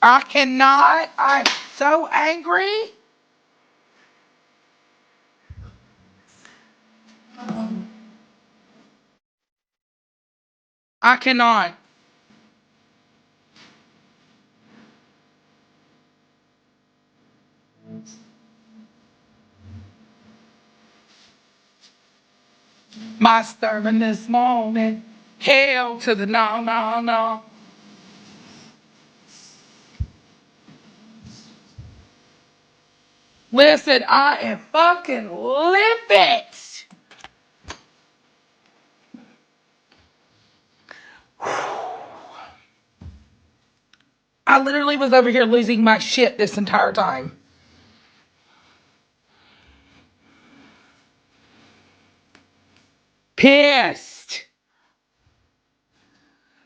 I cannot. I'm so angry. I cannot. My sermon this morning. Hell to the no, no, no. Listen, I am fucking livid. I literally was over here losing my shit this entire time. Pissed.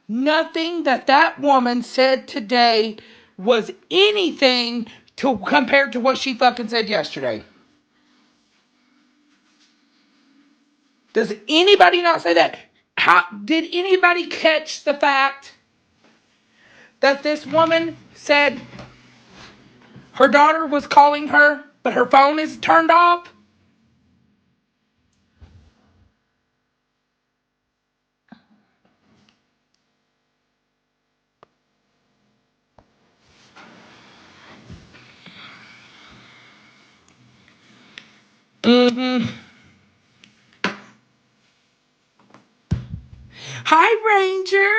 Nothing that woman said today was anything to compared to what she fucking said yesterday. Does anybody not say that? How did anybody catch the fact that this woman said her daughter was calling her, but her phone is turned off? Mm-hmm. Hi, Ranger.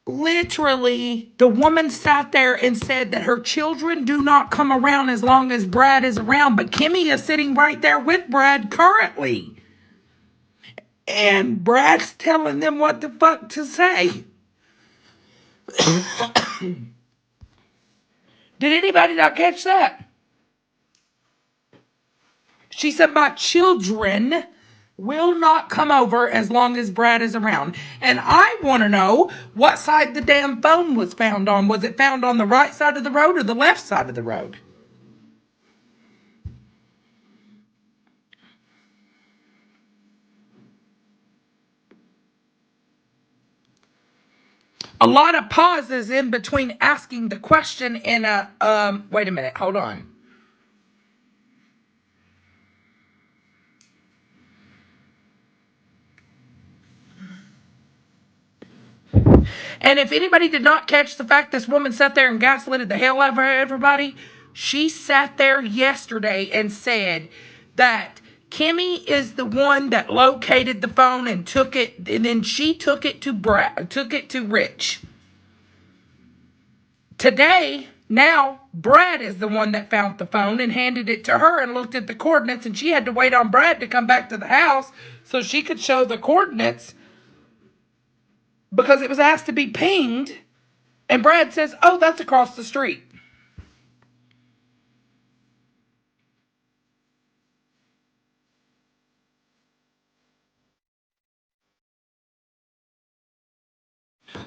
Literally, the woman sat there and said that her children do not come around as long as Brad is around, but Kimmy is sitting right there with Brad currently. And Brad's telling them what the fuck to say. Did anybody not catch that? She said, my children will not come over as long as Brad is around. And I want to know what side the damn phone was found on. Was it found on the right side of the road or the left side of the road? A lot of pauses in between asking the question in a, wait a minute, hold on. And if anybody did not catch the fact this woman sat there and gaslighted the hell out of everybody, she sat there yesterday and said that Kimmy is the one that located the phone and took it, and then she took it to Rich. Today, now Brad is the one that found the phone and handed it to her and looked at the coordinates, and she had to wait on Brad to come back to the house so she could show the coordinates because it was asked to be pinged. And Brad says, oh, that's across the street.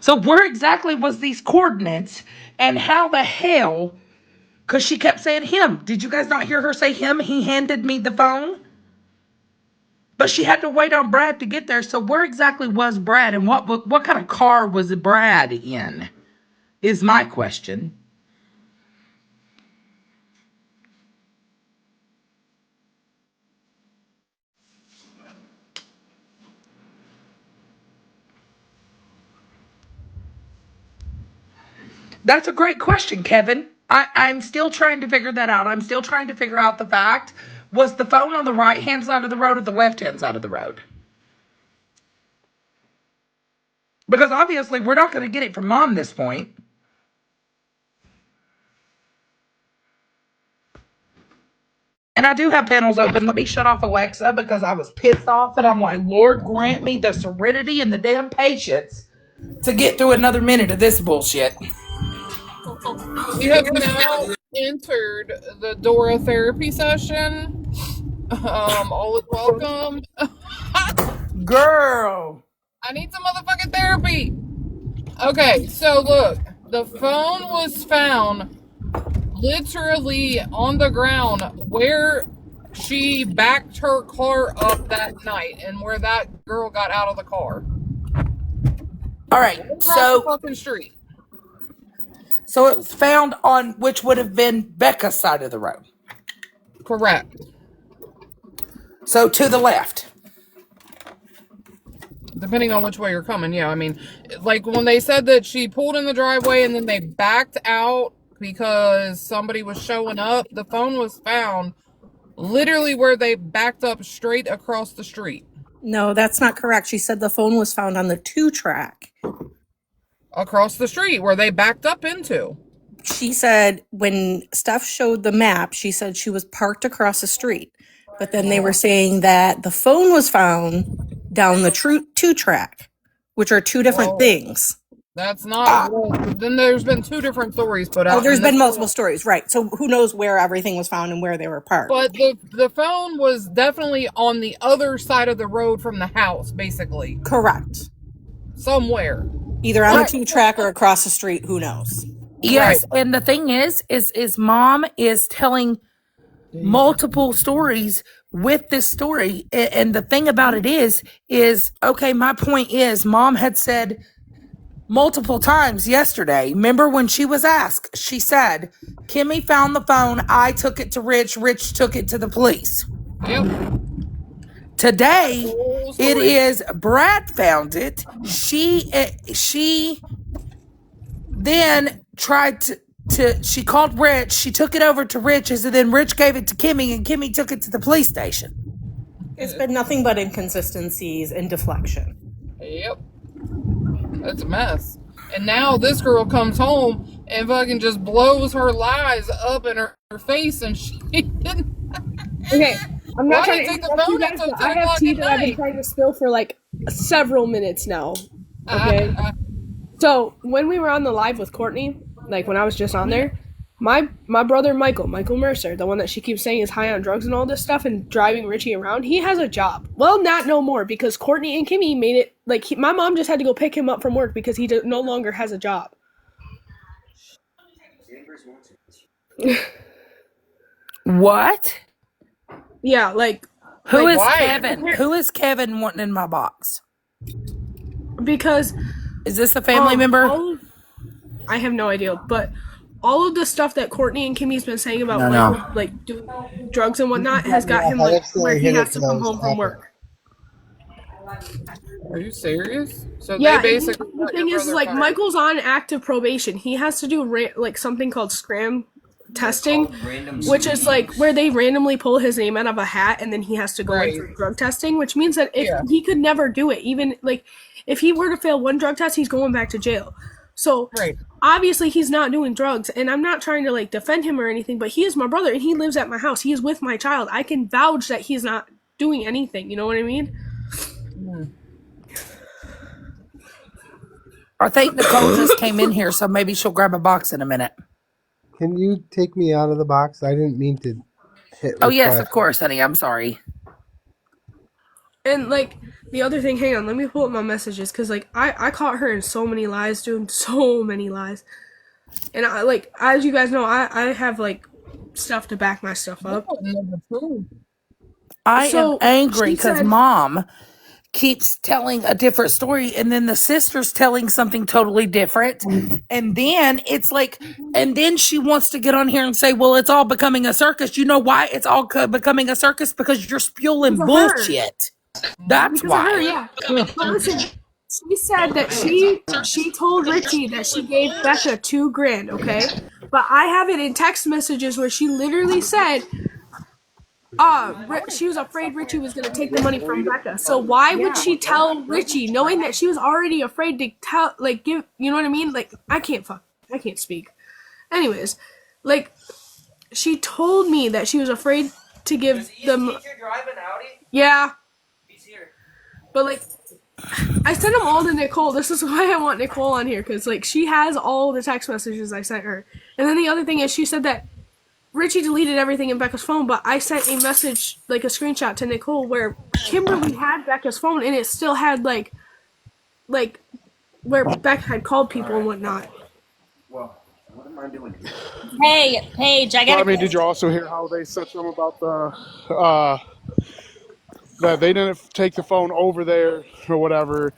So where exactly was these coordinates and how the hell, because she kept saying him. Did you guys not hear her say him? He handed me the phone. But she had to wait on Brad to get there. So where exactly was Brad and what kind of car was Brad in? Is my question. That's a great question, Kevin. I'm still trying to figure that out. I'm still trying to figure out the fact. Was the phone on the right hand side of the road or the left hand side of the road? Because obviously we're not going to get it from mom this point. And I do have panels open. Let me shut off Alexa because I was pissed off and I'm like, Lord, grant me the serenity and the damn patience to get through another minute of this bullshit. We have now entered the Dora therapy session. All is welcome. Girl. I need some motherfucking therapy. Okay, so look, the phone was found literally on the ground where she backed her car up that night and where that girl got out of the car. All right. Across the So fucking street. So it was found on which would have been Becca's side of the road. Correct. So to the left. Depending on which way you're coming, yeah. I mean, like when they said that she pulled in the driveway and then they backed out because somebody was showing up, the phone was found literally where they backed up straight across the street. No, that's not correct. She said the phone was found on the 2-track. Across the street where they backed up into. She said when Steph showed the map, she said she was parked across the street. But then they were saying that the phone was found down the 2-track, which are two different things. That's not. Then there's been 2 different stories put out. Oh, there's been multiple stories, right? So who knows where everything was found and where they were parked? But the phone was definitely on the other side of the road from the house, basically. Correct. Somewhere. Either on the 2-track or across the street. Who knows? Yes, right. And the thing is mom is telling multiple stories with this story. And the thing about it is okay, my point is mom had said multiple times yesterday, remember when she was asked, she said, Kimmy found the phone, I took it to Rich took it to the police. Yep. Today, it is Brad found it. She then tried to she called Rich. She took it over to Rich, and then Rich gave it to Kimmy, and Kimmy took it to the police station. It's been nothing but inconsistencies and deflection. Yep. That's a mess. And now this girl comes home and fucking just blows her lies up in her face, and she didn't. Okay, I'm not trying to interrupt you guys, but I have tea that I've been trying to spill for like several minutes now. Okay? So, when we were on the live with Courtney, like when I was just on there, my brother Michael Mercer, the one that she keeps saying is high on drugs and all this stuff and driving Richie around, he has a job. Well, not no more, because Courtney and Kimmy made it, like, my mom just had to go pick him up from work because he no longer has a job. What? Yeah, like... Who is Kevin? Who is Kevin wanting in my box? Because... Is this a family member? I have no idea, but all of the stuff that Courtney and Kimmy's been saying about Michael, like doing drugs and whatnot, has got him like where he has to come home from work. Are you serious? So yeah, they basically the thing is, like, Michael's on active probation. He has to do like something called scram testing, which is like where they randomly pull his name out of a hat and then he has to go in for drug testing, which means that if he could never do it, even like if he were to fail one drug test, he's going back to jail. So obviously he's not doing drugs, and I'm not trying to like defend him or anything, but he is my brother and he lives at my house. He is with my child. I can vouch that he's not doing anything. You know what I mean? I think Nicole just came in here, so maybe she'll grab a box in a minute. Can you take me out of the box? I didn't mean to hit. Oh, yes, of course, honey. I'm sorry. And, like, the other thing, hang on, let me pull up my messages, because, like, I caught her in so many lies, dude, so many lies. And, I, like, as you guys know, I have, like, stuff to back my stuff up. I am angry because Mom keeps telling a different story, and then the sister's telling something totally different, and then it's like, and then she wants to get on here and say, well, it's all becoming a circus. You know why it's all becoming a circus? Because you're spewing bullshit. That's why. Her, yeah. But listen, she said that she told Richie that she gave Becca $2,000, okay? But I have it in text messages where she literally said she was afraid Richie was going to take the money from Becca. So why would she tell Richie, knowing that she was already afraid to tell, like, give, you know what I mean? Like, I can't speak. Anyways, like, she told me that she was afraid to give them. Yeah. He's here. But, like, I sent them all to Nicole. This is why I want Nicole on here, because, like, she has all the text messages I sent her. And then the other thing is, she said that Richie deleted everything in Becca's phone, but I sent a message, like a screenshot to Nicole where Kimberly had Becca's phone and it still had like where Becca had called people and whatnot. Well, what am I doing here? Hey, Paige, I got. I mean, did you also hear how they said something about the that they didn't take the phone over there or whatever,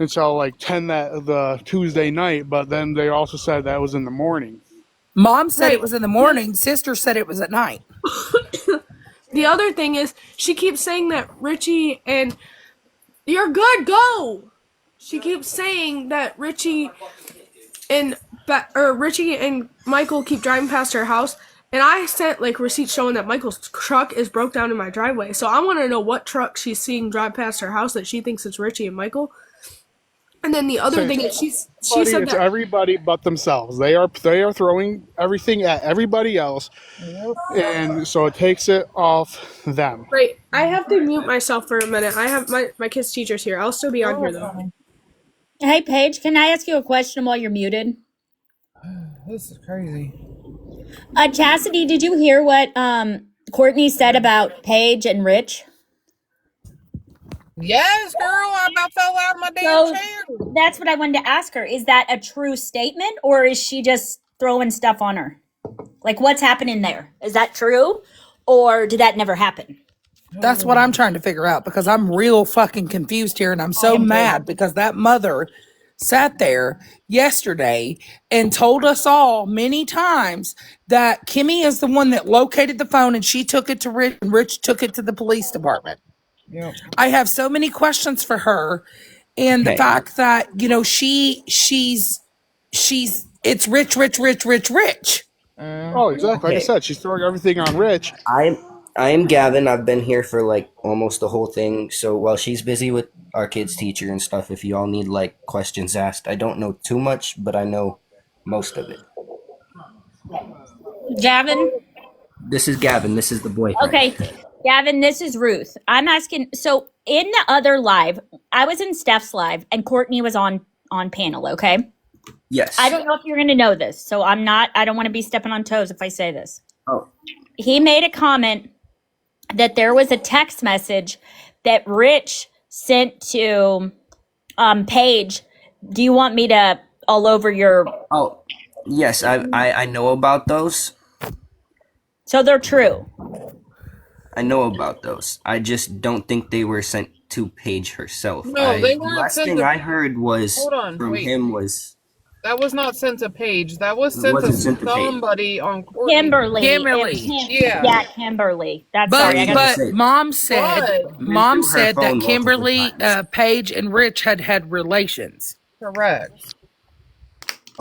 until like 10 the Tuesday night, but then they also said that was in the morning. Mom said Right. it was in the morning. Sister said it was at night. The other thing is, she keeps saying that Richie and you're good, go. She keeps saying that Richie and Michael keep driving past her house, and I sent like receipts showing that Michael's truck is broke down in my driveway. So I want to know what truck she's seeing drive past her house that she thinks it's Richie and Michael. And then the other thing is she said It's that everybody but themselves. They are throwing everything at everybody else, and so it takes it off them. Right, I have to mute myself for a minute. I have my kids' teachers here. I'll still be on here though. Hey, Paige, can I ask you a question while you're muted? This is crazy. Chastity, did you hear what Courtney said about Paige and Rich? Yes, girl, I about fell out of my damn So chair. that's what I wanted to ask her. Is that a true statement, or is she just throwing stuff on her? Like, what's happening there? Is that true, or did that never happen? That's what I'm trying to figure out, because I'm real fucking confused here, and I'm so mad because that mother sat there yesterday and told us all many times that Kimmy is the one that located the phone and she took it to Rich and Rich took it to the police department. Yep. I have so many questions for her, and the fact that, you know, she's it's rich. Oh, exactly. Like I said, she's throwing everything on Rich. I am Gavin. I've been here for like almost the whole thing. So while she's busy with our kids' teacher and stuff, if you all need like questions asked, I don't know too much, but I know most of it. Gavin? This is Gavin. This is the boyfriend. Okay, Gavin, this is Ruth. I'm asking, so in the other live, I was in Steph's live and Courtney was on panel, okay? Yes. I don't know if you're going to know this, so I don't want to be stepping on toes if I say this. Oh. He made a comment that there was a text message that Rich sent to Paige. Do you want me to all over your... Oh, yes, I know about those. So they're true. I know about those. I just don't think they were sent to Paige herself. No, they The weren't last sent thing to- I heard was Hold on, from wait. him was That was not sent to Paige. That was It sent to wasn't sent to Paige. somebody on Courtney. Kimberly. Yeah. Yeah, Kimberly. That's But sorry. I got say. Mom said But- Mom Through her said phone that multiple Kimberly, times. Paige, and Rich had relations. Correct.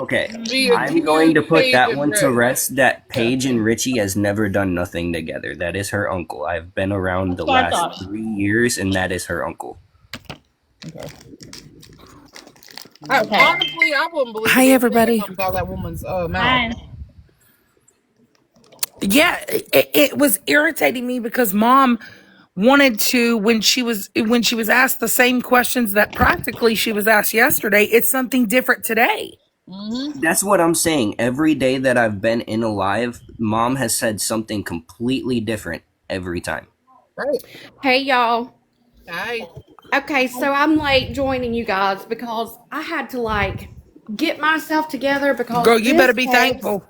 okay. The I'm going to put Paige that and one to Rich. rest. That Paige and Richie has never done nothing together. That is her uncle. I've been around the That's last awesome. 3 years, and that is her uncle. Okay. Honestly, I wouldn't believe Hi, anything everybody. that comes out of that woman's mouth. Fine. Yeah, it was irritating me because Mom wanted to, when she was asked the same questions that practically she was asked yesterday, it's something different today. That's what I'm saying. Every day that I've been in a live, Mom has said something completely different every time. Right. Hey y'all. Hi. Okay, so I'm late joining you guys because I had to like get myself together because Girl, you this better be text thankful.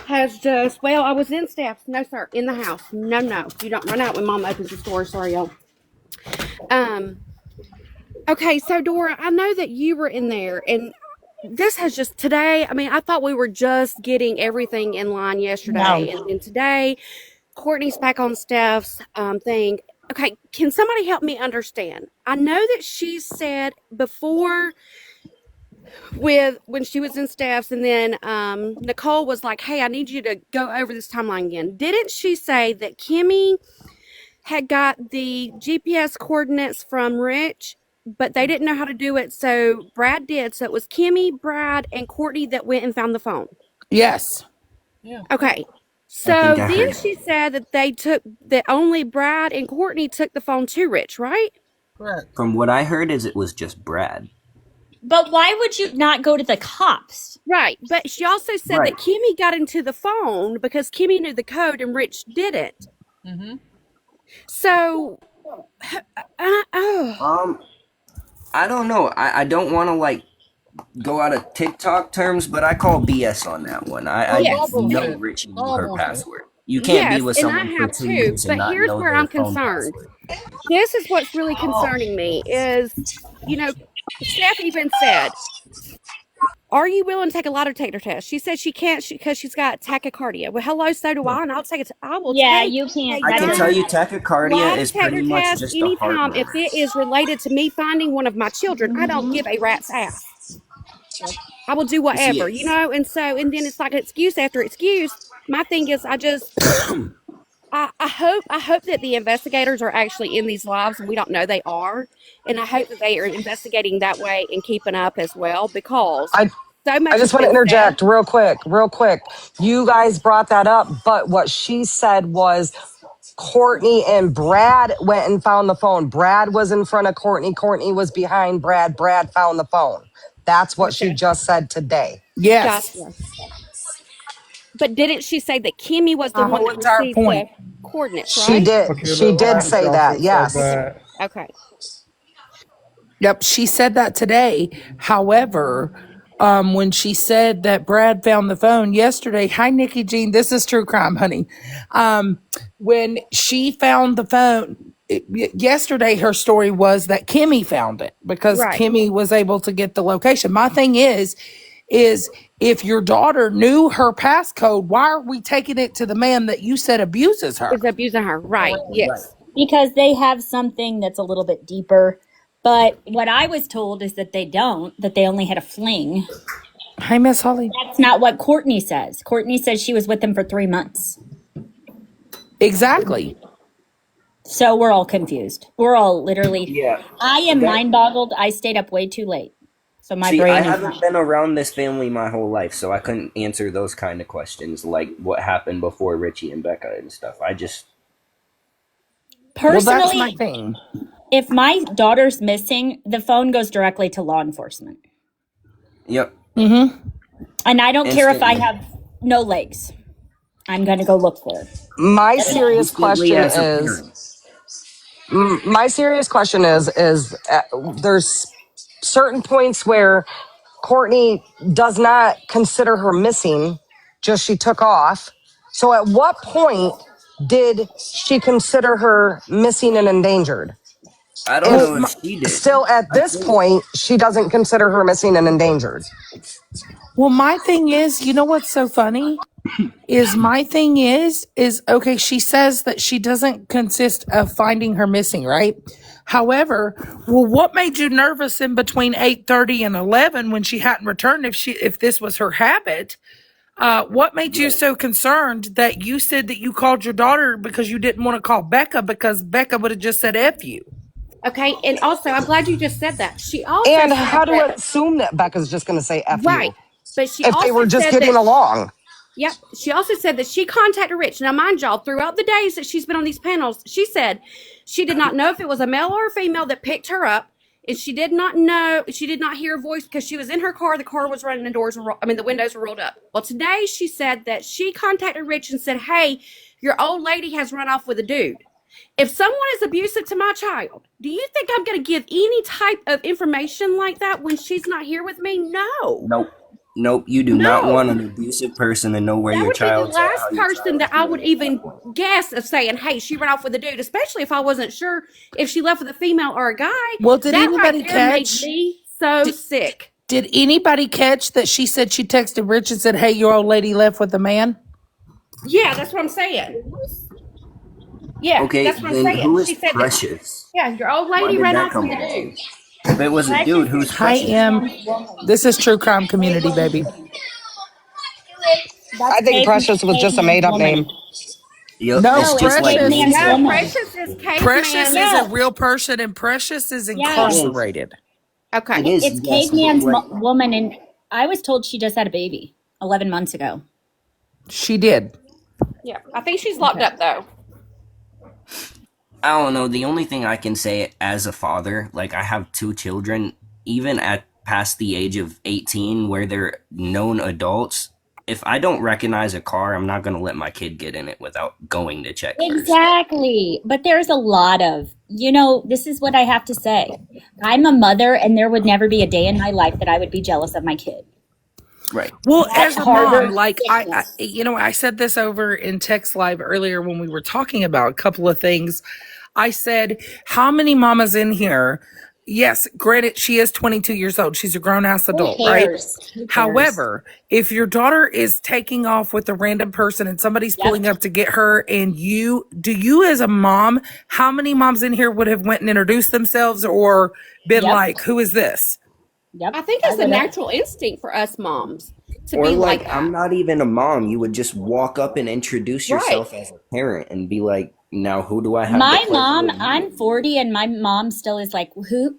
Has just I was in Steph's. No sir, in the house. No, you don't run out when Mom opens the store. Sorry, y'all. Okay, so Dora, I know that you were in there, and this has just today. I mean, I thought we were just getting everything in line yesterday, No. and then today, Courtney's back on Steph's thing. Okay, can somebody help me understand? I know that she said before when she was in Steph's, and then Nicole was like, "Hey, I need you to go over this timeline again." Didn't she say that Kimmy had got the GPS coordinates from Rich, but they didn't know how to do it, so Brad did. So it was Kimmy, Brad, and Courtney that went and found the phone. Yes. Okay. So I then heard she said that only Brad and Courtney took the phone to Rich, right? Correct. From what I heard is it was just Brad. But why would you not go to the cops? Right. But she also said Right. that Kimmy got into the phone because Kimmy knew the code and Rich didn't. Mm-hmm. So, I don't know. I don't want to like go out of TikTok terms, but I call BS on that one. I Yes. know bullshit. Richie knew All her bullshit. password. You can't yes, be with and I someone for have 2 too. years and But not here's know where their I'm phone concerned. password. This is what's really concerning me is, Steph even said, "Are you willing to take a lie detector test?" She said she can't because she's got tachycardia. Well, hello, so do I, and I'll take it. I will Yeah, take you a can't. I That's can a tell young you no. tachycardia lie is pretty detector much test just a heart anytime if murmur. it is related to me finding one of my children. I don't give a rat's ass. I will do You see whatever, it. you know. And so, and then it's like excuse after excuse. My thing is, I hope that the investigators are actually in these lives and we don't know they are. And I hope that they are investigating that way and keeping up as well because I so I much has just want to been said. interject real quick. You guys brought that up, but what she said was Courtney and Brad went and found the phone. Brad was in front of Courtney. Courtney was behind Brad. Brad found the phone. That's what she Okay. just said today. Yes. Gotcha. But didn't she say that Kimmy was the My one whole that entire received the point. coordinates, She right? did. Okay, She but did what? She say also that. said Yes. that. Okay. Yep, she said that today. However, when she said that Brad found the phone yesterday, hi Nikki Jean, this is true crime, honey. When she found the phone yesterday, her story was that Kimmy found it because Right. Kimmy was able to get the location. My thing is if your daughter knew her passcode, why are we taking it to the man that you said abuses her? Is abusing her. Right. Right. Yes. Because they have something that's a little bit deeper. But what I was told is that they don't, that they only had a fling. Hi, Miss Holly. That's not what Courtney says. Courtney says she was with him for 3 months. Exactly. So we're all confused. We're all literally, Yeah. I am That mind boggled. I stayed up way too late. So my See, I brain is haven't not. been around this family my whole life, so I couldn't answer those kind of questions like what happened before Richie and Becca and stuff. I just Well, that's my Personally, thing. if my daughter's missing, the phone goes directly to law enforcement. yep, Mm-hmm. And I don't care if I instantly. have no legs. I'm going to go look for her. My And serious instantly question as a is. parent. My serious question is there's certain points where Courtney does not consider her missing, just she took off. So at what point did she consider her missing and endangered? I don't If know if she did. still at I this think point she doesn't consider her missing and endangered. Well, my thing is, you know what's so funny? My thing is okay, she says that she doesn't consist of finding her missing, right? However, well, what made you nervous in between 8:30 and 11 when she hadn't returned if this was her habit? What made you so concerned that you said that you called your daughter because you didn't want to call Becca because Becca would have just said F you? Okay. And also, I'm glad you just said that. She also And said how to that, assume that Becca's just going to say F right. you But she if they also were just said getting that along? Yep. She also said that she contacted Rich. Now, mind y'all, throughout the days that she's been on these panels, she said she did not know if it was a male or a female that picked her up. And she did not know, she did not hear a voice because she was in her car. The car was running, the windows were rolled up. Well, today she said that she contacted Rich and said, hey, your old lady has run off with a dude. If someone is abusive to my child, do you think I'm going to give any type of information like that when she's not here with me? No. nope, nope. You do not want No. an abusive person to know where That your would be the child's at, how last your person that child's I would doing at that even point. guess of saying, hey, she ran off with a dude, especially if I wasn't sure if she left with a female or a guy. Well, did That right anybody there made catch? me so Did, sick. did anybody catch that she said she texted Rich and said, "Hey, your old lady left with a man"? Yeah, that's what I'm saying. Yeah, Okay, that's what I'm then saying. who is She said that, Precious? yeah, your old Why lady did ran that off come with a into? dude. If it was a dude, Precious who's is I Kate Precious? am. Man's woman. This is true crime Kate community, baby. woman. I That's think Precious was Kate just a Man's made up woman. name. Yep, No, it's No, it's just like Kate Precious. Man's No, woman. Precious is Precious caveman. is a No, real person, and Precious is yeah. it is. incarcerated. Okay. It is, It's yes, Kate but Man's like woman. And I was told she just had a baby 11 months ago. She did. Yeah, I think she's locked up though. I don't know. The only thing I can say as a father, like I have two children, even at past the age of 18, where they're known adults, if I don't recognize a car, I'm not going to let my kid get in it without going to check first. Exactly. But there's a lot of, this is what I have to say. I'm a mother, and there would never be a day in my life that I would be jealous of my kid. Right. Well, That's as a harbor mom, like sickness. I said this over in text live earlier when we were talking about a couple of things. I said, how many mamas in here yes, granted, she is 22 years old. She's a grown-ass adult, right? Who cares? However, if your daughter is taking off with a random person and somebody's pulling up to get her, and you as a mom, how many moms in here would have went and introduced themselves or been like, who is this? I think it's a natural instinct for us moms to Or be like, like that. I'm not even a mom. You would just walk up and introduce yourself as a parent and be like, now who do I have? My mom, I'm 40 and my mom still is like, who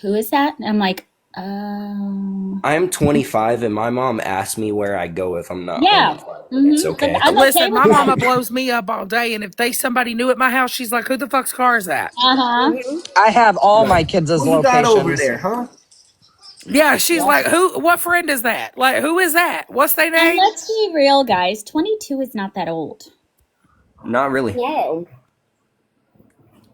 is that? And I'm like, I'm 25 and my mom asks me where I go if I'm not yeah. home. It's okay. Listen, my mama blows me up all day, and if somebody new at my house, she's like, who the fuck's car is that? I have all my kids' Who you got over there, huh? Yeah, she's like, what friend is that? Like, who is that? What's their name? And let's be real, guys. 22 is not that old. Not really. No.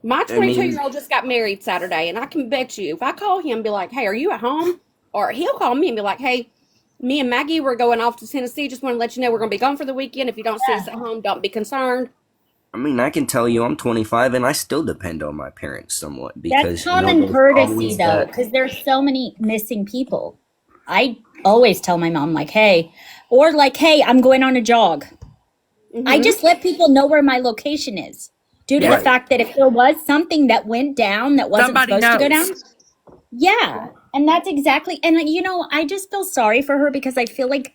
My 22-year-old just got married Saturday, and I can bet you, if I call him and be like, hey, are you at home? Or he'll call me and be like, hey, me and Maggie, we're going off to Tennessee. Just want to let you know we're going to be gone for the weekend. If you don't see us at home, don't be concerned. I mean, I can tell you I'm 25 and I still depend on my parents somewhat. Because that's common courtesy, though, because there's so many missing people. I always tell my mom, like, hey, or like, hey, I'm going on a jog. I just let people know where my location is due to the fact that if there was something that went down that wasn't supposed to go down. Yeah. And that's exactly, and I just feel sorry for her because I feel like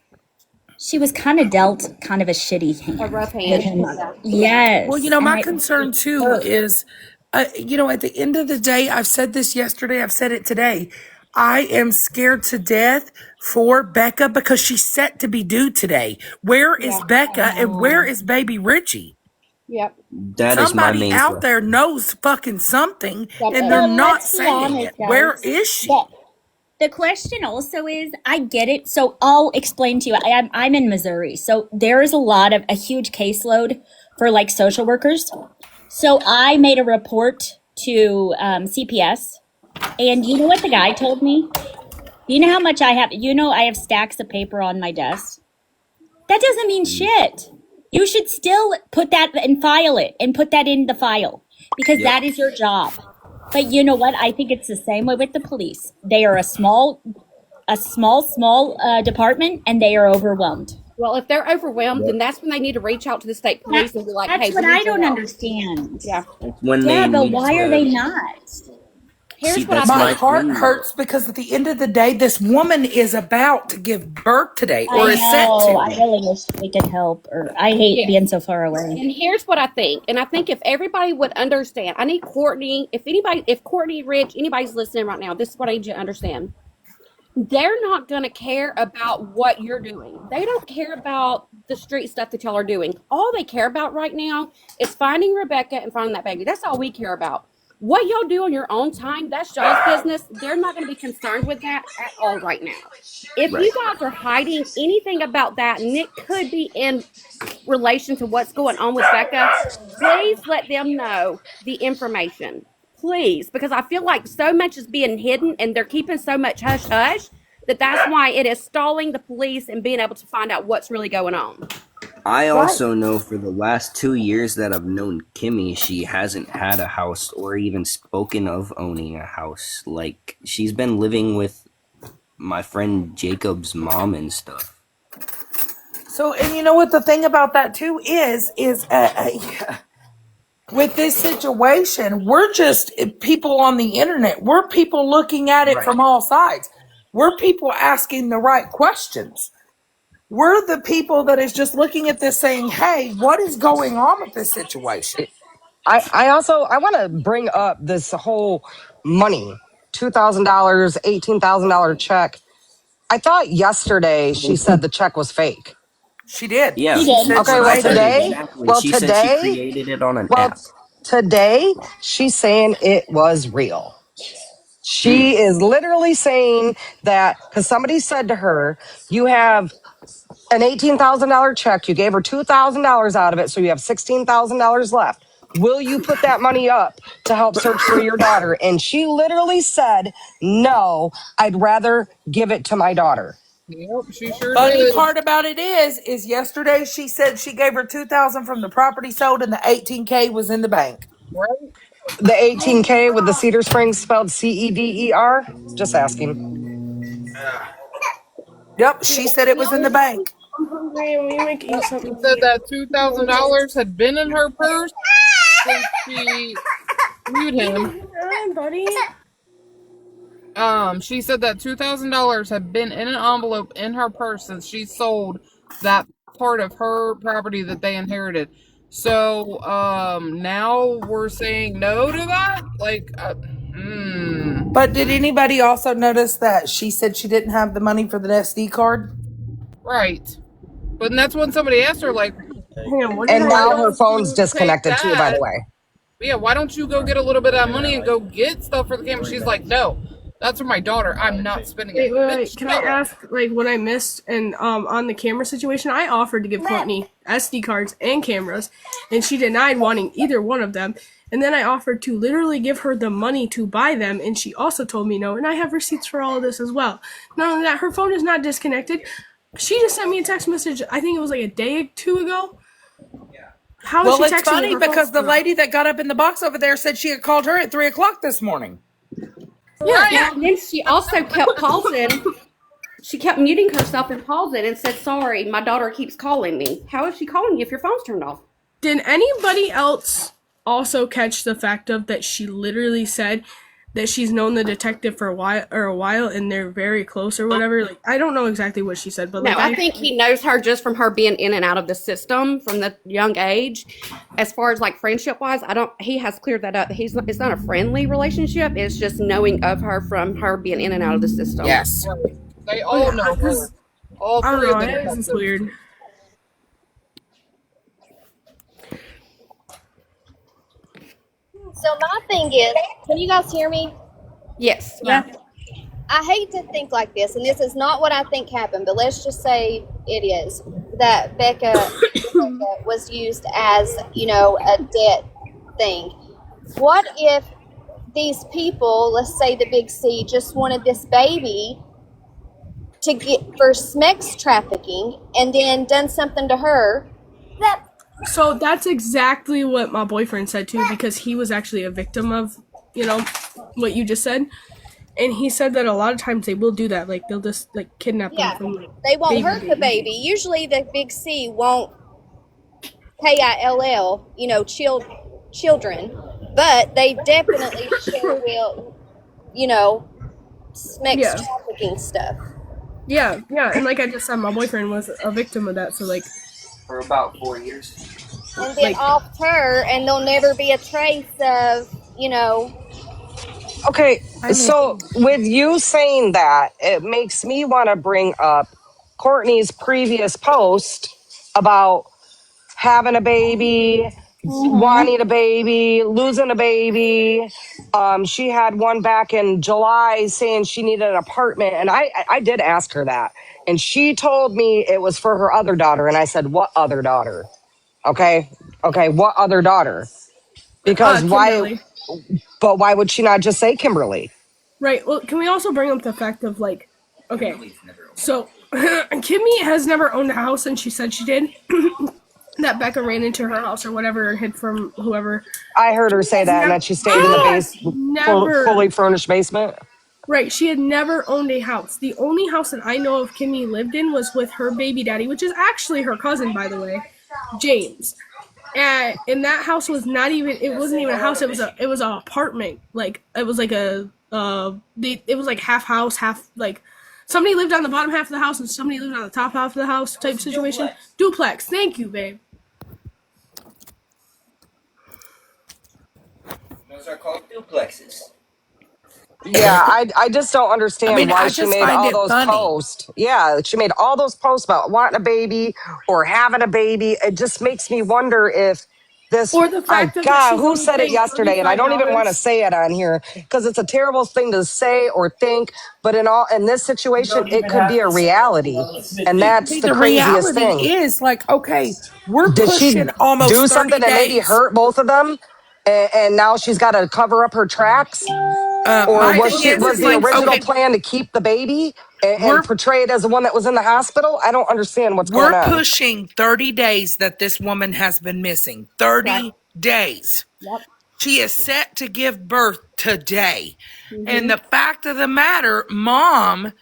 she was kind of dealt kind of a shitty hand. A rough hand. Yes. Well, my concern too is, at the end of the day, I've said this yesterday, I've said it today. I am scared to death for Becca because she's set to be due today. Where is Becca and where is baby Richie? Yep. That is my Somebody main out there knows fucking something and they're not saying it. Where is she? The question also is, I get it. So I'll explain to you. I'm in Missouri. So there is a huge caseload for like social workers. So I made a report to CPS. And you know what the guy told me? You know how much I have? I have stacks of paper on my desk. That doesn't mean shit. You should still put that and file it and put that in the file because that is your job. But you know what? I think it's the same way with the police. They are a small department, and they are overwhelmed. Well, if they're overwhelmed, then that's when they need to reach out to the state police and be like, that's hey, what I don't understand. Yeah. But why are they not? Here's my heart hurts because at the end of the day, this woman is about to give birth today, or is set to. I really wish we could help, or I hate being so far away. And here's what I think. And I think if everybody would understand, I need Courtney, if Courtney, Rich, anybody's listening right now, this is what I need you to understand. They're not going to care about what you're doing. They don't care about the street stuff that y'all are doing. All they care about right now is finding Rebecca and finding that baby. That's all we care about. What y'all do on your own time, that's y'all's business. They're not going to be concerned with that at all right now. If you guys are hiding anything about that, and it could be in relation to what's going on with Becca, please let them know the information. Please, because I feel like so much is being hidden and they're keeping so much hush-hush that's why it is stalling the police and being able to find out what's really going on. I also know for the last 2 years that I've known Kimmy, she hasn't had a house or even spoken of owning a house. Like, she's been living with my friend Jacob's mom and stuff. So, and you know what the thing about that too is with this situation, we're just people on the internet. We're people looking at it from all sides. We're people asking the right questions. We're the people that is just looking at this saying, hey, what is going on with this situation? I want to bring up this whole money, $2,000, $18,000 check. I thought yesterday she said the check was fake. She did. Yeah. She did. Okay, well today, Exactly. Said she created it on an app. Today she's saying it was real. She is literally saying that because somebody said to her, you have an $18,000 check. You gave her $2,000 out of it, so you have $16,000 left. Will you put that money up to help search for your daughter? And she literally said, no, I'd rather give it to my daughter. Yep, she sure Funny did. part about it is yesterday she said she gave her $2,000 from the property sold and the $18K was in the bank. Right? The 18K with the Cedar Springs spelled CEDER? Just asking. Yep, she said it was in the bank. I'm hungry and we make eat She something. said that $2,000 had been in her purse since she viewed him. Hi, buddy. She said that $2,000 had been in an envelope in her purse since she sold that part of her property that they inherited. So, now we're saying no to that? Like, But did anybody also notice that she said she didn't have the money for the SD card? right. But that's when somebody asked her, like, Hang on, what did And I now don't her phone's you take disconnected too, by the that? way. Yeah, why don't you go get a little bit of that money and go get stuff for the camera? She's like, no, that's for my daughter. I'm not spending it. Wait. Bitch, Can no. I ask, like, what I missed? And on the camera situation, I offered to give Courtney SD cards and cameras, and she denied wanting either one of them. And then I offered to literally give her the money to buy them, and she also told me no. And I have receipts for all of this as well. Not only that, her phone is not disconnected. She just sent me a text message. I think it was like a day or two ago. How is Well, she it's texting funny with her because phone? the lady that got up in the box over there said she had called her at 3:00 this morning. Yeah, and then she also kept pausing. She kept muting herself and pausing and said, sorry, my daughter keeps calling me. How is she calling you if your phone's turned off? Did anybody else also catch the fact of that she literally said that she's known the detective for a while and they're very close or whatever? Like, I don't know exactly what she said, but No, like, I think he knows her just from her being in and out of the system from the young age. As far as like friendship wise, he has cleared that up. It's not a friendly relationship. It's just knowing of her from her being in and out of the system. Yes. They all know her. All I don't three of know. them. This is weird. So my thing is, can you guys hear me? Yes. Yeah. I hate to think like this, and this is not what I think happened, but let's just say it is, that Becca was used as, a debt thing. What if these people, let's say the Big C, just wanted this baby to get for sex trafficking and then done something to her? So that's exactly what my boyfriend said too, because he was actually a victim of, what you just said. And he said that a lot of times they will do that. Like, they'll just, like, kidnap them from, like, They won't hurt the baby. Usually the Big C won't KILL, children. But they definitely sure will, sex trafficking stuff. Yeah. And like I just said, my boyfriend was a victim of that. So, like, For about 4 years. And then off her, and there'll never be a trace of, Okay, so with you saying that, it makes me want to bring up Courtney's previous post about having a baby, wanting a baby, losing a baby. She had one back in July saying she needed an apartment. And I did ask her that. And she told me it was for her other daughter. And I said, what other daughter? Okay, what other daughter? Because Kimberly. But why would she not just say Kimberly? Right. Well, can we also bring up the fact of, like, okay, so Kimmy has never owned a house, and she said she did. That Becca ran into her house or whatever and hid from whoever. I heard her say that, and that she stayed in the fully furnished basement. Right. She had never owned a house. The only house that I know of Kimmy lived in was with her baby daddy, which is actually her cousin, by the way, James. And that house was it wasn't even a house. It was an apartment. Like, it was like it was like half house, half, like, somebody lived on the bottom half of the house and somebody lived on the top half of the house type situation. Duplex. Thank you, babe. Those are called duplexes. Yeah, I just don't understand why she made all those posts. Yeah, she made all those posts about wanting a baby or having a baby. It just makes me wonder if this. Or the fact God, who said it yesterday? And I don't even want to say it on here because it's a terrible thing to say or think. But in this situation, it could be a reality, and that's the craziest thing. Is like, okay, we're Did she pushing almost do 30 something that maybe days. hurt both of them, and now she's got to cover up her tracks? Or was the original plan to keep the baby and portray it as the one that was in the hospital? I don't understand what's going on. We're pushing 30 days that this woman has been missing. 30 days. Yep. She is set to give birth today. And the fact of the matter, Mom,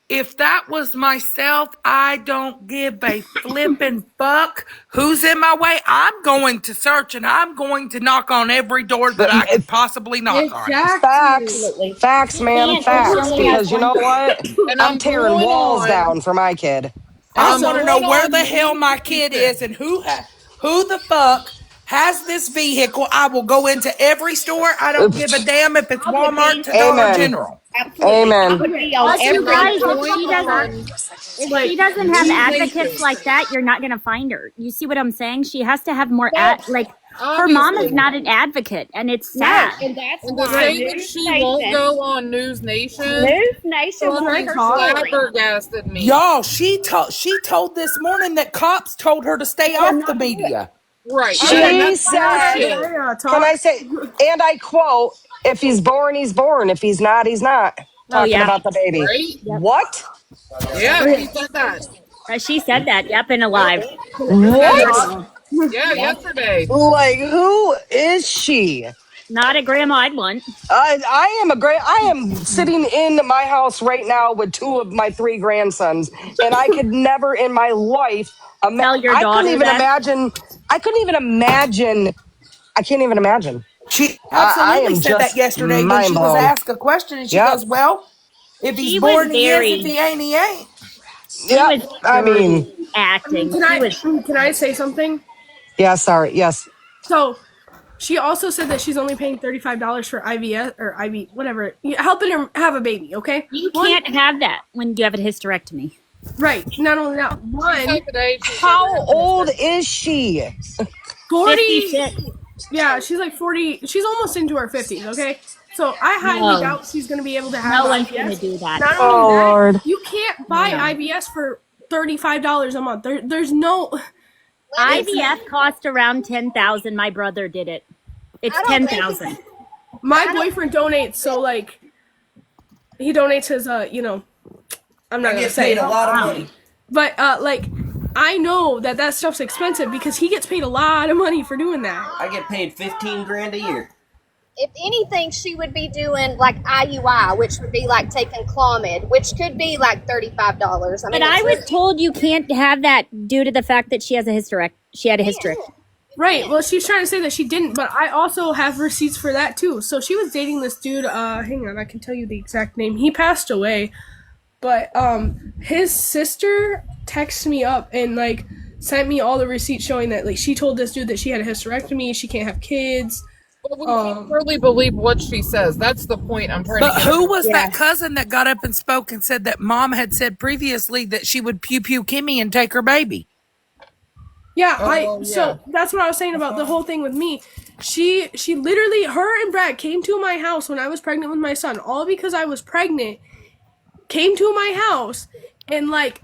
if that was myself, I don't give a flippin' fuck who's in my way. I'm going to search and I'm going to knock on every door that I could possibly knock on. Facts. Absolutely. Facts, You man. can't if she Facts. only has Because you one know what? And I'm tearing walls down for my kid. I I'm want to know going where on the hell my kid is and who the fuck has this vehicle. I will go into every store. I don't give a damn if it's Walmart to Dollar Amen. General. Absolutely. That Amen. would be on And every. I'm If going she doesn't, on if Like, she doesn't have News advocates Nation. like that, you're not going to find her. You see what I'm saying? She has to have more like. Her obviously. mom is not an advocate, and it's sad. And that's And to why say that she won't go on News Nation fucking flabbergasted me. Y'all, she told this morning that cops told her to stay off the media. Right. She And that's said, bullshit. can I say, and I quote, if he's born, he's born. If he's not, he's not. Oh, Talking yeah. about the baby. Right? What? Yeah, she said that. She said that. Yep, in a live. What? Yeah, yesterday. Like, who is she? Not a grandma I'd want. I am sitting in my house right now with two of my three grandsons, and I could never in my life. Tell your I daughter couldn't even that. imagine. I couldn't even imagine. I can't even imagine. She I absolutely am said that just yesterday when mind she was blown. asked a question, and she Yep. goes, "Well, if he's She was born, he is. very- If he ain't, he ain't." She was Yep. I mean, acting. Can I say something? yeah. Sorry. Yes. So, she also said that she's only paying $35 for IVF or IV, whatever, helping her have a baby. Okay, You can't have that when you have a hysterectomy. right. Not only that, one Today, she said How that. old is she? 40. 56. Yeah, she's like 40. She's almost into her 50s. Okay, so I highly No. doubt she's gonna be able to have No one's IVF. going to do that. Not Oh only that, Lord. you can't buy IVS for $35 a month. There's no. IVF cost around 10,000. My brother did it. It's 10,000. My boyfriend donates, so like, he donates his I'm not gonna say it. a lot of money. But like, I know that stuff's expensive because he gets paid a lot of money for doing that. I get paid 15 grand a year. If anything, she would be doing like IUI, which would be like taking Clomid, which could be like $35. But I was told you can't have that due to the fact that she has a hysterectomy. She had a hysterectomy. Right. Well, she's trying to say that she didn't, but I also have receipts for that too. So she was dating this dude. Hang on, I can tell you the exact name. He passed away, but his sister texted me up and like sent me all the receipts showing that like she told this dude that she had a hysterectomy, she can't have kids. But we can't really believe what she says. That's the point I'm trying to But get who at. was that cousin that got up and spoke and said that Mom had said previously that she would pew pew Kimmy and take her baby? Yeah, so that's what I was saying about the whole thing with me. She literally, her and Brad came to my house when I was pregnant with my son, all because I was pregnant. Came to my house and like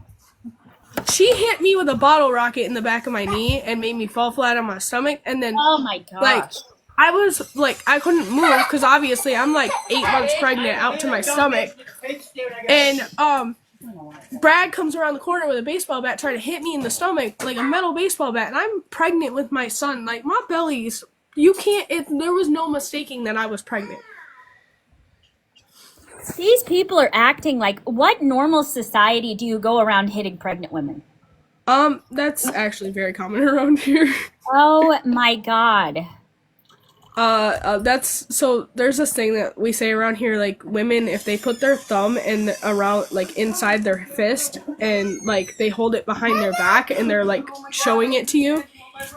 she hit me with a bottle rocket in the back of my knee and made me fall flat on my stomach, and then Oh my gosh. like I was like I couldn't move because obviously I'm like 8 months pregnant out to my stomach, and Brad comes around the corner with a baseball bat trying to hit me in the stomach, like a metal baseball bat, and I'm pregnant with my son. Like, my belly's, you can't, there was no mistaking that I was pregnant. These people are acting like, what normal society do you go around hitting pregnant women? That's actually very common around here. Oh my God. So there's this thing that we say around here, like, women, if they put their thumb in around, like, inside their fist and, like, they hold it behind their back and they're, like, showing it to you,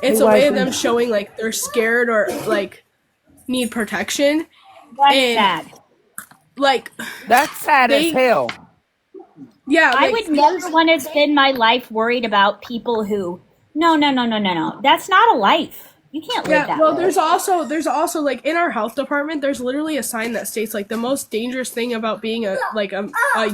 it's a way of them showing, like, they're scared or, like, need protection. That's And, sad. like, That's sad as hell. yeah, I like, would never want to spend my life worried about people who, no. That's not a life. You can't live that well, way. there's also like in our health department, there's literally a sign that states like the most dangerous thing about being a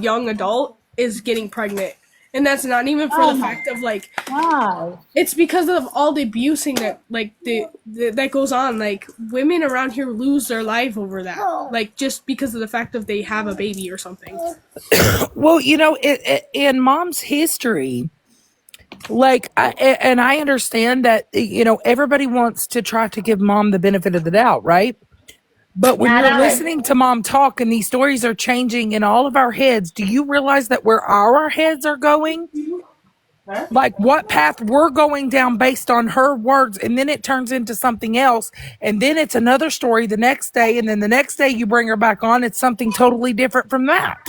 young adult is getting pregnant, and that's not even for the fact of like Wow. it's because of all the abusing that like that goes on. Like women around here lose their life over that, like just because of the fact of they have a baby or something. Well, you know, in Mom's history, Like, and I understand that, everybody wants to try to give mom the benefit of the doubt, right? But when Not you're us. listening to mom talk and these stories are changing in all of our heads, do you realize that where our heads are going? Like what path we're going down based on her words, and then it turns into something else, and then it's another story the next day, and then the next day you bring her back on, it's something totally different from that.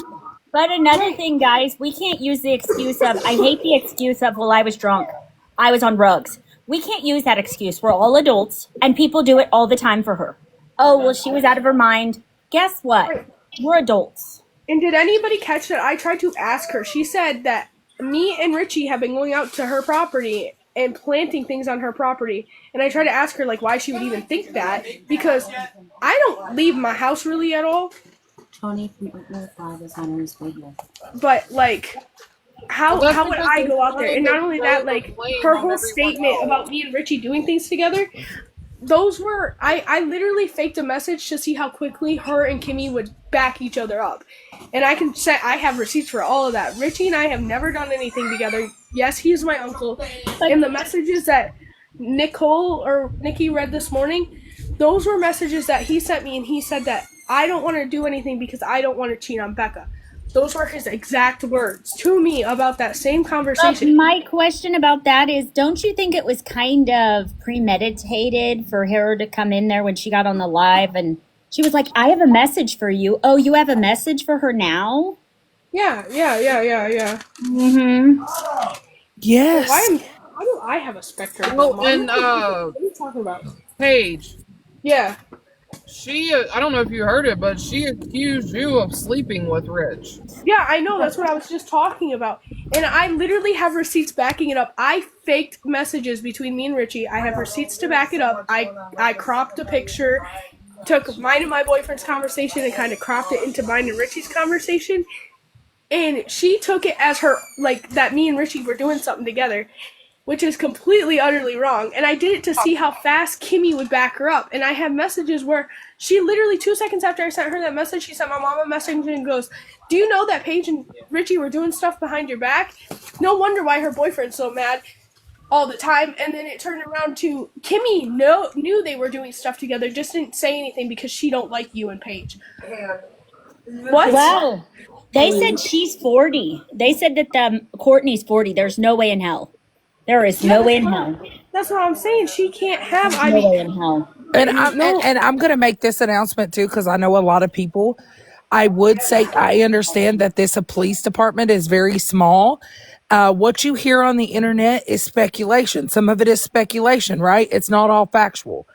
But another thing, guys, we can't use the excuse of, I hate the excuse of, well, I was drunk. I was on drugs. We can't use that excuse. We're all adults, and people do it all the time for her. Oh, well, she was out of her mind. Guess what? We're adults. And did anybody catch that? I tried to ask her. She said that me and Richie have been going out to her property and planting things on her property. And I tried to ask her, like, why she would even think that. Because I don't leave my house really at all. Tony was on his video. But, like, how would I go out there? And not only that, like, her whole statement about me and Richie doing things together, those were, I literally faked a message to see how quickly her and Kimmy would back each other up. And I can say I have receipts for all of that. Richie and I have never done anything together. Yes, he's my uncle. And the messages that Nicole or Nikki read this morning, those were messages that he sent me, and he said that I don't want to do anything because I don't want to cheat on Becca. Those were his exact words to me about that same conversation. My question about that is, don't you think it was kind of premeditated for her to come in there when she got on the live and she was like, I have a message for you. Oh, you have a message for her now? Yeah. Mm-hmm. Yes. Why do I have a spectrum? Well, and what are you talking about? Paige, Yeah. she, I don't know if you heard it, but she accused you of sleeping with Rich. Yeah, I know. That's what I was just talking about. And I literally have receipts backing it up. I faked messages between me and Richie. I have receipts to back it up. I cropped a picture, took mine and my boyfriend's conversation and kind of cropped it into mine and Richie's conversation. And she took it as her, like, that me and Richie were doing something together, which is completely, utterly wrong. And I did it to see how fast Kimmy would back her up. And I have messages where she literally, 2 seconds after I sent her that message, she sent my mom a message and goes, do you know that Paige and Richie were doing stuff behind your back? No wonder why her boyfriend's so mad all the time. And then it turned around to Kimmy knew they were doing stuff together, just didn't say anything because she don't like you and Paige. What? Wow. They said she's 40. They said that Courtney's 40. There's no way in hell. There is no way in hell. That's what I'm saying. She can't have. No way in hell. And I'm going to make this announcement too, because I know a lot of people. I would say I understand that this police department is very small. What you hear on the internet is speculation. Some of it is speculation, right? It's not all factual.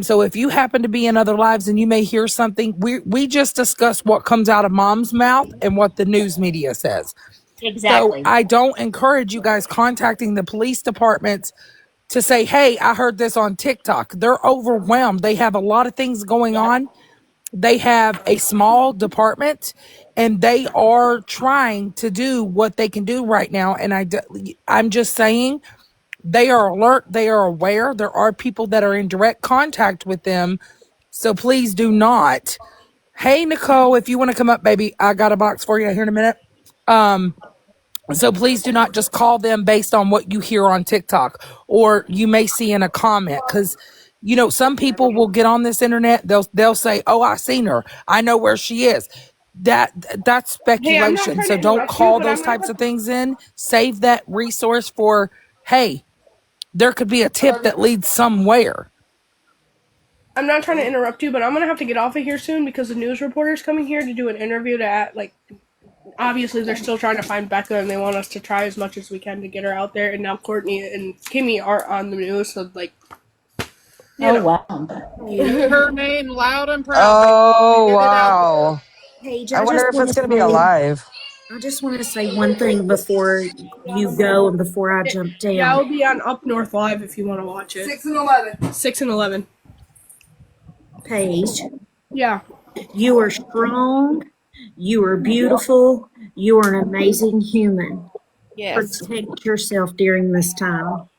So if you happen to be in other lives and you may hear something, we just discussed what comes out of mom's mouth and what the news media says. Exactly. So I don't encourage you guys contacting the police departments to say, hey, I heard this on TikTok. They're overwhelmed. They have a lot of things going on. They have a small department and they are trying to do what they can do right now. And I'm just saying, they are alert. They are aware. There are people that are in direct contact with them. So please do not. Hey, Nicole, if you want to come up, baby, I got a box for you here in a minute. So please do not just call them based on what you hear on TikTok or you may see in a comment. Because, some people will get on this internet. They'll say, oh, I seen her. I know where she is. That's speculation. Hey, so don't call those types of things in. Save that resource for, hey, there could be a tip that leads somewhere. I'm not trying to interrupt you, but I'm going to have to get off of here soon because the news reporter's coming here to do an interview obviously they're still trying to find Becca and they want us to try as much as we can to get her out there. And now Courtney and Kimmy are on the news, so wow. Her name loud and proud. Oh, wow. Paige, I wonder if it's going to be alive. I just want to say one thing before you go and before I jump down. Yeah, I'll be on Up North Live if you want to watch it. 6 and 11. 6 and 11. Paige. Yeah. You are strong. You are beautiful. You are an amazing human. Yes. Protect yourself during this time.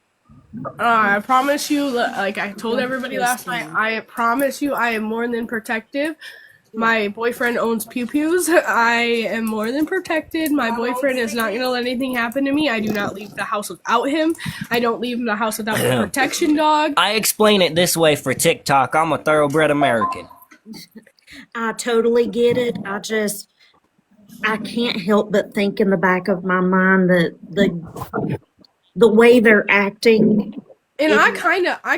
I promise you, like I told everybody last night, I promise you I am more than protective. My boyfriend owns pew pews. I am more than protected. My boyfriend is not going to let anything happen to me. I do not leave the house without him. I don't leave the house without the protection dog. I explain it this way for TikTok. I'm a thoroughbred American. I totally get it. I can't help but think in the back of my mind that the way they're acting. And I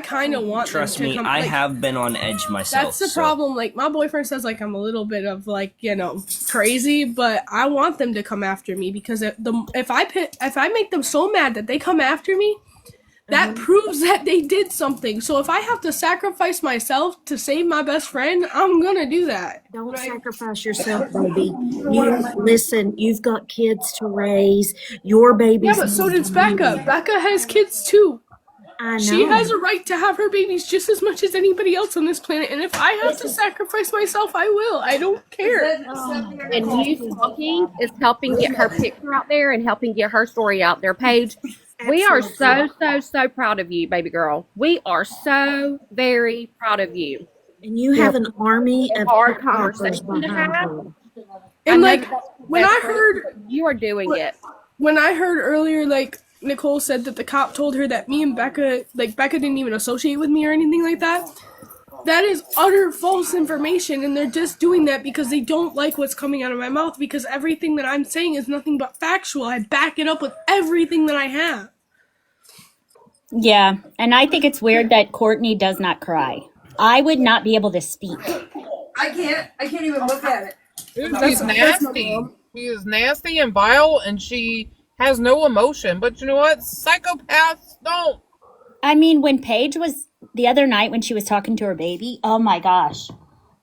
kind of want Trust them to me, come. I Like, have been on edge myself. that's the so- problem. Like, my boyfriend says, like, I'm a little bit of, like, crazy, but I want them to come after me because if I make them so mad that they come after me, that proves that they did something. So if I have to sacrifice myself to save my best friend, I'm gonna do that. Don't sacrifice yourself, baby. Listen, you've got kids to raise. Your baby's. Yeah, but so does Becca. Becca has kids too. I know. She has a right to have her babies just as much as anybody else on this planet. And if I have to sacrifice myself, I will. I don't care. And you talking is helping get her picture out there and helping get her story out there. Paige, we are so proud of you, baby girl. We are so very proud of you. And you have an army of hard TikTokers conversation to behind have. you. And like when I heard you are doing it. When I heard earlier, like Nicole said that the cop told her that me and Becca, like Becca didn't even associate with me or anything like that. That is utter false information, and they're just doing that because they don't like what's coming out of my mouth, because everything that I'm saying is nothing but factual. I back it up with everything that I have. Yeah, and I think it's weird that Courtney does not cry. I would not be able to speak. I can't even look at it. She's nasty. She is nasty and vile, and she has no emotion. But you know what? Psychopaths don't. I mean, when Paige was the other night when she was talking to her baby, oh my gosh.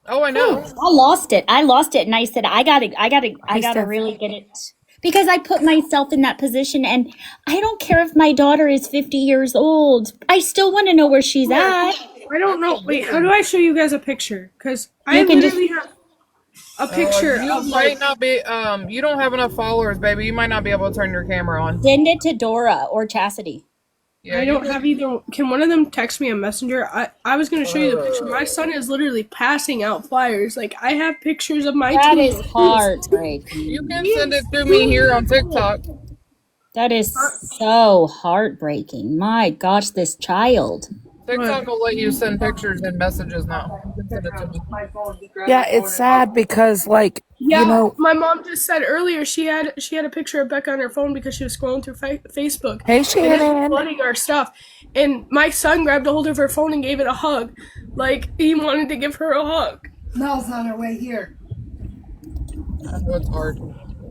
Oh, I know. I lost it, and I said, I gotta really get it. Because I put myself in that position, and I don't care if my daughter is 50 years old. I still want to know where she's at. I don't know. Wait, how do I show you guys a picture? Because I literally have a picture you of might not be. You don't have enough followers, baby. You might not be able to turn your camera on. Send it to Dora or Chastity. Yeah, I don't have either. Can one of them text me a messenger? I was going to show you the picture. My son is literally passing out flyers. Like, I have pictures of my That team. is heartbreaking. You can send it through me here on TikTok. That is so heartbreaking. My gosh, this child. TikTok will let you send pictures and messages now. Send it to me. Yeah, it's sad because, like, Yeah, you know, my mom just said earlier she had a picture of Becca on her phone because she was scrolling through Facebook. Hey, And Shannon. it was flooding our stuff. And my son grabbed a hold of her phone and gave it a hug. Like, he wanted to give her a hug. Mel's on her way here. I know it's hard.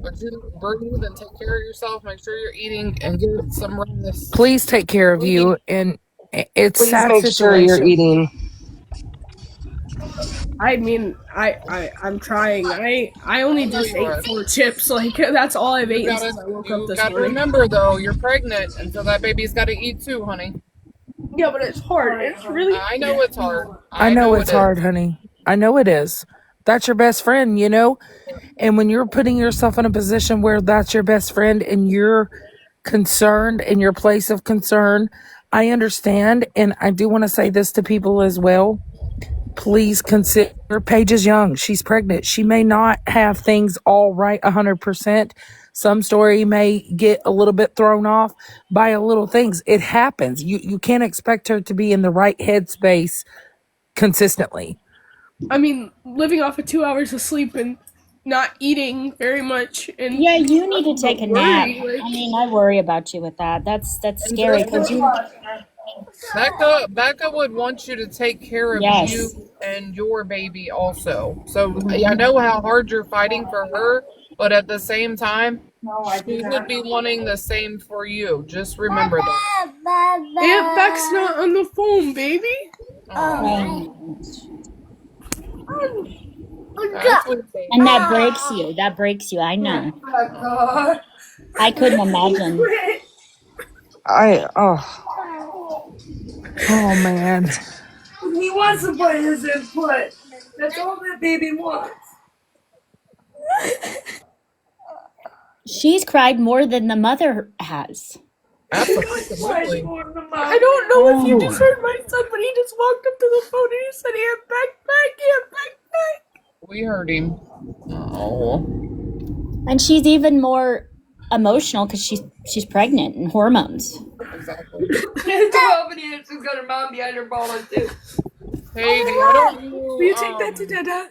But you breathe and take care of yourself. Make sure you're eating and get some rest. Please take care of you, and it's Please sad make sure you're situation. eating. I mean, I'm trying. I only just ate 4 chips. Like, that's all I've eaten since I woke up You this gotta morning. remember, though, you're pregnant, and so that baby's got to eat too, honey. Yeah, but it's hard. It's really. I know it's hard. I know it's it is. hard, honey. I know it is. That's your best friend, you know? And when you're putting yourself in a position where that's your best friend and you're concerned in your place of concern, I understand. And I do want to say this to people as well. Please consider, Paige is young. She's pregnant. She may not have things all right 100%. Some story may get a little bit thrown off by a little things. It happens. You can't expect her to be in the right headspace consistently. I mean, living off of 2 hours of sleep and not eating very much. And Yeah, you need to take a nap. worry, like- I mean, I worry about you with that. That's scary because you. Becca would want you to take care of Yes. you and your baby also. So I know how hard you're fighting for her, but at the same time, she would be wanting the same for you. Just remember that. Aunt Beck's not on the phone, baby. That's what they- And that breaks you. That breaks you. I know. I couldn't imagine. Oh, man. He wants to put his input. That's all that baby wants. She's cried more than the mother has. Absolutely. I don't know if you just heard my son, but he just walked up to the phone and he said, Aunt Beck, Aunt Beck. We heard him. Oh. And she's even more emotional because she's pregnant and hormones. Exactly. She's got her mom behind her ball too. Hey, why don't you, Will you take that to Dada?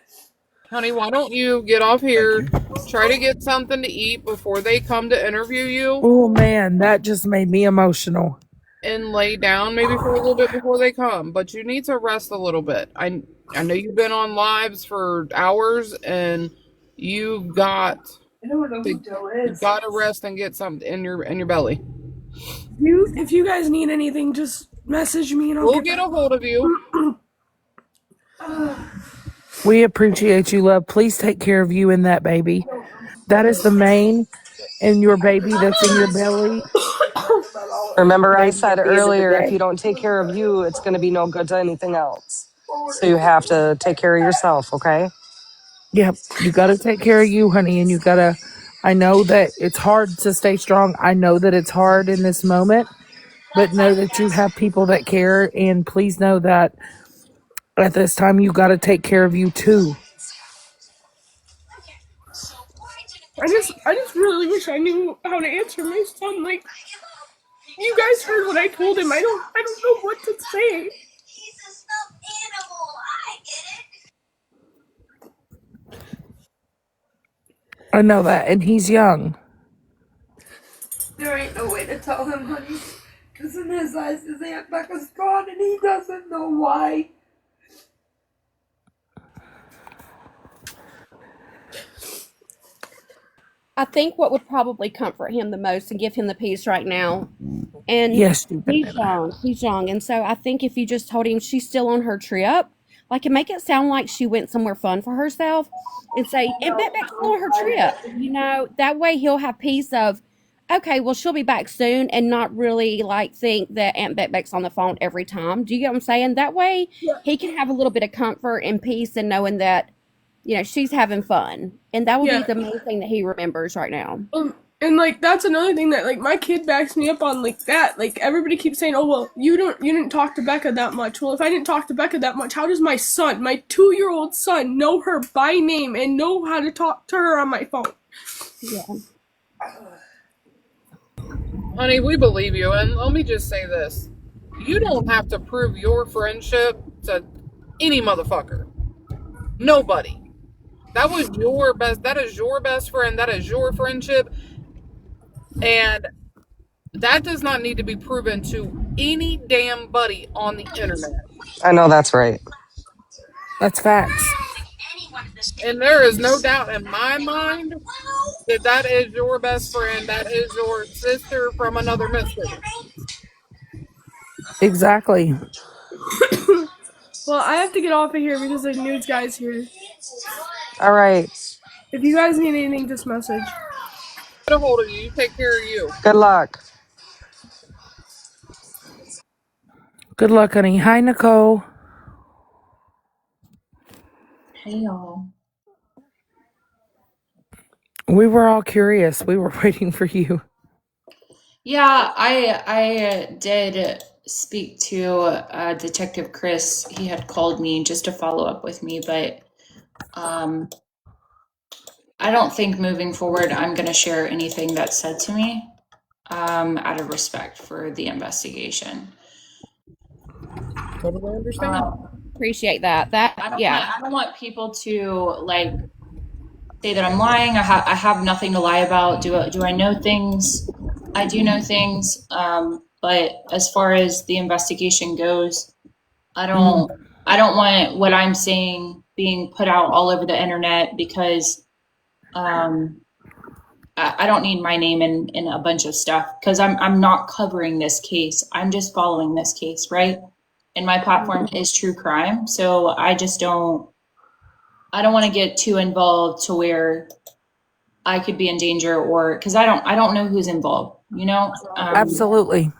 honey, why don't you get off here, try to get something to eat before they come to interview you, Oh man, that just made me emotional. and lay down maybe for a little bit before they come. But you need to rest a little bit. I know you've been on lives for hours, and you've got I don't know who to, Joe you've is. got to rest and get something in your belly. If you guys need anything, just message me and I'll We'll get a hold of you. We appreciate you, love. Please take care of you and that baby. That is the main, and your baby that's in your belly. Remember, I Baby said at the end of the earlier, if day. you don't take care of you, it's going to be no good to anything else. So you have to take care of yourself, okay? Yep, you got to take care of you, honey, and you got to. I know that it's hard to stay strong. I know that it's hard in this moment, but know that you have people that care, and please know that at this time you got to take care of you too. I just really wish I knew how to answer my son. Like, you guys heard what I told him. I don't know what to say. I know that, and he's young. There ain't no way to tell him, honey. Because in his eyes, his Aunt Becca's gone and he doesn't know why. I think what would probably comfort him the most and give him the peace right now, and Yes, he's young, and so I think if you just told him she's still on her trip, like, and make it sound like she went somewhere fun for herself, and say, and bet back still on her trip, that way he'll have peace of, okay, well, she'll be back soon, and not really like think that Aunt Beck's on the phone every time. Do you get what I'm saying? That way he can have a little bit of comfort and peace in knowing that she's having fun, and that will be the main thing that he remembers right now. And like that's another thing that like my kid backs me up on, like that. Like everybody keeps saying, "Oh well, you didn't talk to Becca that much." Well, if I didn't talk to Becca that much, how does my son, my 2-year-old son, know her by name and know how to talk to her on my phone? Yeah. Honey, we believe you, and let me just say this. You don't have to prove your friendship to any motherfucker. Nobody. That is your best friend, that is your friendship, and that does not need to be proven to any damn buddy on the internet. I know that's right. that's facts. And there is no doubt in my mind that is your best friend, that is your sister from another mister. Exactly. Well, I have to get off of here because the news guy's here. All right. If you guys need anything, just message. Get a hold of you. You take care of you. Good luck. Good luck, honey. Hi, Nicole. Hey y'all. We were all curious. We were waiting for you. Yeah, I did speak to Detective Chris. He had called me just to follow up with me, but I don't think moving forward I'm going to share anything that's said to me out of respect for the investigation. Totally understand. Appreciate that. I don't want people to like say that I'm lying. I have nothing to lie about. Do I know things? I do know things. But as far as the investigation goes, I don't want what I'm saying being put out all over the internet because I don't need my name in a bunch of stuff because I'm not covering this case. I'm just following this case, right? And my platform is true crime. So I don't want to get too involved to where I could be in danger or because I don't know who's involved, Absolutely.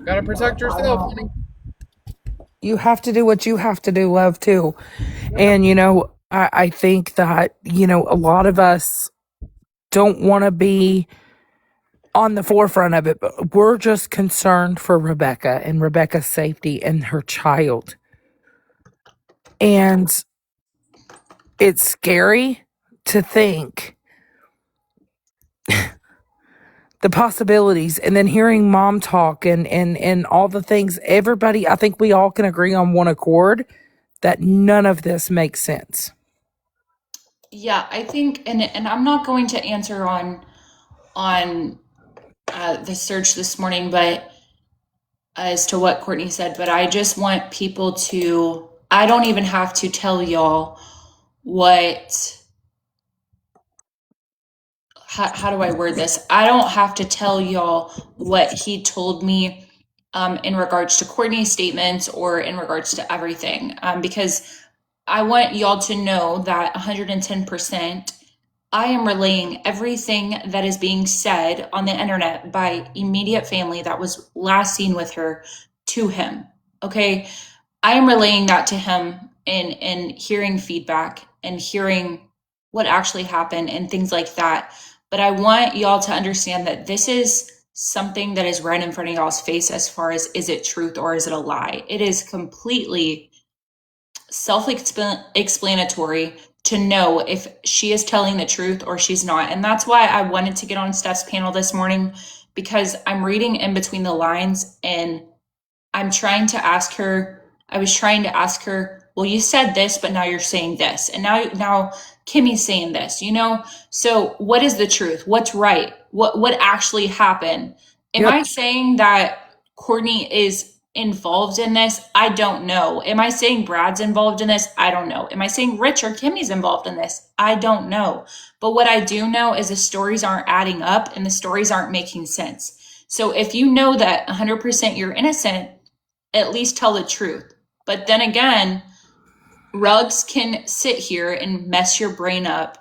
Gotta protect yourself, honey. You have to do what you have to do, love, too. And, I think that, a lot of us don't want to be on the forefront of it, but we're just concerned for Rebecca and Rebecca's safety and her child. And it's scary to think the possibilities, and then hearing mom talk and all the things. Everybody, I think we all can agree on one accord that none of this makes sense. Yeah, I think, and I'm not going to answer on the search this morning, but as to what Courtney said, but I just want people to, I don't even have to tell y'all how do I word this? I don't have to tell y'all what he told me in regards to Courtney's statements or in regards to everything, because I want y'all to know that 110%, I am relaying everything that is being said on the internet by immediate family that was last seen with her to him. Okay. I am relaying that to him and hearing feedback and hearing what actually happened and things like that. But I want y'all to understand that this is something that is right in front of y'all's face as far as, is it truth or is it a lie? It is completely self-explanatory to know if she is telling the truth or she's not. And that's why I wanted to get on Steph's panel this morning, because I'm reading in between the lines and I was trying to ask her, well, you said this, but now you're saying this. And now Kimmy's saying this, So what is the truth? What's right? What actually happened? Am I saying that Courtney is involved in this? I don't know. Am I saying Brad's involved in this? I don't know. Am I saying Rich or Kimmy's involved in this? I don't know. But what I do know is the stories aren't adding up and the stories aren't making sense. So if you know that 100% you're innocent, at least tell the truth. But then again, rugs can sit here and mess your brain up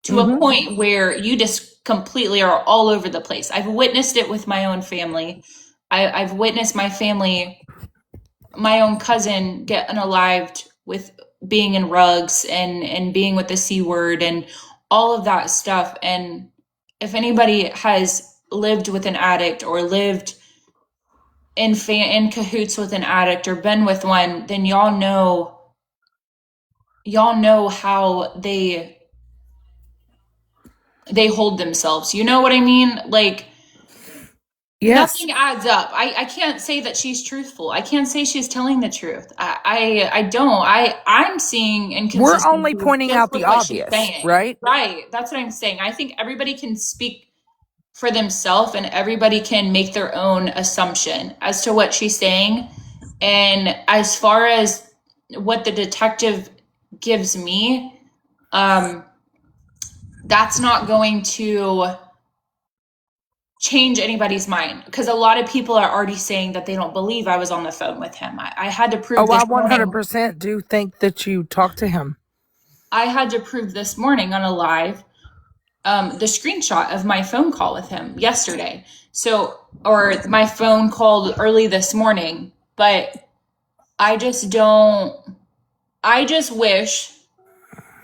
to a point where you just completely are all over the place. I've witnessed it with my own family. I've witnessed my family, my own cousin get unalived with being in rugs and being with the C word and all of that stuff. And if anybody has lived with an addict or lived in cahoots with an addict or been with one, then y'all know how they hold themselves. You know what I mean? Like, nothing adds up. I can't say that she's truthful. I can't say she's telling the truth. I don't. I'm seeing inconsistencies. We're only pointing out the obvious, right? Right. That's what I'm saying. I think everybody can speak for themselves and everybody can make their own assumption as to what she's saying. And as far as what the detective gives me, that's not going to change anybody's mind, because a lot of people are already saying that they don't believe I was on the phone with him. I had to prove I 100% do think that you talked to him. I had to prove this morning on a live the screenshot of my phone call with him yesterday. Or my phone call early this morning. But I just wish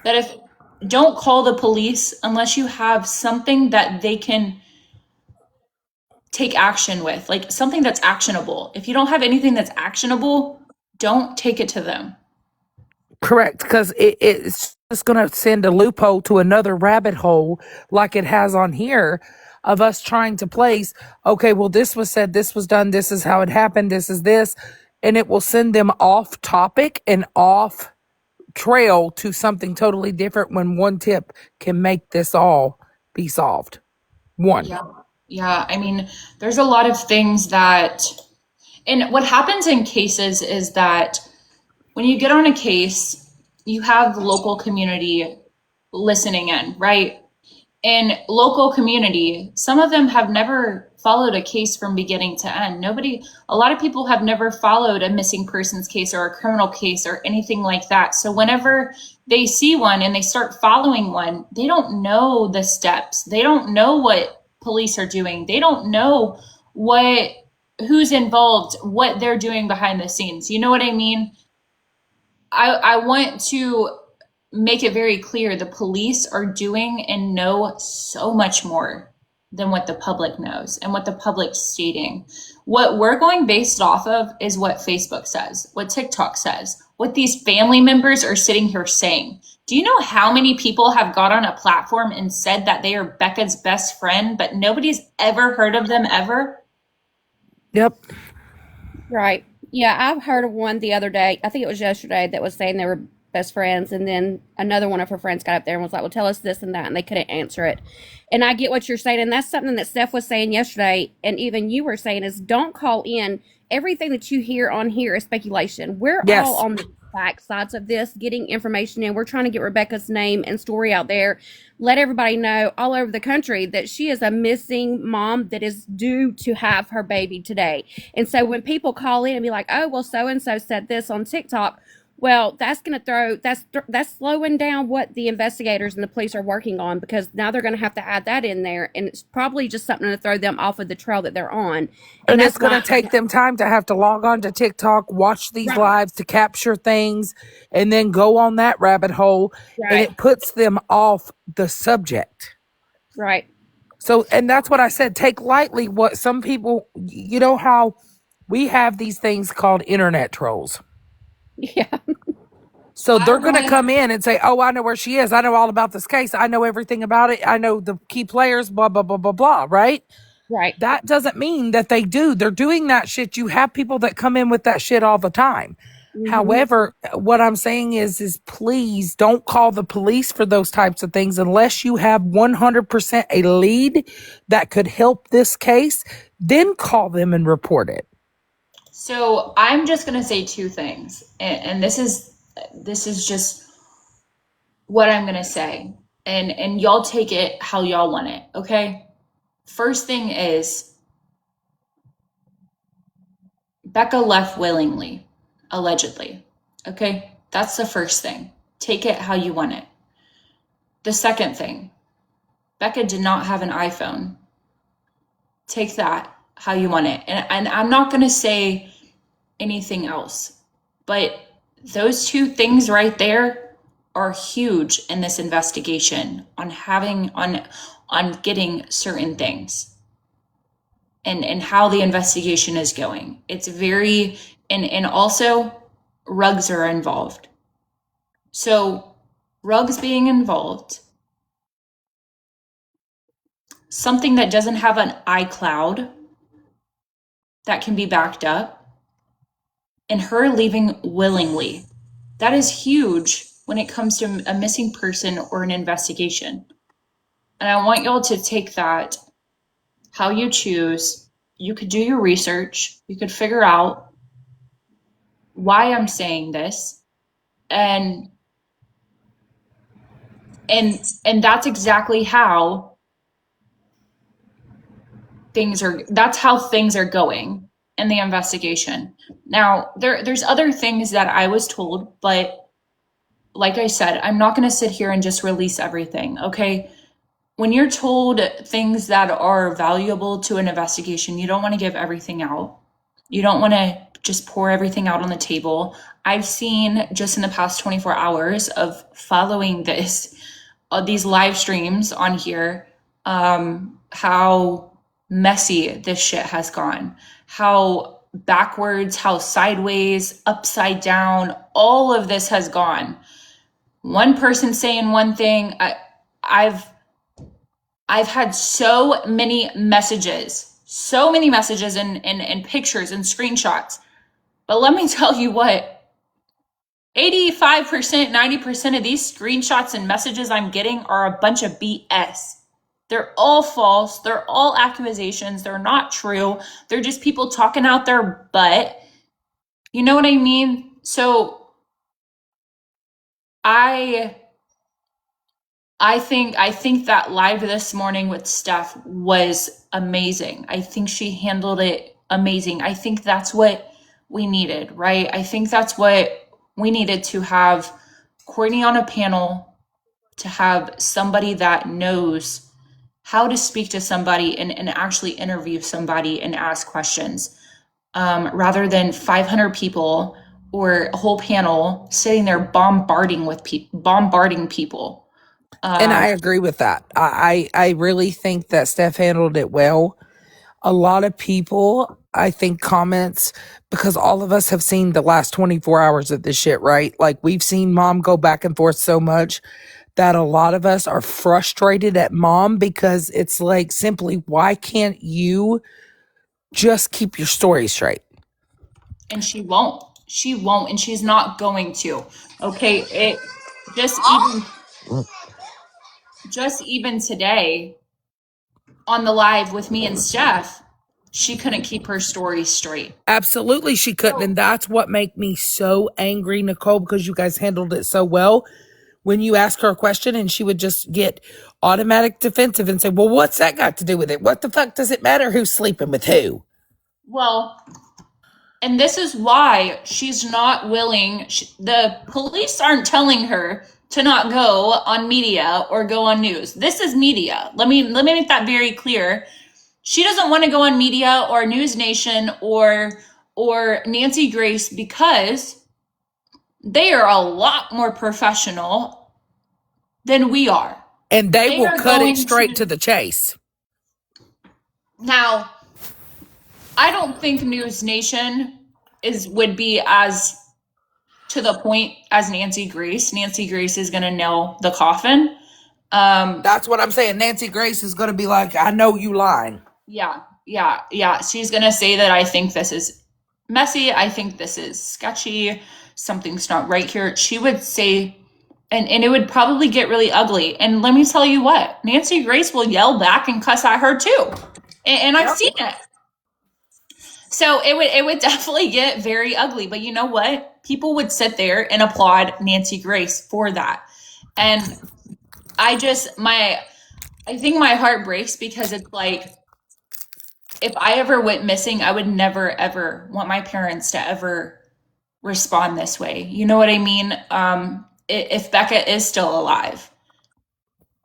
that don't call the police unless you have something that they can take action with, like something that's actionable. If you don't have anything that's actionable, don't take it to them. Correct, because it's just going to send a loophole to another rabbit hole like it has on here of us trying to place, okay, well, this was said, this was done, this is how it happened, this is this, and it will send them off topic and off trail to something totally different when one tip can make this all be solved. Yeah. I mean, there's a lot of things that, and what happens in cases is that when you get on a case, you have the local community listening in, right? And local community, some of them have never followed a case from beginning to end. A lot of people have never followed a missing persons case or a criminal case or anything like that. So whenever they see one and they start following one, they don't know the steps. They don't know what police are doing. They don't know who's involved, what they're doing behind the scenes. You know what I mean? I want to make it very clear the police are doing and know so much more than what the public knows and what the public's stating. What we're going based off of is what Facebook says, what TikTok says, what these family members are sitting here saying. Do you know how many people have got on a platform and said that they are Becca's best friend, but nobody's ever heard of them ever? Yep. Right. Yeah, I've heard of one the other day. I think it was yesterday that was saying they were best friends, and then another one of her friends got up there and was like, "Well, tell us this and that," and they couldn't answer it. And I get what you're saying, and that's something that Steph was saying yesterday, and even you were saying is don't call in. Everything that you hear on here is speculation. We're Yes. all on the back sides of this, getting information in. We're trying to get Rebecca's name and story out there. Let everybody know all over the country that she is a missing mom that is due to have her baby today. And so when people call in and be like, "Oh, well, so and so said this on TikTok," well, that's going to that's slowing down what the investigators and the police are working on, because now they're going to have to add that in there, and it's probably just something to throw them off of the trail that they're on. And it's that's going why to take them time to have to log on to TikTok, watch these Right. lives to capture things, and then go on that rabbit hole. And Right. it puts them off the subject. Right. So, and that's what I said. Take lightly what some people, you know how we have these things called internet trolls. Yeah. So they're going to come in and say, "Oh, I know where she is. I know all about this case. I know everything about it. I know the key players, blah, blah, blah, blah, blah," right? Right. That doesn't mean that they do. They're doing that shit. You have people that come in with that shit all the time. Mhm. However, what I'm saying is please don't call the police for those types of things unless you have 100% a lead that could help this case. Then call them and report it. So I'm just going to say two things, and this is just what I'm going to say, and y'all take it how y'all want it, okay? First thing is, Becca left willingly, allegedly, okay? That's the first thing. Take it how you want it. The second thing, Becca did not have an iPhone. Take that how you want it. And I'm not going to say anything else, but those two things right there are huge in this investigation on getting certain things and how the investigation is going. It's very, and also Ruggs are involved. So Ruggs being involved, something that doesn't have an iCloud that can be backed up, and her leaving willingly. That is huge when it comes to a missing person or an investigation. And I want y'all to take that how you choose. You could do your research. You could figure out why I'm saying this. And that's exactly how things are going in the investigation. Now, there's other things that I was told, but like I said, I'm not going to sit here and just release everything, okay? When you're told things that are valuable to an investigation, you don't want to give everything out. You don't want to just pour everything out on the table. I've seen just in the past 24 hours of following these live streams on here, how messy this shit has gone, how backwards, how sideways, upside down, all of this has gone. One person saying one thing, I've had so many messages and pictures and screenshots. But let me tell you what, 85%, 90% of these screenshots and messages I'm getting are a bunch of BS. They're all false. They're all accusations. They're not true. They're just people talking out their butt. You know what I mean? So I think that live this morning with Steph was amazing. I think she handled it amazing. I think that's what we needed, right? I think that's what we needed, to have Courtney on a panel, to have somebody that knows how to speak to somebody and actually interview somebody and ask questions, rather than 500 people or a whole panel sitting there bombarding people. And I agree with that. I really think that Steph handled it well. A lot of people, I think, comments, because all of us have seen the last 24 hours of this shit, right? Like, we've seen mom go back and forth so much that a lot of us are frustrated at mom, because it's like, simply, why can't you just keep your story straight? And she won't. She won't, and she's not going to. Okay, it just even today on the live with me and Steph, she couldn't keep her story straight. Absolutely, she couldn't. And that's what made me so angry, Nicole, because you guys handled it so well. When you ask her a question and she would just get automatic defensive and say, well, what's that got to do with it? What the fuck does it matter who's sleeping with who? Well, and this is why she's not willing. The police aren't telling her to not go on media or go on news. This is media. Let me make that very clear. She doesn't want to go on media or News Nation or Nancy Grace, because they are a lot more professional than we are. And they will cut it straight to the chase. Now, I don't think News Nation would be as to the point as Nancy Grace. Nancy Grace is going to nail the coffin. That's what I'm saying. Nancy Grace is going to be like, I know you lying. Yeah. She's going to say that I think this is messy. I think this is sketchy. Something's not right here. She would say, and it would probably get really ugly. And let me tell you what, Nancy Grace will yell back and cuss at her too. And I've seen it. So it would definitely get very ugly. But you know what? People would sit there and applaud Nancy Grace for that. And I think my heart breaks, because it's like, if I ever went missing, I would never, ever want my parents to ever respond this way. You know what I mean? If Becca is still alive,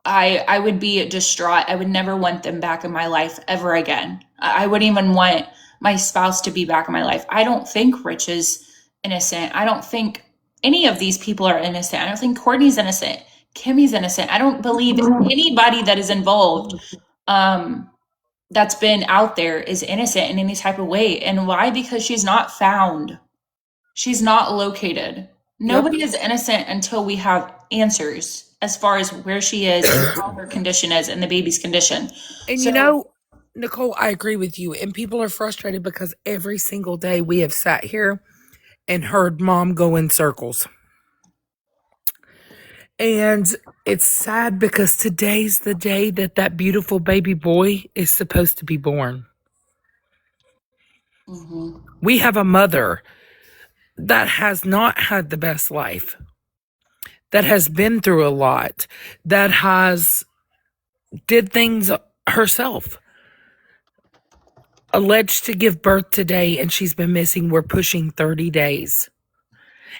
I would be distraught. I would never want them back in my life ever again. I wouldn't even want my spouse to be back in my life. I don't think Rich is innocent. I don't think any of these people are innocent. I don't think Courtney's innocent. Kimmy's innocent. I don't believe anybody that is involved, that's been out there, is innocent in any type of way. And why? Because she's not found. She's not located. Nobody is innocent until we have answers as far as where she is and how her condition is and the baby's condition. And you know, Nicole, I agree with you. And people are frustrated because every single day we have sat here and heard mom go in circles. And it's sad, because today's the day that beautiful baby boy is supposed to be born. Mm-hmm. We have a mother that has not had the best life, that has been through a lot, that has did things herself. Alleged to give birth today, and she's been missing. We're pushing 30 days.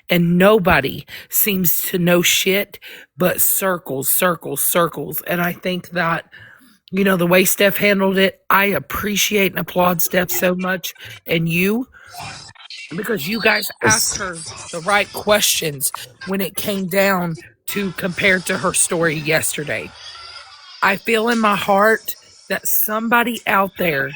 And nobody seems to know shit but circles. And I think that, you know, the way Steph handled it, I appreciate and applaud Steph so much. And you, because you guys asked her the right questions when it came down to compared to her story yesterday. I feel in my heart that somebody out there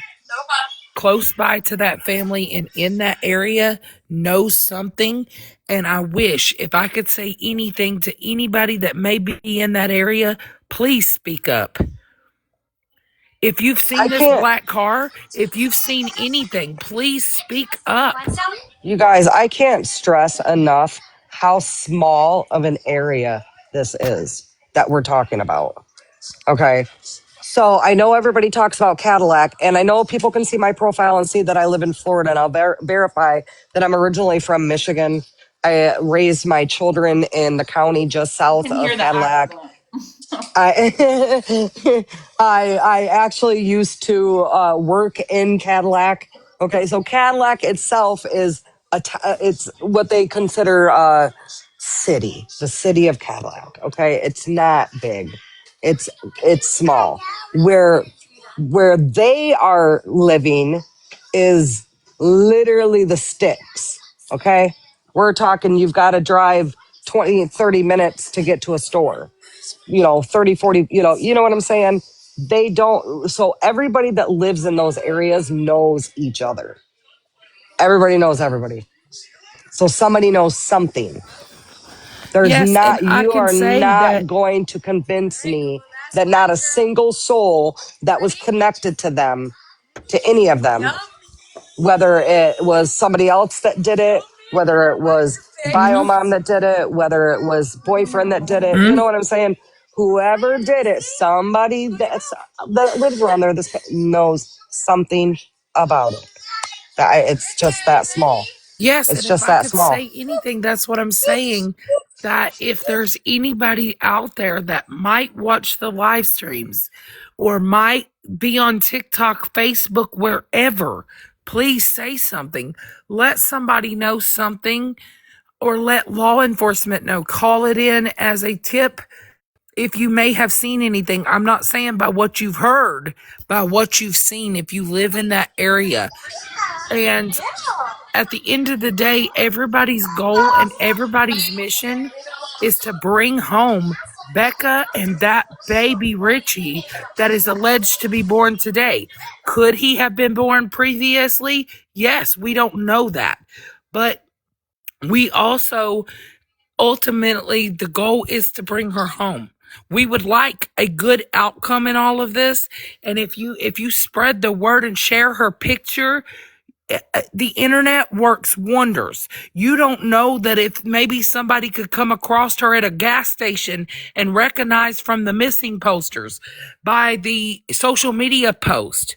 close by to that family and in that area knows something. And I wish, if I could say anything to anybody that may be in that area, please speak up. If you've seen this black car, if you've seen anything, please speak up. You guys, I can't stress enough how small of an area this is that we're talking about. Okay. So I know everybody talks about Cadillac, and I know people can see my profile and see that I live in Florida, and I'll verify that I'm originally from Michigan. I raised my children in the county just south of Cadillac. I actually used to work in Cadillac. Okay, so Cadillac itself is it's what they consider city, the city of Cadillac. Okay, it's not big. It's small. Where they are living is literally the sticks. Okay, we're talking you've got to drive 20, 30 minutes to get to a store. 30, 40, you know what I'm saying? They don't. So everybody that lives in those areas knows each other. Everybody knows everybody. So somebody knows something. Yes, and I You can are say not that. going to convince me that not a single soul that was connected to them, to any of them, whether it was somebody else that did it, whether it was Mhm. Biomom that did it, whether it was boyfriend that did it, you know Mhm. what I'm saying? Whoever did it, somebody that lives around there this knows something about it. It's just that small. Yes, It's and if just I that could small. say anything, that's what I'm saying. That if there's anybody out there that might watch the live streams or might be on TikTok, Facebook, wherever, please say something. Let somebody know something or let law enforcement know. Call it in as a tip if you may have seen anything. I'm not saying by what you've heard, by what you've seen if you live in that area. And at the end of the day, everybody's goal and everybody's mission is to bring home Becca and that baby Richie that is alleged to be born today. Could he have been born previously? Yes, we don't know that. But we also ultimately, the goal is to bring her home. We would like a good outcome in all of this. And if you spread the word and share her picture, the internet works wonders. You don't know that if maybe somebody could come across her at a gas station and recognize from the missing posters by the social media post.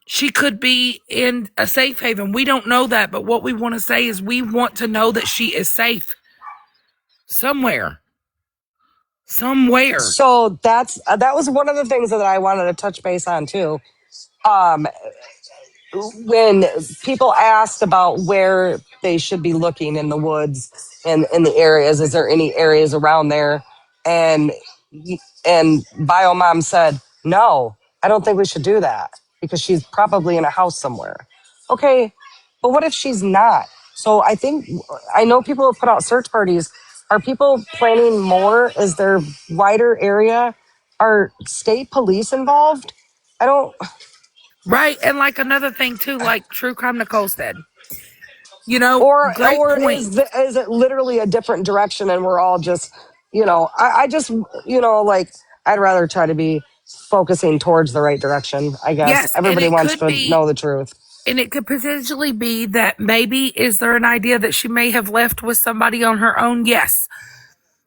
She could be in a safe haven. We don't know that, but what we want to say is we want to know that she is safe somewhere. Somewhere. So that was one of the things that I wanted to touch base on too. Um, when people asked about where they should be looking in the woods and in the areas, is there any areas around there? And Biomom said, no, I don't think we should do that because she's probably in a house somewhere. Okay, but what if she's not? So I know people have put out search parties. Are people planning more? Is there wider area? Are state police involved? I don't. Right. And like another thing too, like True Crime Nicole said, great Or point. is it literally a different direction and we're all just I just like I'd rather try to be focusing towards the right direction. I guess Yes, and everybody it wants could to be, know the truth. and it could potentially be that maybe is there an idea that she may have left with somebody on her own? Yes.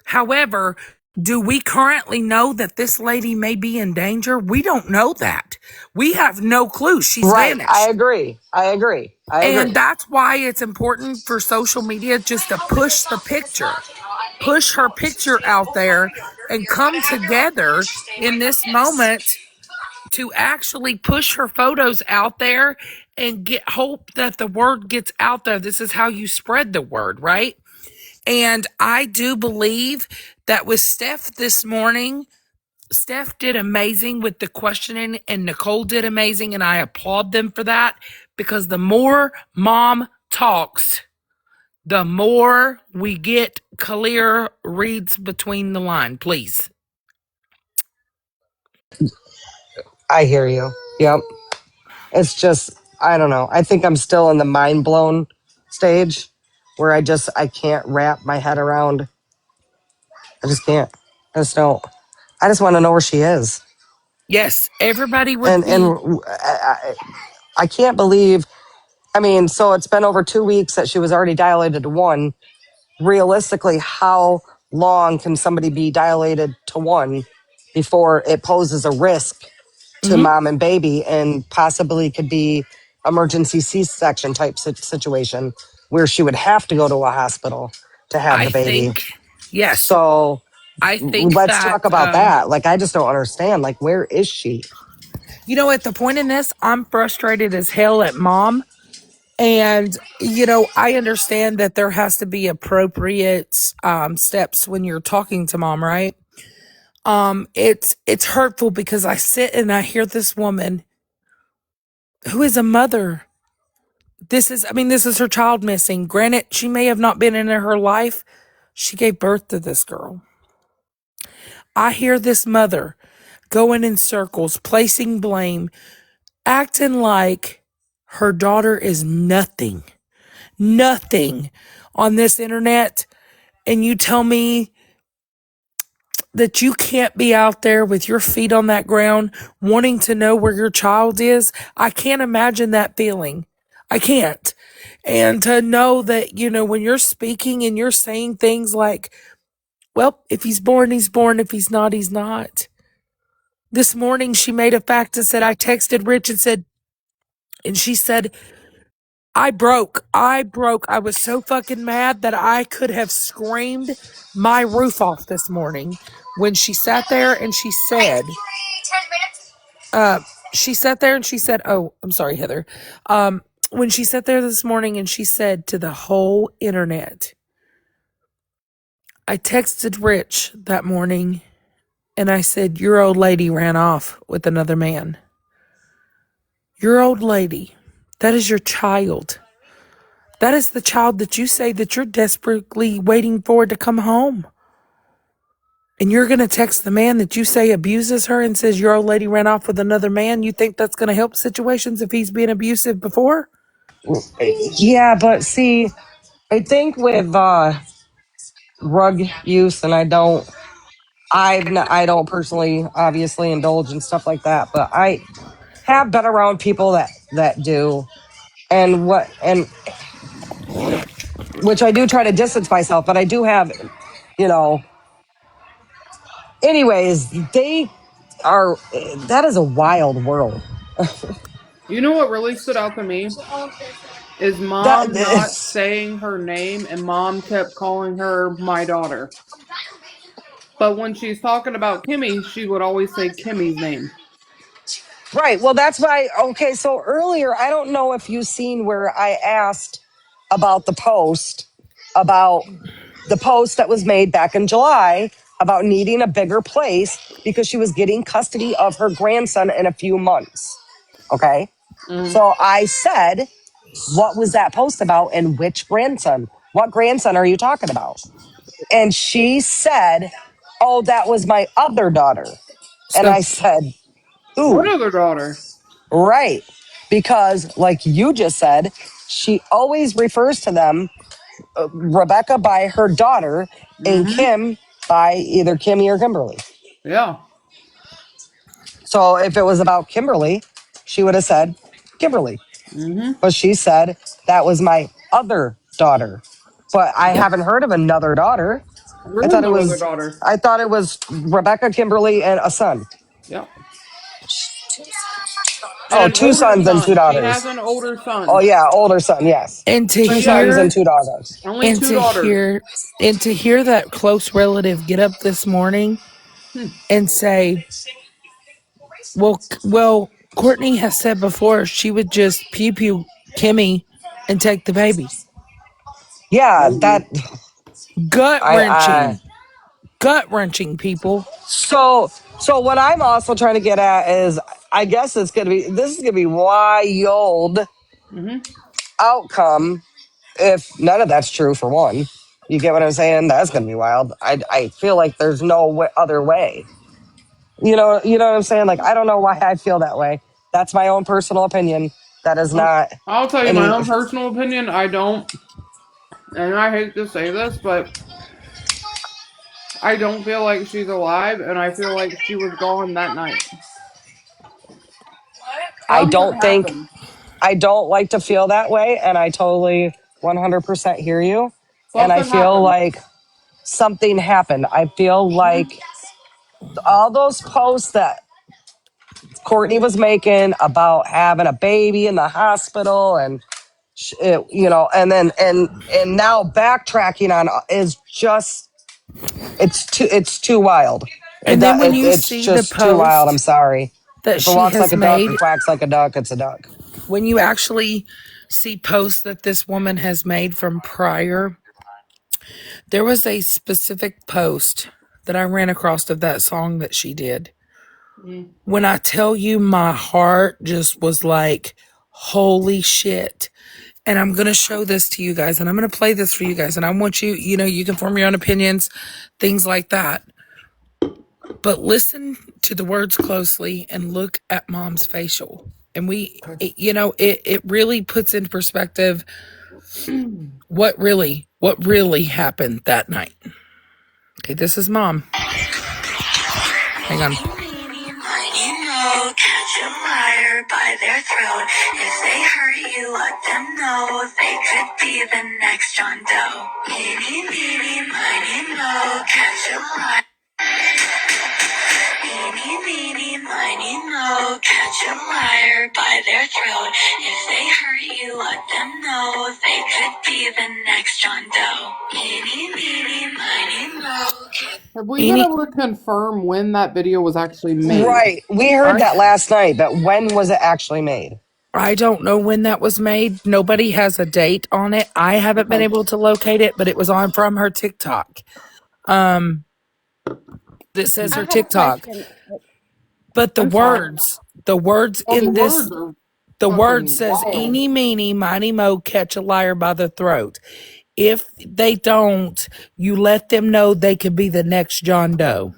However, do we currently know that this lady may be in danger? We don't know that. We have no clue. She's Right, I vanished. agree, I And agree. that's why it's important for social media just to push the picture, push her picture out there and come together in this moment to actually push her photos out there and get hope that the word gets out there. This is how you spread the word, right? And I do believe that with Steph this morning, Steph did amazing with the questioning and Nicole did amazing. And I applaud them for that because the more mom talks, the more we get clear reads between the line, please. I hear you. Yep. It's just I don't know. I think I'm still in the mind blown stage where I can't wrap my head around. I just can't. I just don't. I just want to know where she is. Yes, everybody would And be. I can't believe. I mean, so it's been over 2 weeks that she was already dilated to one. Realistically, how long can somebody be dilated to one before it poses a risk to Mhm. mom and baby and possibly could be emergency C-section type situation where she would have to go to a hospital to have I the baby. think, yes, So I think let's that, talk about that. Like, I just don't understand. Like, where is she? at the point in this, I'm frustrated as hell at mom. And, I understand that there has to be appropriate steps when you're talking to mom, right? It's hurtful because I sit and I hear this woman who is a mother. This is her child missing. Granted, she may have not been in her life. She gave birth to this girl. I hear this mother going in circles, placing blame, acting like her daughter is nothing on this internet. And you tell me that you can't be out there with your feet on that ground wanting to know where your child is. I can't imagine that feeling. I can't. And to know that, when you're speaking and you're saying things like, well, if he's born, he's born. If he's not, he's not. This morning she made a fact and said, I texted Rich and she said, I broke. I was so fucking mad that I could have screamed my roof off this morning when she sat there and she said, oh, I'm sorry, Heather. When she sat there this morning and she said to the whole internet, I texted Rich that morning and I said, your old lady ran off with another man. Your old lady. That is your child. That is the child that you say that you're desperately waiting for to come home. And you're going to text the man that you say abuses her and says your old lady ran off with another man. You think that's going to help situations if he's been abusive before? Yeah, but see, I think with rug use, and I don't personally obviously indulge in stuff like that, but I have been around people that do, and which I do try to distance myself, but I do have, you know. Anyways, that is a wild world. You know what really stood out to me? Is That mom not is saying her name, and mom kept calling her my daughter. But when she's talking about Kimmy, she would always say Kimmy's name. right. Well, that's why. Okay, so earlier, I don't know if you seen where I asked about about the post that was made back in July about needing a bigger place because she was getting custody of her grandson in a few months. Okay. So I said, what was that post about and which grandson? What grandson are you talking about? And she said, oh, that was my other daughter. And So, I said, What who? other daughter? Right. Because, like you just said, she always refers to them, Rebecca by her daughter and Mm-hmm. Kim by either Kimmy or Kimberly. Yeah. So if it was about Kimberly, she would have said Kimberly. Mm-hmm. But she said, that was my other daughter. But I yep. haven't heard of another daughter. I There is thought it no other was daughter. I thought it was Rebecca, Kimberly, and a son. Yeah. And Oh, an two older sons and two son. She has daughters. an older Oh son. yeah, older son, yes. And to Two But yeah, sons and hear, two daughters. only and two to daughters. hear, and to hear that close relative get up this morning and say, well, Courtney has said before she would just pew pew Kimmy and take the baby. Yeah, Maybe. that Gut I wrenching, people. so what I'm also trying to get at is I guess this is gonna be wild Mm-hmm. outcome if none of that's true for one. You get what I'm saying? That's gonna be wild. I feel like there's no other way. You know what I'm saying? Like I don't know why I feel that way. That's my own personal opinion. That is not I'll tell you my any own personal opinion. I don't, and I hate to say this, but I don't feel like she's alive, and I feel like she was gone that night. I Something don't think happened. I don't like to feel that way, and I totally 100% hear you. And I Something feel happened. like something happened. I feel like all those posts that Courtney was making about having a baby in the hospital and and then and now backtracking on is just it's too wild. And then when you It's see the just too wild. I'm post sorry. that If it she walks like has a duck made, or quacks like a duck, it's a duck. when you actually see posts that this woman has made from prior, there was a specific post that I ran across of that song that she did. When I tell you my heart just was like, holy shit. And I'm going to show this to you guys and I'm going to play this for you guys. And I want you, you can form your own opinions, things like that. But listen to the words closely and look at mom's facial. And it really puts into perspective what really happened that night. Okay, this is mom. Hang on. Catch a liar by their throat. If they hurt you, let them know they could be the next John Doe. Eeny, meeny, miny, mo, catch a liar. Eeny, meeny, miny, mo, catch a liar by their throat. If they hurt you, let them know they could be the next John Doe. Eeny, meeny, miny, mo. Have we been able to confirm when that video was actually made? Right. We heard that last night, but when was it actually made? I don't know when that was made. Nobody has a date on it. I haven't been able to locate it, but it was on from her TikTok. It says her TikTok. But the words in this, the word says, eeny, meeny, miny, mo, catch a liar by the throat. If they don't, you let them know they could be the next John Doe.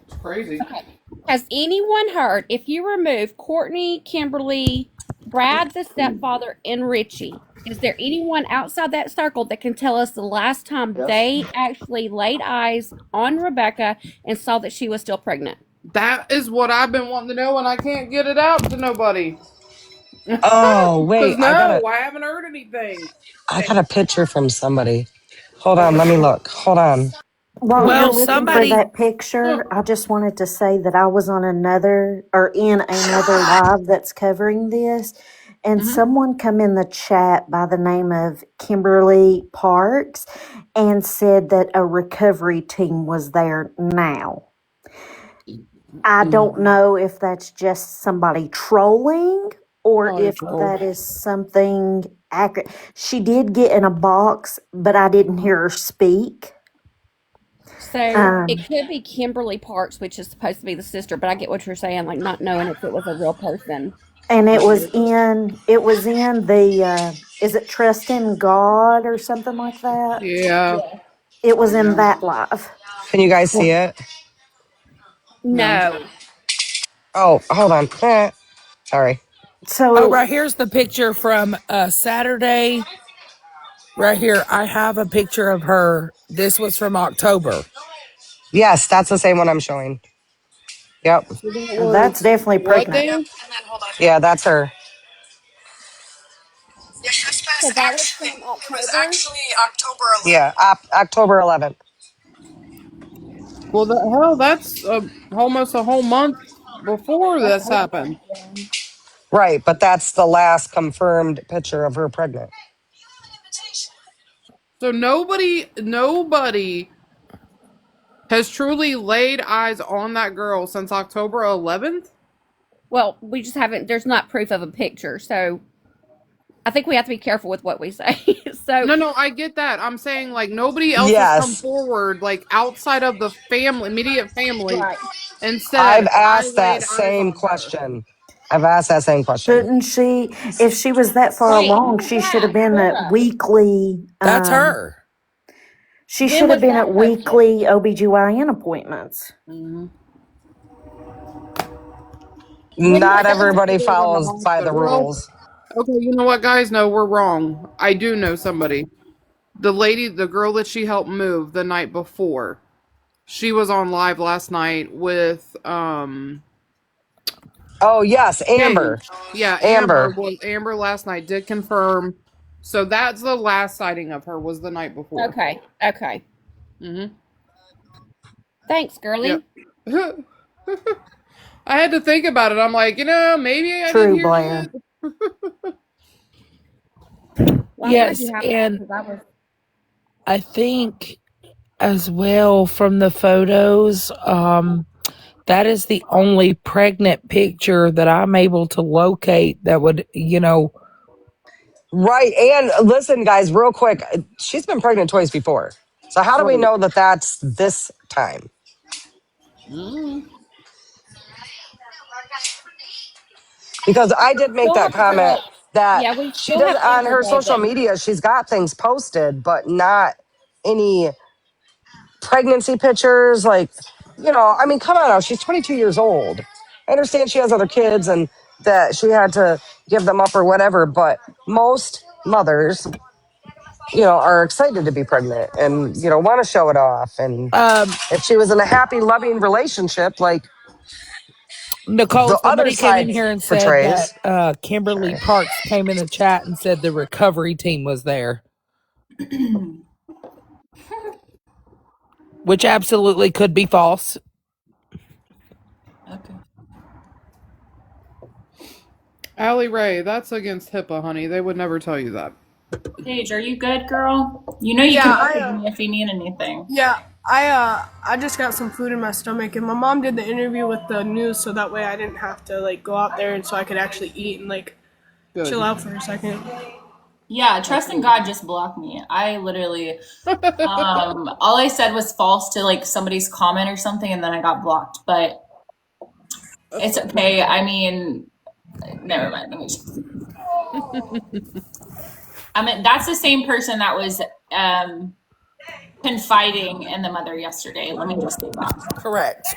It's crazy. Okay. Has anyone heard, if you remove Courtney, Kimberly, Brad, the stepfather, and Richie, is there anyone outside that circle that can tell us the last time they actually laid eyes on Rebecca and saw that she was still pregnant? That is what I've been wanting to know, and I can't get it out to nobody. Oh, wait. I haven't heard anything. I got a picture from somebody. Hold on. Let me look. Hold on. While you're looking for that picture, I just wanted to say that I was on in another live that's covering this, and someone come in the chat by the name of Kimberly Parks and said that a recovery team was there now. I don't know if that's just somebody trolling or if that is something accurate. She did get in a box, but I didn't hear her speak. So it could be Kimberly Parks, which is supposed to be the sister, but I get what you're saying, like not knowing if it was a real person. And it was in the is it Trust in God or something like that? Yeah. It was in that live. Can you guys see it? No. Oh, hold on. Sorry. So right here's the picture from Saturday. Right here, I have a picture of her. This was from October. Yes, that's the same one I'm showing. Yep. That's definitely pregnant. Yeah, that's her. So that was from October? October 11th. Yeah, October 11th. Well, the hell, that's almost a whole month before this happened. Right, but that's the last confirmed picture of her pregnant. So nobody has truly laid eyes on that girl since October 11th? Well, we just haven't, there's not proof of a picture, so I think we have to be careful with what we say. No, I get that. I'm saying, like, nobody else has come forward, like, outside of the immediate family, and said, I've asked that same question. Shouldn't she, if she was that far along, she should have been at weekly. That's her. She should have been at weekly OBGYN appointments. Not everybody follows by the rules. Okay, you know what, guys? No, we're wrong. I do know somebody. The girl that she helped move the night before, she was on live last night with Oh yes, Amber. Yeah, Amber last night did confirm. So that's the last sighting of her was the night before. Okay. Thanks, girlie. Yep. I had to think about it. I'm like, maybe I True, didn't hear Blair. Yes, and I think as well from the photos, that is the only pregnant picture that I'm able to locate that would, Right, and listen, guys, real quick, she's been pregnant twice before. So how do we know that that's this time? Because I did make that comment that she does on her social media. She's got things posted, but not any pregnancy pictures. Like, I mean, come on now. She's 22 years old. I understand she has other kids and that she had to give them up or whatever, but most mothers, are excited to be pregnant and, want to show it off. And if she was in a happy, loving relationship, like Nicole, the other somebody came in side here and said portrays. that Kimberly Parks came in the chat and said the recovery team was there. Which absolutely could be false. Okay. Allie Ray, that's against HIPAA, honey. They would never tell you that. Paige, are you good, girl? You know you can message me if you need anything. Yeah, I just got some food in my stomach, and my mom did the interview with the news, so that way I didn't have to like go out there, and so I could actually eat and like chill out for a second. Yeah, trust in God just blocked me. I literally, all I said was false to like somebody's comment or something, and then I got blocked. But it's okay. I mean, never mind. Let me just... I mean, that's the same person that was confiding in the mother yesterday. Let me just say that. Correct.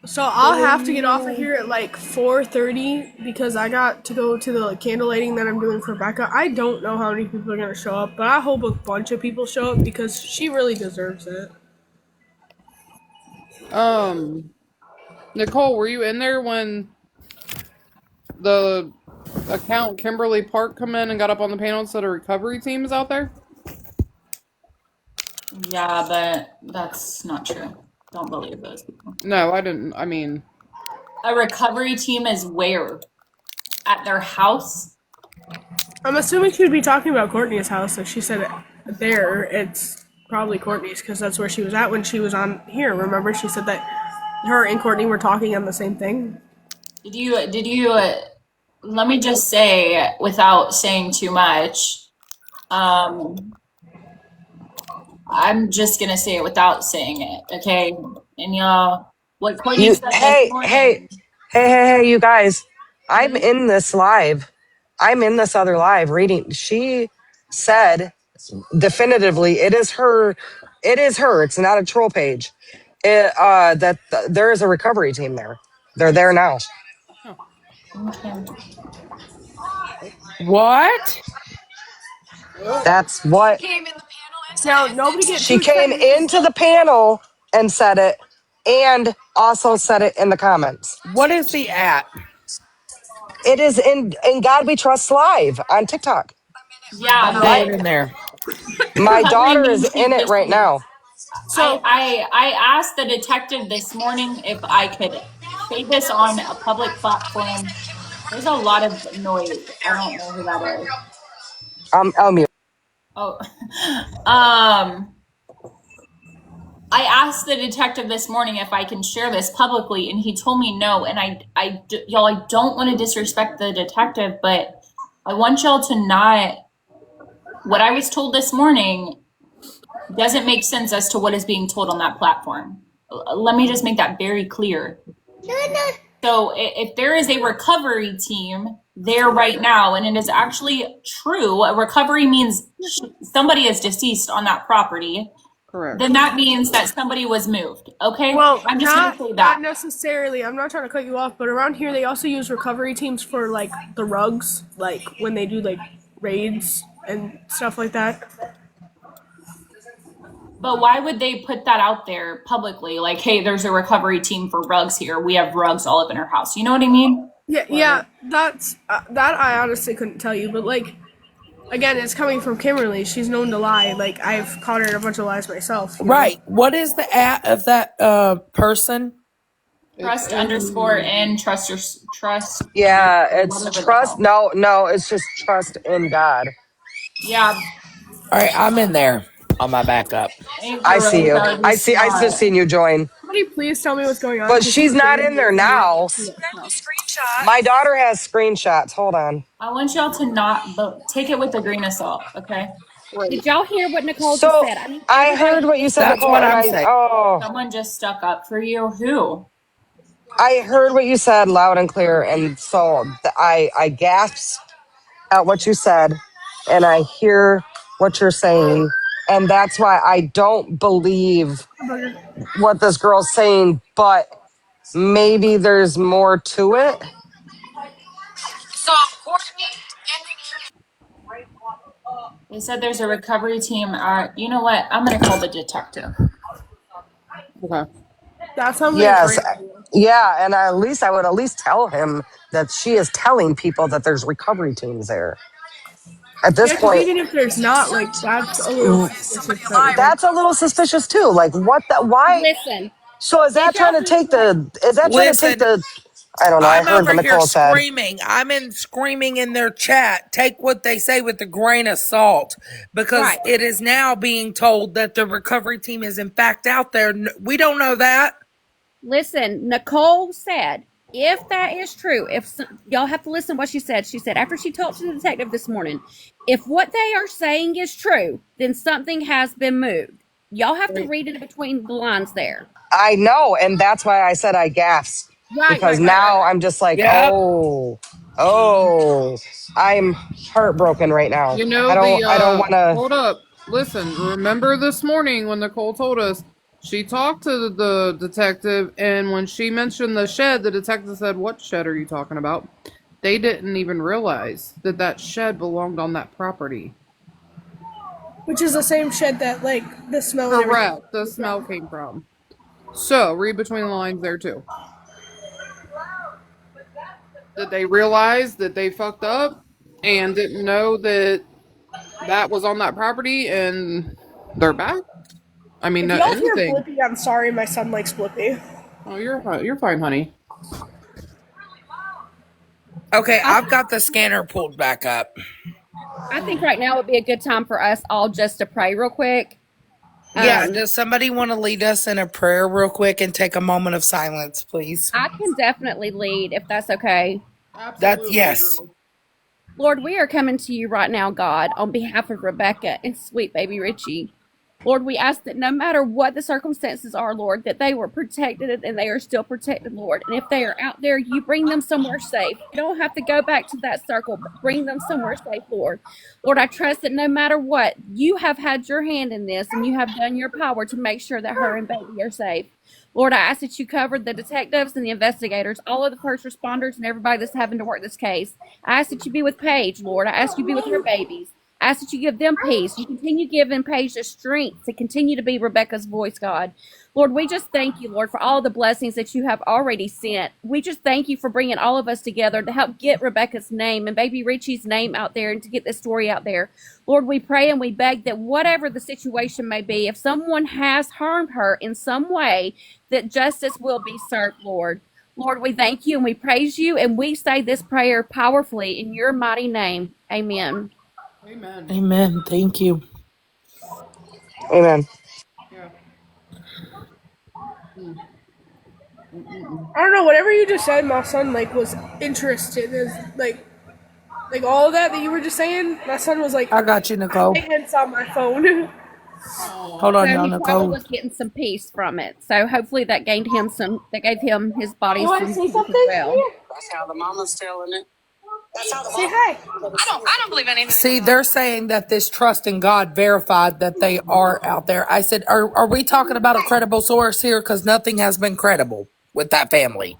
So I'll have to get off of here at like 4:30 because I got to go to the candle lighting that I'm doing for Becca. I don't know how many people are gonna show up, but I hope a bunch of people show up because she really deserves it. Nicole, were you in there when the account Kimberly Park come in and got up on the panel and said a recovery team is out there? Yeah, but that's not true. Don't believe those people. No, I didn't. I mean, a recovery team is where? At their house? I'm assuming she would be talking about Courtney's house. If she said it there, it's probably Courtney's because that's where she was at when she was on here. Remember, she said that her and Courtney were talking on the same thing. Did you, let me just say, without saying too much, I'm just gonna say it without saying it, okay? And y'all, what Courtney said this morning. Hey, you guys. I'm in this live. I'm in this other live reading. She said definitively it is her. It is her. It's not a troll page. There is a recovery team there. They're there now. Okay. What? That's what. Now, nobody gets She came into the panel and said it, and also said it in the comments. What is the app? It is in God We Trust Live on TikTok. Yeah, I'm going in there. My daughter is in it right now. So I asked the detective this morning if I could say this on a public platform. There's a lot of noise. I don't know who that is. I'll mute. Oh, I asked the detective this morning if I can share this publicly, and he told me no. And y'all, I don't want to disrespect the detective, but I want y'all to not. What I was told this morning doesn't make sense as to what is being told on that platform. Let me just make that very clear. So if there is a recovery team there right now, and it is actually true, a recovery means somebody is deceased on that property. Correct. Then that means that somebody was moved. Okay. Well, I'm just gonna say that. Not necessarily. I'm not trying to cut you off, but around here they also use recovery teams for like the rugs, like when they do like raids and stuff like that. But why would they put that out there publicly? Like, hey, there's a recovery team for rugs here. We have rugs all up in our house. You know what I mean? Yeah. That's that I honestly couldn't tell you, but like, again, it's coming from Kimberly. She's known to lie. Like I've caught her in a bunch of lies myself. Right. Know? What is the at of that person? Trust underscore in trust. Yeah, it's trust. No, it's just trust in God. Yeah. All right, I'm in there on my backup. I see you. I just seen you join. Somebody please tell me what's going on. But she's not in there now. My daughter has screenshots. Hold on. I want y'all to not take it with a grain of salt, okay? Did y'all hear what Nicole just said? I heard what you said, That's Nicole. what I'm saying. Someone just stuck up for you. Who? I heard what you said loud and clear, and so I gasped at what you said, and I hear what you're saying. And that's why I don't believe what this girl's saying, but maybe there's more to it. They said there's a recovery team. You know what? I'm gonna call the detective. Okay. That sounds like a Yes. great idea. Yeah. And I would at least tell him that she is telling people that there's recovery teams there. At this Yeah, because point, even if there's not, like, that's a little suspicious. That, like, that's a little suspicious too. Like, what the, why? Listen, So is did that y'all trying to hear take what? Listen, I don't know. I I'm heard over what here Nicole said. screaming in their chat. Take what they say with a grain of salt, because Right. it is now being told that the recovery team is in fact out there. We don't know that. Listen, Nicole said, if that is true, y'all have to listen to what she said. She said, after she talked to the detective this morning, if what they are saying is true, then something has been moved. Y'all have to read it between the lines there. I know, and that's why I said I gasped, Right, because right, right, right, now right. I'm just like, Yep. oh, I'm heartbroken right now. You know, I don't want to. hold up. Listen, remember this morning when Nicole told us she talked to the detective, and when she mentioned the shed, the detective said, "What shed are you talking about?" They didn't even realize that that shed belonged on that property. which is the same shed that, like, the smell and everything. Correct. The smell came from. So, read between the lines there, too. Did they realize that they fucked up and didn't know that that was on that property and they're back? I mean, If y'all hear anything. Blippi, I'm sorry. My son likes Blippi. Oh, you're fine, honey. Okay, I, I've got the scanner pulled back up. I think right now would be a good time for us all just to pray real quick. Yeah, does somebody want to lead us in a prayer real quick and take a moment of silence, please? I can definitely lead if that's okay. That's yes. Lord, we are coming to you right now, God, on behalf of Rebecca and sweet baby Richie. Lord, we ask that no matter what the circumstances are, Lord, that they were protected and they are still protected, Lord. And if they are out there, you bring them somewhere safe. You don't have to go back to that circle, but bring them somewhere safe, Lord. Lord, I trust that no matter what, you have had your hand in this and you have done your power to make sure that her and baby are safe. Lord, I ask that you cover the detectives and the investigators, all of the first responders, and everybody that's having to work this case. I ask that you be with Paige, Lord. I ask you to be with her babies. I ask that you give them peace. You continue giving Paige the strength to continue to be Rebecca's voice, God. Lord, we just thank you, Lord, for all the blessings that you have already sent. We just thank you for bringing all of us together to help get Rebecca's name and baby Richie's name out there and to get this story out there. Lord, we pray and we beg that whatever the situation may be, if someone has harmed her in some way, that justice will be served, Lord. Lord, we thank you and we praise you, and we say this prayer powerfully in your mighty name. Amen. Amen. Amen. Thank you. Amen. Yeah. I don't know. Whatever you just said, my son like was interested. Is like all of that you were just saying. My son was like, I got you, Nicole. hints on my phone. Hold So on, y'all, he probably Nicole. was getting some peace from it. So hopefully that gained him that gave him his body You want to some say peace as something? well. Here. That's how the mama's telling it. That's how the say hi. I don't believe anything. See, they're saying that this trust in God verified that they are out there. I said, are we talking about a credible source here? Because nothing has been credible with that family.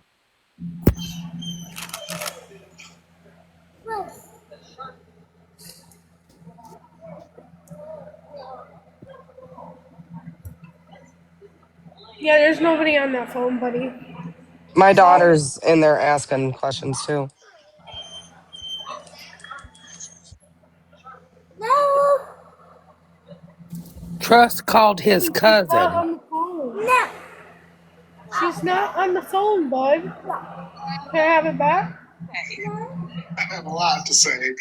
Yeah, there's nobody on that phone, buddy. My daughter's in there asking questions too. No. Trust called his She's not cousin. on the phone. No. She's not on the phone, bud. Can I have it back? I have a lot to say.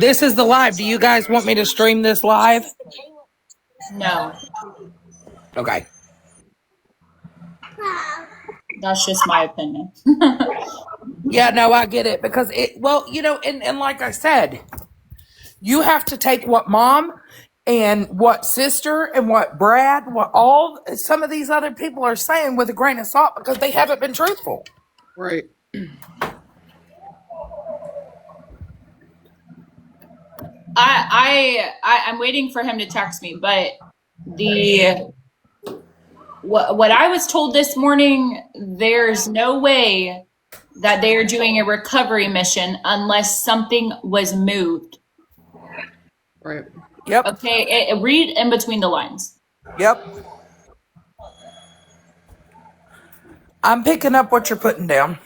This is the live. Do you guys want me to stream this live? No, Okay. that's just my opinion. Yeah, no, I get it. Because well, and like I said, you have to take what mom and what sister and what Brad, what all some of these other people are saying with a grain of salt, because they haven't been truthful. Right. I'm waiting for him to text me, but what I was told this morning, there's no way that they are doing a recovery mission unless something was moved. Right. Yep. Okay, read in between the lines. Yep. I'm picking up what you're putting down.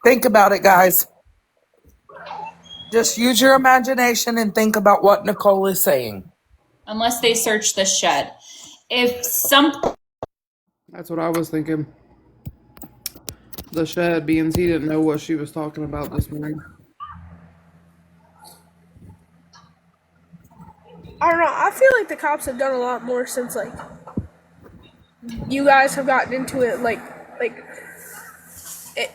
Think about it, guys. Just use your imagination and think about what Nicole is saying. Unless they search the shed. If some... That's what I was thinking. The shed, being he didn't know what she was talking about this morning. I don't know. I feel like the cops have done a lot more since like you guys have gotten into it.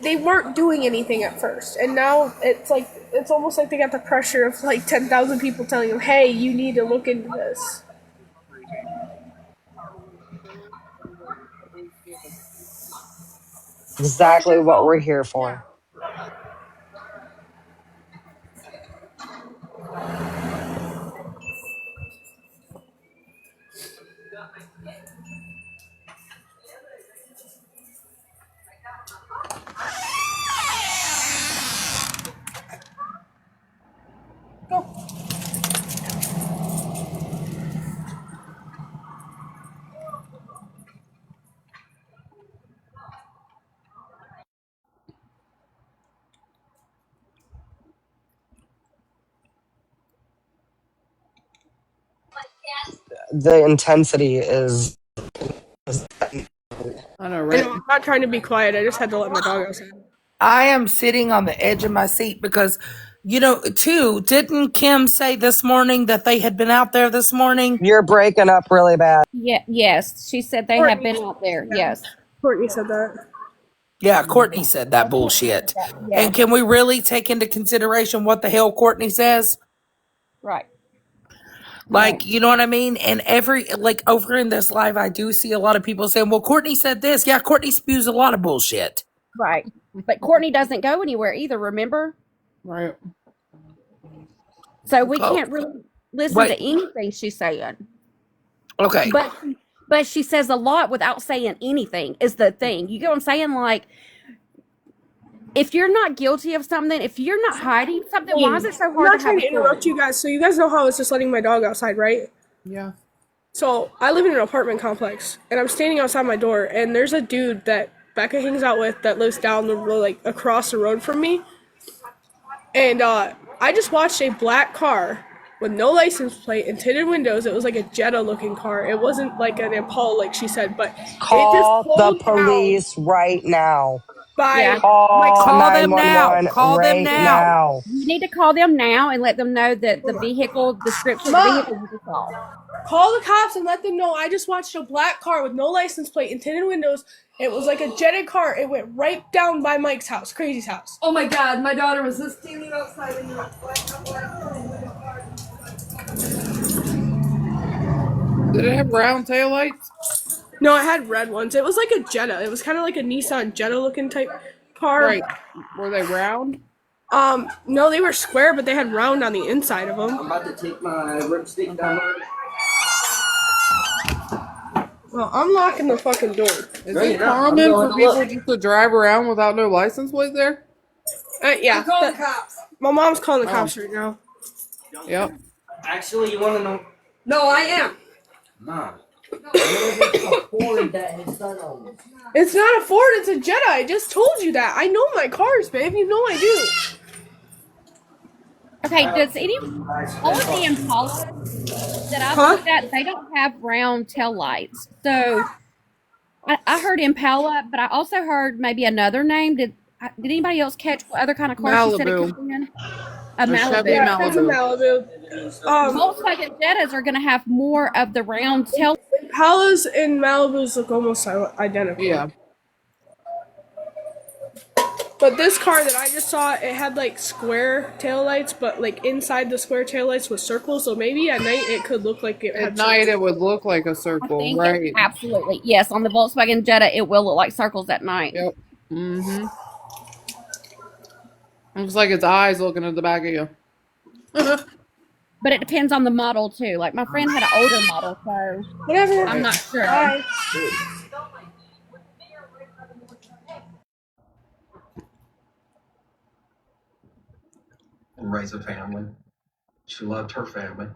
They weren't doing anything at first, and now it's almost like they got the pressure of like 10,000 people telling them, "Hey, you need to look into this." Exactly what we're here for. The intensity is I know, I right? know, I'm not trying to be quiet. I just had to let my dog outside. I am sitting on the edge of my seat because, didn't Kim say this morning that they had been out there this morning? You're breaking up really bad. Yeah, yes, she said they have been out there. Yes. Courtney said that. Yeah, Courtney said that bullshit. Yeah. And can we really take into consideration what the hell Courtney says? Right. Like, you know what I mean? And over in this live, I do see a lot of people saying, well, Courtney said this. Yeah, Courtney spews a lot of bullshit. Right. But Courtney doesn't go anywhere either, remember? Right. So we can't really listen to anything she's saying. Okay. But she says a lot without saying anything is the thing. You get what I'm saying? Like, if you're not guilty of something, if you're not hiding something, why is it so hard I'm not to trying have to interrupt you guys. So you guys know how I was just letting my dog outside, right? Yeah. So I live in an apartment complex, and I'm standing outside my door, and there's a dude that Becca hangs out with that lives down the road, like across the road from me. And I just watched a black car with no license plate and tinted windows. It was like a Jetta-looking car. It wasn't like an Impala, like she said, but Call it just the police right now. Call them now. 911 Call them now. You need to call them now and let them know that the vehicle description of the vehicle you saw. Call the cops and let them know I just watched a black car with no license plate and tinted windows. It was like a jetted car. It went right down by Mike's house, Crazy's house. Oh my god, my daughter was just standing outside in the Did it have round taillights? No, it had red ones. It was like a Jetta. It was kind of like a Nissan Jetta looking type car. Right. Were they round? No, they were square, but they had round on the inside of them. I'm about to take my ripstick down. Well, I'm locking the fucking door. Is it common for people just to drive around without no license plate there? Yeah. Call the cops. My mom's calling the cops right now. Yep. Actually, you want to know? No, I am. Nah. It's not a Ford, it's a Jetta. I just told you that. I know my cars, babe. You know I do. Okay, does all of the Impalas that I've looked at, they don't have round tail lights. So I heard Impala, but I also heard maybe another name. Did anybody else catch what other kind of car she said it could be in? A Malibu. Yeah, it's a Malibu. Volkswagen Jettas are going to have more of the round tail. Impalas and Malibus look almost identical. Yeah. But this car that I just saw, it had like square taillights, but like inside the square taillights was circles. So maybe at night it could look like it At had night, circles. it would look like a I circle, think right? absolutely. Yes, on the Volkswagen Jetta, it will look like circles at night. Yep. Mm-hmm. Looks like its eyes looking at the back of you. But it depends on the model too. Like my friend had an older model, so Whatever. I'm not sure. Bye. And raise a family. She loved her family.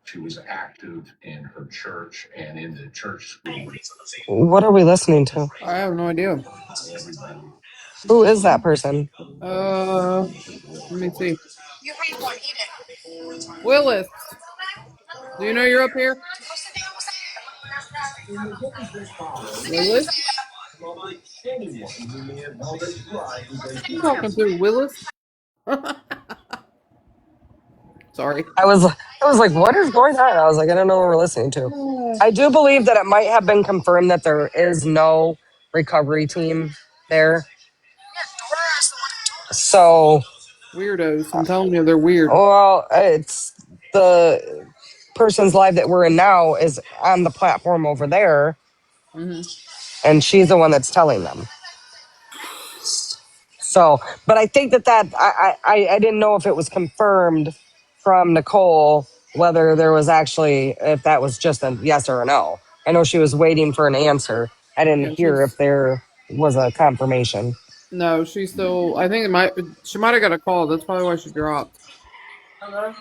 She was active in her church and in the church school. What are we listening to? I have no idea. Who is that person? Let me see. Willis, do you know you're up here? Willis? I'm talking to Willis. Sorry. I was like, what is going on? I was like, I don't know what we're listening to. I do believe that it might have been confirmed that there is no recovery team there. So, Weirdos. I'm telling you, they're weird. well, it's the person's live that we're in now is on the platform over there, and she's the one that's telling them. So, but I think that I didn't know if it was confirmed from Nicole whether there was actually, if that was just a yes or a no. I know she was waiting for an answer. I didn't hear if there was a confirmation. No, she's still. I think she might have got a call. That's probably why she dropped. Hello?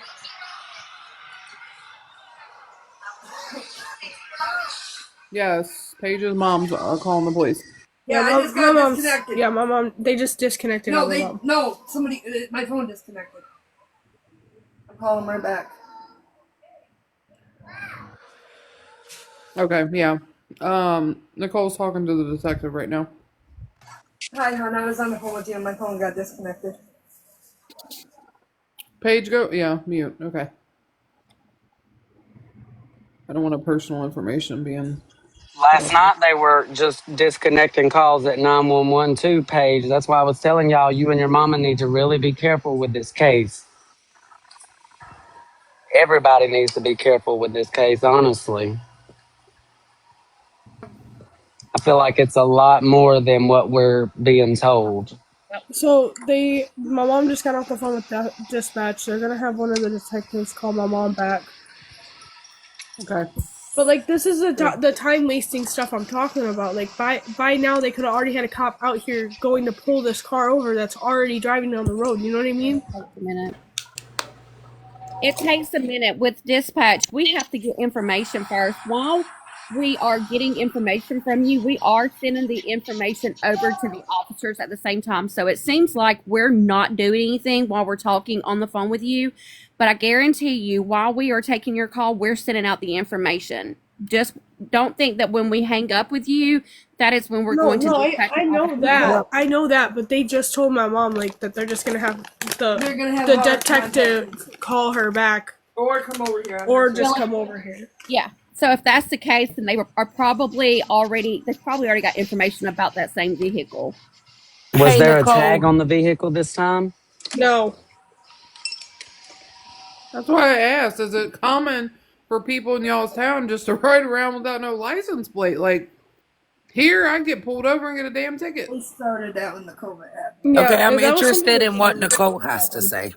Yes, Paige's mom's calling the police. Yeah, I just got mom's, disconnected. yeah, my mom. They just disconnected. No, somebody. My phone disconnected. I'm calling right back. Okay, yeah. Nicole's talking to the detective right now. Hi, hon. I was on the phone with you, and my phone got disconnected. Paige, go. Yeah, mute. Okay. I don't want personal information being. Last night they were just disconnecting calls at 911 too, Paige. That's why I was telling y'all you and your mama need to really be careful with this case. Everybody needs to be careful with this case, honestly. I feel like it's a lot more than what we're being told. So my mom just got off the phone with dispatch. They're gonna have one of the detectives call my mom back. Okay. But like this is the time wasting stuff I'm talking about. Like by now they could have already had a cop out here going to pull this car over that's already driving down the road. You know what I mean? It takes a minute with dispatch. We have to get information first. While we are getting information from you, we are sending the information over to the officers at the same time. So it seems like we're not doing anything while we're talking on the phone with you. But I guarantee you, while we are taking your call, we're sending out the information. Just don't think that when we hang up with you, that is when we're going to dispatch. I know that. I know that, but they just told my mom like that they're just gonna have the detective call her back or come over here, or just come over here. Yeah. So if that's the case, then they've probably already got information about that same vehicle. Was there a tag on the vehicle this time? No. That's why I asked. Is it common for people in y'all's town just to ride around without no license plate? Like, here, I get pulled over and get a damn ticket. We started out in the COVID app. Okay, I'm interested in what Nicole has to say.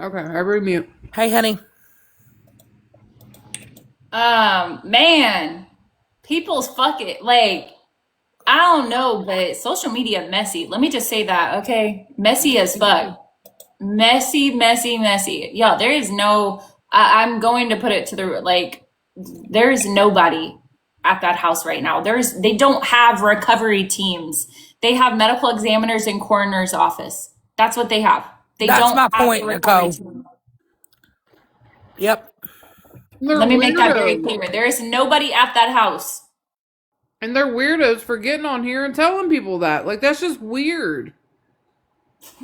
Okay, I remute. Hey, honey. Man, people's fucking, like, I don't know, but social media messy. Let me just say that, okay? Messy as fuck. Messy. Yeah, there is no, I'm going to put it to the, like, there is nobody at that house right now. They don't have recovery teams. They have medical examiners in coroner's office. That's what they have. That's my point, Nicole. Yep. Let me make that very clear. There is nobody at that house. And they're weirdos for getting on here and telling people that. Like, that's just weird.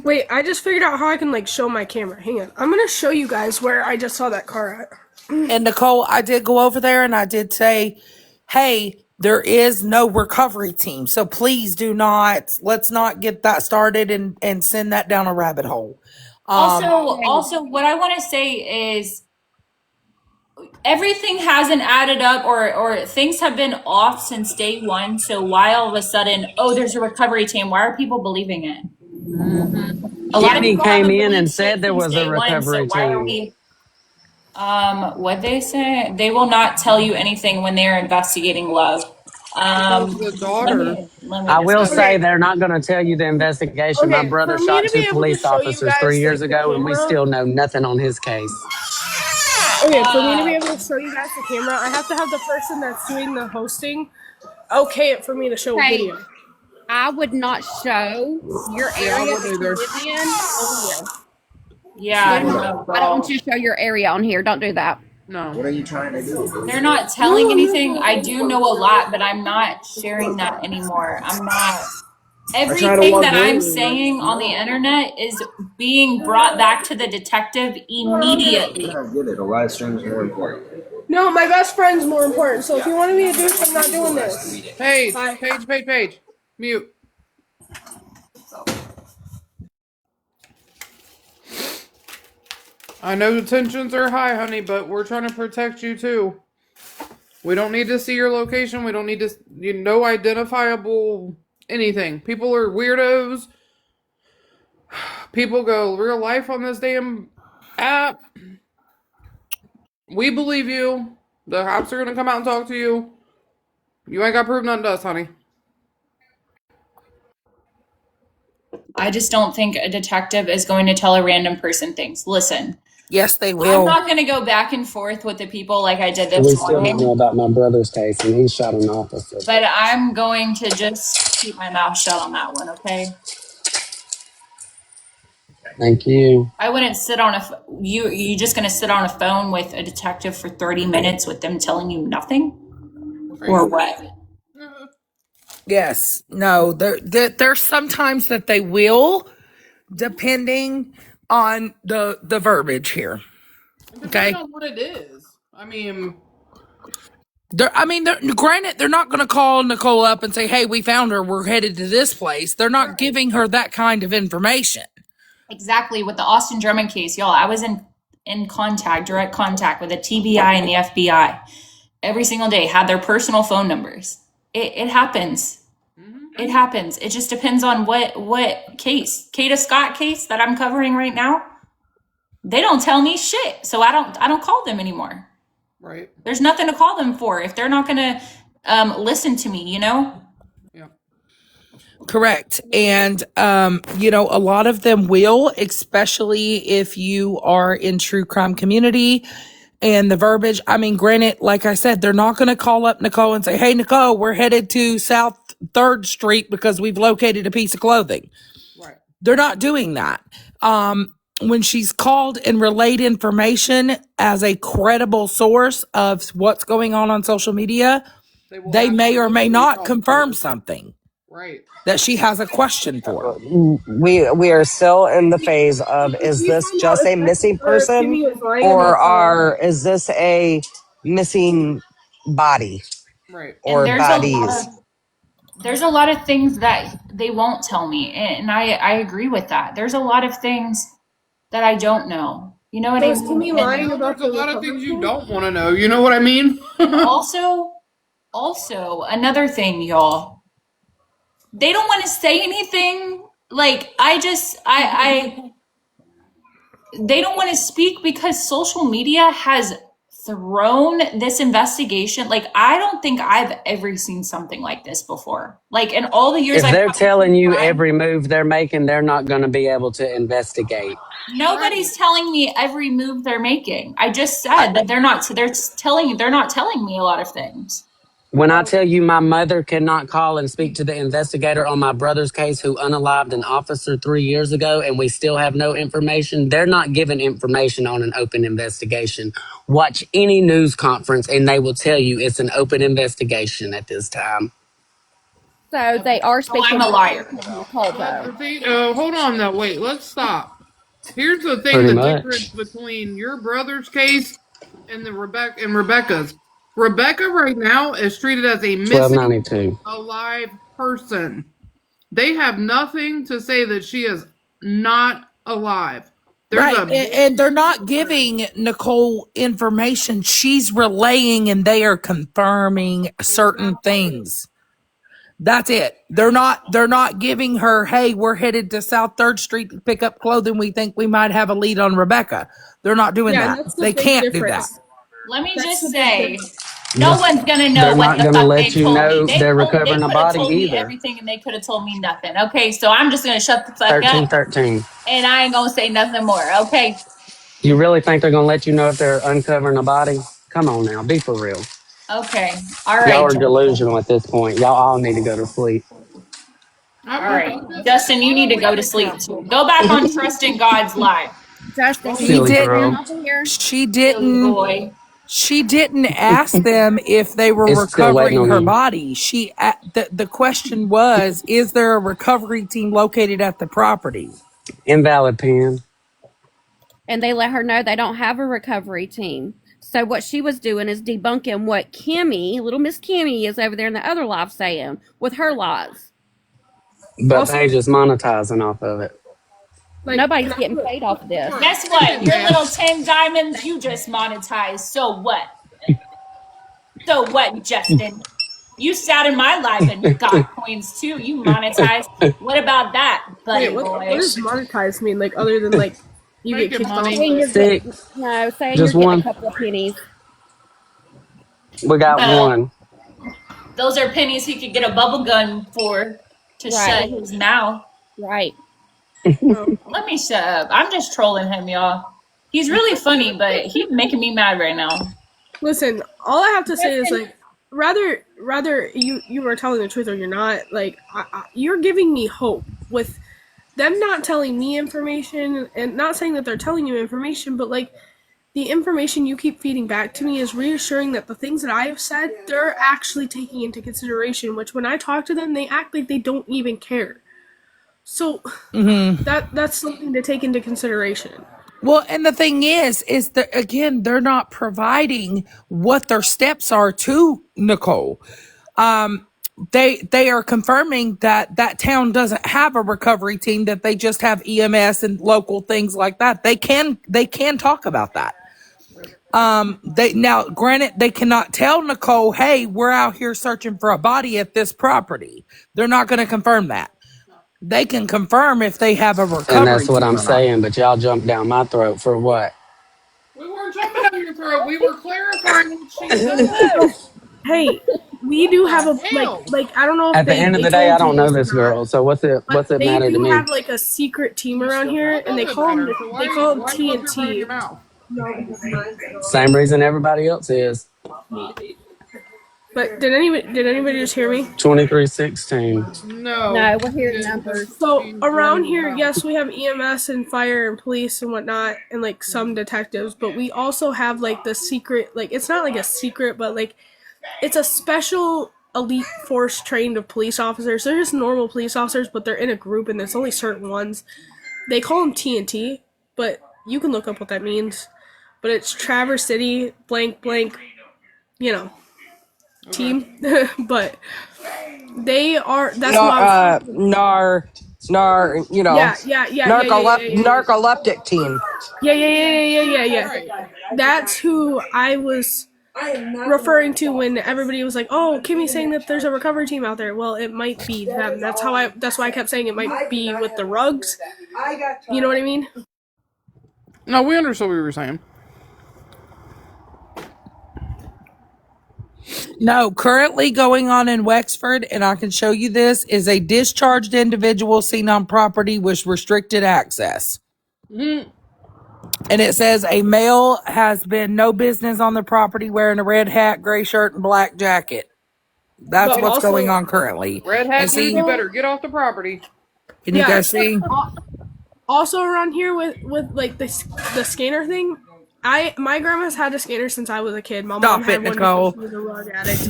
Wait, I just figured out how I can like show my camera. Hang on. I'm gonna show you guys where I just saw that car at. And Nicole, I did go over there and I did say, hey, There is no recovery team. So please let's not get that started and send that down a rabbit hole. Also, what I want to say is everything hasn't added up, or things have been off since day one. So why all of a sudden, oh, there's a recovery team? Why are people believing it? A lot of Kenny people came haven't in believed and shit said there since was a day one. So recovery why are team. we? What they say? They will not tell you anything when they are investigating love. Because the daughter. Let me I just will go. say Okay. they're not going to tell you the investigation. My Okay, brother for me shot to two be able to police show you officers guys 3 years like the ago, and we camera. still know nothing on his case. Okay, for me to be able to show you guys the camera, I have to have the person that's doing the hosting okay it for me to show a Hey, video. I would not show your Yeah, I area wouldn't that you either. live in on here. Yeah, no, I don't want girl. you to show your area on here. Don't do that. No. What are you trying to do? They're not telling anything. I do know a lot, but I'm not sharing that anymore. I'm not. I try to Everything walk that I'm blindly, like, saying on the no. internet is being brought back to the detective I immediately. don't get it. The live stream is more important. No, my best friend's more important. So if you wanted me to do this, I'm not doing this. Paige, Bye. Paige. Mute. I know the tensions are high, honey, but we're trying to protect you too. We don't need to see your location. We don't need to, no identifiable anything. People are weirdos. People go real life on this damn app. We believe you. The cops are gonna come out and talk to you. You ain't got proof nothing to us, honey. I just don't think a detective is going to tell a random person things. Listen, Yes, they I'm will. not going to go back and forth with the people like I did We this still don't know morning, about my brother's case, and he shot an officer. but I'm going to just keep my mouth shut on that one, okay? Thank you. I wouldn't sit on you just going to sit on a phone with a detective for 30 minutes with them telling you nothing? Or what? Yes. No, there's sometimes that they will, depending on the verbiage here. Depending Okay. on what it is. I mean, Granted, they're not going to call Nicole up and say, "Hey, we found her. We're headed to this place." They're not giving her that kind of information. Exactly. With the Austin Drummond case, y'all, I was in direct contact with the TBI and the FBI every single day, had their personal phone numbers. It happens. It happens. It just depends on what case. Kata Scott case that I'm covering right now. They don't tell me shit, so I don't call them anymore. right. There's nothing to call them for if they're not gonna listen to me, you know? Yeah. Correct. And, a lot of them will, especially if you are in true crime community and the verbiage. I mean, granted, like I said, they're not going to call up Nicole and say, "Hey, Nicole, we're headed to South 3rd Street because we've located a piece of clothing." Right. They're not doing that. When she's called and relayed information as a credible source of what's going on social media, they may or may not confirm something Right. that she has a question for. We are still in the phase of, If is we this find out just a if missing Becca or person, Kimmy is lying or about the is this a missing body Right. And or bodies? there's a lot of things that they won't tell me, and I agree with that. There's a lot of things that I don't know. You know what I was mean? Kimmy And lying about There's a the lot of recovery things you team? don't want to know. You know what I mean? also another thing, y'all. They don't want to say anything. Like I they don't want to speak because social media has thrown this investigation. Like, I don't think I've ever seen something like this before. Like, in all the years If I've they're covered telling true you crime, every move they're making, they're not going to be able to investigate. nobody's telling me every move they're making. I just said that they're not telling me a lot of things. When I tell you my mother cannot call and speak to the investigator on my brother's case who unalived an officer 3 years ago and we still have no information, they're not giving information on an open investigation. Watch any news conference and they will tell you it's an open investigation at this time. So they are So I'm speaking a directly liar. to Nicole, though. See, hold on now. Wait, let's stop. Here's the thing: Pretty the much. difference between your brother's case and Rebecca's. Rebecca right now is treated as a missing 1292. alive person. They have nothing to say that she is not alive. There's Right. And they're not giving Nicole information. She's relaying and they are confirming certain things. That's it. They're not giving her, hey, we're headed to South 3rd Street to pick up clothing. We think we might have a lead on Rebecca. They're not doing that. They can't do that. Let me just say, no one's gonna know They're what not the going to fuck they let you told know me. they're They recovering a could have body told me either. everything and they could have told me nothing. Okay, so I'm just gonna shut the fuck up 1313. and I ain't gonna say nothing more. Okay. You really think they're going to let you know if they're uncovering a body? Come on now, be for real. Okay. All Y'all right. are delusional at this point. Y'all all need to go to sleep. All right. Justin, you need to go to sleep too. Go back on Trust in God's live. Justin, can you Silly get girl. him off of here? She Silly didn't. boy. She didn't ask them if they were It's still waiting recovering on her you. body. The question was, is there a recovery team located at the property? Invalid pen. And they let her know they don't have a recovery team. So what she was doing is debunking what Kimmy, little Miss Kimmy, is over there in the other live saying with her lies. But they just monetizing off of it. Nobody's getting paid off of this. Guess what? Your little 10 diamonds, you just monetized. So what? So what, Justin? You sat in my life and you got coins too. You monetized. What about that, buddy Wait, boy? what does monetize mean? Like, other than like you get kicked off? Saying you're getting, no, saying Just you're getting one. a couple of pennies. We got Well, one. those are pennies he could get a bubble gun for to shut his mouth. Right. Let me shut up. I'm just trolling him, y'all. He's really funny, but he's making me mad right now. Listen, all I have to say is like, rather you are telling the truth or you're not. Like, you're giving me hope with them not telling me information, and not saying that they're telling you information, but like the information you keep feeding back to me is reassuring that the things that I have said, they're actually taking into consideration, which when I talk to them, they act like they don't even care. So that's something to take into consideration. Well, and the thing is that again, they're not providing what their steps are to Nicole. They are confirming that that town doesn't have a recovery team, that they just have EMS and local things like that. They can talk about that. Now granted, they cannot tell Nicole, hey, we're out here searching for a body at this property. They're not going to confirm that. They can confirm if they have a recovery And that's what team I'm or not. saying, but y'all jumped down my throat for what? We weren't jumping down your throat. We were clarifying what she said. Hey, we do have a like I don't know if At the end of the day, I don't know this girl, so what's it they matter to do me? have like a secret team around here, and they call them TNT. Same reason everybody else is. But did anybody just hear me? 2316. No, we're hearing numbers. So around here, yes, we have EMS and fire and police and whatnot, and like some detectives, but we also have like the secret, like it's not like a secret, but like it's a special elite force trained of police officers. They're just normal police officers, but they're in a group, and there's only certain ones. They call them TNT, but you can look up what that means. But it's Traverse City blank blank, team. But they are. That's nar, narcoleptic team. Yeah. That's who I was referring to when everybody was like, "Oh, Kimmy's saying that there's a recovery team out there." Well, it might be them. That's why I kept saying it might be with the rugs. You know what I mean? No, we understood what you were saying. No, currently going on in Wexford, and I can show you this, is a discharged individual seen on property with restricted access. And it says a male has been no business on the property wearing a red hat, gray shirt, and black jacket. That's But what's also, going on currently. Red hat And dude, see, you better get off the property. Can you guys see? Also around here with like the scanner thing, my grandma's had a scanner since I was a kid. My mom had one because she was a rug addict.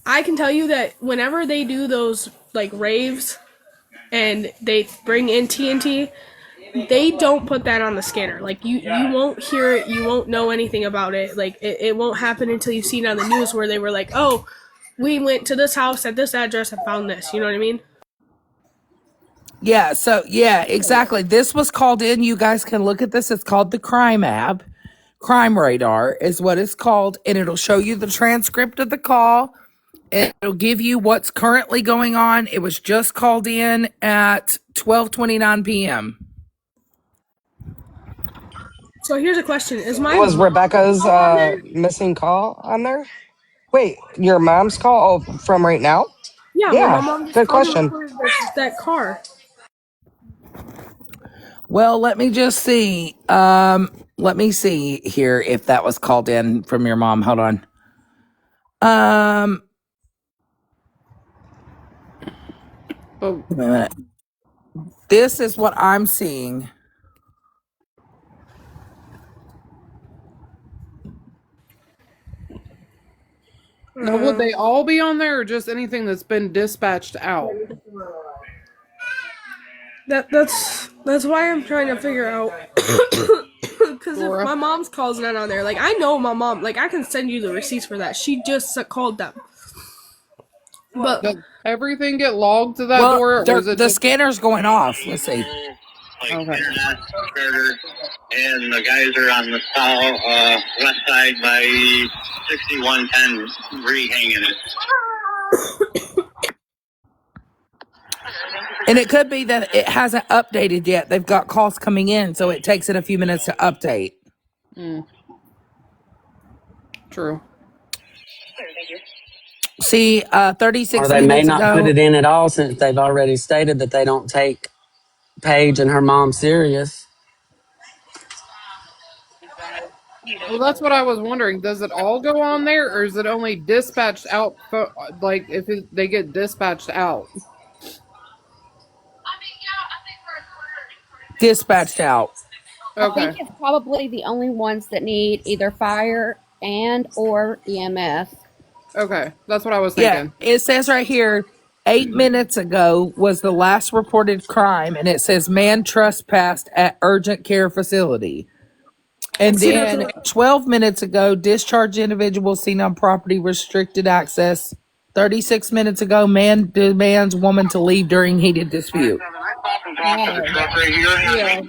I can tell you that whenever they do those like raves and they bring in TNT, they don't put that on the scanner. Like you won't hear it, you won't know anything about it. Like it won't happen until you see it on the news where they were like, oh, we went to this house at this address and found this. You know what I mean? Yeah, so yeah, exactly. This was called in. You guys can look at this. It's called the Crime app. Crime Radar is what it's called, and it'll show you the transcript of the call. It'll give you what's currently going on. It was just called in at 12:29 p.m. So here's a question: is my Was mom's Rebecca's call on there? missing call on there? Wait, your mom's call? Oh, from right now? Yeah, when my Yeah, mom just good called and question. reported that car. Well, let me just see. Let me see here if that was called in from your mom. Hold on. But Wait a minute. This is what I'm seeing. now, would they all be on there, or just anything that's been dispatched out? That's why I'm trying to figure out. Because if my mom's call's not on there, like I know my mom, like I can send you the receipts for that. She just called them. But does everything get logged to that door, or is it the just scanner's going off? Let's see. Like internet starter, and the guys are on the south west side by 6110 rehanging it. And it could be that it hasn't updated yet. They've got calls coming in, so it takes it a few minutes to update. True. See, Or 36 they may minutes not put ago. it in at all since they've already stated that they don't take Paige and her mom serious. Well, that's what I was wondering. Does it all go on there, or is it only dispatched out? Like if they get dispatched out? Dispatched out. I think Okay. it's probably the only ones that need either fire and or EMS. Okay, that's what I was Yeah, thinking. it says right here, 8 minutes ago was the last reported crime, and it says man trespassed at urgent care facility. And see, that's then 12 minutes ago, discharged individual seen on property, restricted access. 36 minutes ago, man demands woman to leave during heated dispute. The truck right here.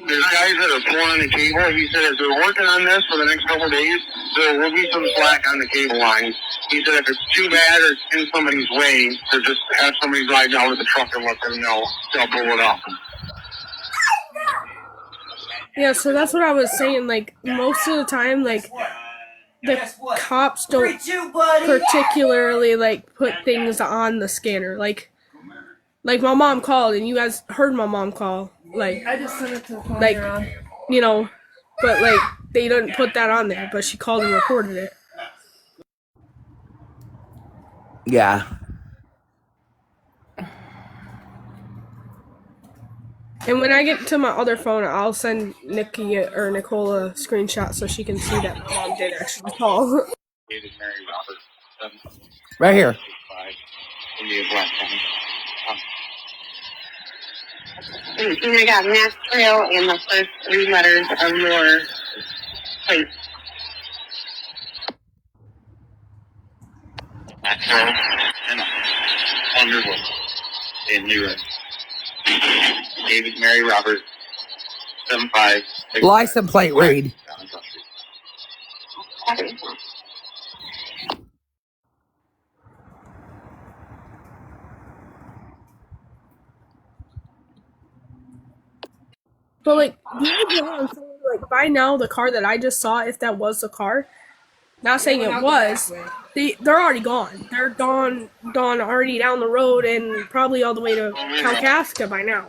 There's guys that are pulling the cable. He said if they're working on this for the next couple of days, there will be some slack on the cable line. He said if it's too bad or it's in somebody's way, to just have somebody drive down with the truck and let them know. They'll pull it off. yeah. So that's what I was saying. Like most of the time, like the cops don't particularly like put things on the scanner. Like my mom called, and you guys heard my mom call. Like I just sent it to the phone like you're on. you know, but like they didn't put that on there. But she called and reported it. Yeah. And when I get to my other phone, I'll send Nikki or Nicole a screenshot so she can see that my mom did actually call. Right here. I got Mass Trail in the first three letters of your place. Mass Trail and Underwood in New York. David Mary Roberts, 75. License plate read. But like, like by now, the car that I just saw, if that was the car, not saying it was, they're already gone. They're gone already down the road and probably all the way to Kalkaska by now.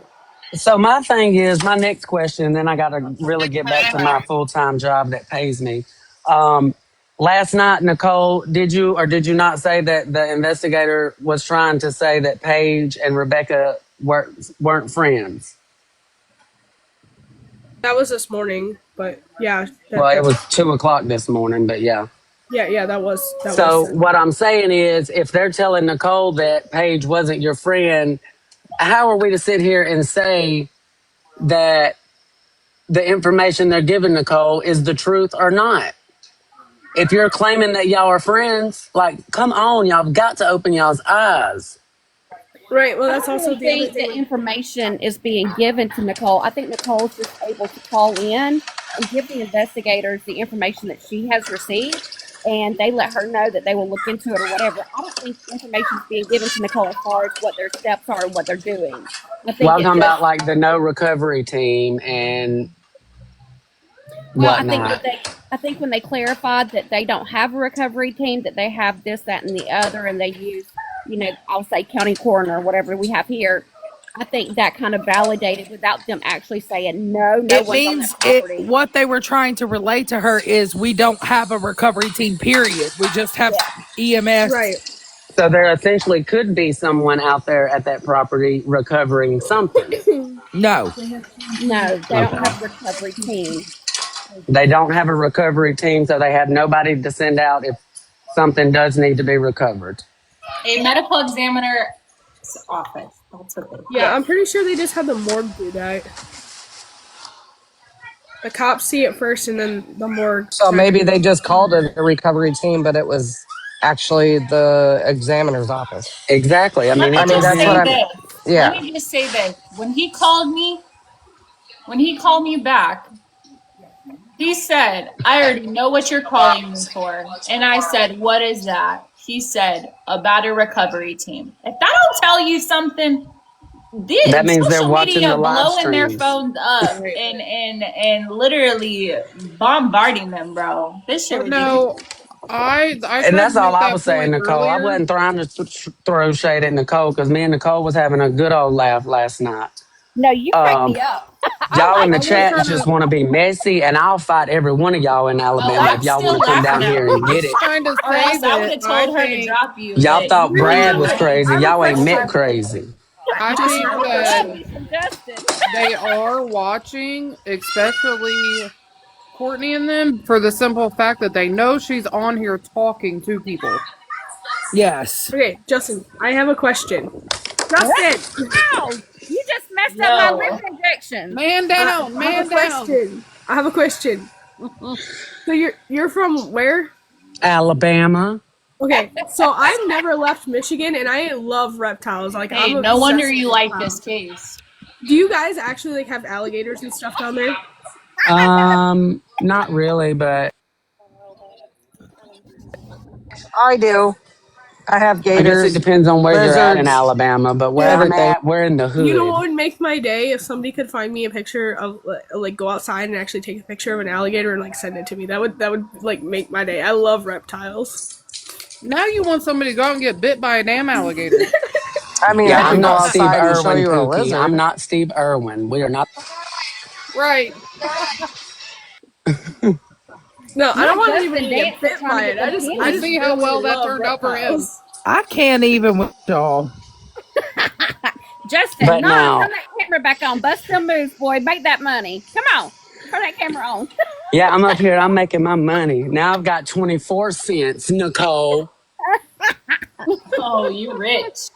So my thing is, my next question, and then I got to really get back to my full-time job that pays me. Last night, Nicole, did you or did you not say that the investigator was trying to say that Paige and Rebecca weren't friends? That was this morning, but yeah. Well, it was 2:00 this morning, but yeah. Yeah, that was. So what I'm saying is, if they're telling Nicole that Paige wasn't your friend, how are we to sit here and say that the information they're giving Nicole is the truth or not. If you're claiming that y'all are friends, like, come on, y'all have got to open y'all's eyes. Right. Well, I that's don't also really the other think thing. that information is being given to Nicole. I think Nicole's just able to call in and give the investigators the information that she has received, and they let her know that they will look into it or whatever. I don't think information is being given to Nicole as far as what their steps are and what they're doing. I Well, think I'm it's talking just about like the no recovery team and well, whatnot. I think when they clarified that they don't have a recovery team, that they have this, that, and the other, and they use, I'll say county coroner or whatever we have here. I think that kind of validated without them actually saying no It one's on that means it. property. What they were trying to relate to her is we don't have a recovery team. Period. We just have EMS. Right. So there essentially could be someone out there at that property recovering something. No. No, they don't Okay. have a recovery team. They don't have a recovery team, so they have nobody to send out if something does need to be recovered. A medical examiner's office. That's what they. Yeah, I'm pretty sure they just had the morgue do that. The cops see it first, and then the morgue. So maybe they just called it a recovery team, but it was actually the examiner's office. Exactly. I Let mean, me it could just That's be. what say I'm. this. Let Yeah. me just say this. When he called me back, he said, I already know what you're calling me for. And I said, what is that? He said, about a recovery team. If that don't tell you something, That means they're social watching media the live blowing their streams. phones up and literally bombarding them, bro. This shit But ridiculous. no, I And tried that's to all make I was that saying, point Nicole. I earlier. wasn't trying to throw shade at Nicole because me and Nicole was having a good old laugh last night. No, you crack Um, me up. I y'all in like the I was chat trying just to. want to be messy, and I'll fight every one of y'all in Oh, Alabama if I'm y'all want still to come laughing down at here I and her. get was it. trying to Or say else I would that have I told her to think drop you, Y'all but thought you know Brad was what? crazy. I have a Y'all ain't met question. crazy. I Justin, I think have a that love question. me some Justin. they are watching, especially Courtney and them, for the simple fact that they know she's on here talking to people. Yes. Okay, Justin, I have a question. Justin, Ow! You just messed up my lip No. injection. Man down, I have a man down. question. I have a question. So you're from where? Alabama. Okay, so I've never left Michigan, and I love reptiles. Like I'm Hey, no wonder obsessed with you like this reptiles. case. Do you guys actually like have alligators and stuff down there? Not really, but I do. I have I guess it gators, depends on where you're at in lizards, Alabama. But where I'm everything. at, we're in the You know what hood. would make my day if somebody could find me a picture of like go outside and actually take a picture of an alligator and like send it to me. That would like make my day. I love reptiles. Now you want somebody to go out and get bit by a damn alligator. I mean, Yeah, I I'm could go not Steve outside and show Irwin, you a Pookie. I'm lizard. not Steve Irwin. We are not. Right. No, I don't Not want anybody Justin to get dancing bit trying to by get it. them I We'll just pennies. see how really well that love turned out for him. reptiles. I can't even with y'all. Justin, But no, now, turn that camera back on. Bust them moves, boy. Make that money. Come on. Turn that camera on. yeah, I'm up here. I'm making my money. Now I've got 24 cents, Nicole. Oh, you rich.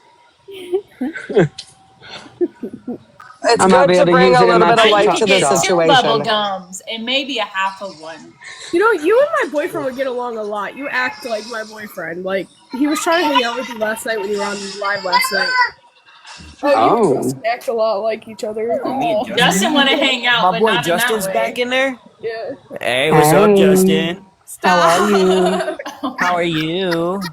It's I might good be to able to bring use a it in little my bit of Now you light could to TikTok the get shop. two bubble situation. gums and maybe a half of one. You know, you and my boyfriend would get along a lot. You act like my boyfriend. Like he was trying to hang out with you last night when you were on live last night. Oh, you and Oh, Justin act a lot like each other. Oh, me and Justin Justin? want to hang out, My but boy not in that Justin's back way. in there? Yeah. Hey, what's up, hey. Justin? How are you? Stop. How are you?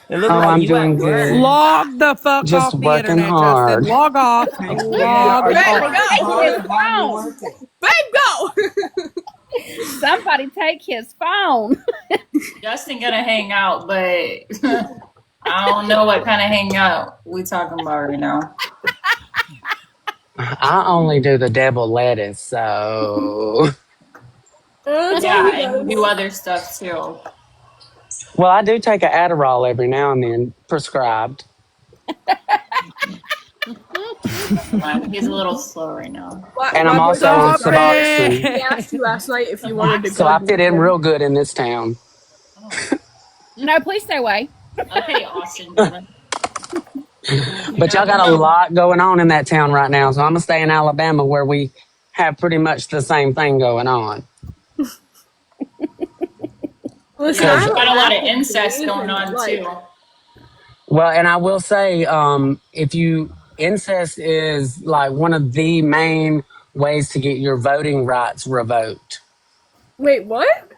It looked Oh, like I'm you at doing work. good. Log the fuck Just off the working internet, Justin. hard. Log off. Yeah, are Log you Babe, off. working go. Take hard his or how are you phone. working? Babe, go. Somebody take his phone. Justin gonna hang out, but I don't know what kind of hangout we talking about right now. I only do the devil lettuce, so. That's all he Yeah, and you do does. other stuff too. Well, I do take an Adderall every now and then, prescribed. He's a little slow right now. And My I'm also boyfriend on Stop just asked me. Suboxone. He it. asked you last night if you wanted to So go I Suboxone. fit in vegan. real good in this town. Oh. No, please stay away. Okay, Austin Dillon. You But know y'all the got a move. lot going on in that town right now. So I'm going to stay in Alabama where we have pretty much the same thing going on. Listen, Yeah, I we've have got a lot of apples incest days going and on like too. Well, and I will say, if you incest is like one of the main ways to get your voting rights revoked. wait, what?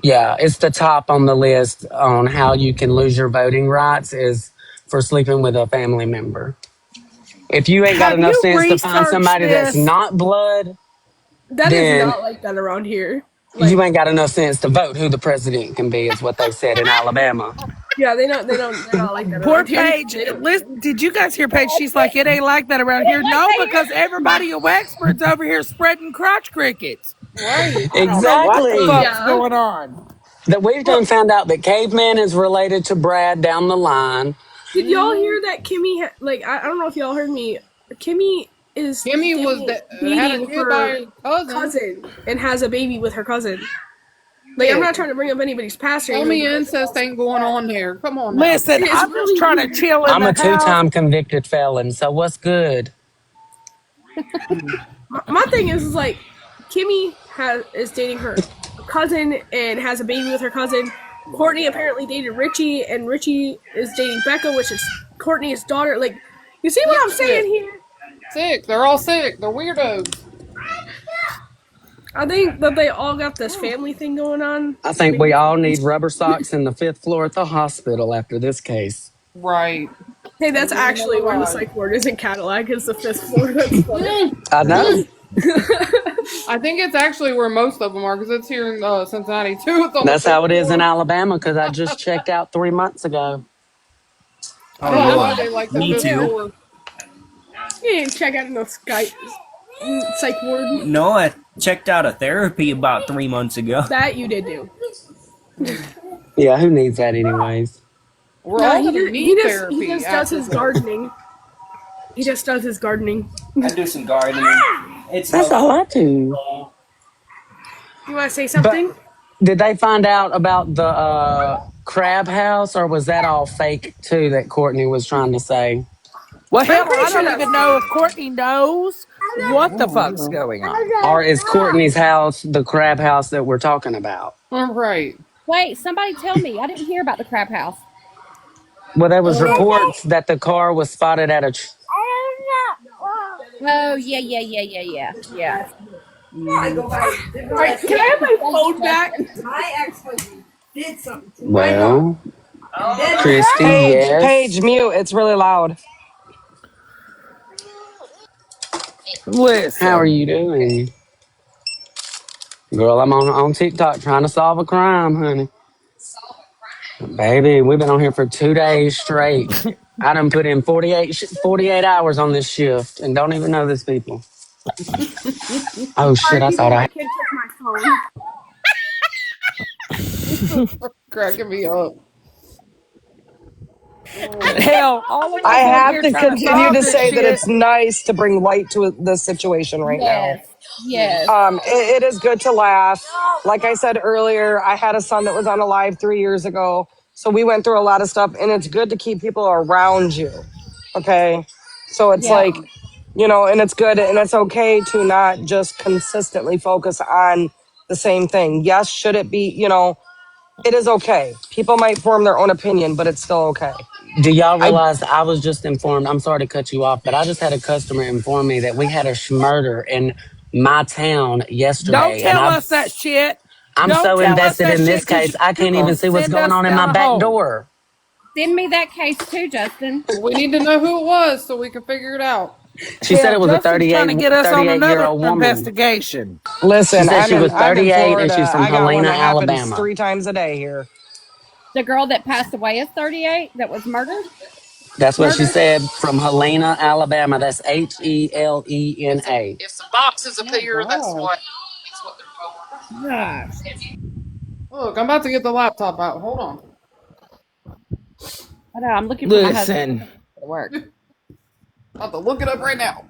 Yeah, it's the top on the list on how you can lose your voting rights is for sleeping with a family member. If you ain't got Have enough you sense to find researched somebody that's this? not blood, That is then not like that around here. you Like, ain't got enough sense to vote who the president can be, is what they said in Alabama. yeah, they're not like that Poor around here. Paige. They don't care. Did you guys hear Paige? She's like, it ain't like that around here. No, because everybody who experts over here spreading crotch crickets. Right. I don't know what the Exactly. fuck's Yeah. going on. That we've done found out that caveman is related to Brad down the line. Did y'all hear that Kimmy? Like, I don't know if y'all heard me. Kimmy is Kimmy was had a dating kid by her his cousin. cousin and has a baby with her cousin. Like, I'm not trying to bring up anybody's past or Tell anything. me incest ain't going on here. Come on now. Listen, It's I'm just really trying to weird. chill in I'm the a house. two-time convicted felon, so what's good? My thing is like, Kimmy is dating her cousin and has a baby with her cousin. Courtney apparently dated Richie, and Richie is dating Becca, which is Courtney's daughter. Like, you see what I'm saying here? Sick. They're all sick. They're weirdos. I think that they all got this family thing going on. I think we all need rubber socks in the 5th floor at the hospital after this case. Right. Hey, that's actually where the psych ward isn't Cadillac. It's the 5th floor. That's funny. I know. I think it's actually where most of them are because it's here in Cincinnati too. It's on That's the how it 5th is in floor. Alabama because I just checked out 3 months ago. I Oh don't know why Lord, they like the me 5th too. floor. You didn't check out no psych ward. No, I checked out a therapy about 3 months ago. That you did do. Yeah, who needs that anyways? We're all gonna he need just therapy does after his this. gardening. He just does his gardening. I do some gardening. It's That's all I do. You want to say something? But did they find out about the crab house or was that all fake too that Courtney was trying to say? Well, I'm hell, pretty I sure don't that's even know if Courtney knows what the fuck's going on. Or is Courtney's house the crab house that we're talking about? Right. Wait, somebody tell me. I didn't hear about the crab house. Well, there was reports that the car was spotted at a Oh, yeah. Alright, can I have my phone back? I actually did something to well, Christy, Paige, yes. Paige, mute. It's really loud. How are Listen, you doing? Girl, I'm on TikTok trying to solve a crime, honey. Baby, we've been on here for 2 days straight. I done put in 48 hours on this shift and don't even know these people. Oh shit, Sorry, I people, thought my I kid took my phone. Cracking me up. hell, all of I us on have here to trying to continue solve to this say that shit. it's nice to bring light to the situation right now. Yes. It is good to laugh. Like I said earlier, I had a son that was on a live 3 years ago. So we went through a lot of stuff and it's good to keep people around you. Okay. So it's Yeah. like, and it's good and it's okay to not just consistently focus on the same thing. Yes, should it be, it is okay. People might form their own opinion, but it's still okay. do y'all I realize I was just informed? I'm sorry to cut you off, but I just had a customer inform me that we had a murder in my town Don't yesterday, and tell us that shit. I'm Don't so tell us invested that in shit this because case I you're can't going even to see what's send going us on in down my a back hole. door. Send me that case too, Justin. We need to know who it was so we can figure it out. She said Hell, it was a Justin's trying 38 to get us on 38 year another old woman. investigation. She listen. said she was I'm in 38 and she's Florida. from I got one Helena, that happens Alabama. 3 times a day here. The girl that passed away is 38 that was murdered? That's what she Murdered? said, from Helena, Alabama. That's Helena. If some boxes appear, that's Gosh. what. Gosh. Look, I'm about to get the laptop out. Hold on. I know, I'm looking for my husband Listen, to work. I'm about to look it up right now.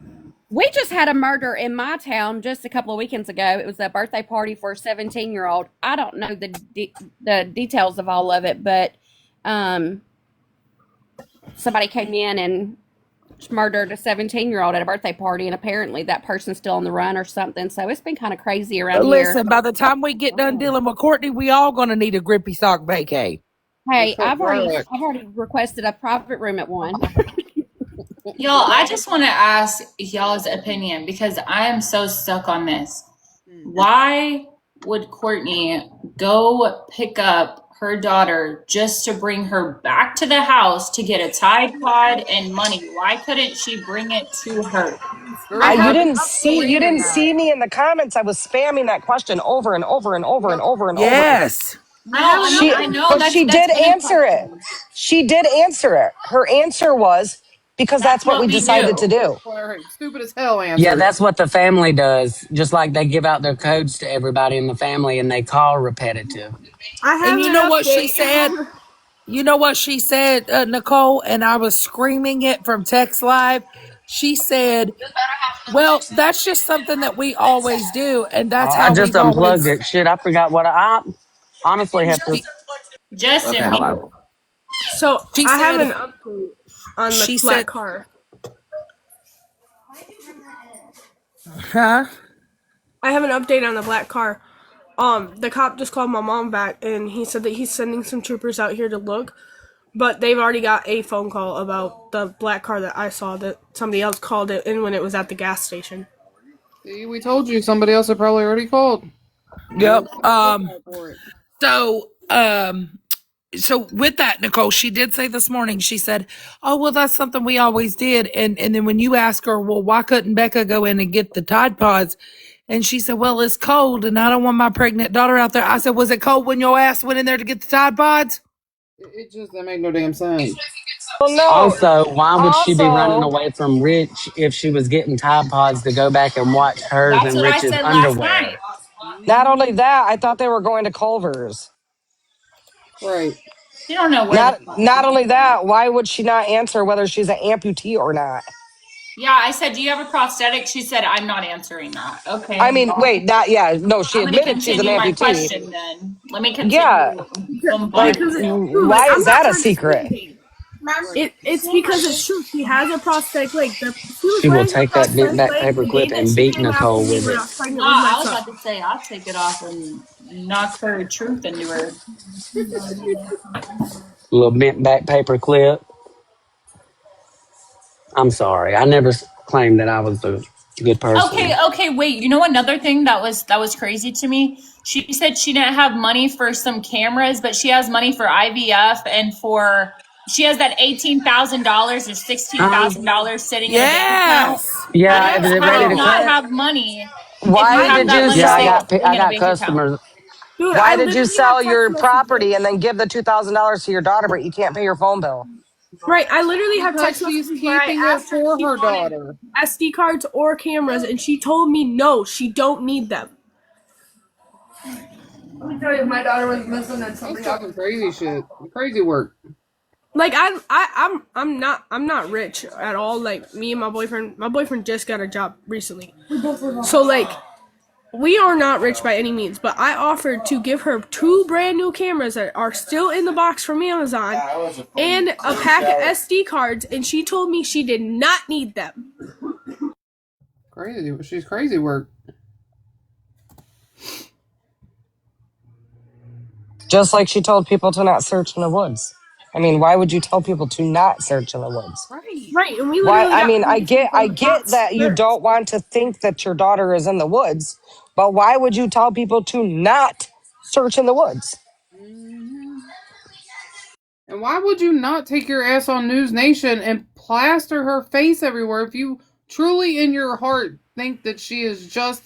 We just had a murder in my town just a couple of weekends ago. It was a birthday party for a 17-year-old. I don't know the details of all of it, but somebody came in and murdered a 17-year-old at a birthday party, and apparently that person's still on the run or something. So it's been kind of crazy around here. Listen, by the time we get done dealing with Courtney, we all gonna need a grippy sock vacay. Hey, I've already requested a private room at one. Y'all, I just want to ask y'all's opinion because I am so stuck on this. Why would Courtney go pick up her daughter just to bring her back to the house to get a Tide Pod and money? Why couldn't she bring it to her? You didn't see me in the comments. I was spamming that question over and over and over and over and over. Yes. No, I know. But she did answer it. She did answer it. Her answer was because that's what we decided to do. Stupid as hell answer. Yeah, that's what the family does. Just like they give out their codes to everybody in the family and they call repetitive. And you know what she said? You know what she said, Nicole? And I was screaming it from text live. She said, well, that's just something that we always do. And that's how I just we've unplugged always... it. Shit, I forgot what I honestly have to. Just Okay, hold on. So She I have said- an update on the she black said- car. Huh? I have an update on the black car. The cop just called my mom back, and he said that he's sending some troopers out here to look, but they've already got a phone call about the black car that I saw that somebody else called it in when it was at the gas station. See, we told you somebody else had probably already called. Yep. So with that, Nicole, she did say this morning, she said, oh, well, that's something we always did. And then when you ask her, well, why couldn't Becca go in and get the Tide Pods? And she said, well, it's cold and I don't want my pregnant daughter out there. I said, was it cold when your ass went in there to get the Tide Pods? It just didn't make no damn sense. Well, no. Also, why would she be running away from Rich if she was getting Tide Pods to go back and watch hers That's and what I Rich's said last underwear? night. Not only that, I thought they were going to Culver's. Right. You don't know where. Not only that, why would she not answer whether she's an amputee or not? Yeah, I said, do you have a prosthetic? She said, I'm not answering that. Okay. I mean, wait, she I'm gonna admitted she's an continue my amputee. question then. Let me continue. Yeah. Like, why is that a secret? It's because it's true. She has a prosthetic leg. She will take that bent back paper clip and beat Nicole with it. No, I was about to say, I'll take it off and knock her truth into her. Little bent back paper clip. I'm sorry. I never claimed that I was a good person. Okay, wait. You know another thing that was crazy to me? She said she didn't have money for some cameras, but she has money for IVF and she has that $18,000 or $16,000 sitting in a bank account. Yeah, How do you not have money? Why did you? I got customers. Dude, Why did you sell your property and then give the $2,000 to your daughter, but you can't pay your phone bill? Right, I literally have Because text she's messages where I keeping it asked for if she her wanted daughter. SD cards or cameras, and she told me no, she don't need them. Let me tell you, if my daughter was missing and somebody That's fucking crazy shit. Crazy work. Like I'm not rich at all. Like me and my boyfriend just got a job recently. So like we are not rich by any means, but I offered to give her 2 brand new cameras that are still in the box from Amazon and a pack of SD cards, and she told me she did not need them. Crazy. She's crazy work. Just like she told people to not search in the woods. I mean, why would you tell people to not search in the woods? Right, and we Why? literally I mean, I get that you don't want to think that your daughter is in the woods, but why would you tell people to not search in the woods? And why would you not take your ass on News Nation and plaster her face everywhere if you truly in your heart think that she is just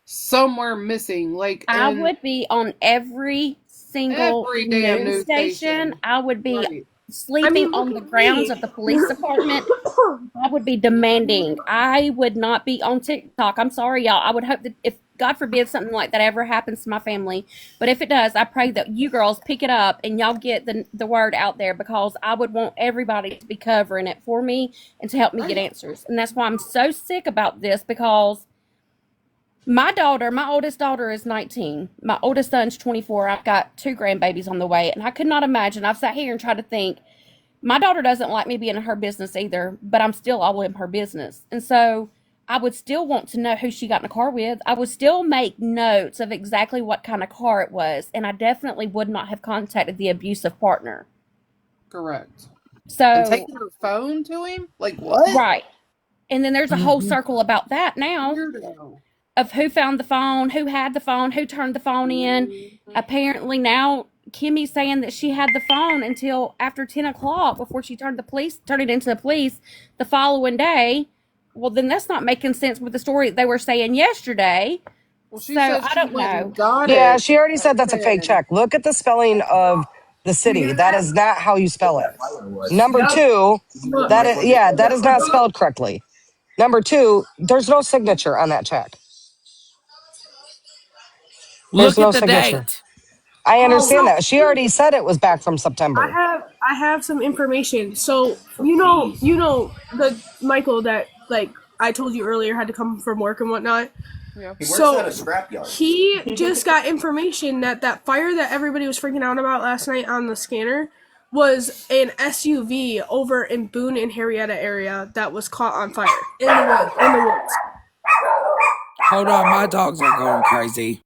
somewhere missing? Like, I would be on every single damn news station. I would be sleeping on the look at grounds me. of the police department. I would be demanding. I would not be on TikTok. I'm sorry, y'all. I would hope that if God forbid something like that ever happens to my family, but if it does, I pray that you girls pick it up and y'all get the word out there, because I would want everybody to be covering it for me and to help me get answers. And that's why I'm so sick about this, because my oldest daughter is 19. My oldest son's 24. I've got 2 grandbabies on the way, and I could not imagine. I've sat here and tried to think, My daughter doesn't like me being in her business either, but I'm still all in her business. And so I would still want to know who she got in the car with. I would still make notes of exactly what kind of car it was. And I definitely would not have contacted the abusive partner. Correct. So, and taking her phone to him? Like, what? right. And then there's a whole circle about that now. Weirdo. Of who found the phone, who had the phone, who turned the phone in. Apparently now Kimmy's saying that she had the phone until after 10 o'clock before she turned it into the police the following day. Well, then that's not making sense with the story they were saying yesterday. Well, she So said I she don't went know. and got Yeah, it she already at said that's a fake 10. check. Look at the spelling of the city. That is not how you spell it. Number two, that is not spelled correctly. Number two, there's no signature on that check. There's Look no at the signature. date. I understand So that. She already said it was back from September. I have some information. So you know the Michael that like I told you earlier had to come from work and whatnot. Yeah. He works So at a scrapyard. he just got information that fire that everybody was freaking out about last night on the scanner was an SUV over in Boone and Harrietta area that was caught on fire in the woods. Hold on, my dogs are going crazy.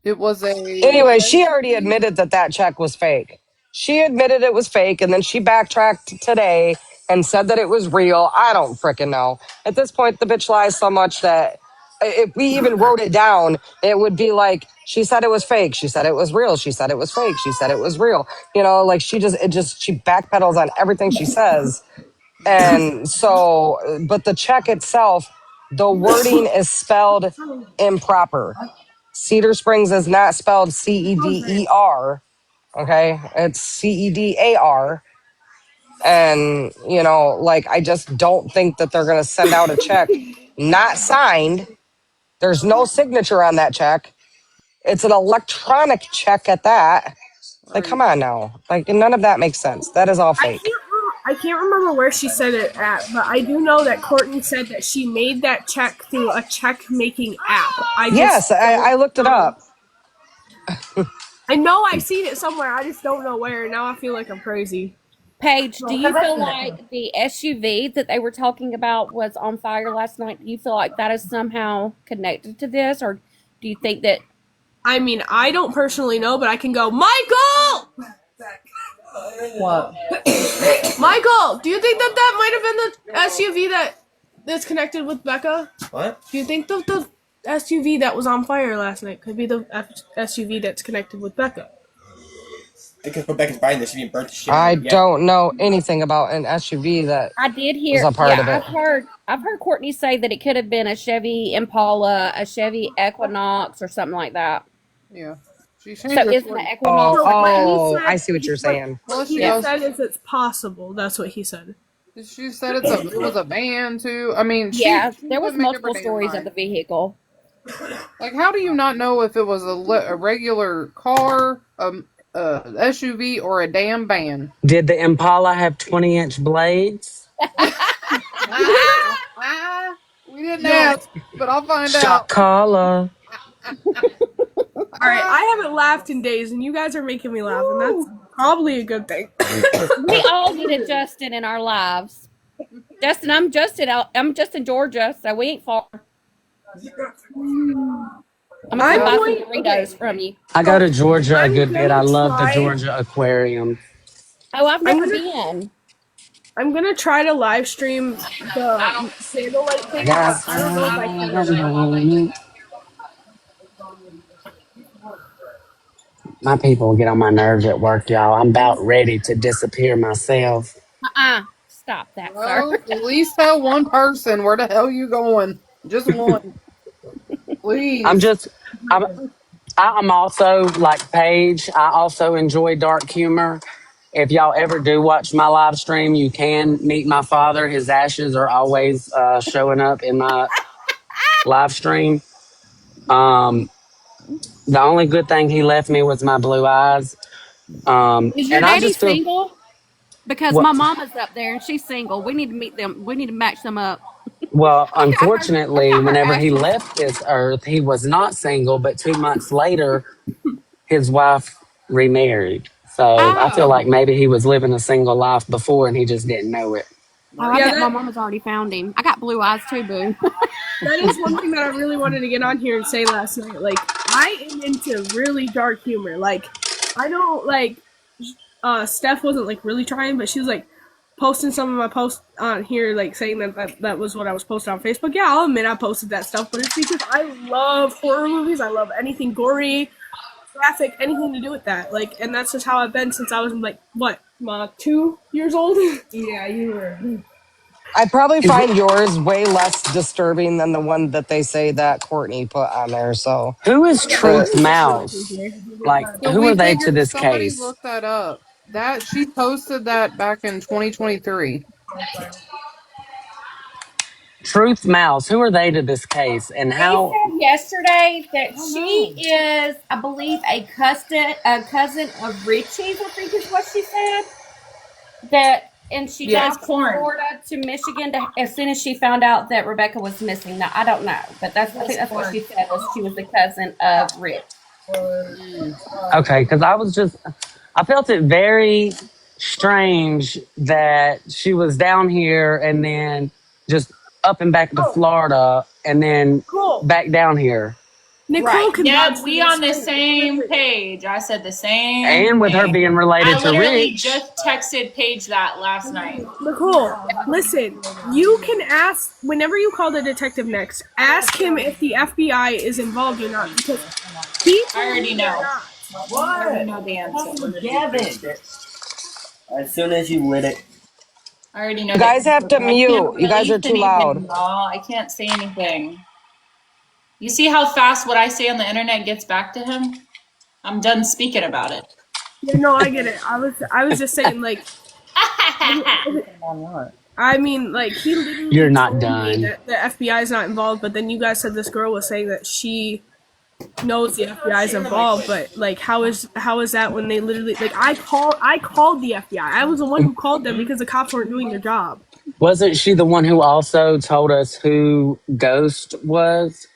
It was a Anyway, she already admitted that check was fake. She admitted it was fake, and then she backtracked today and said that it was real. I don't frickin' know. At this point, the bitch lies so much that if we even wrote it down, it would be like, she said it was fake. She said it was real. She said it was fake. She said it was real. You know, like she backpedals on everything she says. And so, but the check itself, the wording is spelled improper. Cedar Springs is not spelled Ceder. Okay. It's Cedar. And, you know, like, I just don't think that they're going to send out a check not signed. There's no signature on that check. It's an electronic check at that. Like, come on now. Like, none of that makes sense. That is all fake. I can't remember where she said it at, but I do know that Courtney said that she made that check through a check making app. I looked it up. I know I've seen it somewhere. I just don't know where. Now I feel like I'm crazy. Paige, do you feel like the SUV that they were talking about was on fire last night? Do you feel like that is somehow connected to this, or do you think that? I mean, I don't personally know, but I can go, Michael! What? Michael, do you think that might have been the SUV that's connected with Becca? What? Do you think the SUV that was on fire last night could be the SUV that's connected with Becca? Because Rebecca's buying this, she's being burnt to shit. I don't know anything about an SUV that I did hear. was a part of it. I've heard Courtney say that it could have been a Chevy Impala, a Chevy Equinox, or something like that. Yeah. So isn't the Equinox? I see what you're saying. What he said is it's possible. That's what he said. She said it was a van too. I mean, there was make up her multiple damn stories mind. of the vehicle. Like, how do you not know if it was a regular car, SUV, or a damn van? Did the Impala have 20-inch blades? We didn't ask, but I'll find Shot out. caller. All right, I haven't laughed in days, and you guys are making me laugh, and that's probably a good thing. We all need a Justin in our lives. Justin, I'm just in Georgia, so we ain't far. I'm gonna buy some Doritos from you. I go to Georgia a good bit. I love the Georgia Aquarium. Oh, I've never been. I'm gonna try to live stream the candlelight thing. But I don't know if I can. My people get on my nerves at work, y'all. I'm about ready to disappear myself. Stop that, Well, sir. at least tell one person where the hell you going. Just one. Please. I'm also like Paige. I also enjoy dark humor. If y'all ever do watch my live stream, you can meet my father. His ashes are always showing up in my live stream. The only good thing he left me was my blue eyes. Is your and I daddy just feel single? Because what, my mama's up there and she's single. We need to meet them. We need to match them up. Well, unfortunately, whenever he left this earth, he was not single, but 2 months later, his wife remarried. So I feel Oh. like maybe he was living a single life before and he just didn't know it. Oh, I Yeah, bet my that mama's already found him. I got blue eyes too, boo. that is one thing that I really wanted to get on here and say last night. Like, I am into really dark humor. Like, I know, like, Steph wasn't like really trying, but she was like posting some of my posts on here, like saying that was what I was posting on Facebook. Yeah, I'll admit I posted that stuff, but it's because I love horror movies. I love anything gory, graphic, anything to do with that. Like, and that's just how I've been since I was like, what, 2 years old? Yeah, you were. I probably find yours way less disturbing than the one that they say that Courtney put on there. So, Who is but Truth Mouse? Like, So who we are they to figured this somebody case? looked that up. That she posted that back in 2023. Truth Mouse, who are they to this case? And They how said yesterday that she is, I believe, a cousin of Richie's, I think is what she said. That and she Yeah, got it's from porn. Florida to Michigan as soon as she found out that Rebecca was missing. Now I don't know, but I think that's what she said, was she was the cousin of Rich. okay, because I felt it very strange that she was down here and then just up and back to Florida and then Cool. back down here. Nicole can Yeah, vouch for we this. on the same page. I said the same And with her thing. being related I to literally Rich. just texted Paige that last night. Nicole, listen, you can ask, whenever you call the detective next, ask him if the FBI is involved or not, because I already know. I already know the answer. As soon as you lit it. I already know you the guys have answer, to but I can't mute. You guys are release too loud. anything, y'all. I can't say anything. You see how fast what I say on the internet gets back to him? I'm done speaking about it. Yeah, no, I get it. I was just saying, like, I mean, like, he literally You're not told me done. that the FBI is not involved, but then you guys said this girl was saying that she knows the FBI is involved, but like, how is that when they literally, like, I called the FBI. I was the one who called them because the cops weren't doing their job. Wasn't she the one who also told us who Ghost was?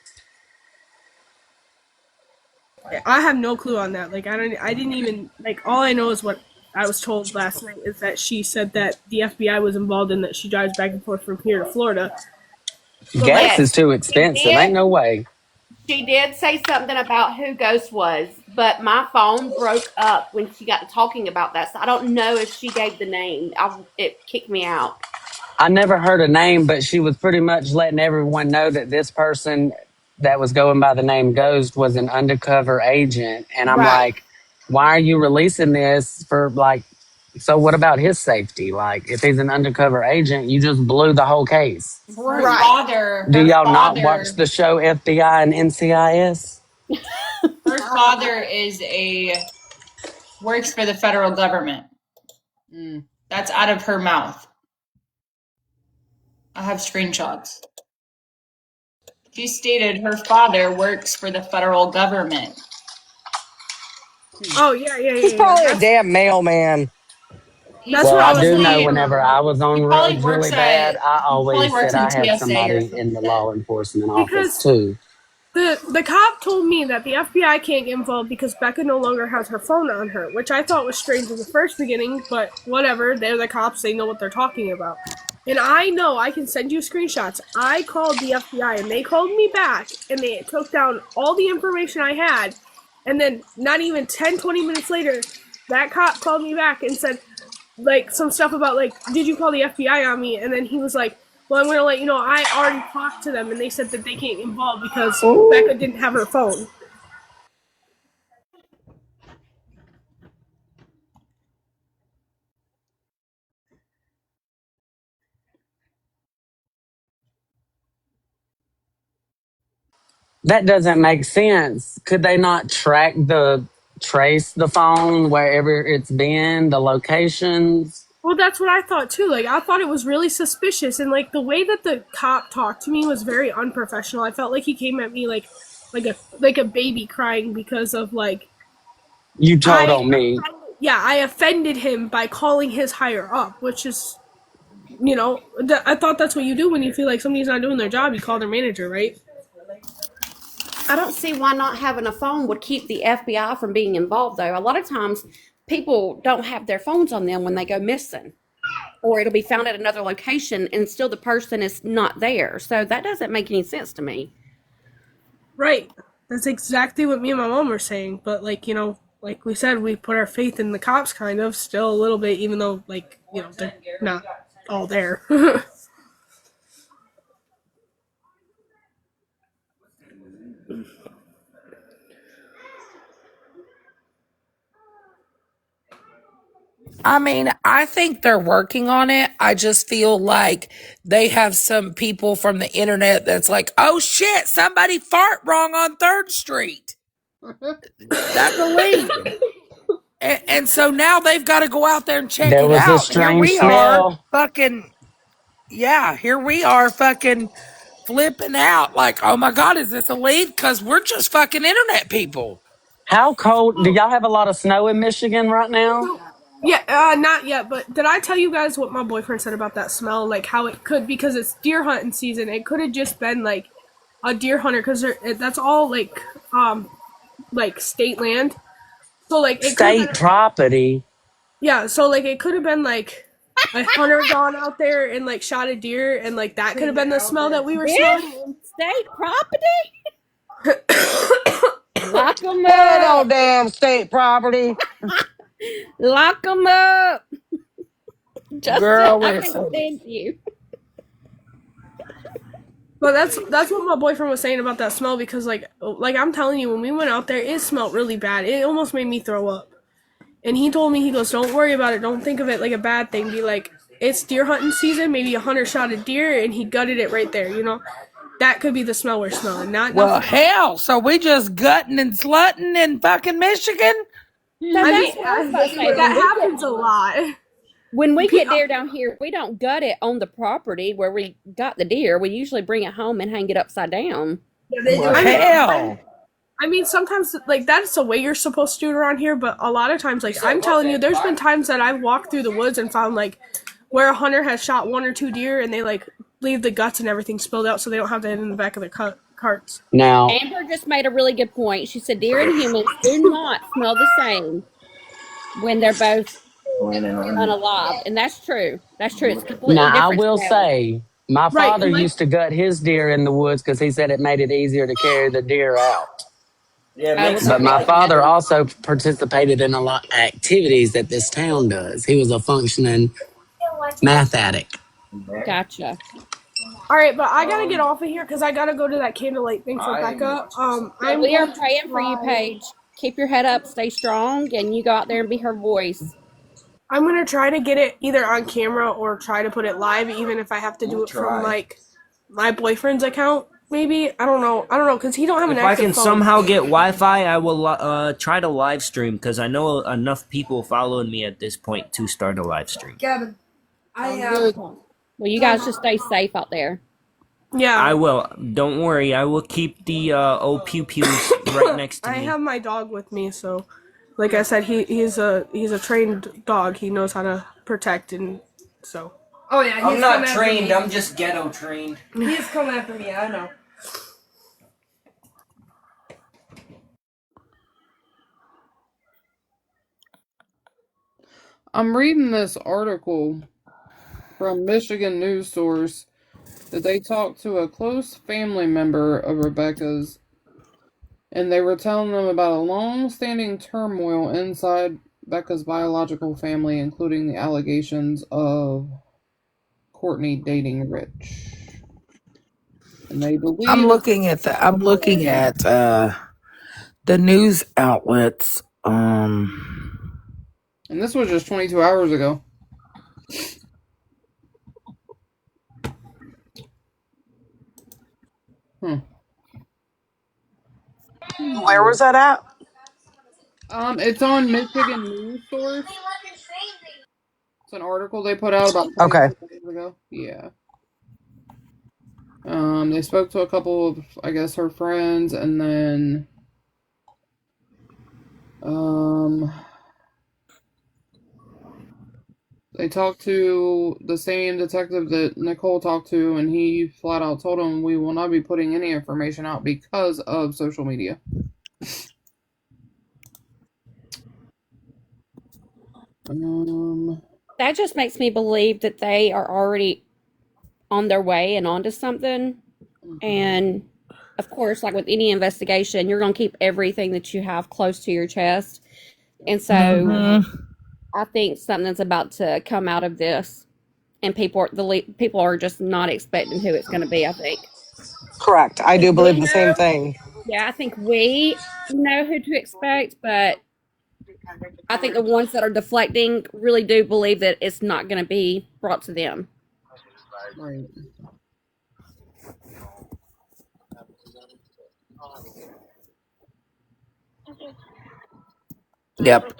I have no clue on that. Like, I didn't even, like, all I know is what I was told last night is that she said that the FBI was involved and that she drives back and forth from here to Florida. Gas is too expensive. Ain't no way. She did say something about who Ghost was, but my phone broke up when she got to talking about that. So I don't know if she gave the name. It kicked me out. I never heard a name, but she was pretty much letting everyone know that this person that was going by the name Ghost was an undercover agent. And I'm Right. like, why are you releasing this for, like, so what about his safety? Like, if he's an undercover agent, you just blew the whole case. Her father. Do her y'all not father- watch the show FBI and NCIS? Her father works for the federal government. That's out of her mouth. I have screenshots. She stated her father works for the federal government. Oh, yeah. He's probably a damn mailman. Well, I do know whenever I was on probably roads really works bad, I probably always works said in I had TSA or somebody in the law enforcement office Because- too. The cop told me that the FBI can't get involved because Becca no longer has her phone on her, which I thought was strange in the first beginning, but whatever, they're the cops, they know what they're talking about. And I know, I can send you screenshots. I called the FBI and they called me back and they took down all the information I had, and then not even 10-20 minutes later, that cop called me back and said, like, some stuff about, like, did you call the FBI on me? And then he was like, well, I'm going to let you know, I already talked to them, and they said that they can't get involved because Becca didn't have her phone. That doesn't make sense. Could they not trace the phone wherever it's been, the locations? Well, that's what I thought, too. Like, I thought it was really suspicious, and, like, the way that the cop talked to me was very unprofessional. I felt like he came at me like a baby crying because of, like... You told on me. Yeah, I offended him by calling his higher up, which is you know, I thought that's what you do when you feel like somebody's not doing their job. You call their manager, right? I don't see why not having a phone would keep the FBI from being involved, though. A lot of times people don't have their phones on them when they go missing, or it'll be found at another location and still the person is not there. So that doesn't make any sense to me. Right. That's exactly what me and my mom were saying. But, like, you know, like we said, we put our faith in the cops kind of, still a little bit, even though, like, you know, they're not all there. I mean, I think they're working on it. I just feel like they have some people from the internet that's like, oh shit, somebody fart wrong on 3rd Street. That's a lead. And so now they've got to go out there and check There it was a out. Here strange we are smell. fucking, yeah, here we are fucking flipping out like, oh my God, is this a lead? Because we're just fucking internet people. How cold? Do y'all have a lot of snow in Michigan right now? Yeah, not yet, but did I tell you guys what my boyfriend said about that smell? Like, how it could, because it's deer hunting season, it could have just been, like, a deer hunter, because that's all, like, state land. So, like, it could have State been, property. yeah, so, like, it could have been, like, a hunter gone out there and, like, shot a deer, and, like, that could have been the smell that we were smelling. State property? Lock them That up. old damn state property. Lock them up. Justin, Girl, I can't listen. stand you. But that's what my boyfriend was saying about that smell, because like I'm telling you, when we went out there, it smelled really bad. It almost made me throw up. And he told me, he goes, don't worry about it. Don't think of it like a bad thing. Be like, it's deer hunting season. Maybe a hunter shot a deer and he gutted it right there. You know, that could be the smell we're smelling. Not Well, nothing. hell, so we just gutting and slutting in fucking Michigan? I mean, that happens a lot. When we get deer down here, we don't gut it on the property where we got the deer. We usually bring it home and hang it upside down. Well, hell. I mean, sometimes, like, that's the way you're supposed to do it around here, but a lot of times, like, I'm telling you, there's been times that I've walked through the woods and found, like, where a hunter has shot 1 or 2 deer, and they, like, leave the guts and everything spilled out so they don't have that in the back of their carts. Now, Amber just made a really good point. She said deer and humans do not smell the same when they're both unalive. And that's true. That's true. It's completely now I different will smell. say, my Right, father and like- used to gut his deer in the woods because he said it made it easier to carry the deer out. Yeah, it makes But sense. my father also participated in a lot of activities that this town does. He was a functioning math addict. Gotcha. All right, but I gotta get off of here because I gotta go to that candlelight thing for Becca. We are praying for you, Paige. Keep your head up, stay strong, and you go out there and be her voice. I'm gonna try to get it either on camera or try to put it live, even if I have to do it from like my boyfriend's account. Maybe I don't know, because he don't have an If I active can phone. somehow get Wi-Fi, I will try to live stream because I know enough people following me at this point to start a live stream. Gavin, I Well, you guys just stay safe out there. Yeah, I will. Don't worry. I will keep the old pew pews right next to I me. have my dog with me, so like I said, he's a trained dog. He knows how to protect, and so. Oh yeah, he's I'm not coming after trained. me. I'm just ghetto trained. He's coming after me. I know. I'm reading this article from Michigan News Source that they talked to a close family member of Rebecca's, and they were telling them about a long-standing turmoil inside Becca's biological family, including the allegations of Courtney dating Rich. And they believe I'm looking at the news outlets. and this was just 22 hours ago. Where was that at? It's on Michigan News Source. It's an article they put out about 22 Okay. hours ago. Yeah. They spoke to a couple of, I guess, her friends, and then, They talked to the same detective that Nicole talked to, and he flat out told them, we will not be putting any information out because of social media. That just makes me believe that they are already on their way and onto something. And of course, like with any investigation, you're going to keep everything that you have close to your chest. And so I think something's about to come out of this, and people are just not expecting who it's going to be, I think. Correct. I do believe the same thing. Yeah, I think we know who to expect, but I think the ones that are deflecting really do believe that it's not going to be brought to them. Right. Yep.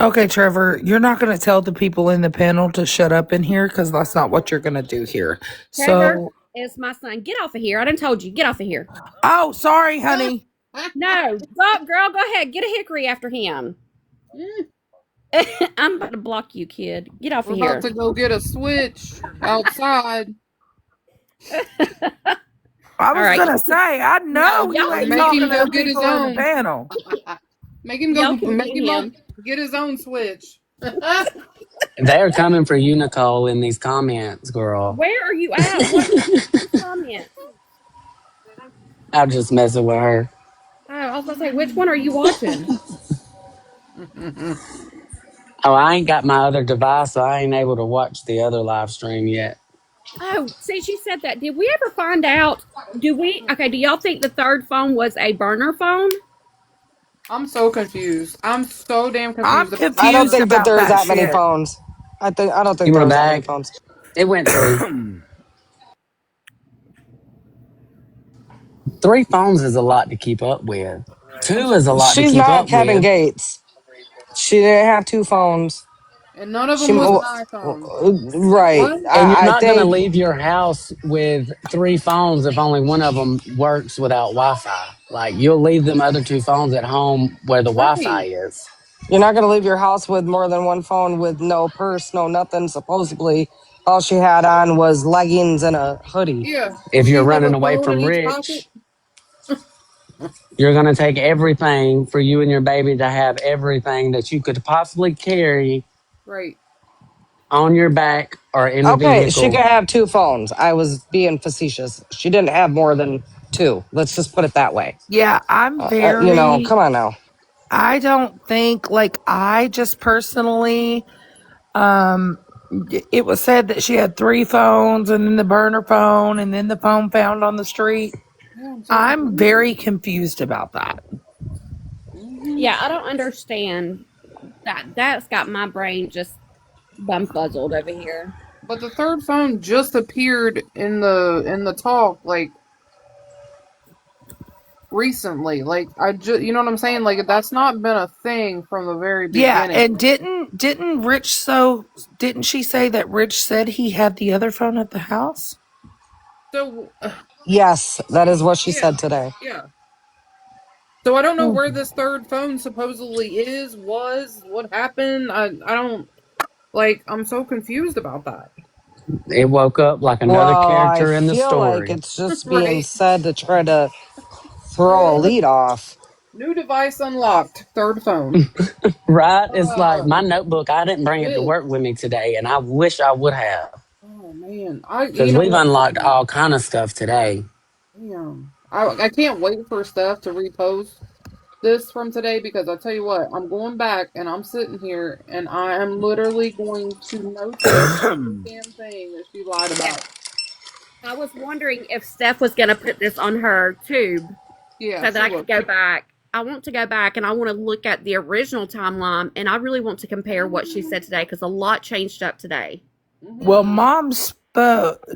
Okay, Trevor, you're not going to tell the people in the panel to shut up in here because that's not what you're going to do here. Trevor So, is my son. Get off of here. I done told you. Get off of here. oh, sorry, honey. No. Stop, girl. Go ahead. Get a hickory after him. I'm about to block you, kid. Get off We're of here. about to go get a switch outside. I was going to say, I know you ain't Make talking him to go the get his people in the own. panel. Make him go get his own switch. They're coming for you, Nicole, in these comments, girl. Where are you at? What comment? I'm just messing with her. Oh, I was going to say, which one are you watching? Oh, I ain't got my other device, so I ain't able to watch the other live stream yet. Oh, see, she said that. Did we ever find out? Do y'all think the third phone was a burner phone? I'm so confused. I'm so damn confused. I'm confused I don't think that about there's that many shit. phones. I don't think You there were was that many back. phones. It went through. 3 phones is a lot to keep up with. 2 is a lot to She's keep not up Kevin with. Gates. She didn't have 2 phones. And none of She them was an iPhone. right. What? And you're I not going to think leave your house with 3 phones if only one of them works without Wi-Fi. Like, you'll leave them other 2 phones at home where the Wi-Fi Right. is. you're not going to leave your house with more than one phone with no purse, no nothing. Supposedly, all she had on was leggings and a hoodie. Yeah. If Did you're she have running a away phone in from each pocket? Rich, you're going to take everything for you and your baby to have everything that you could possibly carry Right. on your back or in a Okay, she could vehicle. have 2 phones. I was being facetious. She didn't have more than 2. Let's just put it that way. Yeah, Come on now. I don't think, like, I just personally, it was said that she had 3 phones and then the burner phone and then the phone found on the street. Yeah, I'm very confused about that. Yeah, I don't understand that. That's got my brain just bumfuzzled over here. But the third phone just appeared in the talk like recently. Like you know what I'm saying? Like that's not been a thing from the very Yeah, beginning. and didn't she say that Rich said he had the other phone at the house? So Yes, that is what she said today. yeah. So I don't know where this third phone supposedly was, what happened. I don't I'm so confused about that. It woke up like another Well, I character in the feel like story. it's just being Right. said to try to throw a lead off. New device unlocked. Third phone. Right? It's like my notebook, I didn't bring it to Ew. work with me today, and I wish I would have. Oh man. Because You know we've what? unlocked all kind of stuff today. Damn. I can't wait for Steph to repost this from today because I tell you what, I'm going back and I'm sitting here and I am literally going to notate every damn thing that she lied about. I was wondering if Steph was going to put this on her tube Yeah, so that I could go back. I want to go back and I want to look at the original timeline, and I really want to compare what she said today because a lot changed up today. Well,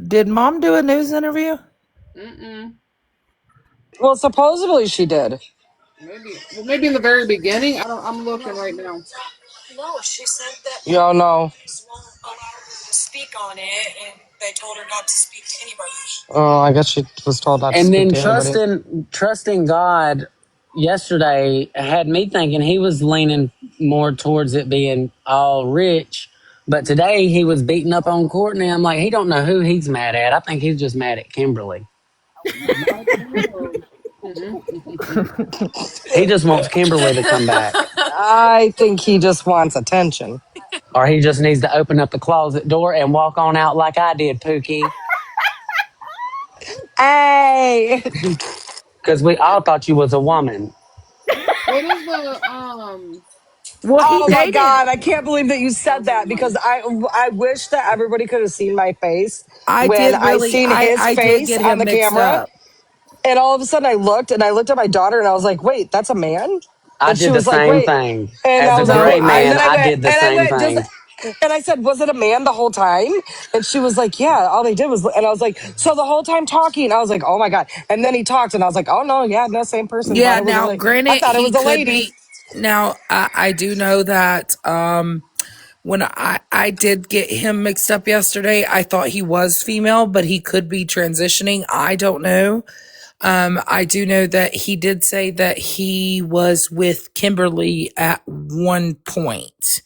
did Mom do a news interview? Well, supposedly she did. Maybe in the very beginning. I'm looking right now. No, she said that Y'all know. won't allow her to speak on it, and they told her not to speak to anybody. Oh, I guess she was told not to And speak then to anybody. trusting God yesterday had me thinking he was leaning more towards it being all Rich. But today he was beating up on Courtney. I'm like, he don't know who he's mad at. I think he's just mad at Kimberly. He just wants Kimberly to come back. I think he just wants attention. Or he just needs to open up the closet door and walk on out like I did, Pookie. Hey! Because we all thought you was a woman. What is the Well, he Oh my dated. God, I can't believe that you said that because I wish that everybody could have seen my face I when did I really, seen his I did face get on him the mixed camera. up. And all of a sudden I looked at my daughter and I was like, wait, that's a man? I And she did the was like, same wait. thing. And As I a was like, No, wait. gray And man, then I did the I same went, thing. and I said, was it a man the whole time? And she was like, yeah, all they did was, and I was like, so the whole time talking, I was like, oh my God. And then he talked and I was like, oh no, yeah, no, same person. yeah, now I granted, thought it he was a could lady. be. Now, I do know that when I did get him mixed up yesterday, I thought he was female, but he could be transitioning. I don't know. I do know that he did say that he was with Kimberly at one point.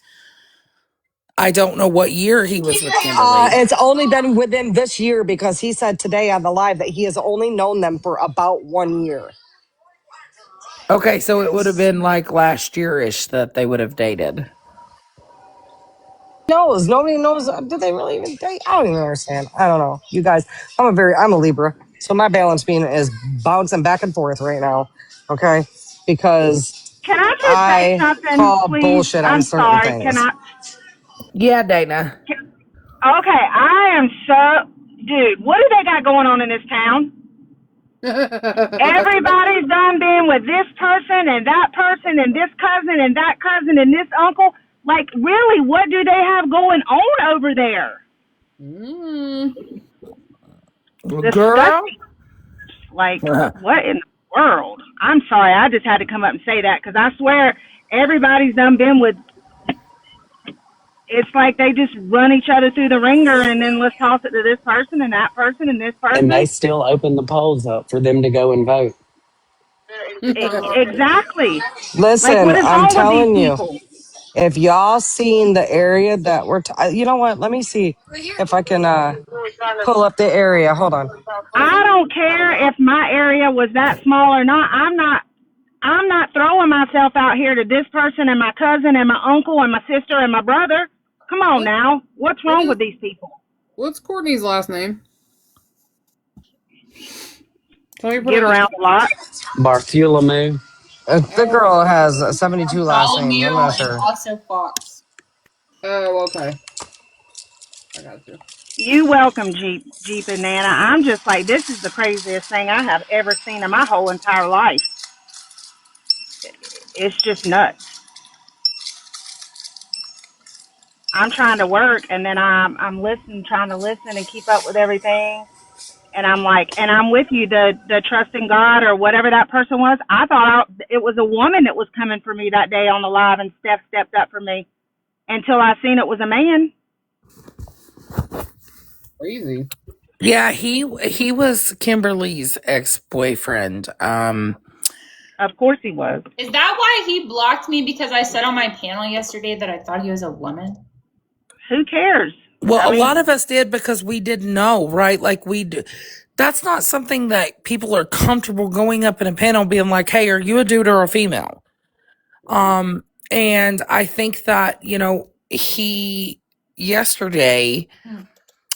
I don't know what year he was with Kimberly. It's only been within this year because he said today on the live that he has only known them for about 1 year. Okay, so it would have been like last year-ish that they would have dated. Nobody knows. Do they really even date? I don't even understand. I don't know. You guys, I'm a Libra. So my balance beam is bouncing back and forth right now. Okay. Because Can I just say I something, call please? bullshit on I'm certain sorry. Can things. I? Yeah, Dana. Okay, I am so. Dude, what do they got going on in this town? Everybody's done been with this person and that person and this cousin and that cousin and this uncle. Like, really, what do they have going on over there? Girl. Disgusting. Like, what in the world? I'm sorry, I just had to come up and say that because I swear everybody's done been with. It's like they just run each other through the ringer and then let's toss it to this person and that person and this And they person. still open the polls up for them to go and vote. Exactly. Like, Listen, what is I'm wrong with these telling you, people? if y'all seen the area that you know what? Let me see if I can pull up the area. Hold on. I don't care if my area was that small or not. I'm not throwing myself out here to this person and my cousin and my uncle and my sister and my brother. Come on now. What's wrong with these people? What's Courtney's last name? Get around a lot. Bartholomew. The girl has a 72 last name. Bartholomew I'm not and sure. also Fox. Oh, okay. I got you. You welcome, Jeep and Nana. I'm just like, this is the craziest thing I have ever seen in my whole entire life. It's just nuts. I'm trying to work, and then I'm listening, trying to listen and keep up with everything. And I'm like, and I'm with you, the trust in God or whatever that person was. I thought it was a woman that was coming for me that day on the live, and Steph stepped up for me until I seen it was a man. Crazy. Yeah, he was Kimberly's ex-boyfriend. Of course he was. Is that why he blocked me? Because I said on my panel yesterday that I thought he was a woman? Who cares? Well, a lot of us did because we didn't know, right? Like that's not something that people are comfortable going up in a panel being like, "Hey, are you a dude or a female?" And I think that, yesterday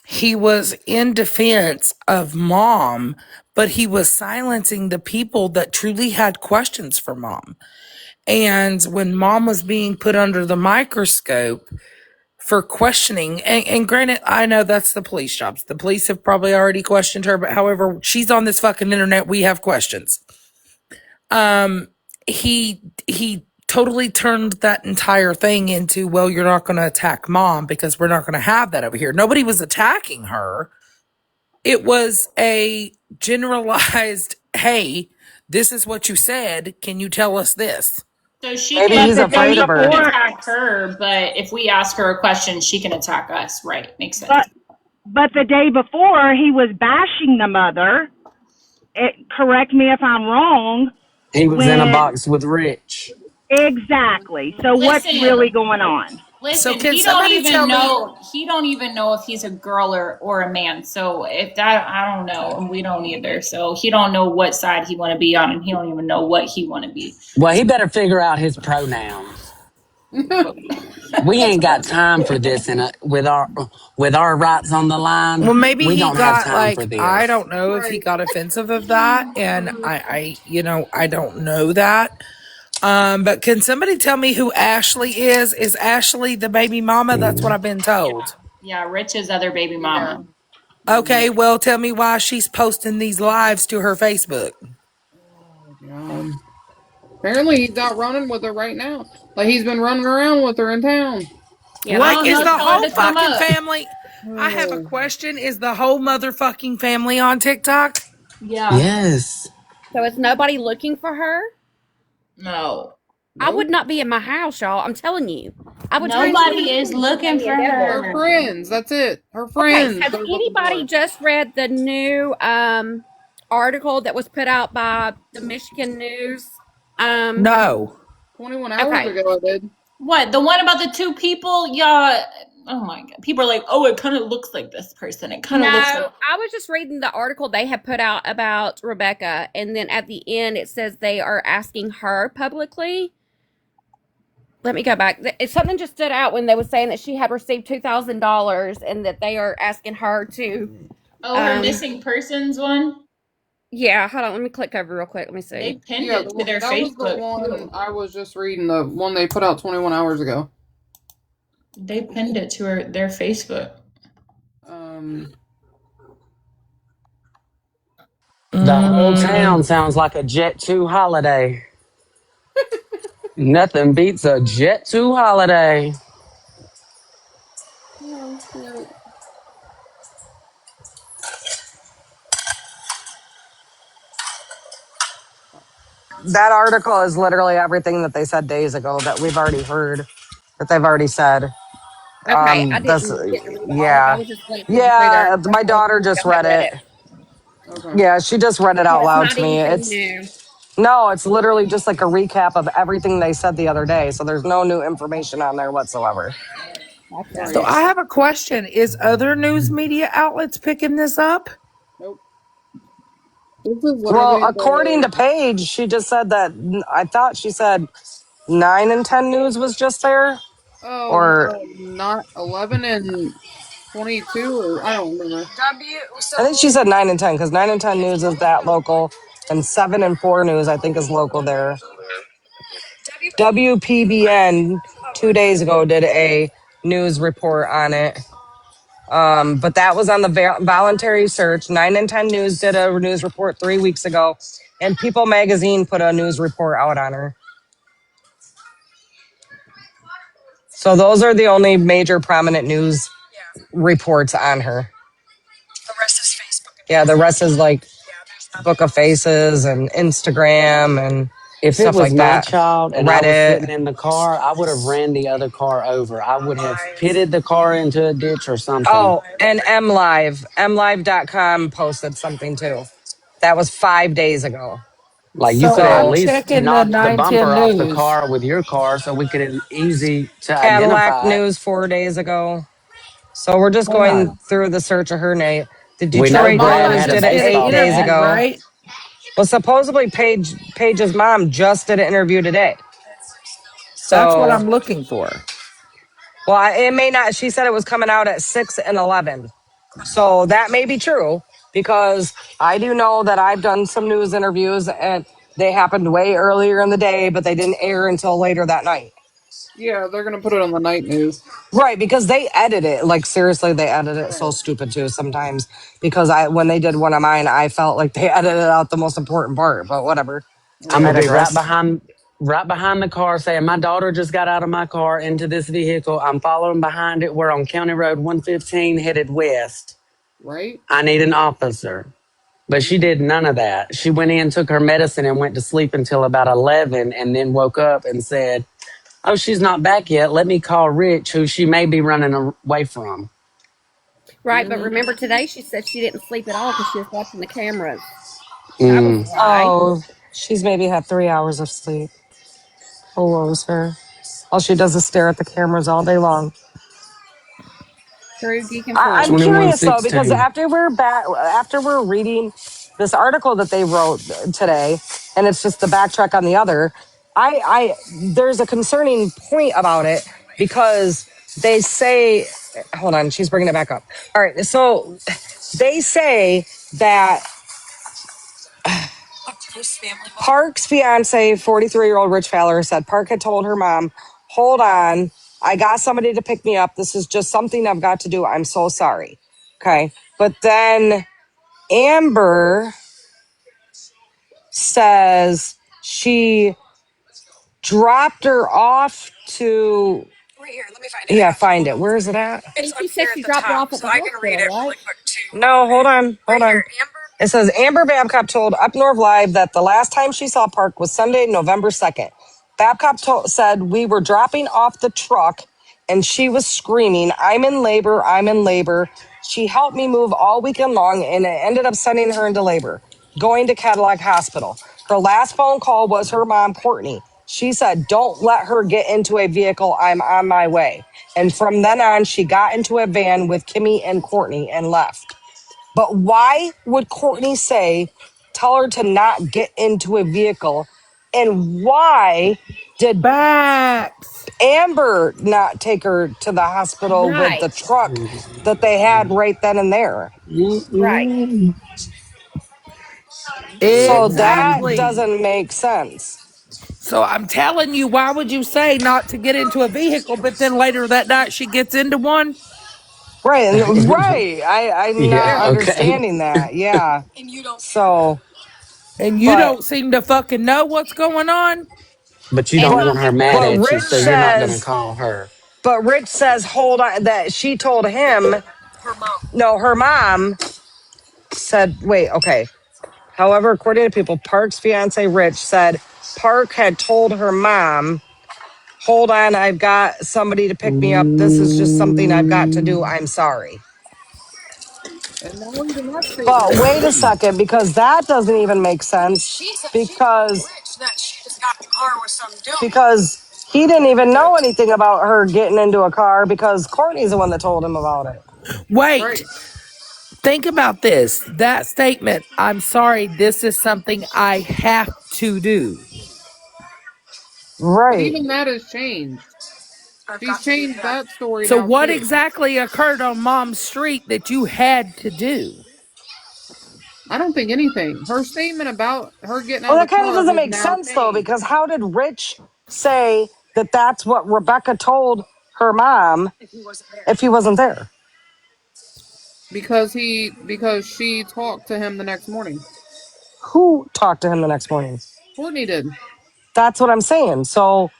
he was in defense of mom, but he was silencing the people that truly had questions for mom. And when mom was being put under the microscope for questioning, and granted, I know that's the police jobs. The police have probably already questioned her, but however, she's on this fucking internet. We have questions. He totally turned that entire thing into, well, you're not going to attack mom because we're not going to have that over here. Nobody was attacking her. It was a generalized, hey, this is what you said. Can you tell us this? So she Maybe can he's afraid of her. attack her, but if we ask her a question, she can attack us. Right. Makes sense. But the day before, he was bashing the mother. Correct me if I'm wrong. He was in a when box with Rich. exactly. So what's really Listen, going on? So listen. can He don't somebody tell even me? know. He don't even know if he's a girl or a man. So if that, I don't know, and we don't either. So he don't know what side he want to be on, and he don't even know what he want to be. Well, he better figure out his pronouns. But We ain't got time for this with our rights on the line. Well, maybe We he don't have got time for like I this. don't know if he Right. got offensive of that, and I don't know that. But can somebody tell me who Ashley is? Is Ashley the baby mama? That's what I've been told. yeah, Rich's other baby Yeah. mama. Okay, well, tell me why she's posting these lives to her Facebook. Apparently, he's out running with her right now. Like he's been running around with her in town. Yeah, Like, that's I don't is know. the Tell her whole to come fucking up. family? I have a question. Is the whole motherfucking family on TikTok? Yeah. Yes. So is nobody looking for her? No. no. I would not be in my house, y'all. I'm telling you. I would turn Nobody is looking for Her her. friends. That's it. Her Okay, friends has are looking for anybody her. just read the new article that was put out by the Michigan News? No. 21 hours Okay. ago, I did. What? The one about the two people? Y'all. Oh my god. People are like, oh, it kind of looks like this person. It kind No, of looks like. I was just reading the article they had put out about Rebecca, and then at the end it says they are asking her publicly. Let me go back. Something just stood out when they were saying that she had received $2,000 and that they are asking her to. Oh, her missing persons one? Yeah, hold on. Let me click over real quick. Let me They see. pinned Yeah, it to their that was the Facebook one too. I was just reading. The one they put out 21 hours ago. They pinned it to their Facebook. The whole town Mm. sounds like a Jet 2 holiday. Nothing beats a Jet 2 holiday. Oh, shit. That article is literally everything that they said days ago that we've already heard, that they've already said. Okay, I This, didn't get to read all of it. I yeah, was just waiting for you to read our yeah. My article. daughter just Y'all had read read it. it. Okay. Yeah, she just read it So out it's loud not to me. anything It's new. no, it's literally just like a recap of everything they said the other day. So there's no new information on there whatsoever. Gotcha. So Right. I have a question. Is other news media outlets picking this up? Nope. This is Well, literally according the. to Paige, she just said that. I thought she said 9 and 10 News was just there, or Not 11 and 22, or I don't remember. I think she said 9 and 10 because 9 and 10 News is that local, and 7 and 4 News I think is local there. WPBN 2 days ago did a news report on it. But that was on the voluntary search. 9 and 10 News did a news report 3 weeks ago, and People Magazine put a news report out on her. So those are the only major prominent news reports on her. Yeah, the rest is like Book of Faces and Instagram and If it stuff was like my that. child and I was sitting Reddit. in the car, I would have ran the other car over. I would have pitted the car into a ditch or something. Oh, and mlive.com posted something too. That was 5 days ago. Like you So could have at I'm So least checking the knocked the 910 bumper off the news. car with your car so we could easy to Cadillac identify it. News 4 days ago. So we're just Hold going on. through the search of her name. The We know Her Detroit Brad mama News had a did just it did an baseball 8 days interview, bat. ago. right? Well, supposedly Paige's mom just did an interview today. That's what So, I'm looking for. well, it may not. She said it was coming out at 6 and 11. So that may be true because I do know that I've done some news interviews and they happened way earlier in the day, but they didn't air until later that night. Yeah, they're gonna put it on the night news. Right, because they edit it. Like seriously, they edit it so stupid too sometimes. Because when they did one of mine, I felt like they edited out the most important part. But whatever, I'm I gonna be digress. right behind the car saying my daughter just got out of my car into this vehicle. I'm following behind it. We're on County Road 115 headed west. Right? I need an officer. But she did none of that. She went in, took her medicine, and went to sleep until about 11 and then woke up and said, "Oh, she's not back yet. Let me call Rich, who she may be running away from." Right, but remember today she said she didn't sleep at all because she was watching the cameras. That was a Mm. lie. Oh, She's maybe had 3 hours of sleep. Who knows her? All she does is stare at the cameras all day long. True geek and fool. I'm curious though, because 2116. after we're reading this article that they wrote today, and it's just the backtrack on the other, I there's a concerning point about it because they say, hold on, she's bringing it back up. All right, so they say that Park's fiance, 43-year-old Rich Fowler, said Park had told her mom, hold on, I got somebody to pick me up. This is just something I've got to do. I'm so sorry. Okay. But then Amber says she dropped her off to. Right here, let me find it. Yeah, find it. Where is it at? I think she said she dropped her off at the hospital, right? No, hold on. Hold on. It says Amber Babcock told Up North Live that the last time she saw Park was Sunday, November 2nd. Babcock said we were dropping off the truck and she was screaming, I'm in labor, I'm in labor. She helped me move all weekend long and it ended up sending her into labor, going to Cadillac Hospital. Her last phone call was her mom, Courtney. She said, don't let her get into a vehicle. I'm on my way. And from then on, she got into a van with Kimmy and Courtney and left. But why would Courtney tell her to not get into a vehicle? And why did Amber not take her to the hospital with the Right. truck that they had right then and there? Right. So that Exactly. doesn't make sense. So I'm telling you, why would you say not to get into a vehicle, but then later that night she gets into one? Right, right. I'm Yeah, not okay. understanding that. Yeah. So, And you but don't seem to fucking know what's going on? But you And don't but want her mad but at you, Rich so you're not going to says call her. hold on, that she told him. No, her mom said, wait, okay. However, according to people, Park's fiance Rich said Park had told her mom, hold on, I've got somebody to pick me up. This is just something I've got to do. I'm sorry. And not even that statement But makes wait a sense. second, because that doesn't even make sense. Because he didn't even know anything about her getting into a car because Courtney's the one that told him about it. Wait, Right. think about this. That statement, I'm sorry, this is something I have to do. But Right. even that has changed. She's changed that story So now what too. exactly occurred on Mom's street that you had to do? I don't think anything. Her statement about her getting out Well, of that the kind of car doesn't has make now sense, though, changed because how did Rich say that that's what Rebecca told her mom if he wasn't there? because she talked to him the next morning. Who talked to him the next morning? Courtney did. That's what I'm saying. So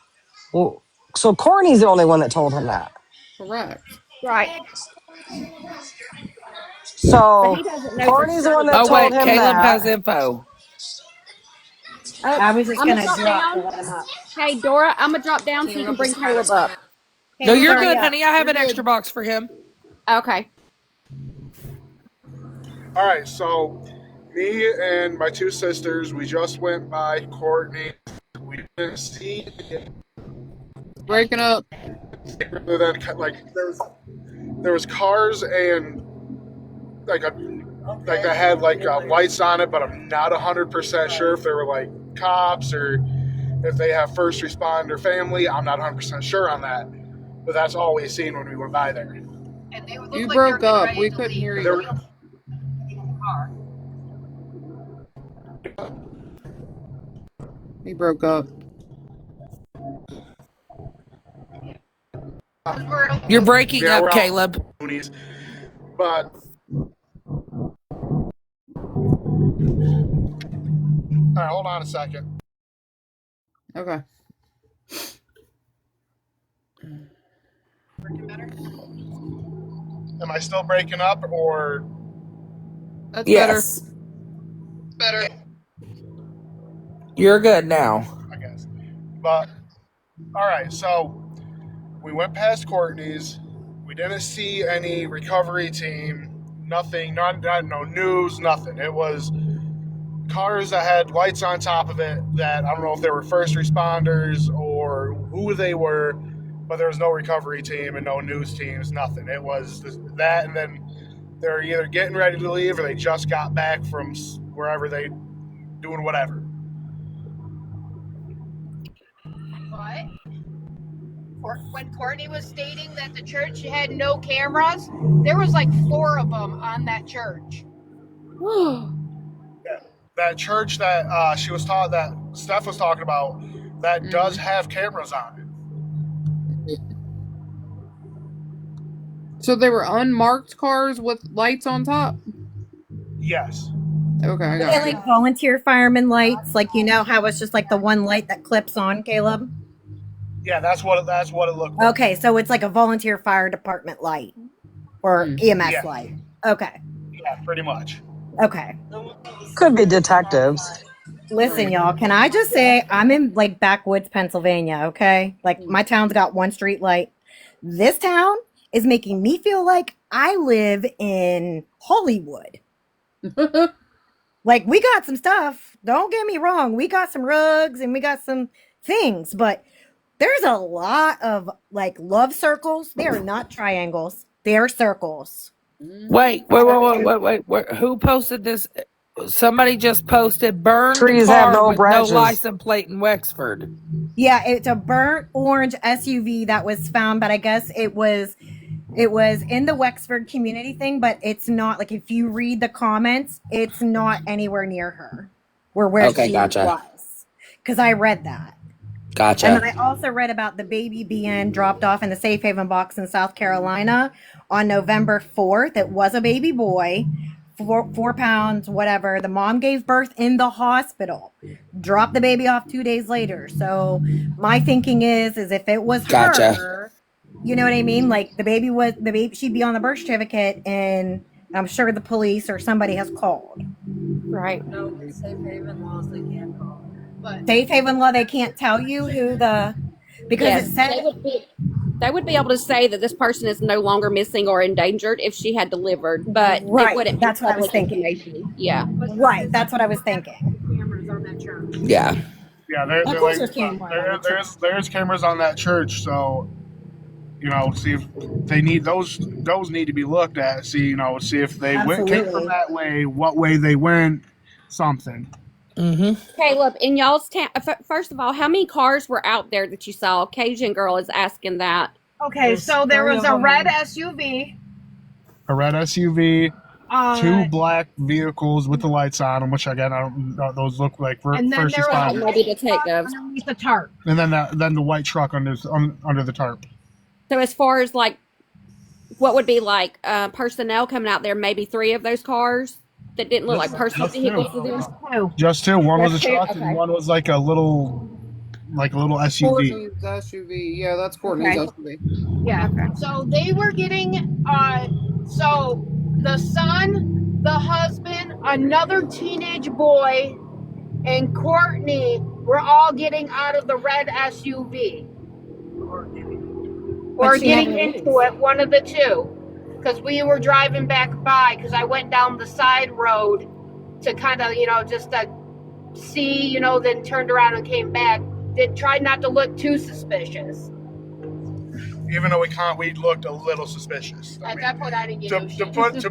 Courtney's the only one that told him that. Correct. right. So So he doesn't know for Courtney's the sure one that Oh, that told wait, him Caleb has that. info. Oh, I was just I'm gonna gonna drop drop to down. let him up. Hey, Dora, I'm gonna drop down so you can bring Caleb up. No, Caleb, you're hurry good, up. honey. I have You're an extra good. box for him. Okay. All right, so me and my two sisters, we just went by Courtney. We didn't see Breaking up. other than like there was cars and like that had lights on it, but I'm not 100% sure if they were like cops or if they have first responder family. I'm not 100% sure on that, but that's all we seen when we went by there. You broke up. We couldn't hear you. He broke up. You're breaking Yeah, up, we're out Caleb. Moonies, but all right, hold on a second. Okay. Am I still breaking up or? That's better. Yes. You're good now. I guess. But all right, so we went past Courtney's. We didn't see any recovery team. Nothing. No news. Nothing. It was cars that had lights on top of it that I don't know if they were first responders or who they were, but there was no recovery team and no news teams, nothing. It was that, and then they're either getting ready to leave or they just got back from wherever they doing whatever. But when Courtney was stating that the church had no cameras, there was like 4 of them on that church. That church that she was taught, that Steph was talking about, that does have cameras on it. So they were unmarked cars with lights on top? Yes. Okay, I Were got they like volunteer fireman lights? Like, you know how it's just like the one light that clips on, Caleb? Yeah, that's what it looked like. Okay, so it's like a volunteer fire department light or EMS light. Okay. Yeah, pretty much. Okay. Could be detectives. Listen, y'all, can I just say I'm in like backwoods Pennsylvania, okay? Like my town's got one street light. This town is making me feel like I live in Hollywood. Like we got some stuff. Don't get me wrong. We got some rugs and we got some things, but there's a lot of like love circles. They are not triangles. They're circles. Wait. Who posted this? Somebody just posted burned Trees car have no with branches. no license plate in Wexford. Yeah, it's a burnt orange SUV that was found, but I guess it was in the Wexford community thing, but it's not like if you read the comments, it's not anywhere near her or where she was. Because I read that. Gotcha. And then I also read about the baby being dropped off in the safe haven box in South Carolina on November 4th. It was a baby boy, 4 pounds, whatever. The mom gave birth in the hospital, dropped the baby off 2 days later. So my thinking is if it was her, you know what I mean? Like the baby, she'd be on the birth certificate, and I'm sure the police or somebody has called. Right. No, safe haven laws they can't call. But Safe haven law, they can't tell you who because it said they would be able to say that this person is no longer missing or endangered if she had delivered, but it wouldn't. That's what I was thinking. Yeah. Right. That's what I was thinking. cameras on that church. Yeah. Yeah, Of course there's cameras. there's cameras on that church, so see if they need those need to be looked at. See if they came from that way, what way they went, something. Caleb, in y'all's town, first of all, how many cars were out there that you saw? Cajun girl is asking that. Okay, so there was a red SUV. A red SUV, 2 black vehicles with the lights on them, which again, those look like first responders. Maybe detectives. Underneath the tarp. And then the white truck under the tarp. So as far as like, what would be like personnel coming out there? Maybe 3 of those cars that didn't look like personal vehicles to them. Just 2. One was a Just 2? truck, Okay. and one was like a little SUV. Courtney's SUV. Yeah, that's Courtney's SUV. Yeah. So they were getting so the son, the husband, another teenage boy, and Courtney were all getting out of the red SUV. Or getting into it, one of the two. Because we were driving back by, because I went down the side road to kind of, just to see, then turned around and came back. Tried not to look too suspicious. Even though we looked a little suspicious. At that point, I didn't get no shit. To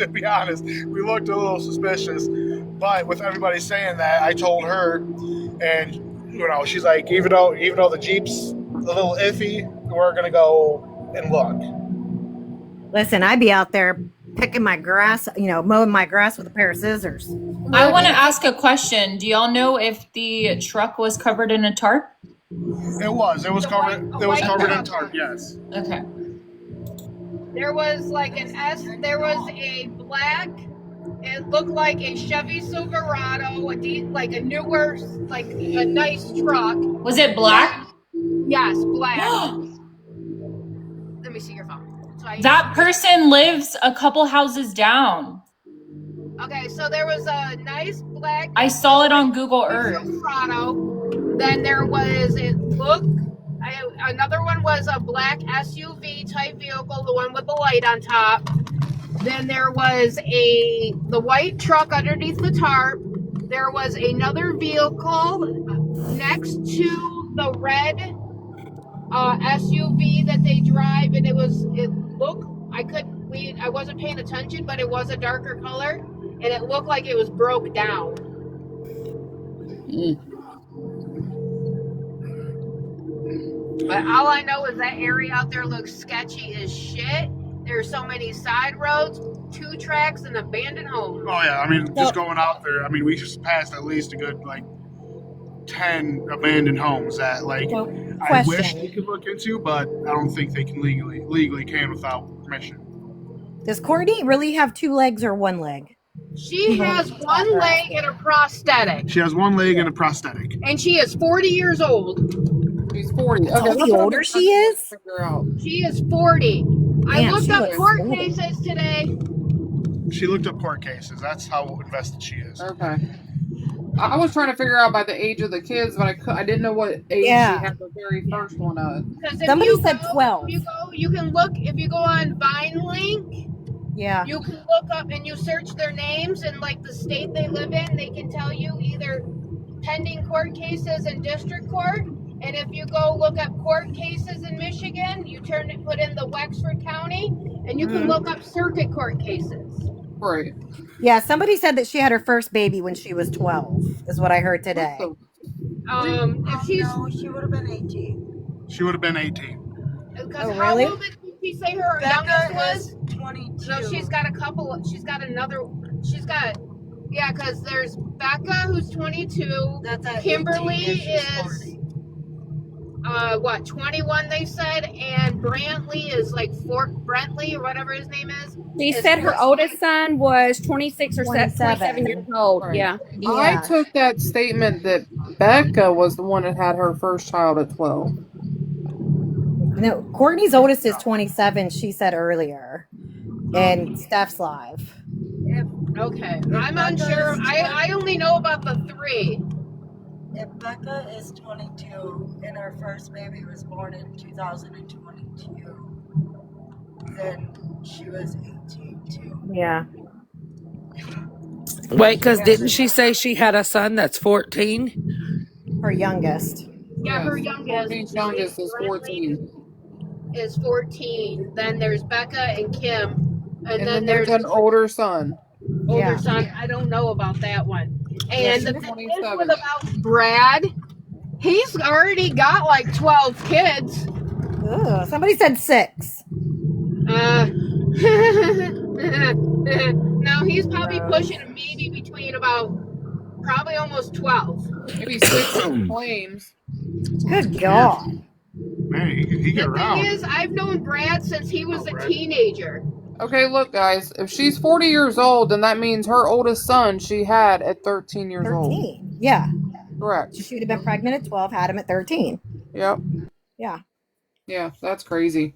be honest, we looked a little suspicious. But with everybody saying that, I told her, and she's like, even though the Jeep's a little iffy, we're gonna go and look. Listen, I'd be out there picking my grass, mowing my grass with a pair of scissors. I want to ask a question. Do y'all know if the truck was covered in a tarp? It was. It was covered. It was covered in tarp. Yes. Okay. There was there was a black. It looked like a Chevy Silverado, a newer, a nice truck. Was it black? Yes, black. Let me see your phone. That person lives a couple houses down. Okay, so there was a nice black. I saw it on Google Earth. Silverado. Then there was another one was a black SUV type vehicle, the one with the light on top. Then there was the white truck underneath the tarp. there was another vehicle next to the red SUV that they drive, and it looked, I wasn't paying attention, but it was a darker color, and it looked like it was broke down. But all I know is that area out there looks sketchy as shit. There's so many side roads, 2 tracks, and abandoned homes. Oh yeah, I mean, just going out there, I mean, we just passed at least a good 10 abandoned homes that I wish they could look into, but I don't think they can legally can without permission. Does Courtney really have 2 legs or 1 leg? She has 1 leg and a prosthetic. She has 1 leg and a prosthetic. And she is 40 years old. She's 40. That's how older she is? She is 40. I Damn, looked she up looks court old. cases today. She looked up court cases. That's how invested she is. Okay. I was trying to figure out by the age of the kids, but I didn't know what age she had the very first one of. Somebody said 12. You can look, if you go on VineLink, yeah, you can look up and you search their names and the state they live in, they can tell you either pending court cases in district court, and if you go look up court cases in Michigan, you put in the Wexford County, and you can look up circuit court cases. Right. Yeah, somebody said that she had her first baby when she was 12, is what I heard today. If she's... No, she would have been 18. She would have been 18. Because how really? old did she say her youngest was? 22. No, she's got because there's Becca, who's 22. That's at Kimberly 18, is 21 they said, and Brantley is Brentley or whatever his name is. She said her oldest son was 26 or 27 years old. Right. Yeah. I took that statement that Becca was the one that had her first child at 12. No, Courtney's oldest is 27, she said earlier. And Steph's live. Okay. I'm unsure. I only know about the 3. If Becca is 22 and her first baby was born in 2022, then she was 18 too. Yeah. Wait, because didn't she say she had a son that's 14? Her youngest. Yeah, her youngest. Her youngest is 14. Is 14. Then there's Becca and Kim. And then there's an older son. Older son. I don't know about that one. And the thing is 27. about Brad, he's already got 12 kids. Ugh, somebody said 6. No, he's probably pushing maybe between probably almost 12. Maybe 6 claims. Good God. Man, he get around. The thing is, I've known Brad since he was a teenager. Okay, look, guys. If she's 40 years old, then that means her oldest son she had at 13 years old. 13. Yeah. Correct. She would have been pregnant at 12, had him at 13. Yep. Yeah. Yeah, that's crazy.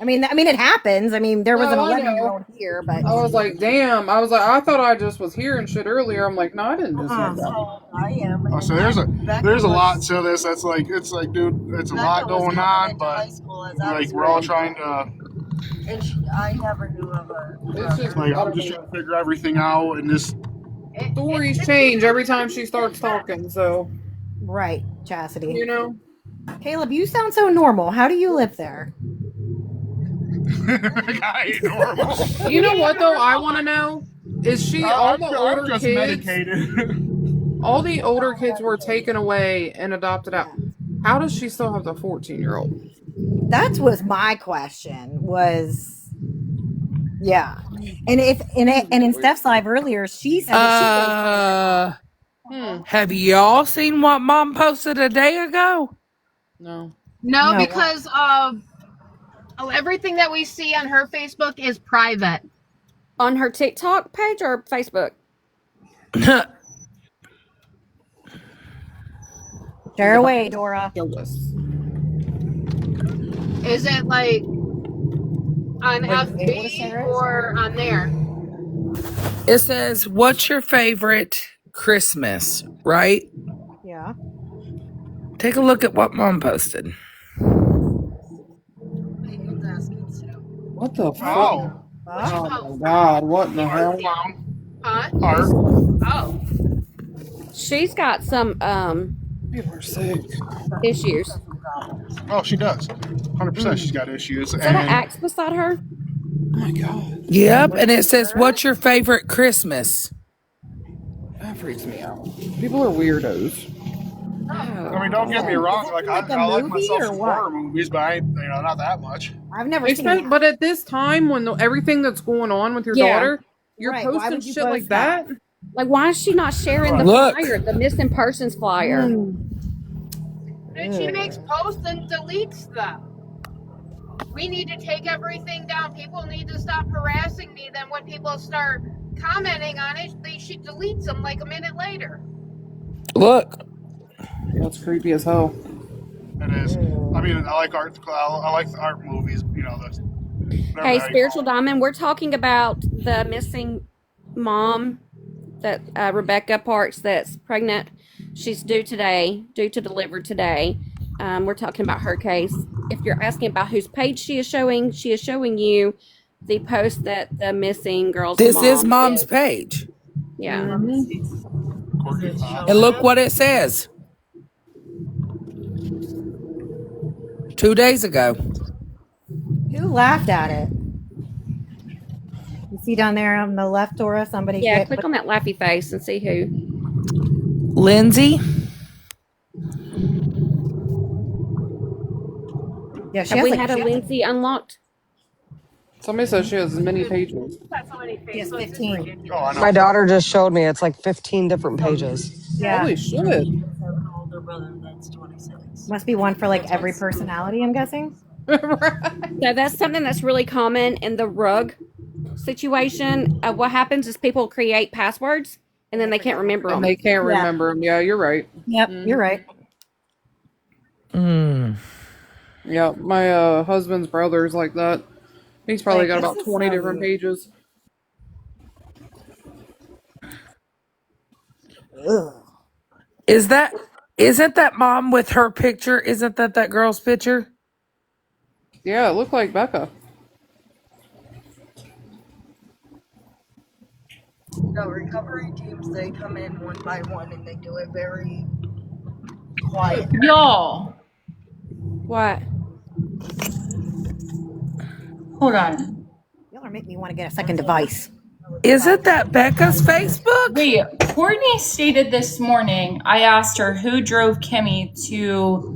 I mean, it happens. I mean, there was an No, I know. 11-year-old here, but I was like, damn. I was like, I thought I just was hearing shit earlier. I'm like, no, I didn't just hear that. I am. Oh, so there's a lot to this. That's dude, it's a lot going on, but we're all trying to. And I never knew of her. It's just I'm just trying to figure everything out, and just stories change every time she starts talking. So, right, Chastity. you know, Caleb, you sound so normal. How do you live there? I ain't normal. You know what though? I want to know is she all the older I'm just kids? medicated. All the older kids were taken away and adopted out. How does she still have the 14-year-old? That was my question. Yeah, and in Steph's live earlier, she said that have y'all seen what Mom posted a day ago? No. No, because everything that we see on her Facebook is private. On her TikTok page or Facebook? Share away, Dora. Is it on FB or on there? It says, what's your favorite Christmas, right? Yeah. Take a look at what Mom posted. What the fuck? Oh. Oh my God! What in the hell? Huh? Art. Oh. She's got some People are sick. issues. Oh, she does. 100%. She's got issues. Is that an And axe beside her? Oh my god. Yep, and it says, "What's your favorite Christmas?" That freaks me out. People are weirdos. I mean, don't get me wrong. Like I like myself some horror movies, but I ain't, not that much. I've never seen that. But at this time, when everything that's going on with your daughter, you're Right, why posting would you shit post like that? Like, why is she not sharing the Look. flyer, the missing persons flyer? And she makes posts and deletes them. We need to take everything down. People need to stop harassing me. Then when people start commenting on it, she deletes them like a minute later. Look. That's creepy as hell. It is. I mean, I like art. I like the art movies. Hey, Spiritual Diamond, we're talking about the missing mom, that Rebecca Parks, that's pregnant. She's due to deliver today. We're talking about her case. If you're asking about whose page she is showing you the post that the missing girl's This mom is mom's page. Yeah. And look what it says. 2 days ago. Who laughed at it? You see down there on the left, Dora? Somebody. Yeah, click on that laughy face and see who. Lindsay. Yeah, Have we had a Lindsay unlocked? Somebody says she has many pages. Yes, 15. Oh, I know. My daughter just showed me it's like 15 different pages. Yeah. Holy shit. Older brother, that's 26. Must be one for like every personality, I'm guessing. So that's something that's really common in the rug situation. What happens is people create passwords and then they can't remember them. And they can't remember them. Yeah, you're right. Yep, you're right. Yeah, my husband's brother's like that. He's probably got about 20 different pages. Isn't that mom with her picture? Isn't that girl's picture? Yeah, it looked like Becca. No, recovery teams, they come in one by one and they do it very quiet. Y'all. What? Hold on. Y'all are making me want to get a second device. Isn't that Becca's Facebook? Wait, Courtney stated this morning, I asked her who drove Kimmy to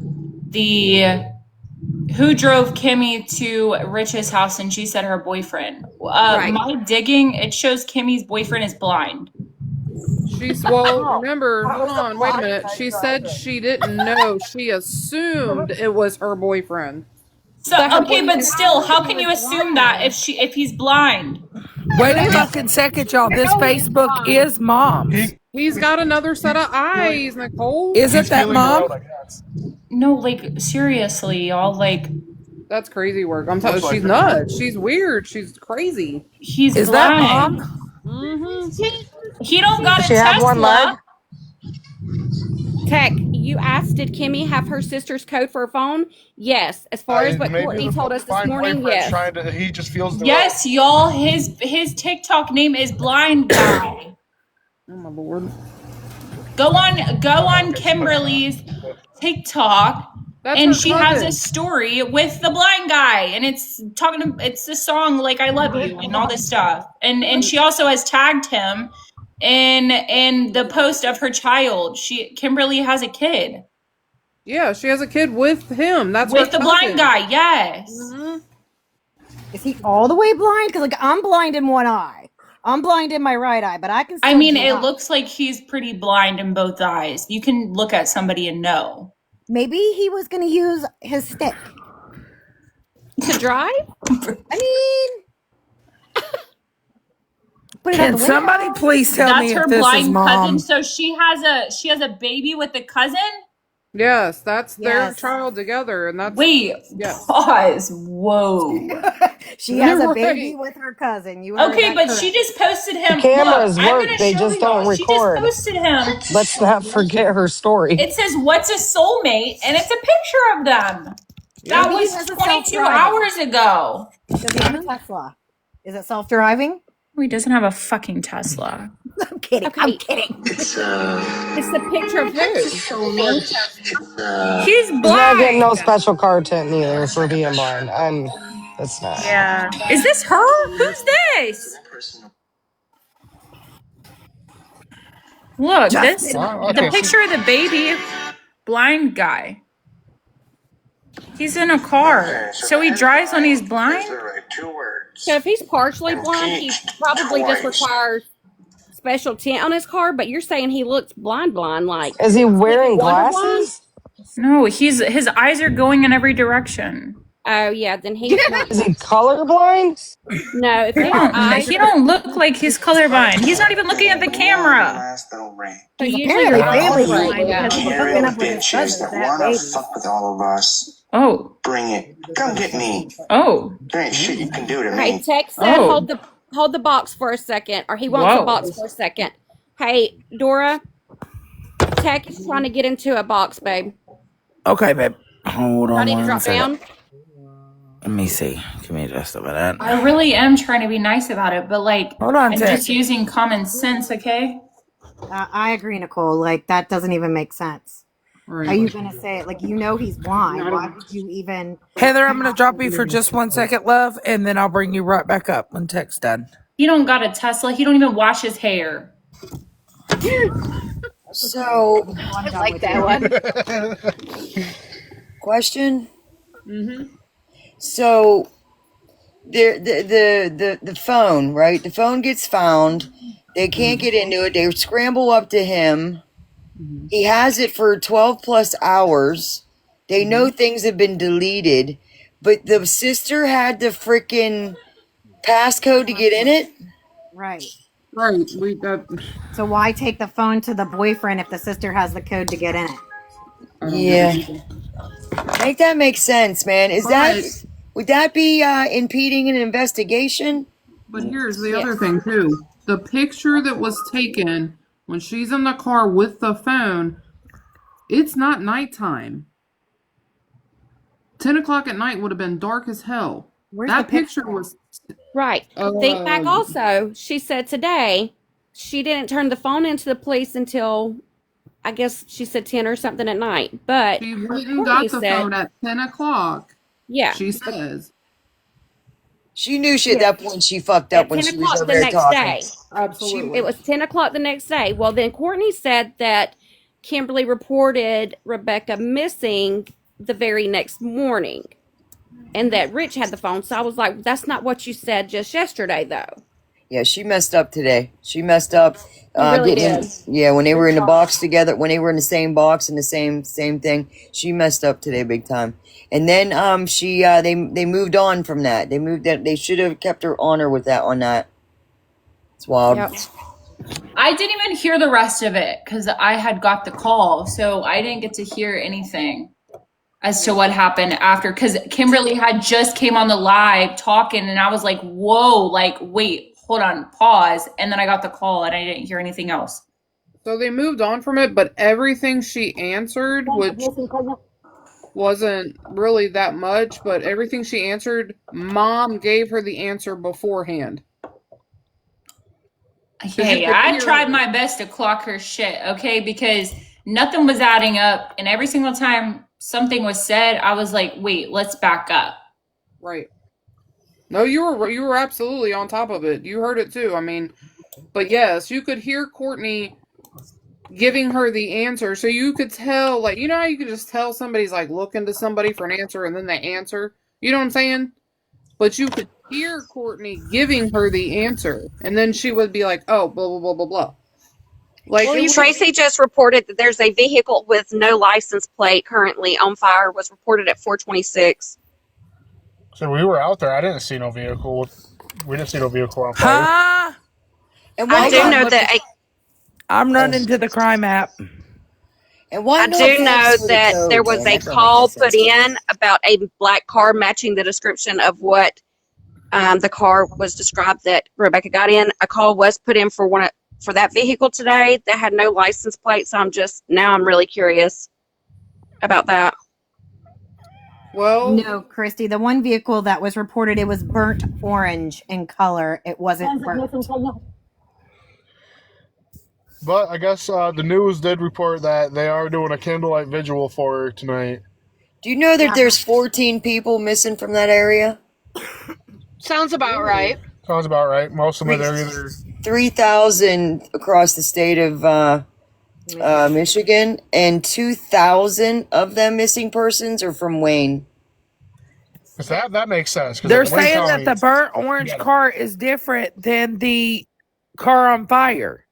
Rich's house, and she said her boyfriend. Right. My digging, it shows Kimmy's boyfriend is blind. Remember, hold on, wait a minute. She said she didn't know. She assumed it was her boyfriend. So, okay, but still, how can you assume that if he's blind? Wait a fucking second, y'all. This Facebook is mom's. He's got another set of eyes, Nicole. Isn't that mom? No, like, seriously, y'all, like... That's crazy work. I'm telling you, she's nuts. She's weird. She's crazy. He's Is blind. that mom? Mm-hmm. He don't got a She had one leg? Tesla. Tech, you asked, did Kimmy have her sister's code for her phone? Yes. As far as what Courtney told us this morning, yes. He just feels the Yes, y'all. His TikTok name is Blind Guy. Oh my lord. Go on Kimberly's TikTok, and she has a story with the blind guy, and it's the song like "I Love You" and all this stuff, and she also has tagged him in the post of her child. Kimberly has a kid. Yeah, she has a kid with him. That's with the blind guy. Yes. Mm-hmm. Is he all the way blind? Because like I'm blind in one eye. I'm blind in my right eye, but I can. I mean, it looks like he's pretty blind in both eyes. You can look at somebody and know. Maybe he was going to use his stick to drive. I mean, can somebody please tell me if this is mom? Cousin. So she has a baby with a cousin. Yes, that's their child together, and that's pause. Whoa. She has a baby with her cousin. You okay, but she just posted him. The cameras work; they just don't record. She just posted him. Let's not forget her story. It says, "What's a soulmate?" and it's a picture of them. Yeah. That was 22 hours ago. Does he have a Tesla? Is it self-driving? He doesn't have a fucking Tesla. I'm kidding. Okay. I'm kidding. It's the picture of who? He's He's not getting no blind. special card tint neither for being blind. It's not. Yeah. Is this her? Who's this? Look, this the picture of the baby blind guy. He's in a car. So he drives when he's blind? So if he's partially blind, he probably just requires special tint on his car, but you're saying he looks blind like. Is he wearing Wonder glasses? No, his eyes are going in every direction. Oh yeah, then he's not. Is he colorblind? No, if He don't look like he's colorblind. He's not even looking at the camera. So usually you're apparently colorblind because he's hooking up with his cousins, that baby. Fuck with all of us. Oh. Bring it. Come get me. Oh. There ain't shit you can do to Hey, me. Tex said hold the box for a second, or he wants Whoa. a box for a second. Hey, Dora, Tex is trying to get into a box, babe. Okay, babe. Hold I on need to one drop second. down. Let me see. Give me just a minute. I really am trying to be nice about it, but like, Hold on, I'm Tech. just using common sense, okay? I agree, Nicole. Like, that doesn't even make sense. Right. How are you going to say it? Like, you know he's blind. Why would you even... Heather, I'm going to drop you for just 1 second, love, and then I'll bring you right back up when Tech's done. He don't got a Tesla. He don't even wash his hair. So, I like that one. question. Mm-hmm. So, the phone, right? The phone gets found. They can't get into it. They scramble up to him. He has it for 12 plus hours. They know things have been deleted, but the sister had the freaking passcode to get in it. Right. Right. So why take the phone to the boyfriend if the sister has the code to get in it? Yeah. Make that make sense, man. Would that be impeding an investigation? But here's the other thing too. The picture that was taken when she's in the car with the phone, it's not nighttime. 10 o'clock at night would have been dark as hell. That picture was right. Think back also. She said today she didn't turn the phone into the police until, I guess she said 10 or something at night. But she went and got the phone at 10 o'clock. Yeah. She says. She knew she at that point she fucked up when she was over the there next talking. day. Absolutely. It was 10 o'clock the next day. Well, then Courtney said that Kimberly reported Rebecca missing the very next morning and that Rich had the phone. So I was like, that's not what you said just yesterday, though. Yeah, she messed up today. She messed up. Really did. Yeah, when they were in the box together, when they were in the same box and the same thing, she messed up today big time. And then they moved on from that. They should have kept her on her with that on that. It's wild. Yep. I didn't even hear the rest of it because I had got the call, so I didn't get to hear anything as to what happened after. Because Kimberly had just came on the live talking, and I was like, "Whoa!" Like, wait, hold on, pause, and then I got the call, and I didn't hear anything else. So they moved on from it, but everything she answered, which wasn't really that much, but everything she answered, Mom gave her the answer beforehand. Hey, I tried my best to clock her shit, okay? Because nothing was adding up, and every single time something was said, I was like, wait, let's back up. Right. No, you were absolutely on top of it. You heard it too. I mean, but yes, you could hear Courtney giving her the answer, so you could tell, like, you know how you could just tell somebody's like looking to somebody for an answer and then they answer? You know what I'm saying? But you could hear Courtney giving her the answer, and then she would be like, oh, blah, blah, blah, blah, blah. Like, Tracy just reported that there's a vehicle with no license plate currently on fire, was reported at 426. So we were out there. I didn't see no vehicle. We didn't see no vehicle on fire. And I do know that I'm running to the crime app. And why I do know that there was a call put in about a black car matching the description of what the car was described that Rebecca got in. A call was put in for that vehicle today that had no license plate. So I'm really curious about that. Well, no, Christy, the one vehicle that was reported, it was burnt orange in color. It wasn't burnt. But I guess the news did report that they are doing a candlelight vigil for her tonight. Do you know that there's 14 people missing from that area? Sounds about right. Sounds about right. Most of them are either 3,000 across the state of Michigan, and 2,000 of them missing persons are from Wayne. That makes sense. They're saying that the burnt orange car is different than the car on fire.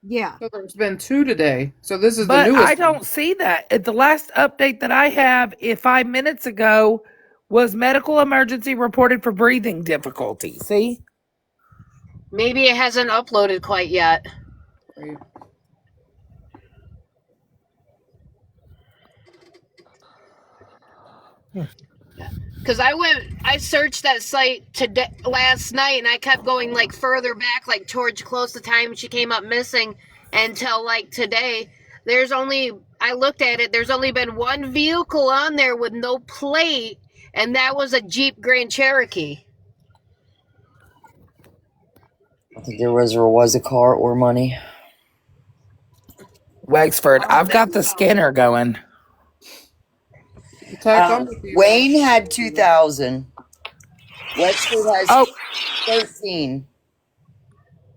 Yeah. So there's been 2 today. So this is But the newest. I don't see that. At the last update that I have, 5 minutes ago, was medical emergency reported for breathing difficulty. See? Maybe it hasn't uploaded quite yet. Right. Because I searched that site today, last night, and I kept going like further back, like towards close to time she came up missing, until like today. I looked at it, there's only been one vehicle on there with no plate, and that was a Jeep Grand Cherokee. I think there was a car or money. Wexford, I've got the scanner going. Wayne had 2,000. Wexford has 13.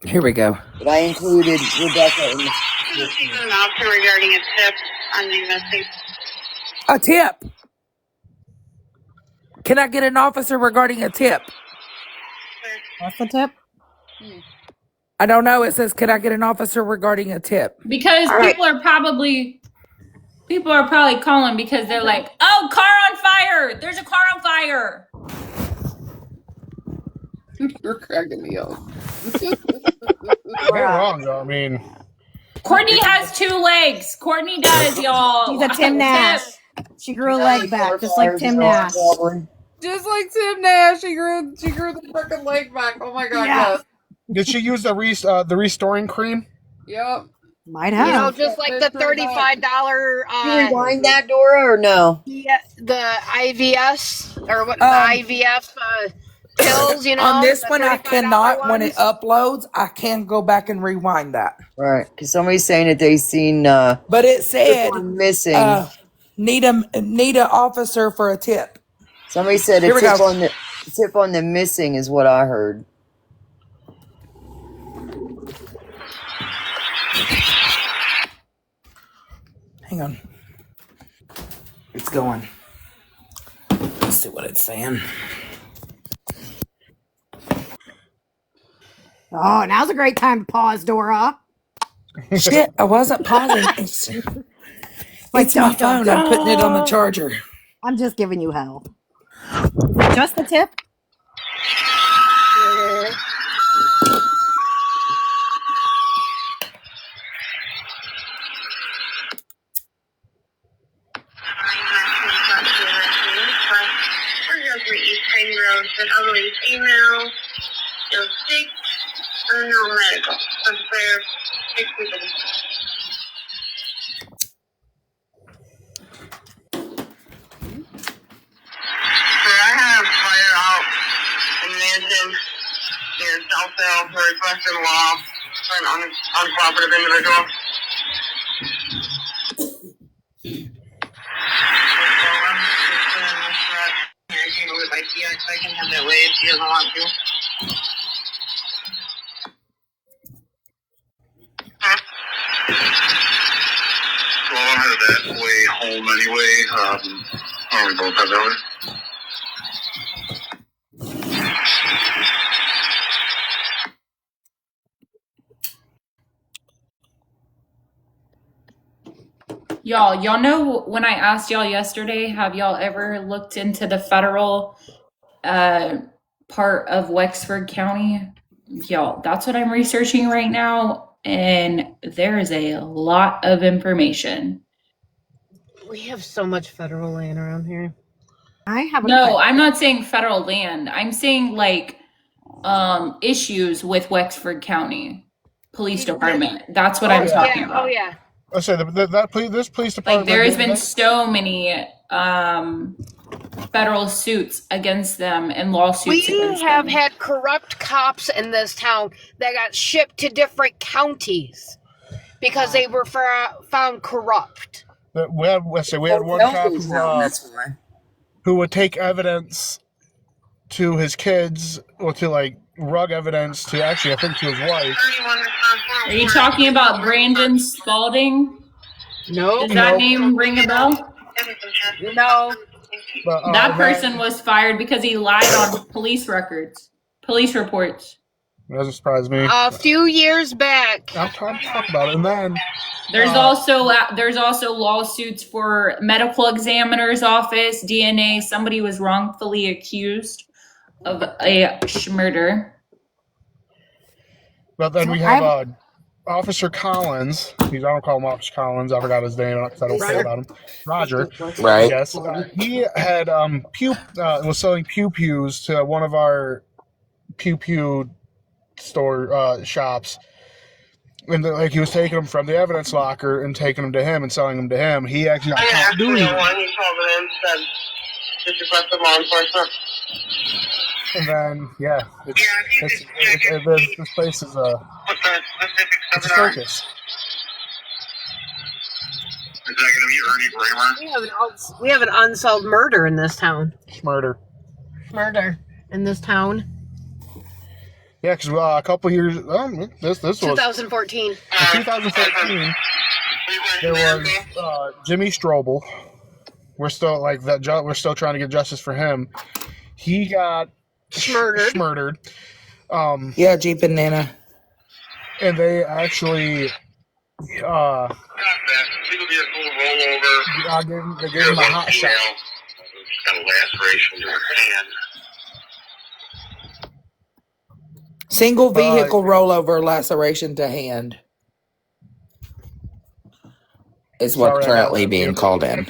Here we go. But I included Rebecca in the an officer regarding a tip on the missing. A tip. Can I get an officer regarding a tip? What's the tip? I don't know. It says, can I get an officer regarding a tip? Because people are probably calling because they're like, oh, car on fire. There's a car on fire. You're cracking me up. You're wrong, though. I mean, Courtney has 2 legs. Courtney does, y'all. She's a Tim Nash. She grew a leg back, just like Tim Nash. Just like Tim Nash, she grew the freaking leg back. Oh my god, yes. Did she use the restoring cream? Yep. Might have. Just like the $35. You rewind that, Dora, or no? Yeah, the IVS or what? The IVF pills. On this one, I cannot. When it uploads, I can go back and rewind that. Right, because somebody's saying that they seen. But it said missing. Need a officer for a tip. Somebody said a tip on the missing is what I heard. Hang on. It's going. Let's see what it's saying. Oh, now's a great time to pause, Dora. Shit, I wasn't pausing. It's my phone. I'm putting it on the charger. I'm just giving you hell. Is it just the tip? East Pine Road, an elderly female, still sick, unknown medical. Unfair, 6 people. I have fire out in Manson near Southville for requested law for an uncooperative individual. I can have that way if she doesn't want to. Well, I have that way home anyway. I don't both have that way. Y'all know when I asked y'all yesterday, have y'all ever looked into the federal part of Wexford County? Y'all, that's what I'm researching right now, and there is a lot of information. We have so much federal land around here. No, I'm not saying federal land. I'm saying like issues with Wexford County Police Department. That's what I'm talking about. Oh yeah. I say this police department. Like there has been so many federal suits against them and lawsuits. We have had corrupt cops in this town that got shipped to different counties. because they were found corrupt. We had one cop who would take evidence to his kids, or to like rug evidence to actually, I think, to his wife. Are you talking about Brandon Spalding? No. Does that name ring a bell? No. But, that person was fired because he lied on police reports. It doesn't surprise me. A few years back. I'm trying to talk about it, and then there's also lawsuits for medical examiner's office, DNA. Somebody was wrongfully accused of a murder. But then we have Officer Collins. I don't call him Officer Collins. I forgot his name because I don't care about him. Roger. Right. Yes. He had was selling pew-pews to one of our pew-pew store shops. And like he was taking them from the evidence locker and taking them to him and selling them to him. He actually got caught doing it. And then, this place is it's a circus. Is that going to be Ernie Bramer? We have an unsolved murder in this town. Murder in this town. Yeah, because a couple years, this was 2014. In 2014, there was Jimmy Strobel. We're still we're still trying to get justice for him. He got murdered. Jeep and Nana. And they actually they gave him a hot shot. Got a laceration to her hand. Single vehicle rollover laceration to hand is what's currently being called in.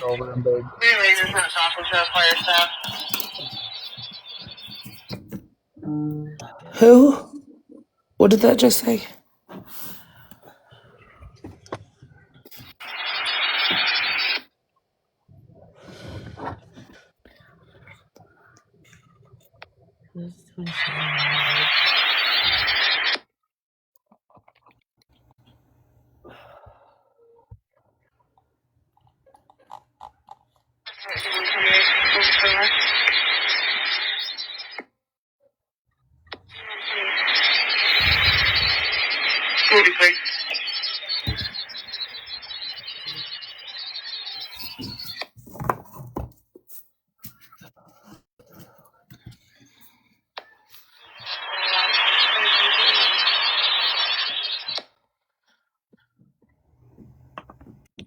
Who? What did that just say?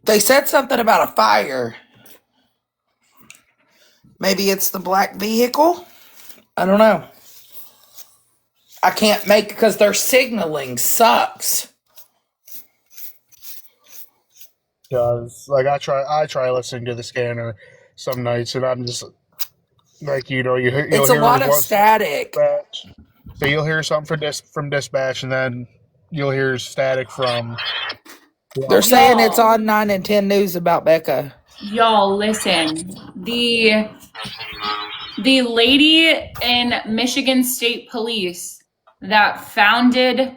They said something about a fire. Maybe it's the black vehicle? I don't know. I can't make because their signaling sucks. Does I try listening to the scanner some nights, and I'm just like you'll it's hear a lot of static. Dispatch. So you'll hear something from dispatch, and then you'll hear static from. They're saying it's on 9 and 10 News about Becca. Y'all, listen. The lady in Michigan State Police that founded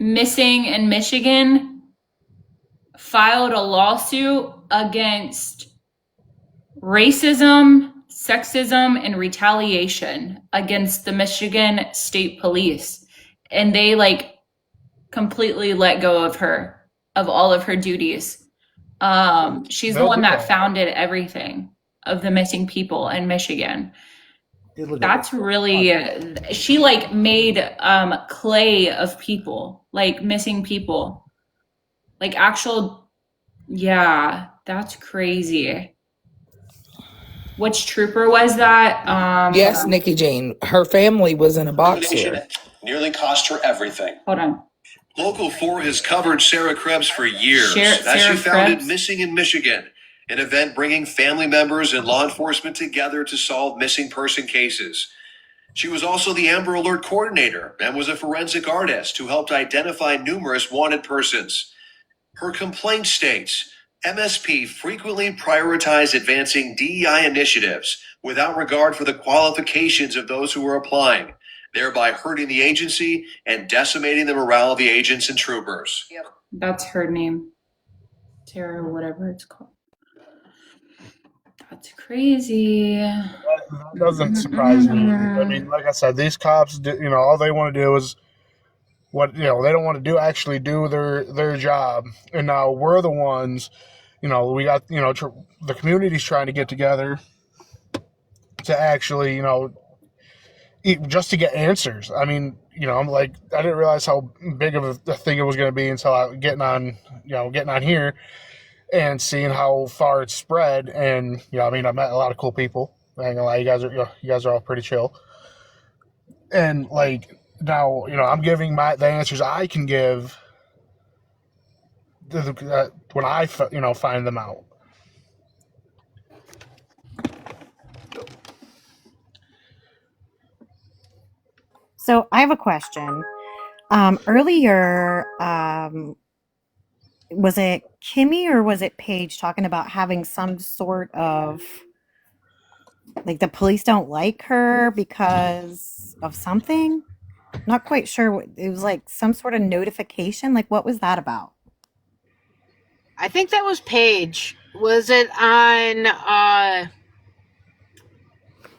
Missing in Michigan filed a lawsuit against racism, sexism, and retaliation against the Michigan State Police. And they completely let go of her, of all of her duties. She's the one that founded everything of the missing people in Michigan. That's really, she made clay of people, missing people. That's crazy. Which trooper was that? Yes, Nikki Jean. Her family was in a box here. Nearly cost her everything. Hold on. Local 4 has covered Sarah Krebs for years as she founded Missing in Michigan, an event bringing family members and law enforcement together to solve missing person cases. She was also the Amber Alert coordinator and was a forensic artist who helped identify numerous wanted persons. Her complaint states, MSP frequently prioritized advancing DEI initiatives without regard for the qualifications of those who were applying, thereby hurting the agency and decimating the morale of the agents and troopers. Yep. That's her name. Tara, whatever it's called. That's crazy. That doesn't surprise me. I mean, like I said, these cops, all they want to do is they don't want to actually do their job. And now we're the ones, we got, the community's trying to get together to actually, just to get answers. I mean, I'm like, I didn't realize how big of a thing it was going to be until I getting on here and seeing how far it's spread. And I mean, I met a lot of cool people. I ain't gonna lie, you guys are all pretty chill. And like now, I'm giving the answers I can give when I find them out. So I have a question. Earlier, was it Kimmy or was it Paige talking about having some sort of, like, the police don't like her because of something? Not quite sure. It was like some sort of notification. Like, what was that about? I think that was Paige. Was it on, I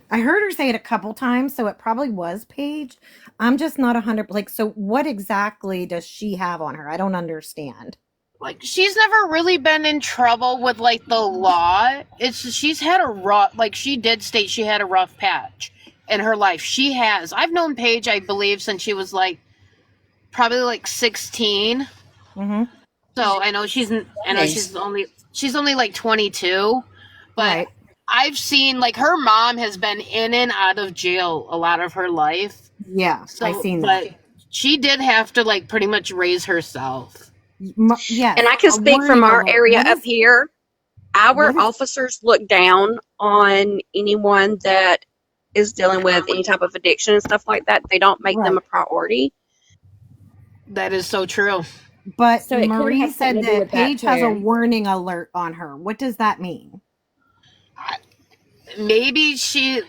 heard her say it a couple times, so it probably was Paige. I'm just not 100. Like, so what exactly does she have on her? I don't understand. like, she's never really been in trouble with, like, the law. She's had a rough, like, she did state she had a rough patch in her life. She has. I've known Paige, I believe, since she was, like, probably, like, 16. Mm-hmm. So I know she's only like 22, but Right. I've seen, like, her mom has been in and out of jail a lot of her life. Yeah, So, I've seen that. but she did have to, like, pretty much raise herself. Yeah, And I can speak from our area up here. Our officers look down on anyone that is dealing with any type of addiction and stuff like that. They don't make them a priority. That is so true. But So it could Marie have said something to do that with that, Paige has a too. warning alert on her. What does that mean? Maybe she,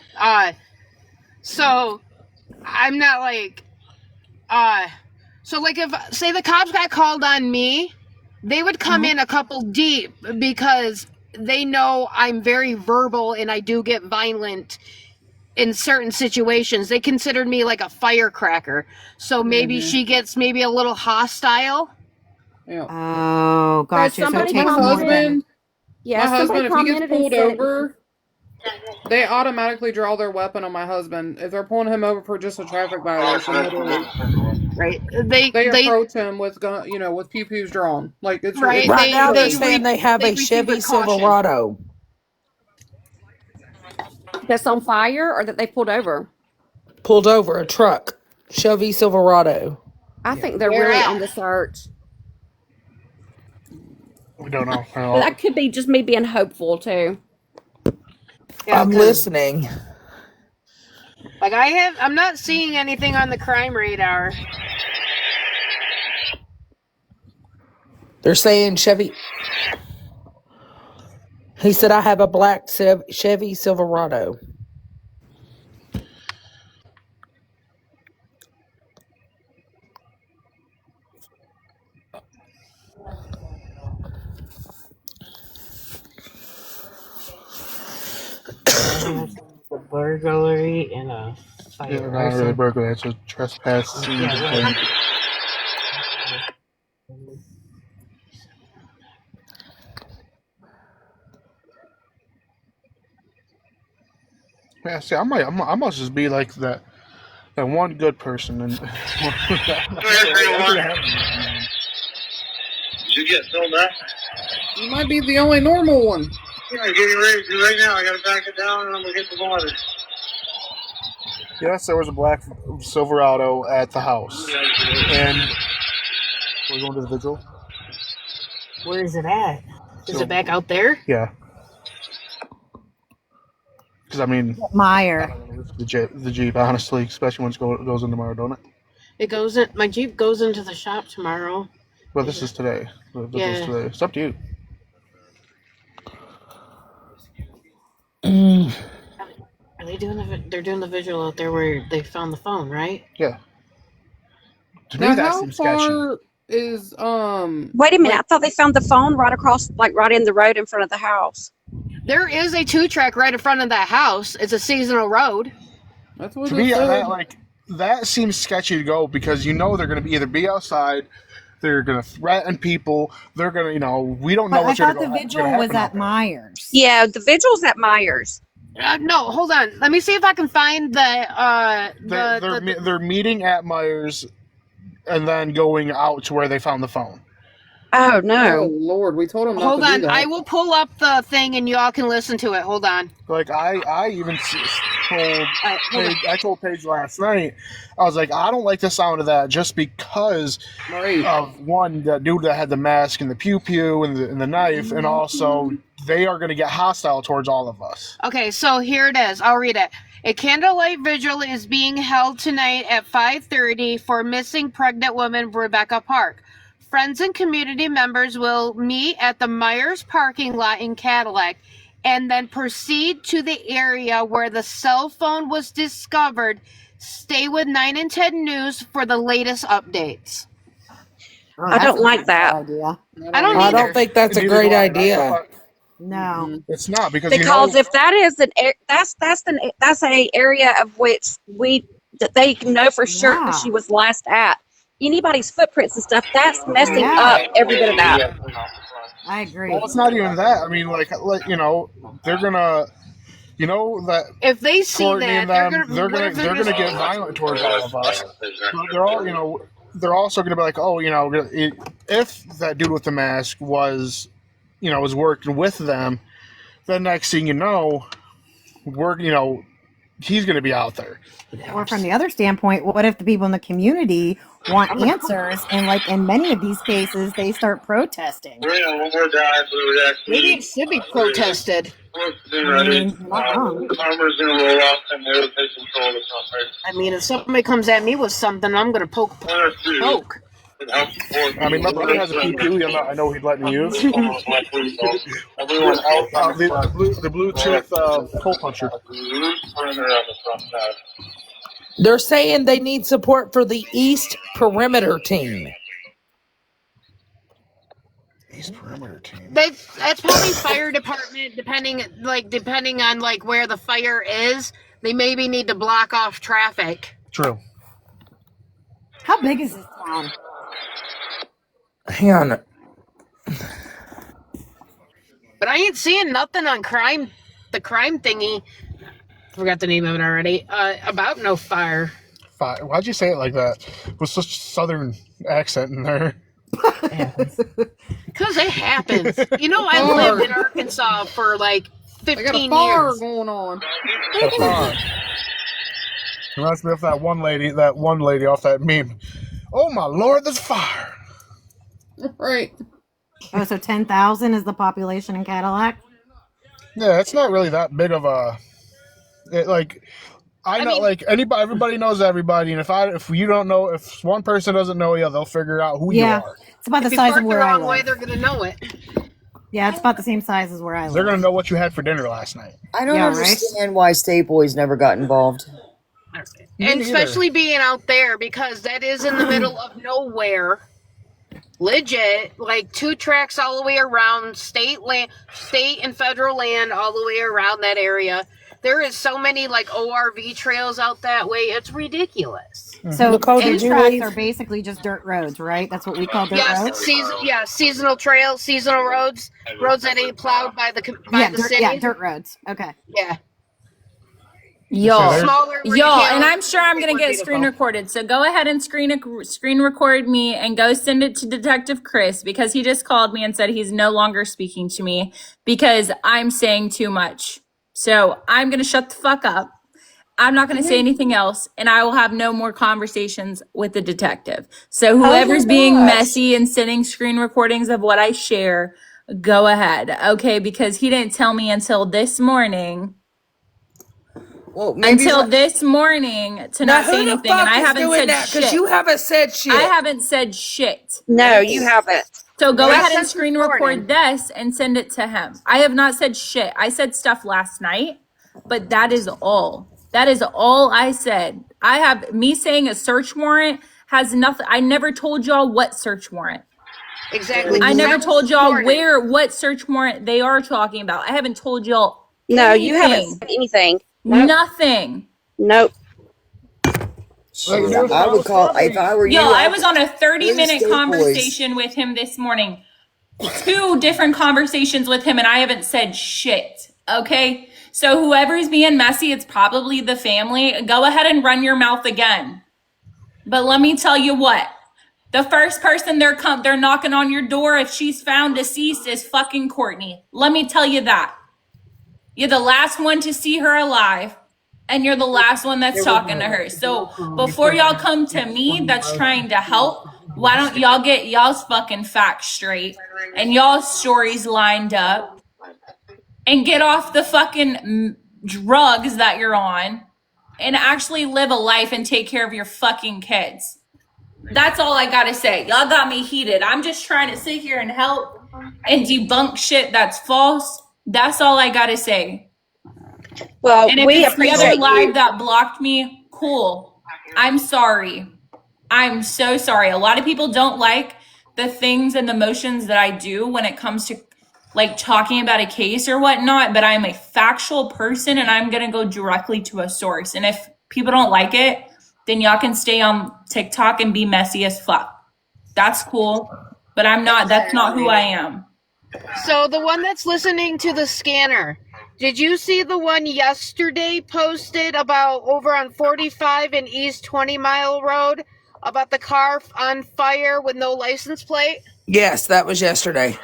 so I'm not like, so, like, if, say the cops got called on me, they would come in a couple deep because they know I'm very verbal and I do get violent in certain situations. They considered me like a firecracker. So maybe she gets maybe a little hostile. Yeah. Oh, gotcha. So it My takes more than... husband, Yeah, my husband, if he gets commented and pulled said- over, they automatically draw their weapon on my husband. If they're pulling him over for just a traffic violation, literally. Right. They approach him with gun, with pew-pews drawn. Like, it's Right. Right now they're they saying they have a receive Chevy with caution. Silverado. That's on fire or that they pulled over? Pulled over a truck. Chevy Silverado. I think they're really on the search. We don't know. But that could be just me being hopeful, too. Yeah, I'm listening. Like, I'm not seeing anything on the crime radar. They're saying Chevy. He said, I have a black Chevy Silverado. A burglary and a fire. Yeah, not really burglary. It's a trespass. Yeah, see, I must just be like that one good person. And Did you get filled up? You might be the only normal one. Yeah, getting ready to do right now. I gotta back it down and I'm gonna get the water. yes, there was a black Silverado at the house, and we're going to the vigil. Where is it at? Is it back out there? Yeah. Because I mean, Meyer. The Jeep, honestly, especially when it goes in tomorrow, don't it? It goes in. My Jeep goes into the shop tomorrow. Well, this is today. The vigil's Yeah. today. It's up to you. Are they doing they're doing the visual out there where they found the phone, right? Yeah. To me, Now, that how seems sketchy. far is Wait a minute, I thought they found the phone right across, like right in the road in front of the house. There is a 2-track right in front of that house. It's a seasonal road. That's what To they me, said. that seems sketchy to go because you know they're going to either be outside, they're going to threaten people, they're going to, we don't know But I what's going thought to the go. vigil was at Myers. Yeah, the vigil's at Myers. No, hold on. Let me see if I can find They're meeting at Myers and then going out to where they found the phone. Oh Oh no! Lord, we told him not Hold to do on, that. I will pull up the thing and y'all can listen to it. Hold on. Like I even told Paige last night, I was like, I don't like the sound of that just because of one, that dude that had the mask and the pew pew and the knife, and also they are going to get hostile towards all of us. Okay, so here it is. I'll read it. A candlelight vigil is being held tonight at 5:30 for missing pregnant woman Rebecca Park. Friends and community members will meet at the Myers parking lot in Cadillac and then proceed to the area where the cell phone was discovered. Stay with 9 and 10 News for the latest updates. I don't like that. Idea. I don't I either. don't think that's a great idea. No, it's not because if that is that's a area of which they know for sure that she was last at. Anybody's footprints and stuff, that's messing up every bit of that. I agree. Well, it's not even that. I mean, they're gonna, that if they see Courtney that, and they're gonna get violent towards all of us. But they're all, they're also gonna be like, oh, if that dude with the mask was working with them, then next thing you know, he's gonna be out there. Or from the other standpoint, what if the people in the community want answers, and like in many of these cases, they start protesting? Maybe it should be protested. I mean, not wrong. I mean, if somebody comes at me with something, I'm gonna poke. I mean, my brother has a PPU. I know he'd let me use. The Bluetooth hole puncher. They're saying they need support for the East Perimeter team. East Perimeter team. That's probably fire department, depending on where the fire is. They maybe need to block off traffic. True. How big is this town? Hang on. But I ain't seeing nothing on the crime thingy. Forgot the name of it already. About no fire. Why'd you say it like that? With such a southern accent in there. Because it happens. I lived in Arkansas for 15 fire years. going on. Reminds me of that one lady off that meme. Oh my Lord, there's fire. Right. Oh, so 10,000 is the population in Cadillac? Yeah, it's not really that big of a. Everybody knows everybody, and if you don't know, if one person doesn't know you, they'll figure out who you are. It's about the If you size park of the where I wrong live. way, they're gonna know it. Yeah, it's about the same size as where I live. They're gonna know what you had for dinner last night. I don't understand why State Boys never got involved. And especially being out there, because that is in the middle of nowhere. Legit, 2 tracks all the way around, state and federal land all the way around that area. There is so many ORV trails out that way. It's ridiculous. So 2 tracks are basically just dirt roads, right? That's what we call dirt roads? Seasonal trails, seasonal roads that ain't plowed by the city. Yeah, dirt roads. Okay. Yeah. Y'all, Smaller, and I'm sure I'm gonna get screen recorded. So go ahead and screen record me and go send it to Detective Chris, because he just called me and said he's no longer speaking to me because I'm saying too much. So I'm gonna shut the fuck up. I'm not gonna say anything else, and I will have no more conversations with the detective. So whoever's being messy and sending screen recordings of what I share, go ahead, okay? Because he didn't tell me until this morning. Well, this morning to not say anything, and I haven't said shit. Because you haven't said shit. I haven't said shit. No, you haven't. So go ahead and screen record this and send it to him. I have not said shit. I said stuff last night. but that is all. That is all I said. I have me saying a search warrant has nothing. I never told y'all what search warrant. Exactly. I never told y'all morning. what search warrant they are talking about. I haven't told y'all No, anything. you haven't said anything. Nope. Nothing. Nope. I would call if I were you. Yo, I was on a 30-minute State conversation with him this morning. 2 different conversations with him, and I haven't said shit. Okay? So whoever's being messy, it's probably the family. Go ahead and run your mouth again. But let me tell you what. The first person they're knocking on your door if she's found deceased is fucking Courtney. Let me tell you that. You're the last one to see her alive, and you're the last one that's talking to her. So before y'all come to me that's trying to help, why don't y'all get y'all's fucking facts straight and y'all's stories lined up and get off the fucking drugs that you're on and actually live a life and take care of your fucking kids. That's all I gotta say. Y'all got me heated. I'm just trying to sit here and help and debunk shit that's false. That's all I gotta say. Well, and if we it's the other appreciate live you. that blocked me, cool. I'm sorry. I'm so sorry. A lot of people don't like the things and the motions that I do when it comes to like talking about a case or whatnot, but I'm a factual person and I'm gonna go directly to a source. And if people don't like it, then y'all can stay on TikTok and be messy as fuck. That's cool, but I'm not. That's not who I am. So the one that's listening to the scanner, did you see the one yesterday posted about over on 45 and East 20 Mile Road about the car on fire with no license plate? Yes, that was yesterday.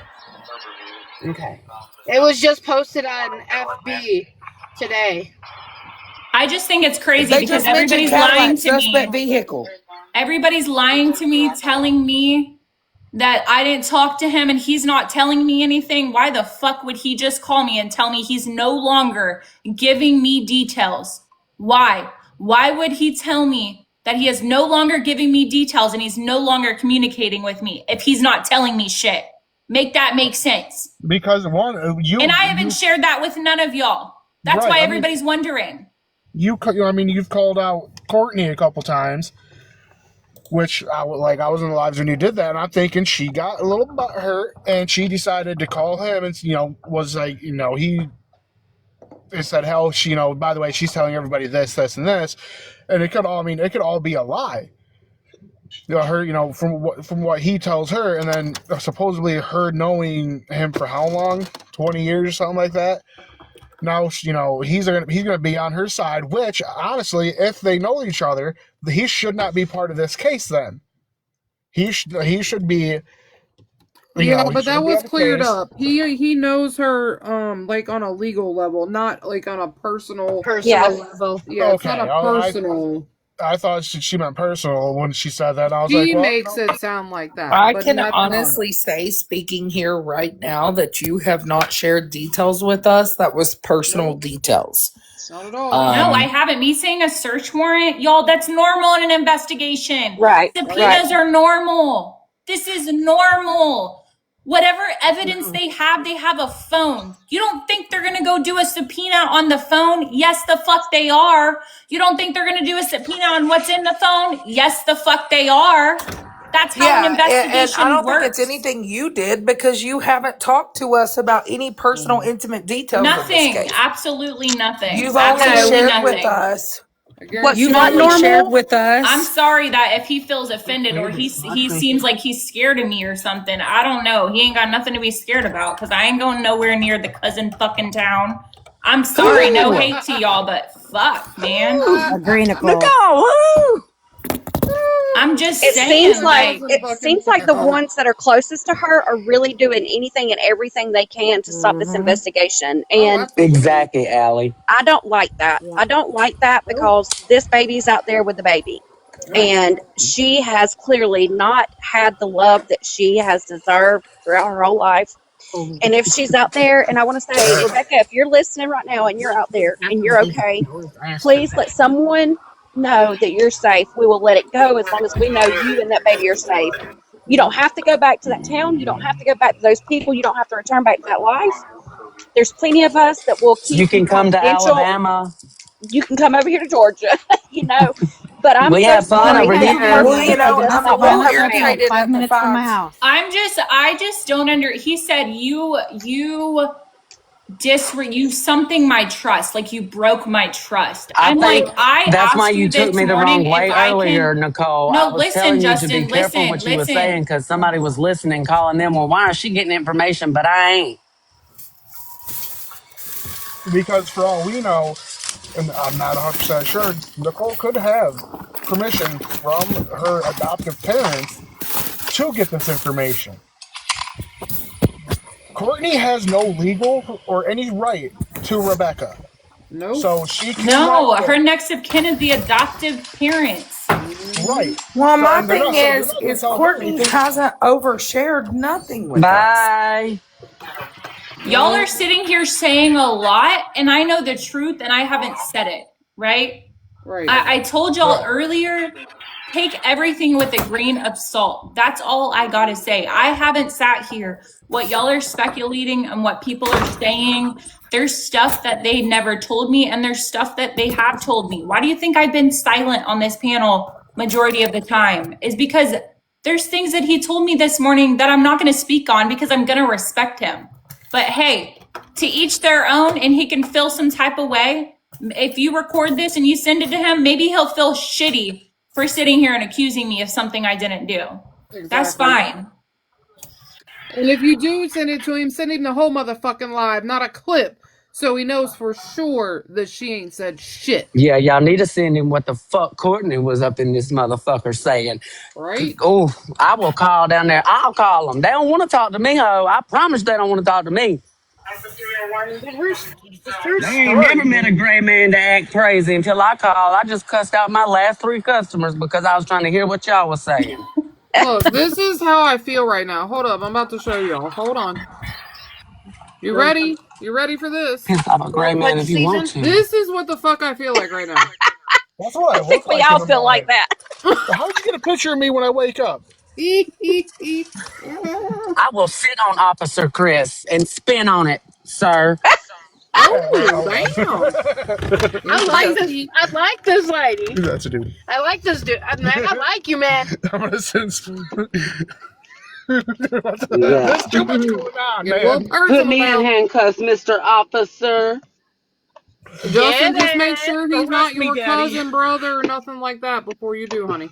Okay. It was just posted on FB today. I just think it's crazy They because just mentioned everybody's lying Cadillac, to suspect me. vehicle. Everybody's lying to me, telling me that I didn't talk to him and he's not telling me anything. Why the fuck would he just call me and tell me he's no longer giving me details? Why? Why would he tell me that he is no longer giving me details and he's no longer communicating with me if he's not telling me shit? Make that make sense. Because one, you and I haven't shared that with none of y'all. That's Right, why I everybody's wondering. you've called out Courtney a couple times, which I was in the lives when you did that, and I'm thinking she got a little butthurt, and she decided to call him, and was like, he said, hell, she, by the way, she's telling everybody this, and this, and it could all be a lie. Her, from what he tells her, and then supposedly her knowing him for how long, 20 years or something like that. Now, he's gonna be on her side, which, honestly, if they know each other, he should not be part of this case then. He should be... but that was cleared up. He knows her, like, on a legal level, not, like, on a personal level. Yeah, okay. It's not a personal... I thought she meant personal when she said that. I was He like, well, makes it sound like that. I but can honestly say, speaking here right now, that you have not shared details with us. That was personal details. Not at all. No, I haven't. Me saying a search warrant, y'all, that's normal in an investigation. Right. Subpoenas are normal. This is normal. Whatever evidence they have a phone. You don't think they're going to go do a subpoena on the phone? Yes, the fuck they are. You don't think they're going to do a subpoena on what's in the phone? Yes, the fuck they are. That's how an investigation and I don't works. think it's anything you did because you haven't talked to us about any personal, intimate details. Nothing. Of this case. Absolutely nothing. You've only shared with us. You've only shared with us. I'm sorry that if he feels offended or he seems like he's scared of me or something. I don't know. He ain't got nothing to be scared about because I ain't going nowhere near the cousin fucking town. I'm sorry. No hate to y'all, but fuck, man. Agree, Nicole. I'm just It saying. seems like the ones that are closest to her are really doing anything and everything they can to stop this investigation. And exactly, Allie. I don't like that. I don't like that because this baby's out there with the baby. And she has clearly not had the love that she has deserved throughout her whole life. And if she's out there, and I want to say, Rebecca, if you're listening right now and you're out there and you're okay, please let someone know that you're safe. We will let it go as long as we know you and that baby are safe. You don't have to go back to that town. You don't have to go back to those people. You don't have to return back to that life. There's plenty of us that will keep You you can come to confidential. Alabama. You can come over here to Georgia, But I'm We so have fun sorry over that here. Well, you know, that's I'm a not what little her Like family. 5 minutes from my house. I just don't he said you something my trust, like you broke my trust. I I'm like, think I that's why asked you you took this me the wrong morning if way I earlier, can. Nicole. No, I was listen, telling you to be Justin, careful what you were saying listen. because somebody was listening, calling them. Well, why is she getting information, but I ain't? Because for all we know, and I'm not 100% sure, Nicole could have permission from her adoptive parents to get this information. Courtney has no legal or any right to Rebecca. Nope. So she cannot No, her get next of kin is the adoptive parents. right. well, So my and they're thing not so they're is, not going to is tell her Courtney anything. hasn't overshared nothing with us. Bye. Y'all are No. sitting here saying a lot, and I know the truth, and I haven't said it, right? Right. I told y'all earlier, take everything with a grain of salt. That's all I gotta say. I haven't sat here. What y'all are speculating and what people are saying, there's stuff that they never told me, and there's stuff that they have told me. Why do you think I've been silent on this panel majority of the time? Is because there's things that he told me this morning that I'm not gonna speak on because I'm gonna respect him. But hey, to each their own, and he can feel some type of way. If you record this and you send it to him, maybe he'll feel shitty for sitting here and accusing me of something I didn't do. Exactly. That's fine. And if you do send it to him, send him the whole motherfucking live, not a clip, so he knows for sure that she ain't said shit. Yeah, y'all need to send him what the fuck Courtney was up in this motherfucker saying. Right? Oh, I will call down there. I'll call them. They don't want to talk to me, ho. I promise they don't want to talk to me. Her They ain't never story. met a gray man to act crazy until I called. I just cussed out my last 3 customers because I was trying to hear what y'all was saying. Look, this is how I feel right now. Hold up, I'm about to show y'all. Hold on. You ready? You ready for this? Piss off a gray man What if you want season? to. This is what the fuck I feel like right now. That's what I I think look we like in all the feel like morning. that. How'd you get a picture of me when I wake up? I will sit on Officer Chris and spin on it, sir. Oh, damn. I like this. Interesting. I like this lady. That's a dude. I like this dude. I like you, man. I'm gonna send. Yeah. There's too much going on, Get a little man. Put personal me in now. handcuffs, Mr. Officer. Justin, Get just make it. sure he's not Arrest me, your daddy. cousin, brother, or nothing like that before you do, honey.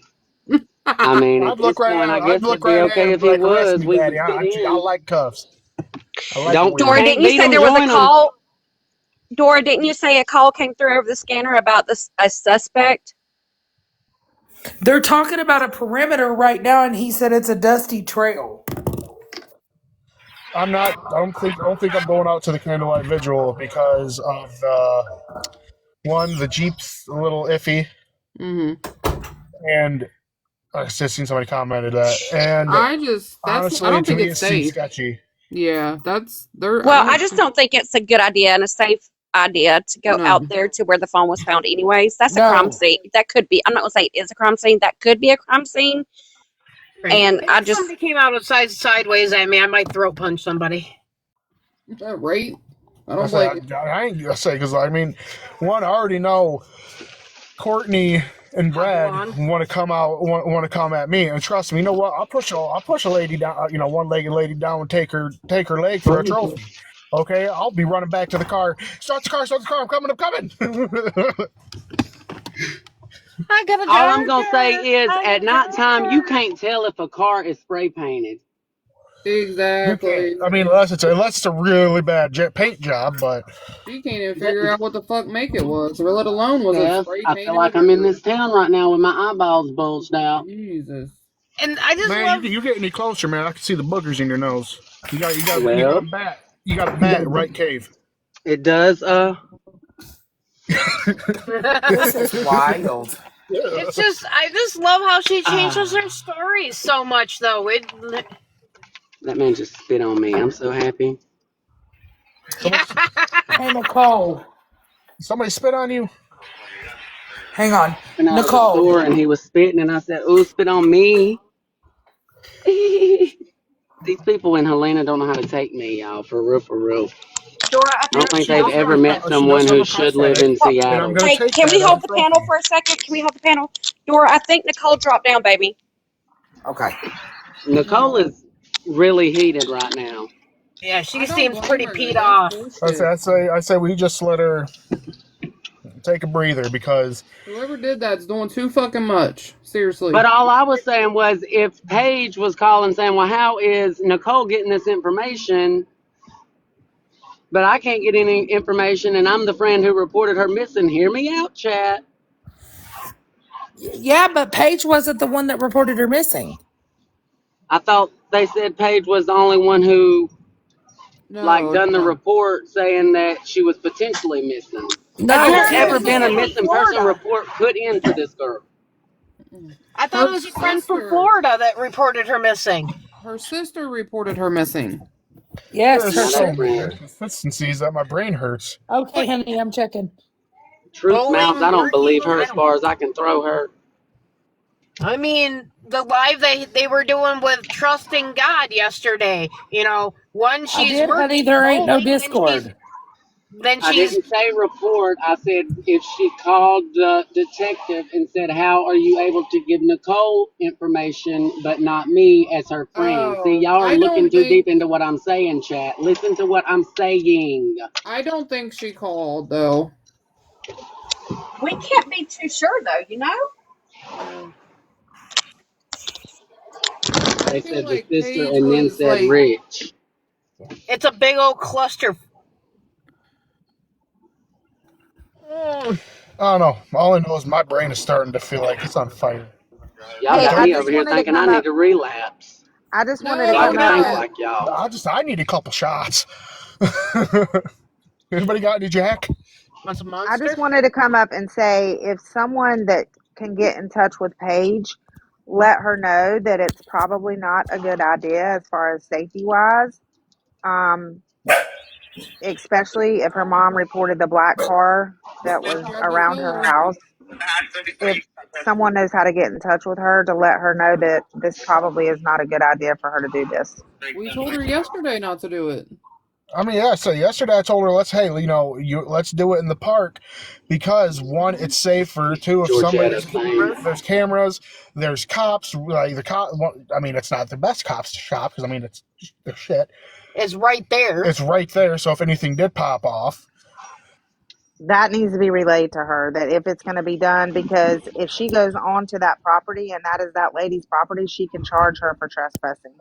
I mean, at I'd look this right point, at I him. I'd guess look it'd be right at him okay and if be he like, "Arrest was. me, We daddy. would fit I in. like cuffs. I like it Don't weird." Dora, can't didn't you beat say 'em, there was a join 'em. call? Dora, didn't you say a call came through over the scanner about a suspect? They're talking about a perimeter right now, and he said it's a dusty trail. I'm not. I don't think I'm going out to the candlelight vigil because of one, the Jeep's a little iffy, and I just seen somebody commented that, and I honestly, don't to think me, it's it seems safe. sketchy. Yeah, Well, I just don't think it's a good idea and a safe idea to go No. out there to where the phone was found anyways. That's a crime No. scene. That could be, I'm not going to say it is a crime scene. That could be a crime scene. And I If just, somebody came out sideways at me, I might throat punch somebody. Right? I I don't say blame you. I ain't gonna say because I mean, one, I already know Courtney and Brad want to come out, want to come at me, and trust me, you know what? I'll push a lady down, one-legged lady down and take her leg for a trophy. Okay, I'll be running back to the car. Start the car! I'm coming! I got a All I'm going to say charger. is I got at a nighttime, you charger. can't tell if a car is spray painted. You can't. Exactly. I mean, unless it's a really bad paint job, but You can't even figure out what the fuck make it was, or let alone was it Yes, spray I feel like painted I'm in or this town right now with my eyeballs bulged out. Jesus. And I just man, love. you get any closer, man, I can see the boogers in your nose. You got a Well, bat. You got a bat right cave. it does. This is wild. It's just I just love how she changes her stories so much, though. That man just spit on me. I'm so happy. Hey, Nicole. Somebody spit on you. Hang on. Went out of the Nicole. store and he was spitting, and I said, "Ooh, spit on me." These people in Helena don't know how to take me, y'all. For real, for real. Dora, I I think don't think she they've knows where ever I'm met from. She knows someone I'm who a should live prophetic, in and I'm Seattle. going to Hey, take can that we as a hold the panel trophy. for a second? Can we hold the panel? Dora, I think Nicole dropped down, baby. Okay. Nicole No, is really heated right now. Yeah, I she don't seems blame pretty her. peed That's off. bullshit. I say we just let her take a breather because Whoever did that's doing too fucking much. Seriously. But all I was saying was if Paige was calling saying, well, how is Nicole getting this information? But I can't get any information, and I'm the friend who reported her missing. Hear me out, chat. Yeah, but Paige wasn't the one that reported her missing. I thought they said Paige was the only one who, like, No, done the no. report saying that she was potentially missing. Has I No, there thought it ever was a been a kid Tiffany. from missing person Florida. report put into this girl? I thought it Her was a friend from sister. Florida that reported her missing. Her sister reported her missing. Yes, her there's Now so that sister. many friend. inconsistencies that my brain hurts. Okay, honey, I'm checking. Truth mounts, Bowling, I don't working. believe her I as don't. far as I can throw her. I mean, the live they were doing with trusting God yesterday. You know, one I she's did, honey. working There ain't no bowling, and Discord. I didn't say report. I said if she called the detective and said, how are you able to give Nicole information but not me as her friend? See, Oh, y'all are I looking don't too deep think into what I'm saying, chat. Listen to what I'm saying. I don't think she called though. We can't be too sure, though, you know? Yeah. I They feel said the like sister Paige and then was said like, Rich. it's a big old cluster. I don't know. All I know is my brain is starting to feel like it's on fire. Y'all Hey, got I me just over here wanted to thinking I come need up. to relapse. I just wanted to So I no, come can up think and no. like y'all. I need a couple shots. Anybody got any Jack? What's a I just monster? wanted to come up and say if someone that can get in touch with Paige, let her know that it's probably not a good idea as far as safety wise. Um, especially if her mom reported the black car that They was tried to around kill her her. house. If someone knows how to get in touch with her to let her know that this probably is not a good idea for her to do this. We told her yesterday not to do it. I mean, yeah. So yesterday I told her, let's do it in the park because one, it's safer. Two, if Georgetta, somebody's thanks. there's cameras, there's cops. Like the cop. I mean, it's not the best cops to shop because I mean it's they're shit. It's right there. It's right there. So if anything did pop off, That needs to be relayed to her that if it's going to be done, because if she goes on to that property and that is that lady's property, she can charge her for trespassing.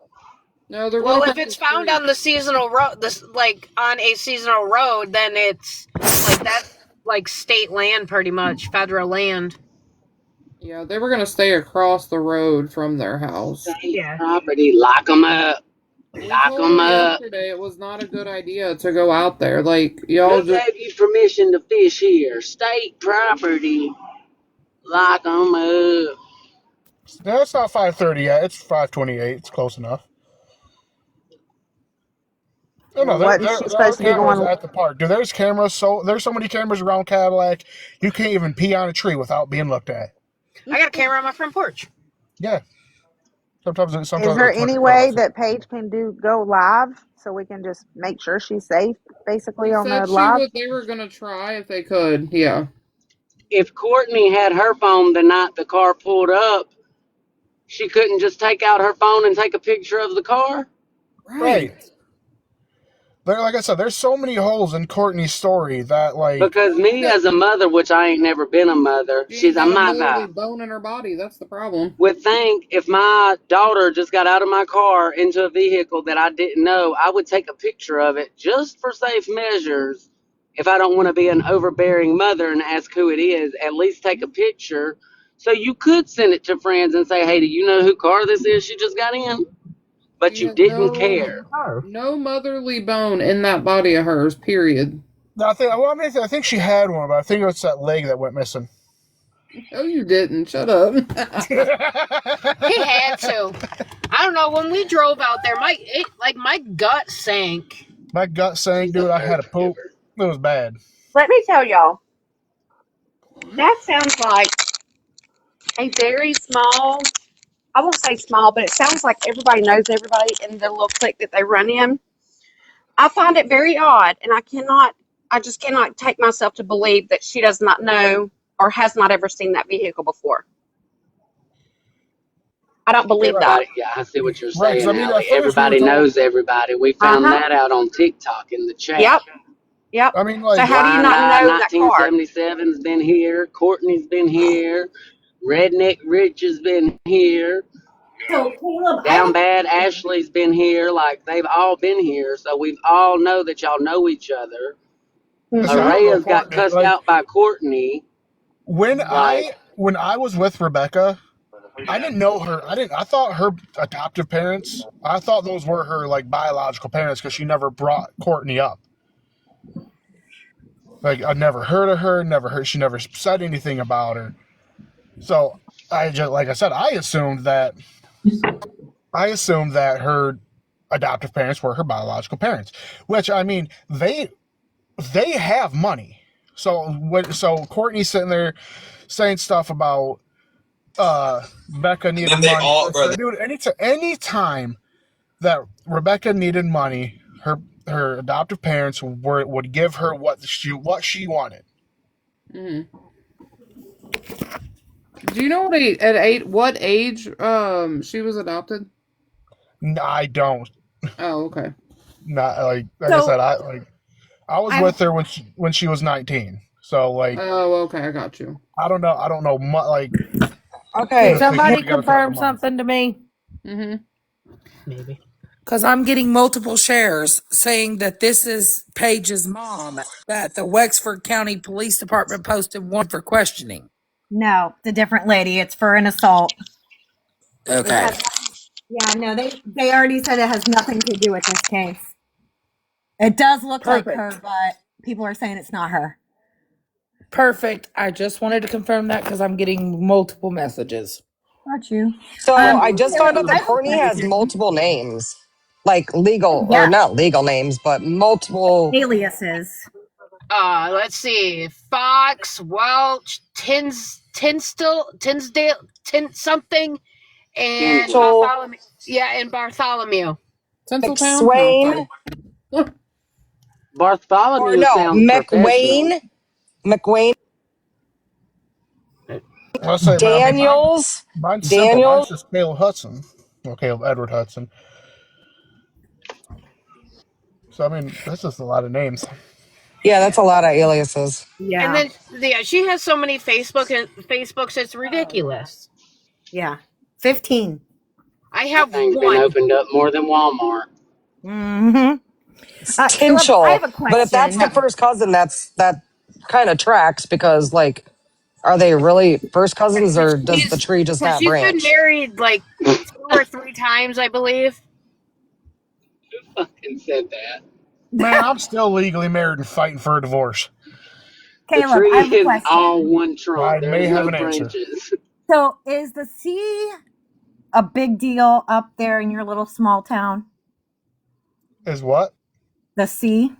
No, they're going Well, to if cut the it's found street. on the seasonal road, this like on a seasonal road, then it's like that's like state land, pretty much federal land. Yeah, they were going to stay across the road from their house. State Yeah. property, lock them up. We Lock told them her up. yesterday it was not a good idea to go out there. Like, y'all Who just. gave you permission to fish here? State property. Lock them up. no, it's not 5:30 yet. It's 5:28. It's close enough. Oh no, Well, wasn't she there are supposed to be cameras going? at the park. Dude, there's cameras. So there's so many cameras around Cadillac, you can't even pee on a tree without being looked at. I got a camera on my front porch. Yeah, sometimes Is there it's much any better way outside. that Paige can go live so we can just make sure she's safe, basically She on the said she live? would. They were going to try if they could. Yeah. If Courtney had her phone the night the car pulled up, she couldn't just take out her phone and take a picture of the car? Right. Right. There, like I said, there's so many holes in Courtney's story that like Because me as a mother, which I ain't never been a mother, She she's ain't a got a mother, motherly bone in her body. That's the problem. would think if my daughter just got out of my car into a vehicle that I didn't know, I would take a picture of it just for safe measures. If I don't want to be an overbearing mother and ask who it is, at least take a picture. So you could send it to friends and say, hey, do you know who car this is she just got in? But She you has didn't care. no motherly bone in that body of hers. Period. I think she had one, but I think it's that leg that went missing. No, you didn't. Shut up. He had to. I don't know. When we drove out there, my gut sank. My gut sank, dude. I had a poop. It was bad. Let me tell y'all, that sounds like a very small, I won't say small, but it sounds like everybody knows everybody in the little clique that they run in. I find it very odd, and I just cannot take myself to believe that she does not know or has not ever seen that vehicle before. I don't believe that. Everybody, yeah, I see what you're Right, because I saying, mean, Allie. at first we were Everybody told. knows everybody. We Uh found huh. that out on TikTok in the chat. Yep. Yep. I mean, So like, how do you Blind not Eye know that car? 1977's been here. Courtney's been here. Redneck Rich has been here. So Caleb, I have Down a Bad question. Ashley's been here. Like, they've all been here. So we all know that y'all know each other. I say I don't Mm-hmm. know Araya's got Courtney. cussed Like out by Courtney. when Like, I was with Rebecca, I didn't know her. I thought her adoptive parents. I thought those were her like biological parents because she never brought Courtney up. Like I never heard of her. Never heard. She never said anything about her. So I just like I said, I assumed that her adoptive parents were her biological parents. Which I mean, they have money. So Courtney's sitting there saying stuff about Becca needed money. Dude, anytime that Rebecca needed money, her adoptive parents would give her what she wanted. Mm-hmm. Do you know what age she was adopted? No, I don't. Oh, okay. Not like I So said. I was I with her when she was 19. So like Oh, okay, I got you. I don't know like Can Okay. somebody you gotta talk to confirm mom. something to me? Mm-hmm. Maybe. Because I'm getting multiple shares saying that this is Paige's mom, that the Wexford County Police Department posted one for questioning. no, it's a different lady. It's for an assault. It Okay. has yeah, no, they already said it has nothing to do with this case. It does look like her, Perfect. but people are saying it's not her. Perfect. I just wanted to confirm that because I'm getting multiple messages. Got you. So I just found Caleb, out I that have a Courtney has question. multiple names, like legal or Yeah, not legal names, but multiple. aliases. Let's see. Fox, Welch, Tinsdale, something, and Tinsley. So Bartholomew. Yeah, and Bartholomew. Tinseltown? No, McSwain sorry. or Bartholomew no sounds professional. McWayne Let's say, I mean, mine's simple. Mine's Daniels. just Caleb Hudson. Well, Caleb Edward Hudson. So I mean, that's just a lot of names. Yeah, that's a lot of aliases. And Yeah, then she has so many Facebooks, it's ridiculous. yeah. 15. I That have thing's been one. opened up more than Walmart. Mm-hmm. It's Caleb, I have Tinchel, a but if that's the question. first cousin, that kind of tracks because like, are they really first cousins or does the tree just Because not she's been branch? married like 2 or 3 times, I believe. Fucking said that. Man, I'm still legally married and fighting for a divorce. The Caleb, tree I have a is all question. one I trunk. may There's have no an answer. branches. So, is the sea a big deal up there in your little small town? Is what? The sea?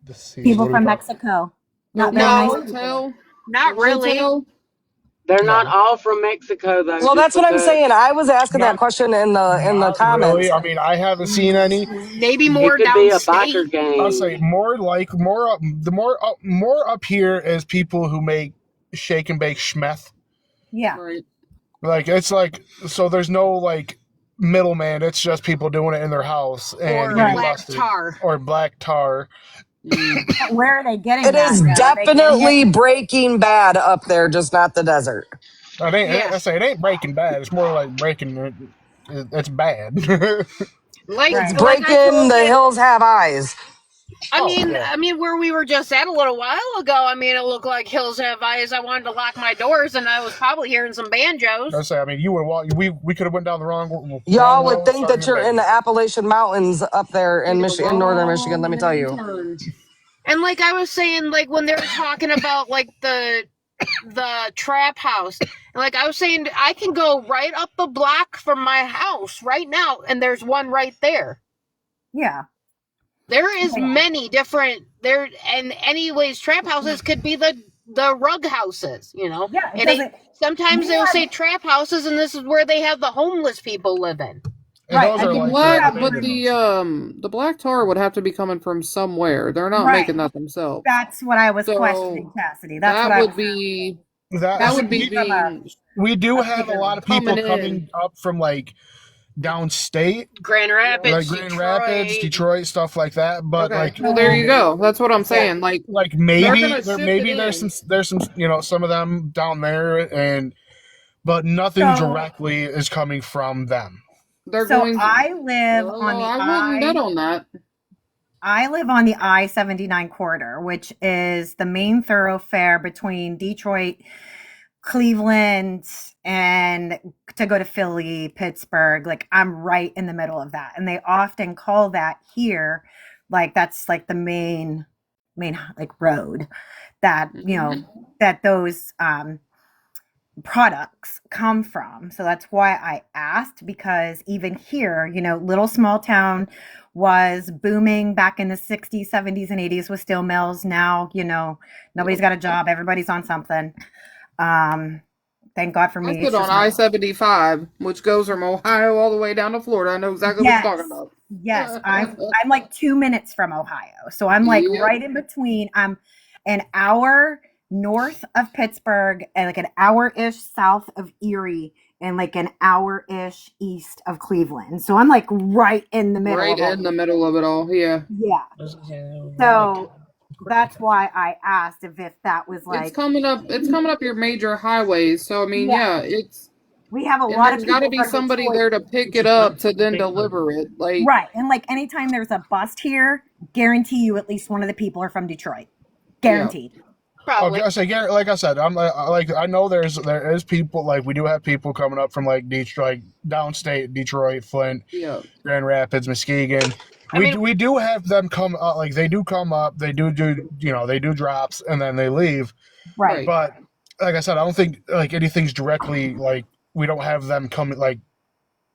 The sea. People What are we from talking? Mexico. The Not very nice No, people hotel? not The really. hotel? They're not No, all from Mexico though, Well, just that's what I'm because saying. I was asking that not question in the not really. comments. I mean, I haven't seen any. Maybe it more could be a biker downstate. I'll gang. say more up here is people who make shake and bake schmeth. Yeah. Right. Like it's like so. There's no like middleman. It's just people doing it in their house and Or getting Right. black busted. tar. Or black tar. Mm. But where are they getting It that? is Though? Are they getting it? definitely Breaking Bad up there, just not the desert. Yeah. I say it ain't breaking bad. It's more like breaking. It's bad. Like It's Right. like I breaking told the you. hills have eyes. Oh yeah. I mean, where we were just at a little while ago, I mean, it looked like hills have eyes. I wanted to lock my doors, and I was probably hearing some banjos. I say. I mean, you would walk. We could have went down the wrong Y'all would road. think Started that hearing you're in the banjos. Appalachian Mountains up there in Taking a Michigan, northern Michigan. Let me tell wrong you. turn. And like I was saying, like when they were talking about like the trap house, and like I was saying, I can go right up the block from my house right now, and there's one right there. Yeah. There is many different there, and anyways, trap houses could be the rug houses, you know. Yeah. It And doesn't. sometimes We they'll had say trap houses, and this is where they have the homeless people living. And those are The like black, the but bigger ones. the black tar would have to be coming from somewhere. They're not Right. making that themselves. That's what I was questioning, So Chastity. That's what I was. that would be we, being we do have a lot of people coming in. coming up from like downstate, Grand Rapids, like Grand Rapids, Detroit, stuff like that. But Okay. like, Well, there you go. That's what I'm saying. Like maybe they're gonna ship it there's some some of them down there, but nothing directly is coming from them. I live on the I wouldn't bet on that. I live on the I-79 corridor, which is the main thoroughfare between Detroit, Cleveland, and to go to Philly, Pittsburgh. Like I'm right in the middle of that. And they often call that here, like that's like the main like road that, that those products come from. So that's why I asked, because even here, little small town was booming back in the 60s, 70s, and 80s with steel mills. Now, nobody's got a job. Everybody's on something. Thank God for me. I sit on I-75, which goes from Ohio all the way down to Florida. I know exactly what you're talking about. Yes, I'm like 2 minutes from Ohio. So I'm like right in between. I'm an hour north of Pittsburgh and like an hour-ish south of Erie and like an hour-ish east of Cleveland. So I'm like right in the middle. Right in the middle of it all, yeah. Yeah. So that's why I asked if that was like it's coming up your major highways. So I mean, we have a lot of there's people. got to be somebody there to pick it up to then deliver it. Like right, and like anytime there's a bust here, guarantee you at least one of the people are from Detroit. Guaranteed. Yeah. Probably. Okay, like I said, I'm like I know there is people, like we do have people coming up from like Detroit, downstate Detroit, Flint, Grand Rapids, Muskegon. We do have them come up, like they do come up, they do they do drops and then they leave. Right. But like I said, I don't think like anything's directly like we don't have them coming like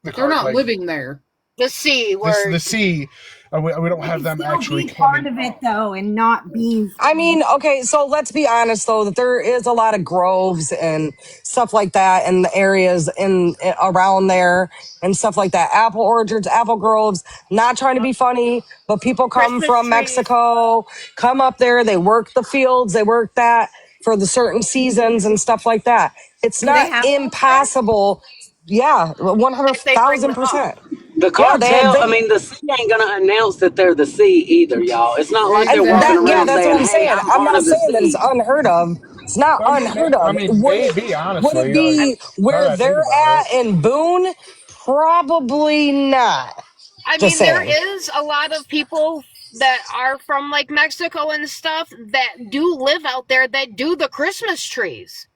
they're not living there. The C word. The C. We don't have them actually part of it though, and not being. I mean, okay, so let's be honest though, that there is a lot of groves and stuff like that in the areas around there and stuff like that. Apple orchards, apple groves. Not trying to be funny, but people come from Mexico, come up there. They work the fields. They work that for the certain seasons and stuff like that. It's not impossible. Yeah, 100,000%. The cartel, I mean, the C ain't going to announce that they're the C either, y'all. It's not like they're walking around that's saying, what I'm saying. hey, I'm not saying that it's unheard of. It's not unheard of. I mean, maybe, honestly. Would it be where they're at in Boone? Probably not. I mean, there is a lot of people that are from like Mexico and stuff that do live out there that do the Christmas trees.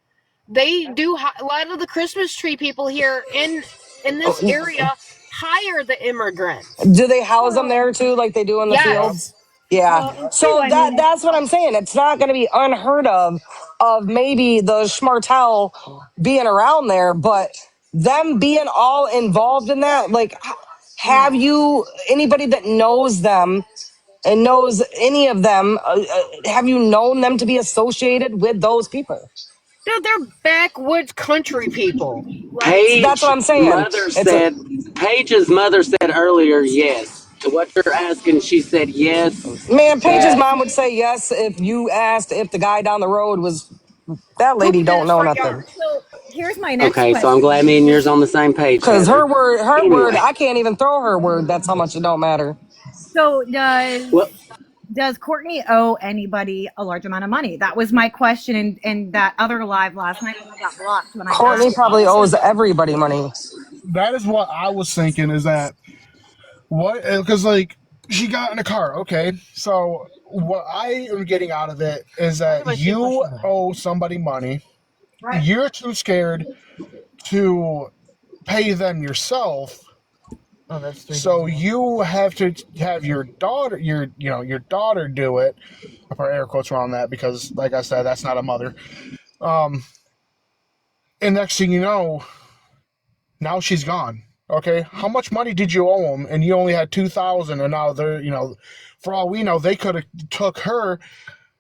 They do a lot of the Christmas tree people here in this area hire the immigrants. Do they house them there too, like they do in the fields? Yeah. So that's what I'm saying. It's not going to be unheard of maybe the Schmartel being around there, but them being all involved in that, like, have you, anybody that knows them and knows any of them, have you known them to be associated with those people? They're backwoods country people. Paige, that's what I'm saying. Paige's mother said earlier yes. To what you're asking, she said yes. Man, Paige's mom would say yes if you asked if the guy down the road was. That lady don't know nothing. So here's my next question. So I'm glad me and yours on the same page. Because her word, I can't even throw her word. That's how much it don't matter. So does Courtney owe anybody a large amount of money? That was my question in that other live last night when I got blocked. When Courtney probably owes everybody money. That is what I was thinking, is that because like she got in a car, okay? So what I am getting out of it is that you owe somebody money. Right. You're too scared to pay them yourself. So you have to have your daughter, your daughter do it. I put air quotes around that because, like I said, that's not a mother. And next thing you know, now she's gone. Okay, how much money did you owe them? And you only had $2,000, and now they're, for all we know, they could have took her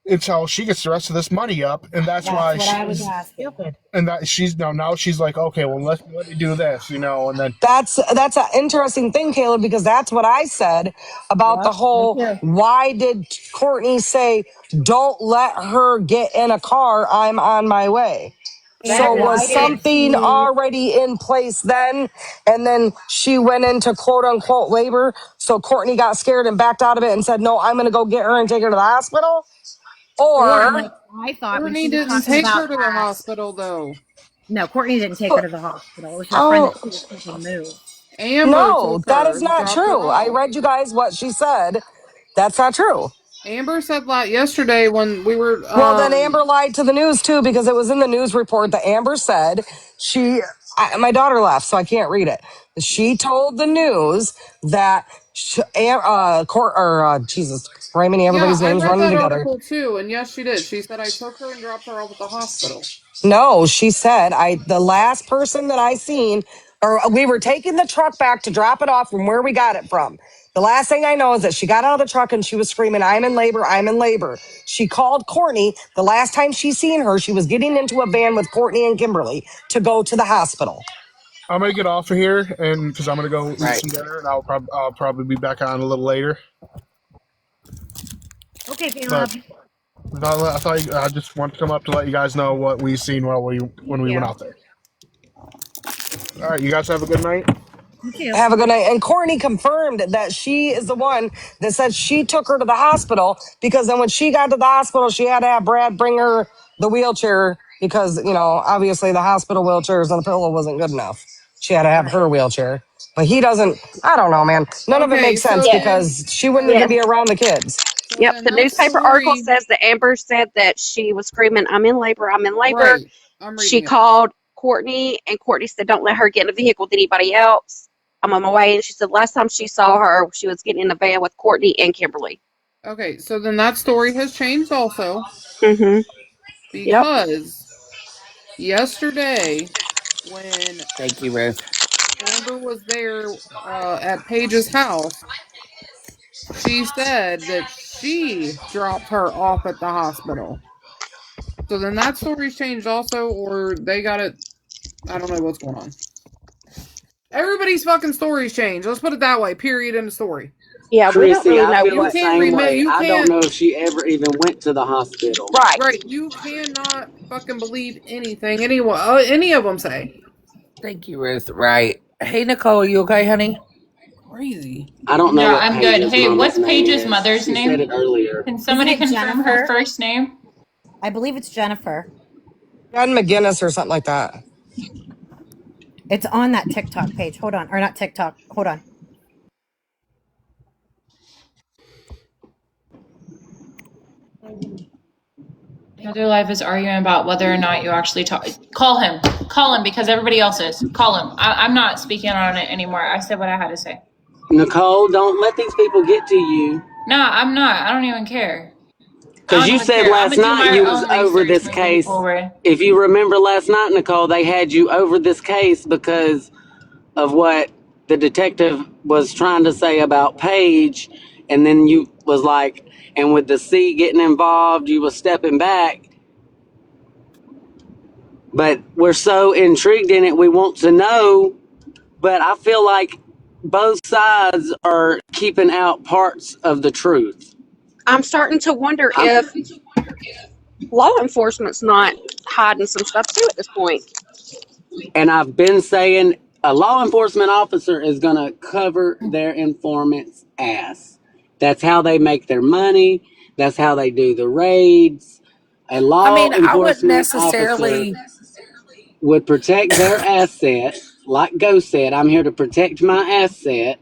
until she gets the rest of this money up, and that's why what I was she's asking. and that she's now she's like, okay, well let me do this, and then That's an interesting thing, Caleb, because that's what I said about the Yep, me whole too. why did Courtney say, don't let her get in a car, I'm on my way. So And was why didn't something she? already in place then, and then she went into quote unquote labor, so Courtney got scared and backed out of it and said, no, I'm gonna go get her and take her to the hospital? And Or like I thought when Courtney she was didn't talking take about her to the that. hospital though. No, Courtney didn't take her to the hospital. It was her friend oh that she was helping move. Amber no, took that her is and not dropped her true. I off. read you guys what she said. That's not true. Amber said that yesterday when we were Well, then Amber lied to the news too, because it was in the news report that Amber said my daughter left, so I can't read it. She told the news that Jesus, Raymond, yeah, everybody's I names read running that together. article too, and yes, she did. She said I took her and dropped her off at the hospital. No, she said the last person that I seen, or we were taking the truck back to drop it off from where we got it from. The last thing I know is that she got out of the truck and she was screaming, I'm in labor, I'm in labor. She called Courtney. The last time she seen her, she was getting into a van with Courtney and Kimberly to go to the hospital. I'm gonna get off of here and because I'm gonna go eat Right. some dinner, and I'll probably be back on a little later. Okay, But Caleb. I just want to come up to let you guys know what we seen when Thank we went you. out there. All right, you guys have a good night. You too. Have a good night. And Courtney confirmed that she is the one that said she took her to the hospital, because then when she got to the hospital, she had to have Brad bring her the wheelchair because, obviously the hospital wheelchairs and the pillow wasn't good enough. She had to have Right. her wheelchair. But he doesn't, I don't know, man. None of it Okay, makes sense so Yeah. then, because she wouldn't Yeah. even be around the kids. so Yep. then The that newspaper article story, says that Amber said that she was screaming, I'm in labor, I'm in labor. right? I'm She reading it. called Courtney, and Courtney said, don't let her get in a vehicle with anybody else. I'm on my way. And she said last time she saw her, she was getting in a van with Courtney and Kimberly. Okay, so then that story has changed also Mm-hmm. Yep. because yesterday when Thank you, Ruth. Amber was there at Paige's house, she said that she dropped her off at the hospital. So then that story's changed also, or they got it. I don't know what's going on. Everybody's fucking stories change. Let's put it that way. Period. In the story. Yeah, we don't Chrissy, really I know feel You the what. can't same remit. way. You I don't can't. know if she ever even went to the hospital. Right. Right. You cannot fucking believe anything anyone, any of them say. Thank you, Ruth. Right. Hey, Nicole, you okay, honey? Crazy. I don't know Yeah, what I'm good. Paige's Hey, mama's what's name Paige's is. mother's She said it name? earlier. Can Isn't somebody it confirm her Jennifer? first name? I believe it's Jennifer. Jen McGinnis or something like that. It's on that TikTok page. Hold on. Or not TikTok. Hold on. The other life is arguing about whether or not you actually talk. Call him. Call him because everybody else is. Call him. I'm not speaking on it anymore. I said what I had to say. Nicole, don't let these people get to you. No, I'm not. I don't even care. I Because don't you even said care. I'm last gonna do night my you was own over research this moving case. forward. If you remember last night, Nicole, they had you over this case because of what the detective was trying to say about Paige. And then you was like, and with the C getting involved, you was stepping back. But we're so intrigued in it, we want to know. But I feel like both sides are keeping out parts of the truth. I'm starting to wonder I'm, if law enforcement's not hiding some stuff too at this point. and I've been saying a law enforcement officer is going to cover their informant's ass. That's how they make their money. That's how they do the raids. A I law mean, I wouldn't enforcement officer necessarily. would protect their asset. Like Ghost said, I'm here to protect my asset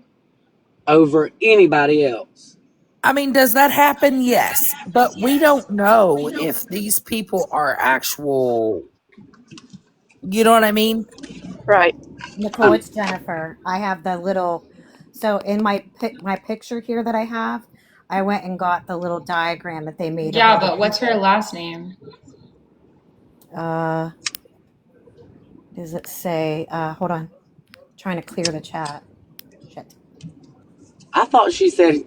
over anybody else. I mean, does that happen? Yes. But we don't know if these people are actual. You know what I mean? Right. Nicole, Um, it's Jennifer. I have the little. So in my picture here that I have, I went and got the little diagram that they made of Yeah, all the but what's her people. last name? Uh, does it say? Hold on. Trying to clear the chat. Shit. I thought she said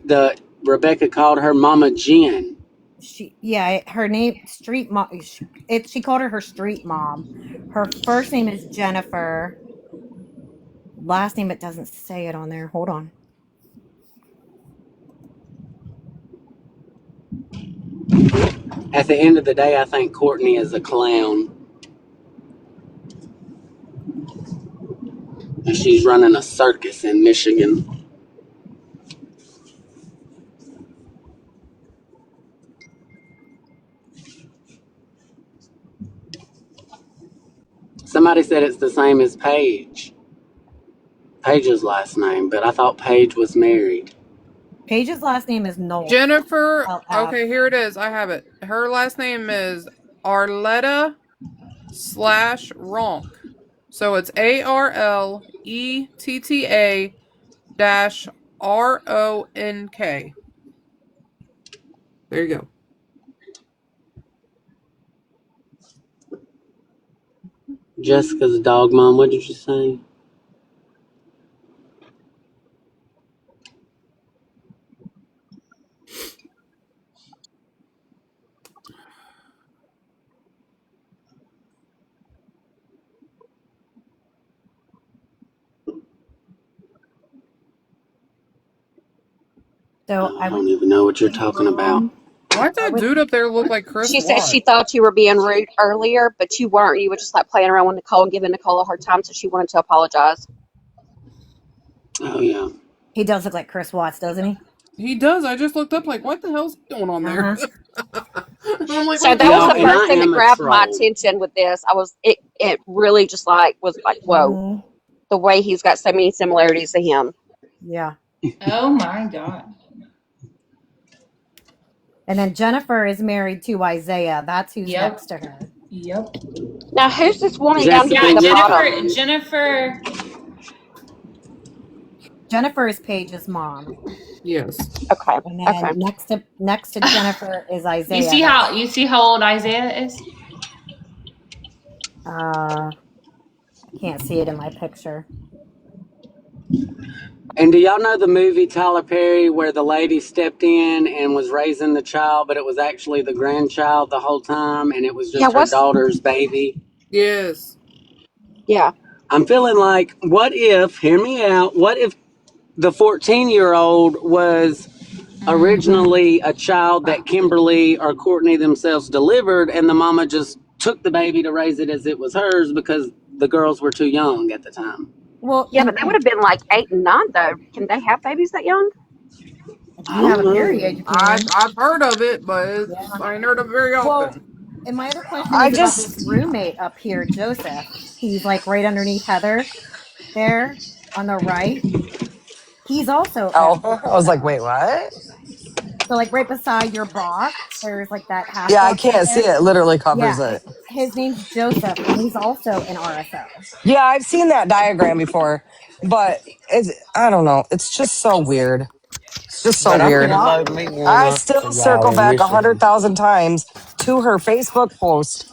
Rebecca called her Mama Jen. Her name street mom. She called her street mom. Her first name is Jennifer. Last name, it doesn't say it on there. Hold on. At the end of the day, I think Courtney is a clown. And she's running a circus in Michigan. Somebody said it's the same as Paige. Paige's last name, but I thought Paige was married. Paige's last name is Knoll. Jennifer. Okay, here it is. I have it. Her last name is Arletta /Ronk. So it's ARLETTA-RONK. There you go. Jessica's dog mom, what did you say? So I don't even know what you're talking about. Why'd that dude up there look like Chris She said Watt? she thought you were being rude earlier, but you weren't. You were just like playing around with Nicole and giving Nicole a hard time, so she wanted to apologize. Oh, yeah. He does look like Chris Watts, doesn't he? He does. I just looked up like, what the hell's going on there? I'm like, So that was the first thing that grabbed my attention with this. It really just was like, whoa, the way he's got so many similarities to him. Yeah. Oh my God. And then Jennifer is married to Isaiah. That's who's Yep. next to her. Yep. Now, who's this woman down here Yeah, at the bottom? Jennifer is Paige's mom. Yes. Okay. And then next to Jennifer is Isaiah. You see how old Isaiah is? I can't see it in my picture. And do y'all know the movie Tyler Perry where the lady stepped in and was raising the child, but it was actually the grandchild the whole time and it was just her daughter's baby? Yes. Yeah. I'm feeling like, hear me out, what if the 14-year-old was originally a child that Kimberly or Courtney themselves delivered and the mama just took the baby to raise it as it was hers because the girls were too young at the time? Well, yeah, but they would have been like 8 and 9 though. Can they have babies that young? If you have a period, you can. I've heard of it, but I ain't heard of it very often. Well, and my other question is about this roommate up here, Joseph. He's like right underneath Heather there on the right. He's also. Oh, I was like, wait, what? So like right beside your box, there's like that half. Yeah, I can't see it. It literally covers it. His name's Joseph, and he's also an RSO. Yeah, I've seen that diagram before, but I don't know. It's just so weird. It's just so But I'm weird. gonna load me one I up still for y'all circle in back Michigan. 100,000 times to her Facebook post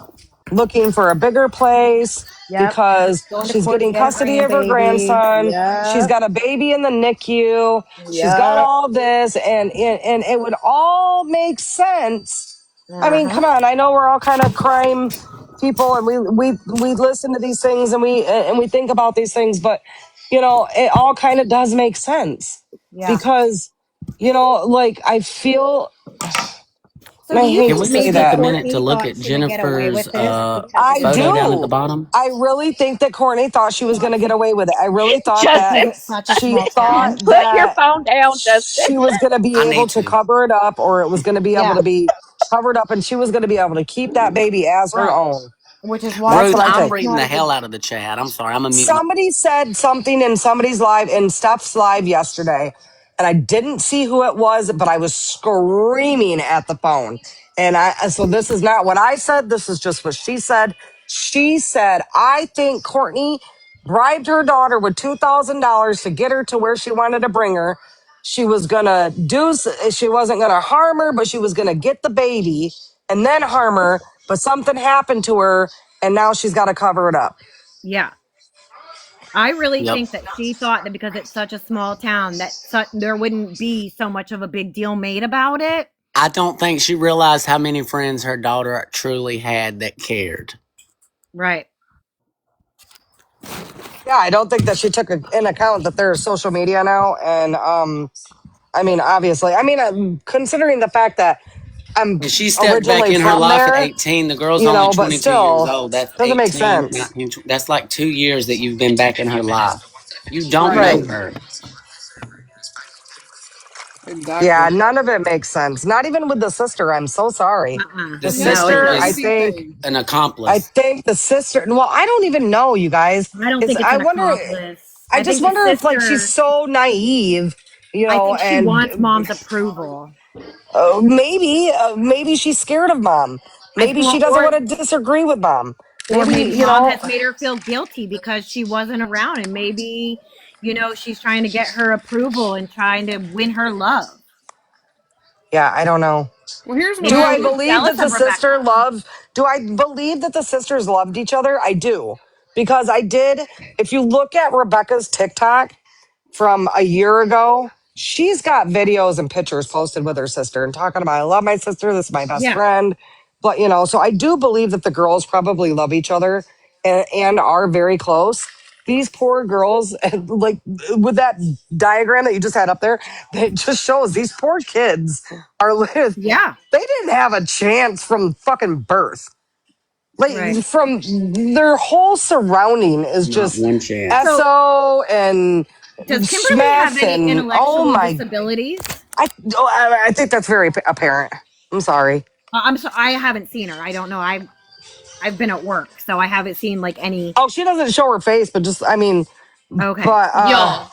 looking for a bigger place because she's getting custody of her grandson. She's got a baby in the NICU. She's got all this, and it would all make sense. I mean, come on. I know we're all kind of crime people, and we listen to these things and we think about these things, but you know, it all kind of does make sense because you know, like I feel. So I do you hate think to say maybe that. Take a minute to Courtney look thought at she would get away Jennifer's with this because I it was photo down at the do. bottom. I really think that Courtney thought she was going to get away with it. I really thought that Justin, she thought put your that phone down, Justin. she was going to be I able need to to. cover it up, or it was going to be able to be covered up, and she was going to be able to keep that baby as her own. Which is why That's Ruth, what I I'm think. reading the hell out of the chat. I'm sorry. I'm a mute. Somebody said something in somebody's live, in Steph's live yesterday, and I didn't see who it was, but I was screaming at the phone. And so this is not what I said. This is just what she said. She said, I think Courtney bribed her daughter with $2,000 to get her to where she wanted to bring her. She was going to she wasn't going to harm her, but she was going to get the baby and then harm her. But something happened to her, and now she's got to cover it up. Yeah. I really think that she thought that because it's such a small town that there wouldn't be so much of a big deal made about it. I don't think she realized how many friends her daughter truly had that cared. Right. Yeah, I don't think that she took in account that there's social media now, and I mean, obviously, considering the fact that I'm And she stepped back originally in her from life at there, 18. The girl's only but 22 years still, old. That's doesn't make 18, sense. 19. That's like 2 years that you've been back in her life. You don't Right. know Right. her. Yeah, Exactly. none of it makes sense. Not even with the sister. I'm so sorry. The The She has sister no sister, is anything. an I accomplice. think the sister. Well, I don't even know, you guys. I don't It's. think it's I an wonder. accomplice. I I just think the wonder if like she's sister. so naive, I think she and wants mom's approval. maybe she's scared of mom. Maybe she doesn't want to disagree with mom. Or Maybe maybe mom has made her feel guilty because she wasn't around, and maybe she's trying to get her approval and trying to win her love. Yeah, I don't know. Well, here's what Maybe Do I I she's would. believe jealous that the of sister Rebecca. love? Do I believe that the sisters loved each other? I do. Because I did. If you look at Rebecca's TikTok from a year ago, she's got videos and pictures posted with her sister and talking about, I love my sister. This is my best Yeah. friend. But, so I do believe that the girls probably love each other and are very close. These poor girls, like with that diagram that you just had up there, it just shows these poor kids are living. Yeah. They didn't have a chance from fucking birth. Right. Like from their whole surrounding is Not just one chance. So, SO and does Kimberly have Smith any and oh intellectual my, disabilities? I think that's very apparent. I'm sorry. I'm so I haven't seen her. I don't know. I've been at work, so I haven't seen like any. Oh, she doesn't show her face, but just Okay. but Y'all,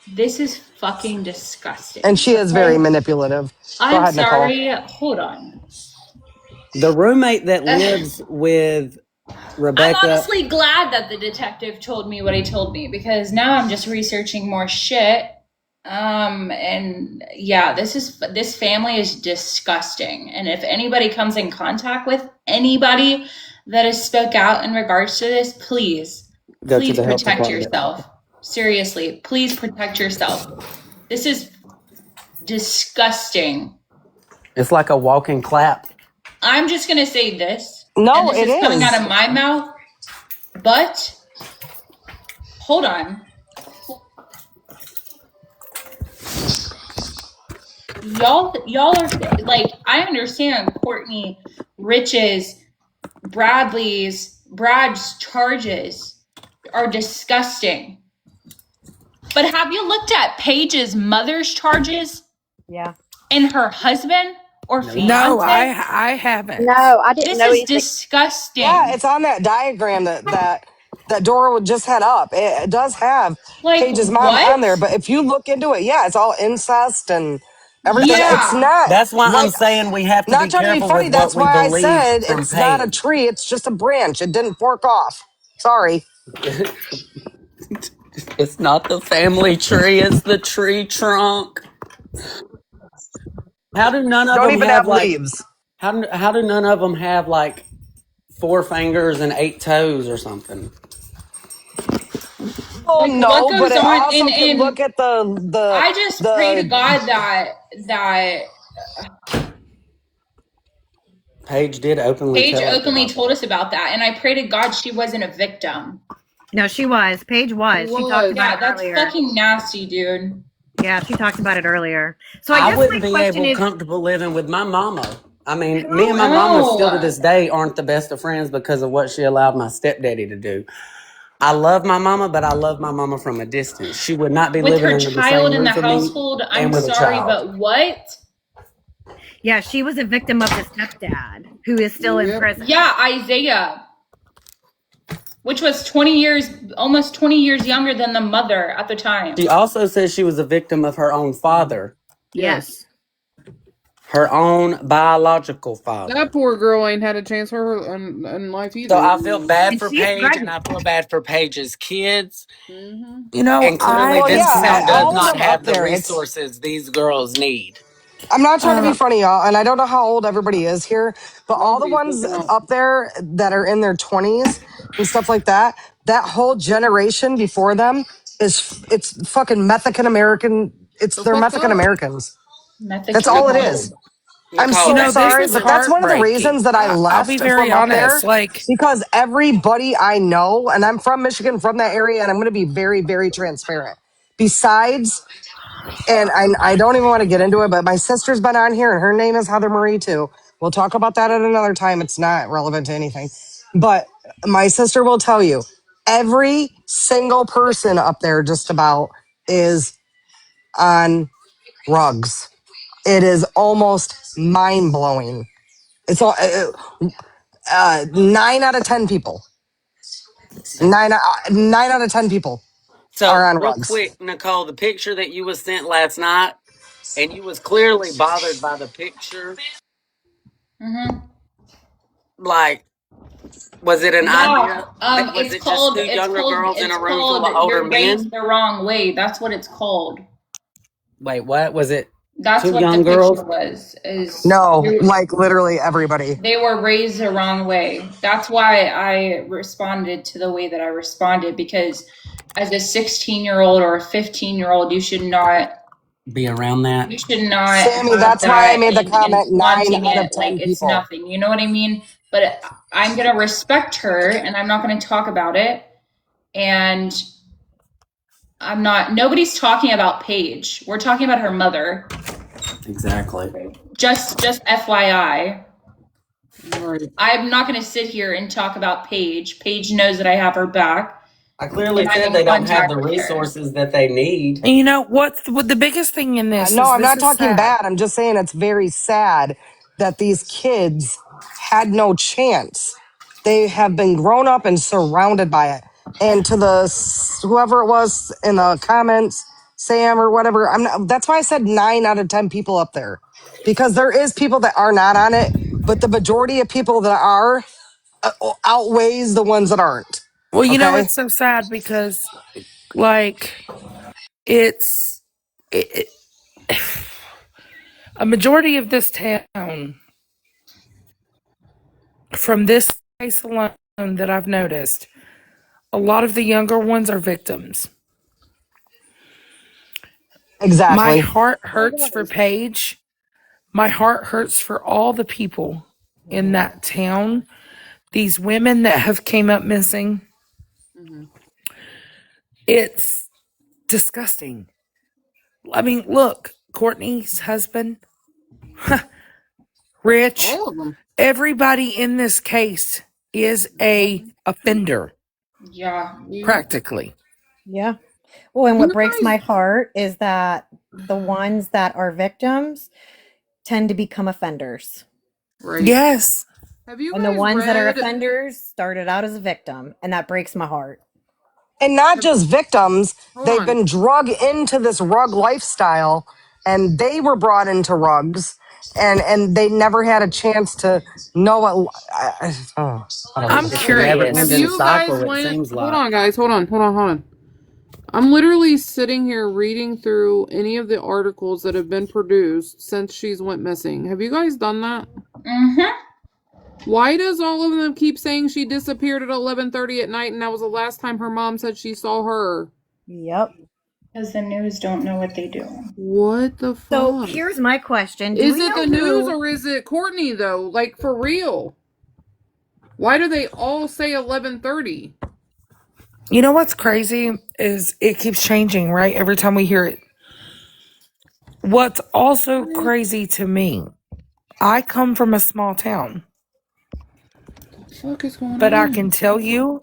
this is fucking disgusting. and she is very Okay? manipulative. Go I'm ahead, Nicole. sorry. Hold on. The roommate that lives with I'm Rebecca. honestly glad that the detective told me what he told me, because now I'm just researching more shit. And yeah, this family is disgusting. And if anybody comes in contact with anybody that has spoke out in regards to this, please Go to the health protect department. yourself. Seriously, please protect yourself. This is disgusting. It's like a walking clap. I'm just gonna say this. No, and this it is coming is. out of my mouth, but hold on. Y'all are like, I understand Courtney, Rich's, Brad's charges are disgusting. But have you looked at Paige's mother's charges? Yeah. And her husband or fiance? No, I haven't. No, I didn't This know is anything. disgusting. Yeah, it's on that diagram that Dora just had up. It does have like Paige's mom what? on there, but if you look into it, yeah, it's all incest and everything. It's Yeah. not That's why I'm like, saying we have to not be trying to be careful funny. with what That's we why I believe said from it's not a Paige. tree. It's just a branch. It didn't fork off. Sorry. It's not the family tree, it's the tree trunk. How do none of Don't them even have have like leaves. how do none of them have like 4 fingers and 8 toes or something? Oh Like, no, what but goes it on also in can look at I just pray to the God that Paige did openly Paige tell us openly about told us about that, and I pray to God she wasn't a victim. No, she was. Paige was. She talked about Yeah, it that's earlier. fucking nasty, dude. Yeah, she talked about it earlier. So I I guess wouldn't my be question able is, comfortable living with my mama. I mean, me and my mama still to this day aren't the best of friends because of what she allowed my stepdaddy to do. I love my mama, but I love my mama from a distance. She would not be With living her under the child same in the roof with me household, I'm and with a sorry, child. but what? yeah, she was a victim of the stepdad who is still in prison. Yeah, Isaiah, which was 20 years, almost 20 years younger than the mother at the time. She also says she was a victim of her own father. Yes. Her own biological father. That poor girl ain't had a chance for her in life either. So I feel bad And for she's Paige, pregnant. and I feel bad for Paige's kids. You know, And clearly, well, this yeah, town does all of not them up have the there. resources these girls need. I'm not trying to be funny, y'all, and I don't know how old everybody is here, but all the Nobody's ones looking out. up there that are in their 20s and stuff like that, that whole generation before them it's fucking Mexican American. They're fucked Mexican up. Americans. That's all it is. I'm Nicole, You so know, that this sorry, is but picture. that's one of the reasons heartbreaking. that I I'll be left very from up honest. there, Like, because everybody I know, and I'm from Michigan, from that area, and I'm going to be very, very transparent. Besides, and I don't even want to get into it, but my sister's been on here, and her name is Heather Marie too. We'll talk about that at another time. It's not relevant to anything, but my sister will tell you every single person up there just about is on rugs. It is almost mind blowing. It's all 9 out of 10 people. 9 out of 10 people So, are on real rugs. quick, Nicole, the picture that you was sent last night, and you was clearly bothered by the picture. Mm-hmm. Like, was it an Yeah. idea? Was it just two younger girls in It's a room full of called older You're Raised men? the Wrong Way. That's what it's called. Wait, what was it? That's Two what the young picture girls? was. Is No, like literally everybody. they were raised the wrong way. That's why I responded to the way that I responded, because as a 16-year-old or a 15-year-old, you should not Be around that? Sammy, have that's why I that made the and comment 9 flaunting out of it like 10 it's people. nothing. You know what I mean? But I'm going to respect her and I'm not going to talk about it. And nobody's talking about Paige. We're talking about her mother. Exactly. Just FYI. Right. I'm not going to sit here and talk about Paige. Paige knows that I have her back. I clearly And I'm said in they don't have contact the with her. resources that they need. you know what the biggest thing in this No, is I'm this not is talking sad. bad. I'm just saying it's very sad that these kids had no chance. They have been grown up and surrounded by it. And to whoever it was in the comments, Sam or whatever, that's why I said 9 out of 10 people up there, because there is people that are not on it, but the majority of people that are outweighs the ones that aren't. Well, you know, Okay. it's so sad because, like, it's it, a majority of this town, from this case alone that I've noticed, a lot of the younger ones are victims. My Exactly. heart hurts for Paige. My heart hurts for all the people in that town. These women that have came up missing. It's disgusting. I mean, look, Courtney's husband, Rich, All of them. everybody in this case is a offender, Yeah. practically. Yeah. Well, and what breaks my heart is that the ones that are victims tend to become offenders. Right. Yes. Have you And the guys ones that are read? offenders started out as a victim, and that breaks my heart. And not just victims, Hold they've on. been drug into this rug lifestyle, and they were brought into rugs, and they never had a chance to know what. I'm It's a never curious. Have ending you guys cycle, it went? seems Hold like. on, guys. Hold on. I'm literally sitting here reading through any of the articles that have been produced since she's went missing. Have you guys done that? Mm-hmm. Why does all of them keep saying she disappeared at 11:30 at night and that was the last time her mom said she saw her? Yep. Because the news don't know what they do. What the fuck? So here's my question. Is it the news or is it Courtney though? Like for real? Why do they all say 11:30? You know what's crazy is it keeps changing, right? Every time we hear it. What's also crazy to me, I come from a small town. What the fuck is going on? But I can tell you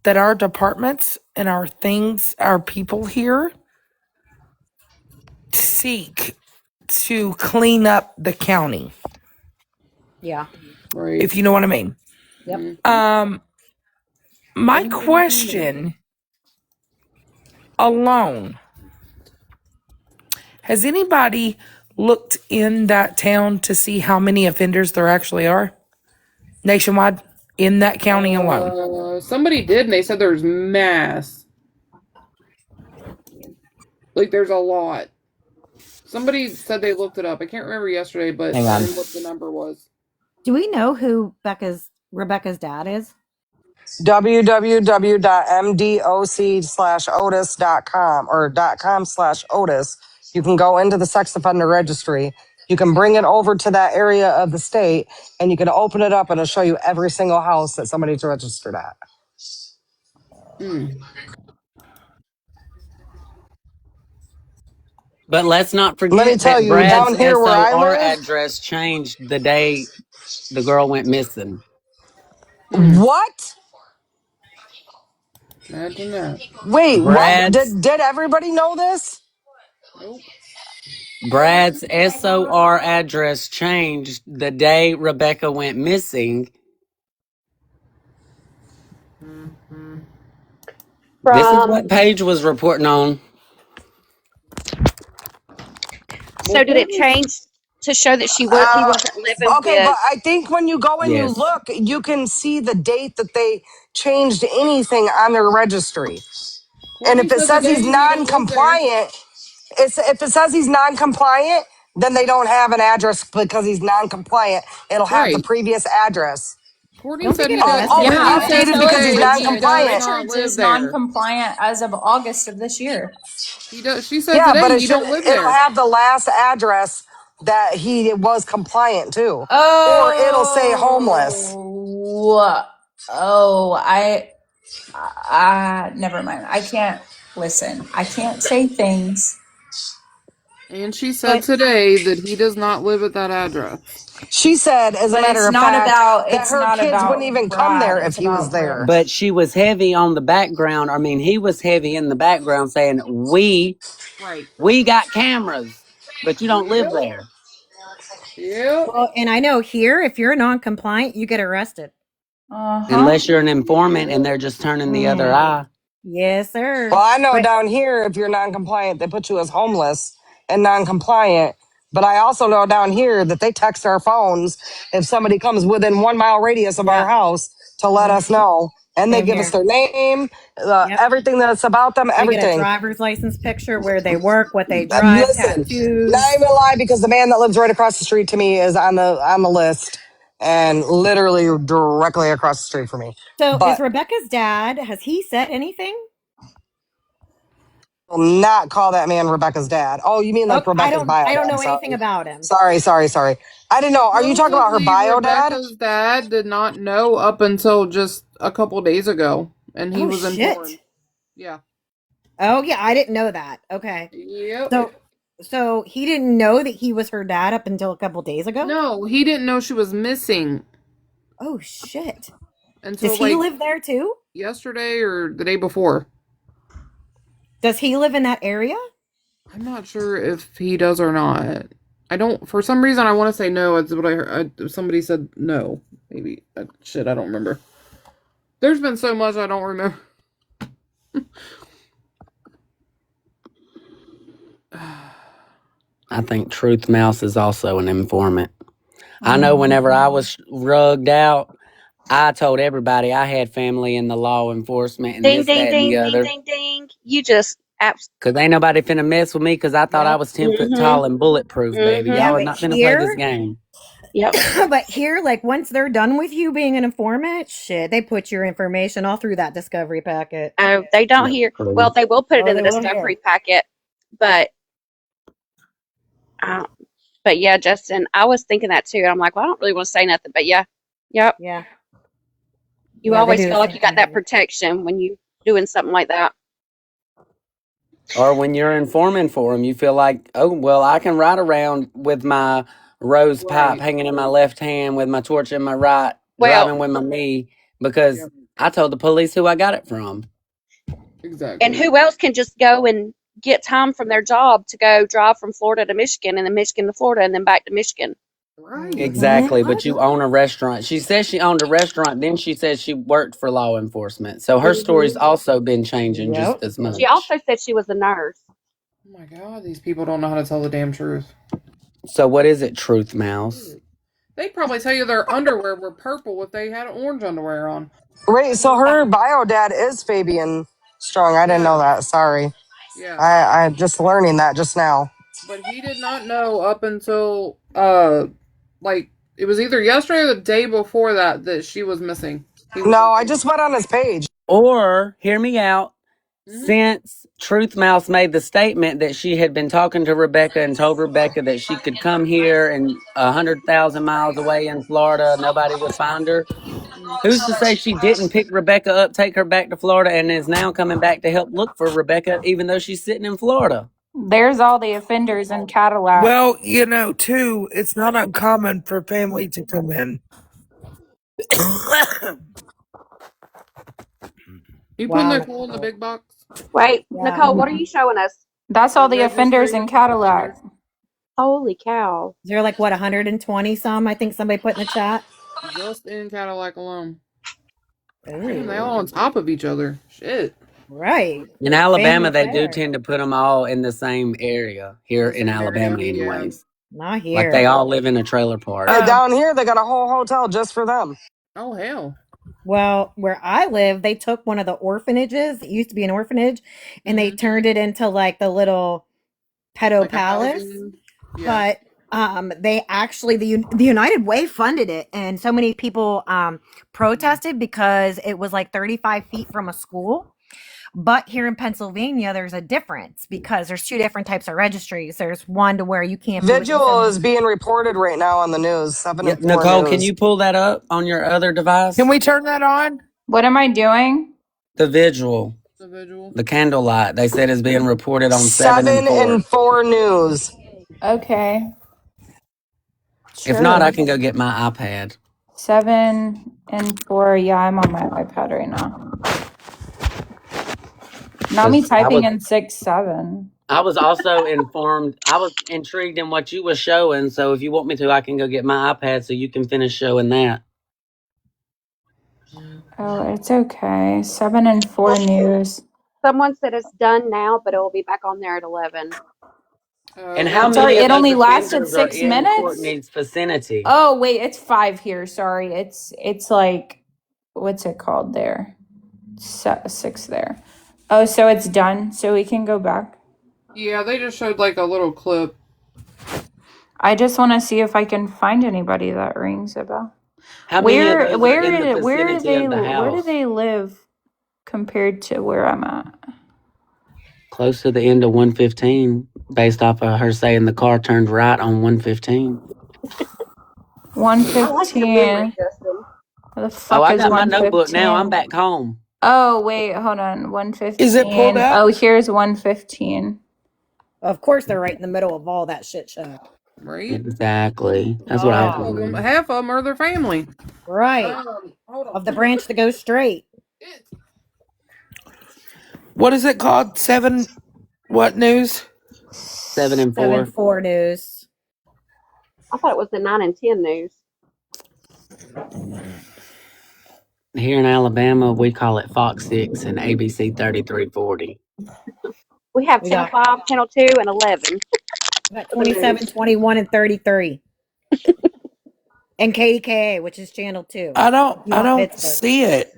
that our departments and our things, our people here seek to clean up the county. Yeah. Right. If you know what I mean. Yep. My question alone, has anybody looked in that town to see how many offenders there actually are nationwide in that county alone? Somebody did, and they said there's mass. Like there's a lot. Somebody said they looked it up. I can't remember yesterday, but Hang on. what the number was. Do we know who Rebecca's dad is? www.mdoc/otis.com or .com/otis You can go into the sex offender registry. You can bring it over to that area of the state, and you can open it up, and it'll show you every single house that somebody's registered at. But let's not Let me forget tell that you, Brad's down here where I SOR live, address changed the day the girl went missing. what? Imagine that. Wait, what? Brad's Did everybody know this? Nope. Brad's SOR address changed the day Rebecca went missing. This is what From Paige was reporting on. so did it change to show that he wasn't living Okay, but with? I think when you go and you Yes. look, you can see the date that they changed anything on their registry. And Courtney if it said says he's today he don't live there. non-compliant, if it says he's non-compliant, then they don't have an address because he's non-compliant. It'll have the Right. previous address. Courtney Don't they said get Oh, it investigated Yeah, after updated so that? because is he's today he does non-compliant. not Richards live is there. non-compliant as of August of this year. He does. She said Yeah, but today he don't live it'll there. have the last address that he was compliant to. Or it'll say homeless. Never mind. I can't listen. I can't say things. And she said But today that he does not live at that address. She said, as a But matter of fact, that it's her not kids wouldn't about even come Brad, there it's if he was about there. Rich. But she was heavy on the background. I mean, he was heavy in the background saying, we Right. got cameras, but you don't live Yep. there. Yep. well, and I know here, if you're non-compliant, you get arrested. Uh-huh. Unless you're an informant and they're just turning the other eye. Yes, Well, sir. I know But down here, if you're non-compliant, they put you as homeless and non-compliant. But I also know down here that they text our phones if somebody comes within 1 mile radius of our yeah, house to let us know. And they same give us here. their name, Yep. everything that's about them, We get a everything. driver's license picture, where they work, what they drive, Listen, not tattoos. even lie, because the man that lives right across the street to me is on the list and literally directly across the street from me. So is But Rebecca's dad, has he said anything? will not call that man Rebecca's dad. Oh, you mean Oh, like Rebecca's bio I don't dad? know anything Sorry. about him. Sorry. I didn't know. Are you talking about her Supposedly bio dad? Rebecca's dad did not know up until just a couple days ago, and he Oh was informed. shit. Yeah. Oh yeah, I didn't know that. Okay. Yep. So he didn't know that he was her dad up until a couple days ago? No, he didn't know she was missing Oh shit. until Does he like live there too? yesterday or the day before. Does he live in that area? I'm not sure if he does or not. I don't. For some reason, I want to say no. It's what I heard. Somebody said no. Maybe. Shit, I don't remember. There's been so much I don't remember. I think Truth Mouse is also an informant. I know whenever I was rugged out, I told everybody I had family in the law enforcement and Ding, this, ding, that, and the ding, ding, other. ding, ding. You just Because ain't nobody finna mess with me because I thought I was 10 foot tall and bulletproof, baby. Yeah, Y'all are but not finna play this here, game. Yep. but here, like once they're done with you being an informant, shit, they put your information all through that discovery packet. Oh, they don't Yep, hear. true. Well, they will put it Oh, in the they will discovery here. packet, but uh, yeah, Justin, I was thinking that too. I'm like, well, I don't really want to say nothing, but yeah, yep. Yeah. You Yeah, they always do feel the like same you got thing that here. protection when you doing something like that. Or when you're informing for them, you feel like, oh, well, I can ride around with my rose pipe Right. hanging in my left hand with my torch in my right, Well, driving with my knee, because Yep. I told the police who I got it from. Exactly. and who else can just go and get time from their job to go drive from Florida to Michigan and then Michigan to Florida and then back to Michigan? Right. Exactly, but you own a restaurant. She says she owned a restaurant, then she says she worked for law enforcement. So her story's also been changing just Yep. as much. She also said she was a nurse. Oh my God, these people don't know how to tell the damn truth. So what is it, Truth Mouse? They'd probably tell you their underwear were purple if they had orange underwear on. Wait, so her bio dad is Fabian Strong. I didn't know that. Sorry. Yeah. I'm just learning that just now. But he did not know up until like it was either yesterday or the day before that she was missing. No, I just went on his page. Or, hear me out, Since Truth Mouse made the statement that she had been talking to Rebecca and told Rebecca that she could come here and 100,000 miles away in Florida, nobody would find her. Who's to say she didn't pick Rebecca up, take her back to Florida, and is now coming back to help look for Rebecca, even though she's sitting in Florida? There's all the offenders in Cadillac. Well, you know, too, it's not uncommon for family to come in. You putting Wow, that cool in the big box? Wait, yeah. Nicole, what are you showing us? That's all the offenders in Cadillac. Holy cow. Is there like what 120 some? I think somebody put in the chat. Just in Cadillac alone. Damn, they Ooh, all on top of each other. Shit. right. In Alabama, Family they do affair. tend to put them all in the same area here The in same area? Alabama, Yeah. anyways. Not Like they here. all live in a trailer park. Hey, down here, they got a whole hotel just for them. Oh, hell. Well, where I live, they took one of the orphanages. It used to be an orphanage, and they turned it into like the little pedo Like a palace. housing. Yeah. But they actually the United Way funded it, and so many people protested because it was like 35 feet from a school. But here in Pennsylvania, there's a difference because there's two different types of registries. There's one to where you can't be within Vigil is being reported right now on the news. 7 Yeah, and 4 Nicole, news. can you pull that up on your other device? Can we turn that on? What am I doing? The vigil, The visual. the candlelight. They said is being reported on 7 and 4. 7 and 4 news. Okay. If not, I can go get my iPad. 7 and 4. Yeah, I'm on my iPad right now. Not me typing in 6, 7. I was also informed. I was intrigued in what you were showing. So if you want me to, I can go get my iPad so you can finish showing that. Oh, it's okay. 7 and 4 news. Someone said it's done now, but it will be back on there at 11. And how Sorry, many of it only those lasted offenders are 6 in minutes? Courtney's vicinity? Oh, wait, it's 5 here. Sorry. It's like, what's it called there? 6 there. Oh, so it's done. So we can go back. Yeah, they just showed like a little clip. I just want to see if I can find anybody that rings a bell. How many of those Where are in the vicinity of the where do house? they live compared to where I'm at? Close to the end of 115, based off of her saying the car turned right on 115. 115. Where the fuck I is got my 115? notebook now. I'm back home. Oh, wait, hold on. 115. Is it pulled up? Oh, here's 115. Of course, they're right in the middle of all that shit show. Right? Exactly. That's what I was wondering. Half of them are their family. Right. Hold on. Of the branch that goes straight. What is it called? 7 what news? 7 and 4. 7 4 news. I thought it was the 9 and 10 news. Here in Alabama, we call it Fox 6 and ABC 3340. We have Channel 5, Channel 2, and 11. We got 27, 21, and 33. And KDKA, which is channel 2. I don't see it.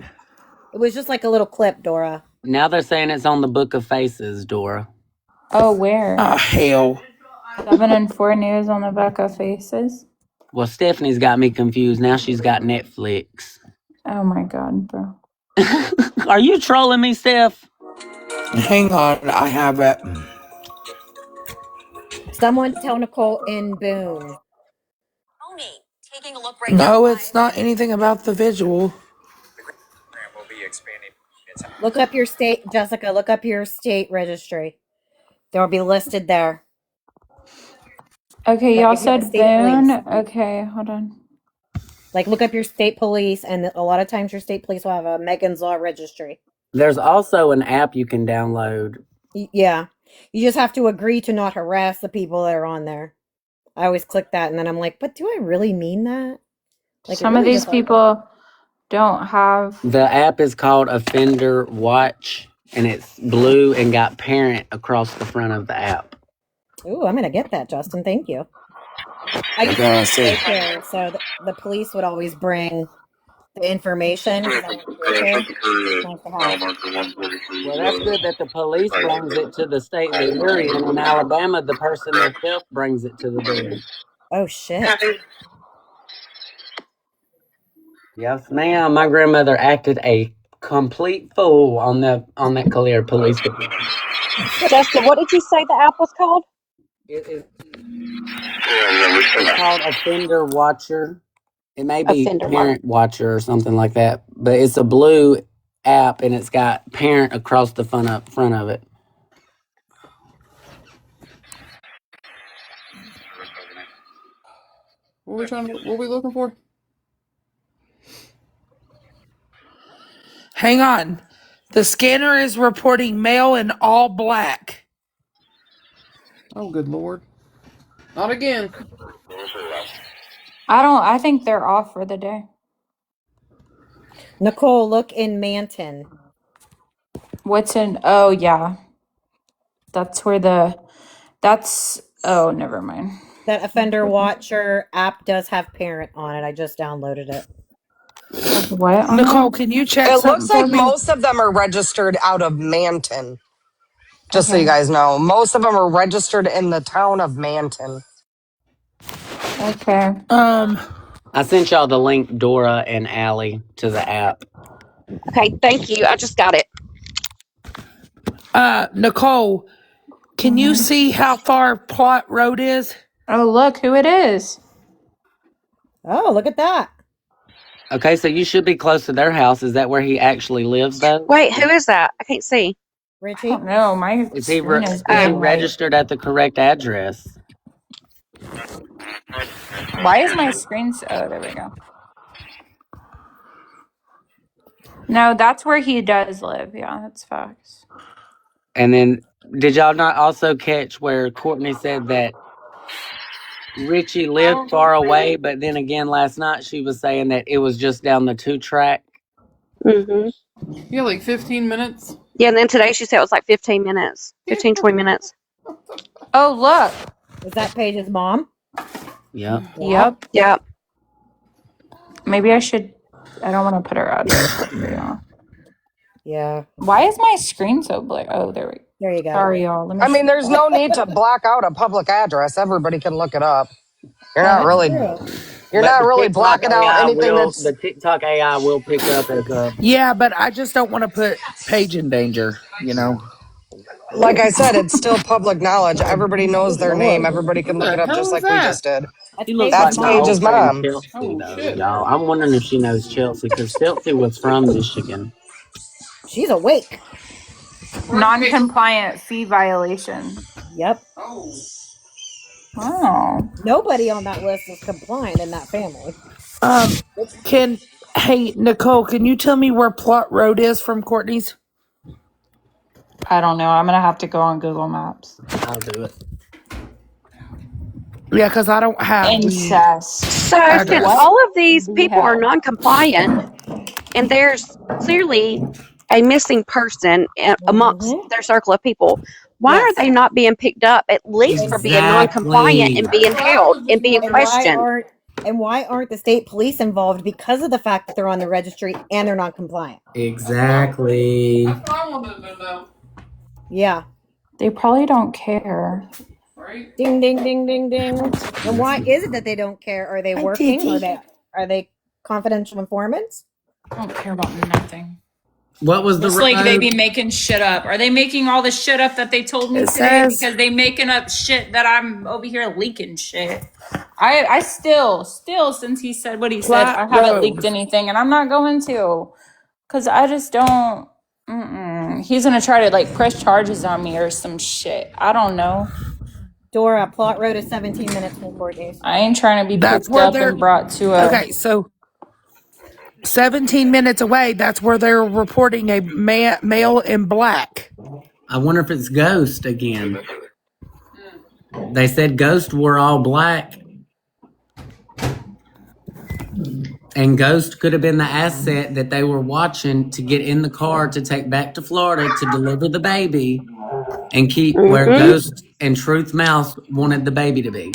It was just like a little clip, Dora. Now they're saying it's on the Book of Faces, Dora. Oh, where? Oh, hell. 7 and 4 news on the back of faces. Well, Stephanie's got me confused. Now she's got Netflix. Oh my god, bro. Are you trolling me, Steph? Hang on, I have it. Someone tell Nicole in Boone. No, it's not anything about the visual. Look up your state, Jessica. Look up your state registry. They'll be listed there. Okay, Like y'all if you have a said state Boone. police. Okay, hold on. Like look up your state police, and a lot of times your state police will have a Megan's Law registry. There's also an app you can download. Yeah. You just have to agree to not harass the people that are on there. I always click that, and then I'm like, but do I really mean that? Like, Some of these people don't have. The app is called Offender Watch, and it's blue and got parent across the front of the app. Ooh, I'm gonna get that, Justin. Thank you. I used to take care, so the police would always bring the information. Well, that's good that the police brings it to the state that we're in. In Alabama, the person themselves brings it to the door. Oh, shit. Yes, ma'am. My grandmother acted a complete fool on that Collier Police Department. Justin, what did you say the app was called? It's called Offender Watcher. It may be Offender Watch. Parent Watcher or something like that, but it's a blue app and it's got parent across the front of it. What are we looking for? Hang on. The scanner is reporting male in all black. Oh, good Lord. Not again. I think they're off for the day. Nicole, look in Manton. What's in? Oh, yeah. That's where oh, never mind. That Offender Watcher app does have parent on it. I just downloaded it. What? Nicole, can you check It something looks like for me? most of them are registered out of Manton. Just so Okay. you guys know, most of them are registered in the town of Manton. Okay. I sent y'all the link, Dora and Allie, to the app. Okay, thank you. I just got it. Nicole, can you see how far Plot Road is? Oh, look who it is. Oh, look at that. Okay, so you should be close to their house. Is that where he actually lives, though? Wait, who is that? I can't see. Richie? I don't know. My Is he screen is being registered at the correct address? Why is my screen so? Oh, there we go. No, that's where he does live. Yeah, that's facts. And then, did y'all not also catch where Courtney said that Richie lived far away, but then again last night she was saying that it was just down the 2-track? Mm-hmm. Yeah, like 15 minutes. Yeah, and then today she said it was like 15 minutes. 15, 20 minutes. Oh, look. Is that Paige's mom? Yep. Yep. Yep. Maybe I should. I don't want to put her address. Yeah. Yeah. Why is my screen so black? Oh, there you go. Sorry, y'all. Let me I mean, there's no need to block out a public address. Everybody can look it up. You're not really, blocking out anything that's. The TikTok AI will pick up as a. Yeah, but I just don't want to put Paige in danger, you know. Like I said, it's still public knowledge. Everybody knows their name. Everybody can look it up just like we just did. She looks That's like my Paige's old friend mom. Chelsea, though, y'all. I'm wondering if she knows Chelsea, because Chelsea was from Michigan. She's awake. Non-compliant fee violation. Yep. Oh. Nobody on that list is compliant in that family. Hey, Nicole, can you tell me where Plot Road is from Courtney's? I don't know. I'm going to have to go on Google Maps. I'll do it. Yeah, because I don't have incest. So since all of these people are non-compliant, and there's clearly a missing person amongst their circle of people, why are they not being picked up at least for being non-compliant and being held and being questioned? Why aren't the state police involved because of the fact that they're on the registry and they're non-compliant? Exactly. That's what I wanted to know. Yeah. They probably don't care. Right? Ding, ding, ding, ding, ding. And why is it that they don't care? Are they working? Are they confidential informants? I don't care about nothing. What was the It's like they be making shit up. Are they making all the shit up that they told me today? Because they making up shit that I'm over here leaking shit. I still, since he said what he said, I haven't leaked anything, and I'm not going to. Because I just don't. He's going to try to, like, press charges on me or some shit. I don't know. Dora, Plot Road is 17 minutes from Courtney's. I ain't trying to be picked up and brought to a... Okay, so 17 minutes away, that's where they're reporting a male in black. I wonder if it's Ghost again. They said Ghost were all black. And Ghost could have been the asset that they were watching to get in the car to take back to Florida to deliver the baby and keep where Ghost and Truth Mouse wanted the baby to be.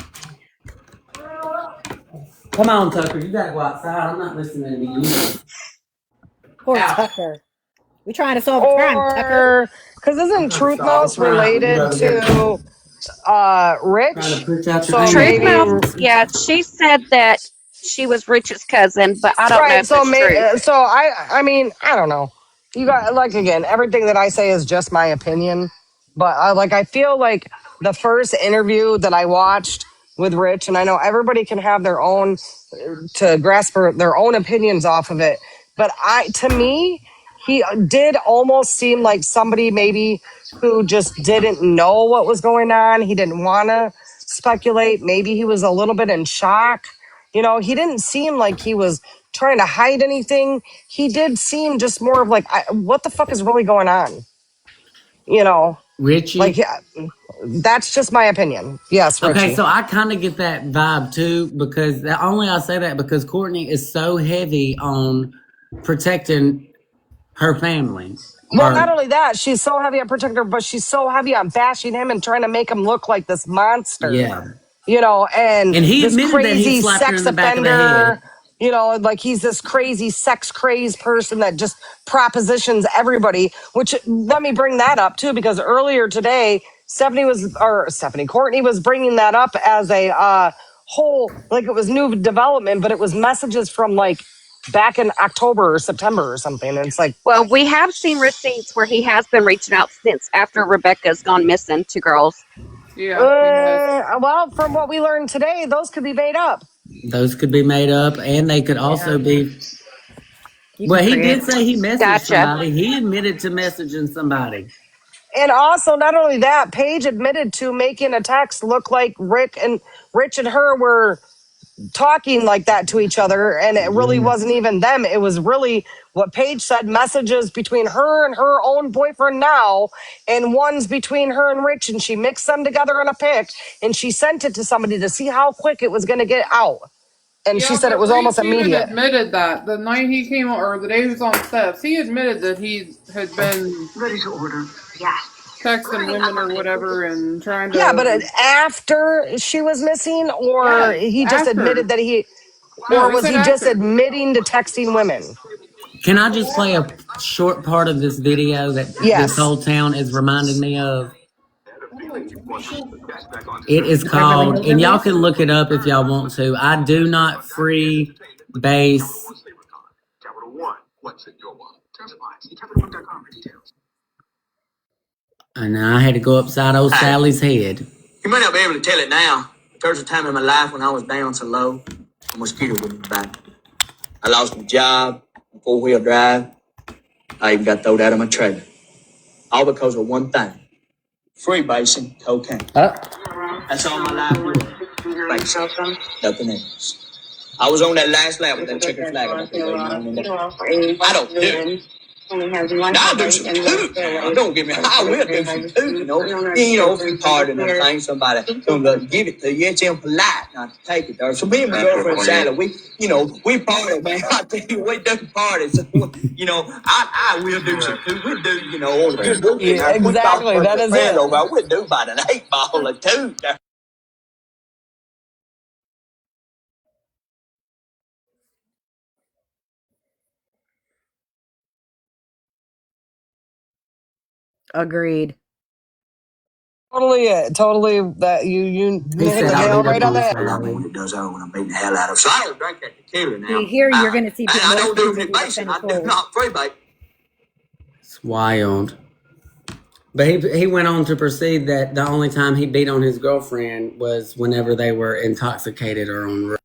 Come on, Tucker. You gotta go outside. I'm not listening to you. Poor Tucker. We trying to solve a crime, Tucker. Because isn't Truth Mouse related to Rich? Truth Mouse, yeah, she said that she was Rich's cousin, but I don't know if so it's true. So I mean, I don't know. you got, like, again, everything that I say is just my opinion, but I feel like the first interview that I watched with Rich, and I know everybody can have their own to grasp their own opinions off of it, but to me, he did almost seem like somebody maybe who just didn't know what was going on. He didn't want to speculate. Maybe he was a little bit in shock. You know, he didn't seem like he was trying to hide anything. He did seem just more of like, what the fuck is really going on? You know, like, Richie. that's just my opinion. Yes, Okay, Richie. so I kind of get that vibe too, because I say that because Courtney is so heavy on protecting her family. Well, not only that, she's so heavy on protecting her, but she's so heavy on bashing him and trying to make him look like this monster. Yeah. You know, and And he this admitted that he crazy slapped her in sex the back of the offender, head. you know, like he's this crazy sex crazed person that just propositions everybody, which let me bring that up too, because earlier today, Courtney was bringing that up as a whole, like it was new development, but it was messages from like back in October or September or something. And it's like, Well, we have seen receipts where he has been reaching out since after Rebecca's gone missing to girls. Yeah, he has. well, from what we learned today, those could be made up. Those could be made up, and they could also be. Well, he did say he messaged somebody. He admitted to messaging somebody. And also, not only that, Paige admitted to making a text look like Rich and her were talking like that to each other, and it really wasn't even them. It was really what Paige said, messages between her and her own boyfriend now, and ones between her and Rich, and she mixed them together in a pic, and she sent it to somebody to see how quick it was going to get out. And she Yeah, said it but was almost Reese even immediate. admitted that the night he came or the day he was on steps, he admitted that he had been Ready to order. Yeah. texting women or whatever and trying Yeah, but to. after she was missing, or Yes, he just after. admitted that No, or he was said he just after. admitting to texting women? Can I just play a short part of this video that this Yes. whole town is reminding me of? It is called, and y'all can look it up if y'all want to. I do not free base. And I had to go upside old Sally's head. You may not be able to tell it now, but there was a time in my life when I was down so low, a mosquito wouldn't bite. I lost my job, four-wheel drive. I even got thrown out of my trailer. All because of one thing. Freebasing cocaine. That's all my life was. Basing. Nothing else. I was on that last lap with that chicken flag. I don't do it. I'll do some too. Don't get me. I will do some too. You know, if you pardon a thing, somebody comes up and give it to you. It's impolite not to take it there. So me and my girlfriend Sally, we party, man. I tell you, we do party. So I will do some too. We do, on the good. Yeah, exactly. That is it. We do about an 8 ball or two. Agreed. Totally. That you He hit said the I'll nail beat right up on the on head. Sally. It does when I'm beating the hell out of. So I don't drink that tequila now. See, here you're going to see I don't do any more basing. I do not freebase. It's wild. But he went on to proceed that the only time he beat on his girlfriend was whenever they were intoxicated or on.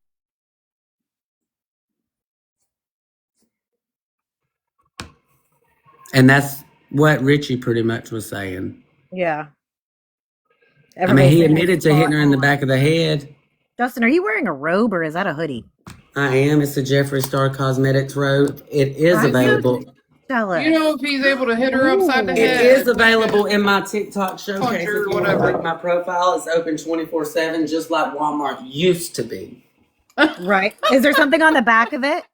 And that's what Richie pretty much was saying. Yeah. He admitted to hitting her in the back of the head. Justin, are you wearing a robe or is that a hoodie? I am. It's a Jeffree Star Cosmetics robe. It is available. You know if he's able to hit her upside the head. It is available in my TikTok showcase. If you want to look at my profile, it's open 24/7, just like Walmart used to be. Right. Is there something on the back of it?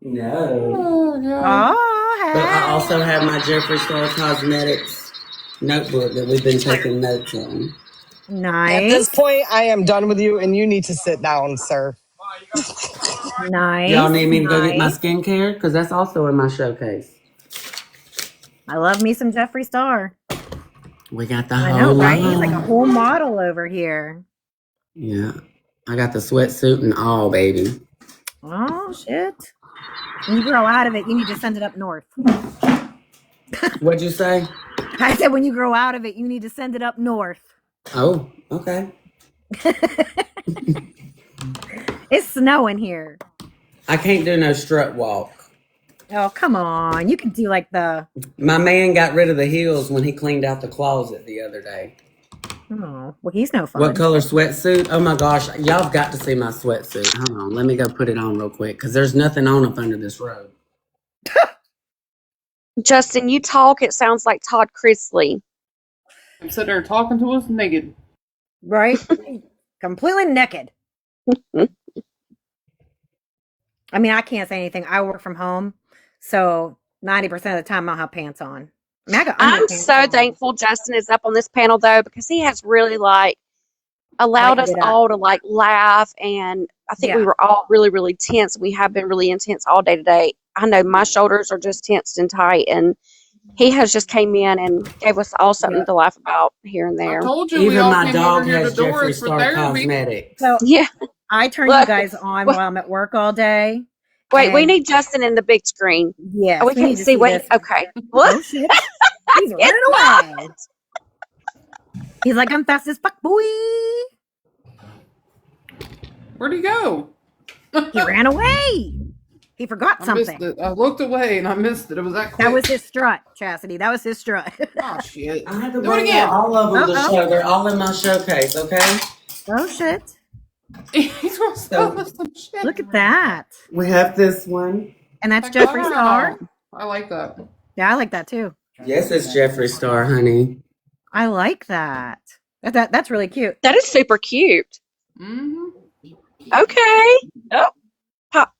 No. Oh, hey. But I also have my Jeffree Star Cosmetics notebook that we've been taking notes on. Nice. At this point, I am done with you, and you need to sit down, sir. Nice. Y'all need me to go get my skincare? Because that's also in my showcase. I love me some Jeffree Star. We got the I whole know, right? line. He's like a whole model over here. Yeah. I got the sweatsuit and all, baby. Oh, shit. When you grow out of it, you need to send it up north. What'd you say? I said when you grow out of it, you need to send it up north. Oh, okay. It's snowing here. I can't do no strut walk. Oh, come on. You can do like the... My man got rid of the heels when he cleaned out the closet the other day. Oh, well, he's no fun. What color sweatsuit? Oh my gosh, y'all have got to see my sweatsuit. Hold on, let me go put it on real quick because there's nothing on up under this robe. Justin, you talk, it sounds like Todd Chrisley. I'm sitting there talking to us naked. Right? Completely naked. I mean, I can't say anything. I work from home, so 90% of the time I'll have pants on. I mean, I got I'm so thankful Justin is up on this panel, though, because he has really, allowed us all to, laugh, and I think we were all really, really tense. We have been really intense all day today. I know my shoulders are just tensed and tight, and he has just came in and gave us all something to laugh about here and there. I told you Even we all my came dog over here has to Jeffree Doris for Star therapy. Cosmetics. So yeah, I turn you guys on while I'm at work all day. Wait, we need Justin in the big screen. Yes, we can't see. Wait, okay. Oh shit! He's running away. He's like, I'm fast as fuck, boy. Where'd he go? He ran away. He forgot something. I missed it. I looked away and I missed it. It was that quick. That was his strut, Chastity. That was his strut. Oh shit! I had to Do it bring again. out all of them to show. They're all in my showcase, okay? Oh shit! He's gonna sell us some shit. Look at that. We have this one. And that's Jeffree Star. I like that. Yeah, I like that too. Yes, it's Jeffree Star, honey. I like that. That's really cute. That is super cute. Mm-hmm. Okay. Oh, pop.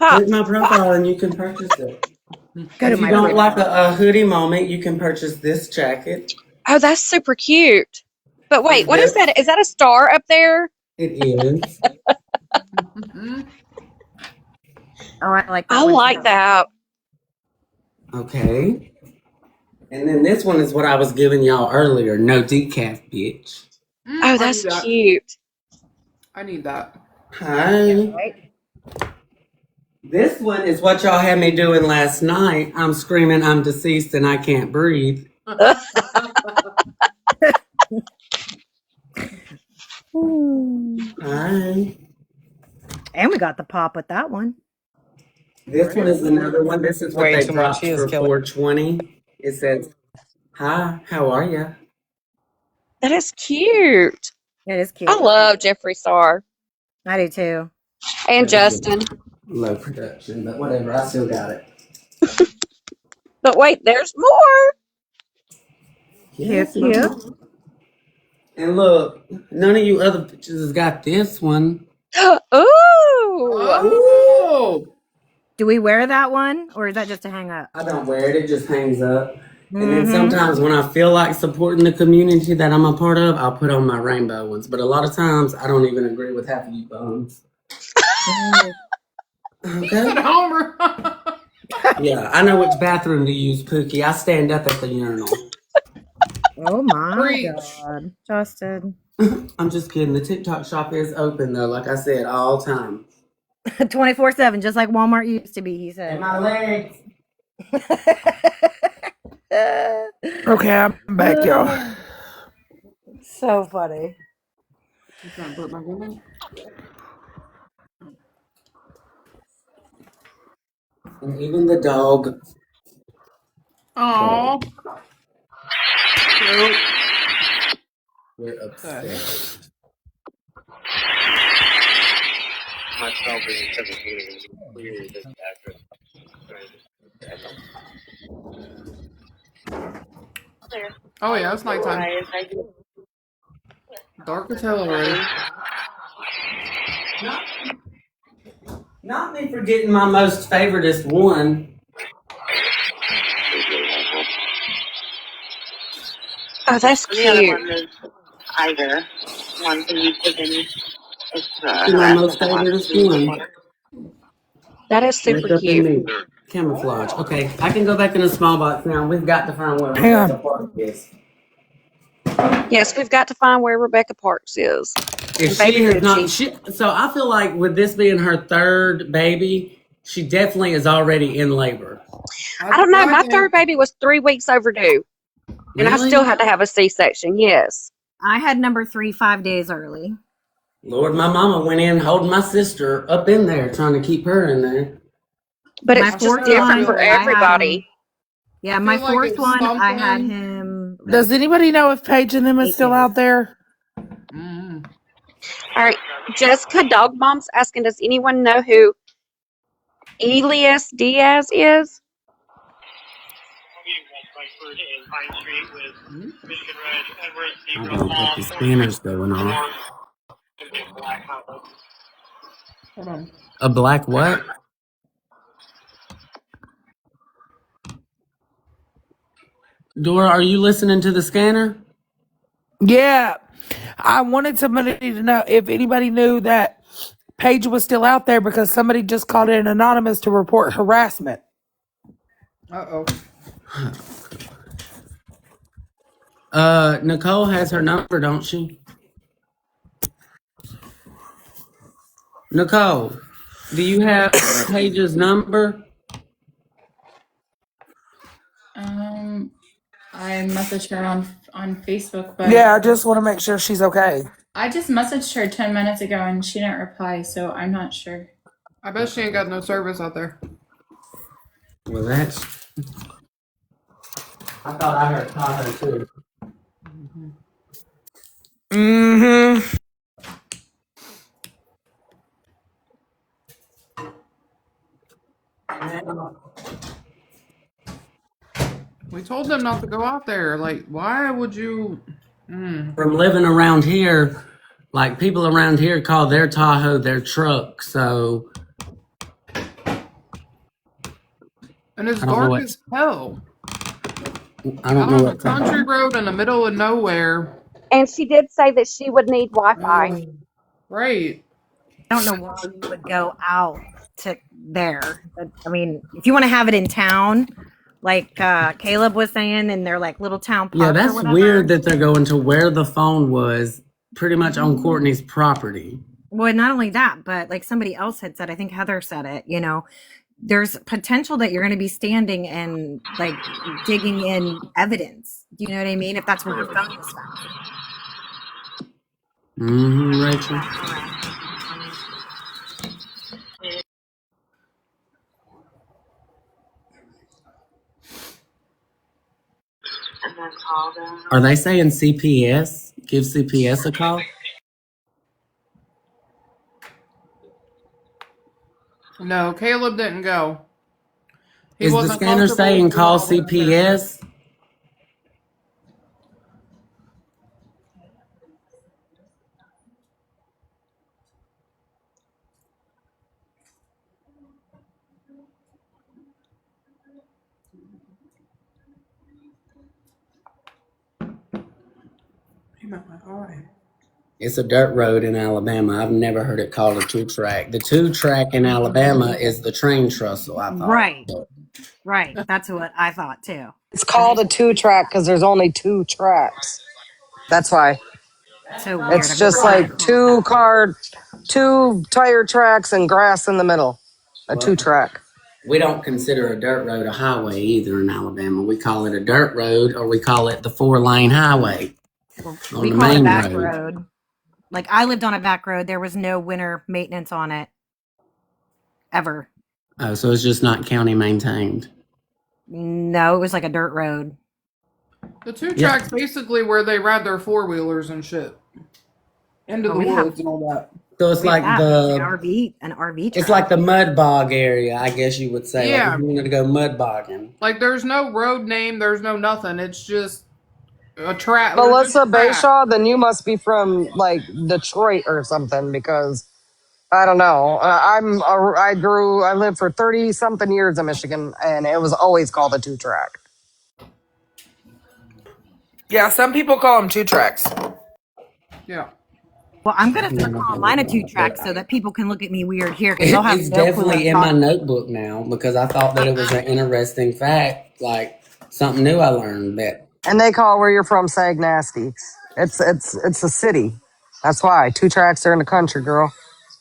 Click my profile and you can purchase it. If you don't like a hoodie moment, you can purchase this jacket. Oh, that's super cute. But wait, what is that? Is that a star up there? It is. Oh, I like that. I like that. Okay. And then this one is what I was giving y'all earlier. No decaf, bitch. Oh, that's cute. I need that. Hi. This one is what y'all had me doing last night. I'm screaming, I'm deceased and I can't breathe. Hi. And we got the pop with that one. This one is another one. This is what they dropped for 420. It says, hi, how are ya? That is cute. It is cute. I love Jeffree Star. I do too. And Justin. Low production, but whatever. I still got it. But wait, there's more. Yes, yeah. And look, none of you other bitches has got this one. Ooh. Oh. Do we wear that one, or is that just to hang up? I don't wear it. It just hangs up. And then sometimes when I feel like supporting the community that I'm a part of, I'll put on my rainbow ones. But a lot of times, I don't even agree with half of you bums. Okay. Homer. Yeah, I know which bathroom to use, Pookie. I stand up at the urinal. Oh my Preach. God, Justin. I'm just kidding. The TikTok shop is open though, like I said, all time. 24/7, just like Walmart used to be, he said. And my legs. Okay, I'm back, y'all. So funny. And even the dog. Aww. We're upstairs. Oh yeah, it's nighttime. Dark as hell already. Not me forgetting my most favoritist one. Oh, that's cute. The other one is either one for you to then it's My most favoritist one. That is super cute. Camouflage. Okay, I can go back in a small box now. We've got to find where Rebecca Parks is. Yes, we've got to find where Rebecca Parks is. If she has not, so I feel like with this being her third baby, She definitely is already in labor. I don't know. My third baby was 3 weeks overdue, and I still Really? had to have a C-section. Yes. I had number 3 5 days early. Lord, my mama went in holding my sister up in there, trying to keep her in there. But My it's just fourth different one, for I had everybody. him. Yeah, I my feel like fourth it's one, I had something. him Does anybody know if Paige and them is 8 still days. out there? Mm. All right. Jessica Dog Mom's asking, does anyone know who Elias Diaz is? Hold on, but the scanner's going off. Hold on. A black what? Dora, are you listening to the scanner? Yeah. I wanted somebody to know if anybody knew that Paige was still out there because somebody just called in anonymous to report harassment. Uh-oh. Nicole has her number, don't she? Nicole, do you have Paige's number? I messaged her on Facebook, but Yeah, I just want to make sure she's okay. I just messaged her 10 minutes ago and she didn't reply, so I'm not sure. I bet she ain't got no service out there. Well, that's. I thought I heard Tahoe too. Mm-hmm. We told them not to go out there. Like, why would you? From living around here, like people around here call their Tahoe their truck, so. And it's I don't know dark what. as hell. I don't Out know on a what. country road in the middle of nowhere. And she did say that she would need Wi-Fi. Right. I don't know why you would go out to there. I mean, if you want to have it in town, like Caleb was saying, in their like little town park. Yeah, or that's whatever. weird that they're going to where the phone was, pretty much on Courtney's property. Well, not only that, but like somebody else had said, I think Heather said it, you know, there's potential that you're going to be standing and like digging in evidence. Do you know what I mean? If that's where your phone was found. Mm-hmm, Rachel. Are they saying CPS? Give CPS a call? No, Caleb didn't go. He Is the wasn't scanner comfortable saying with call all that there. CPS? It's a dirt road in Alabama. I've never heard it called a two-track. The two-track in Alabama is the train trestle, I thought. Right. Right. That's what I thought too. It's called a 2-track because there's only 2 tracks. That's why. So weird. It's I've never just heard it like called 2 tire tracks and grass in the middle. A 2-track. We don't consider a dirt road a highway either in Alabama. We call it a dirt road, or we call it the 4-lane highway. We call it a back road. Like I lived on a back road. There was no winter maintenance on it. Ever. Oh, so it's just not county maintained. No, it was like a dirt road. The two tracks basically where they ride their 4-wheelers and shit. Into the woods and all that. So it's like the an RV track. It's like the mud bog area, I guess you would say. Yeah. Like if you wanted to go mud bogging. Like there's no road name, there's no nothing. It's just a track. Melissa Bayshaw, then you must be from like Detroit or something because I don't know. I lived for 30 something years in Michigan and it was always called a 2-track. Yeah, some people call them 2 tracks. Yeah. Well, I'm gonna start calling mine a 2-track so that people can look at me weird here because they'll have It's no clue definitely in my notebook now because I thought that it was an interesting fact, like something new I learned that. And they call where you're from Sagnasty. It's a city. That's why 2 tracks are in the country, girl.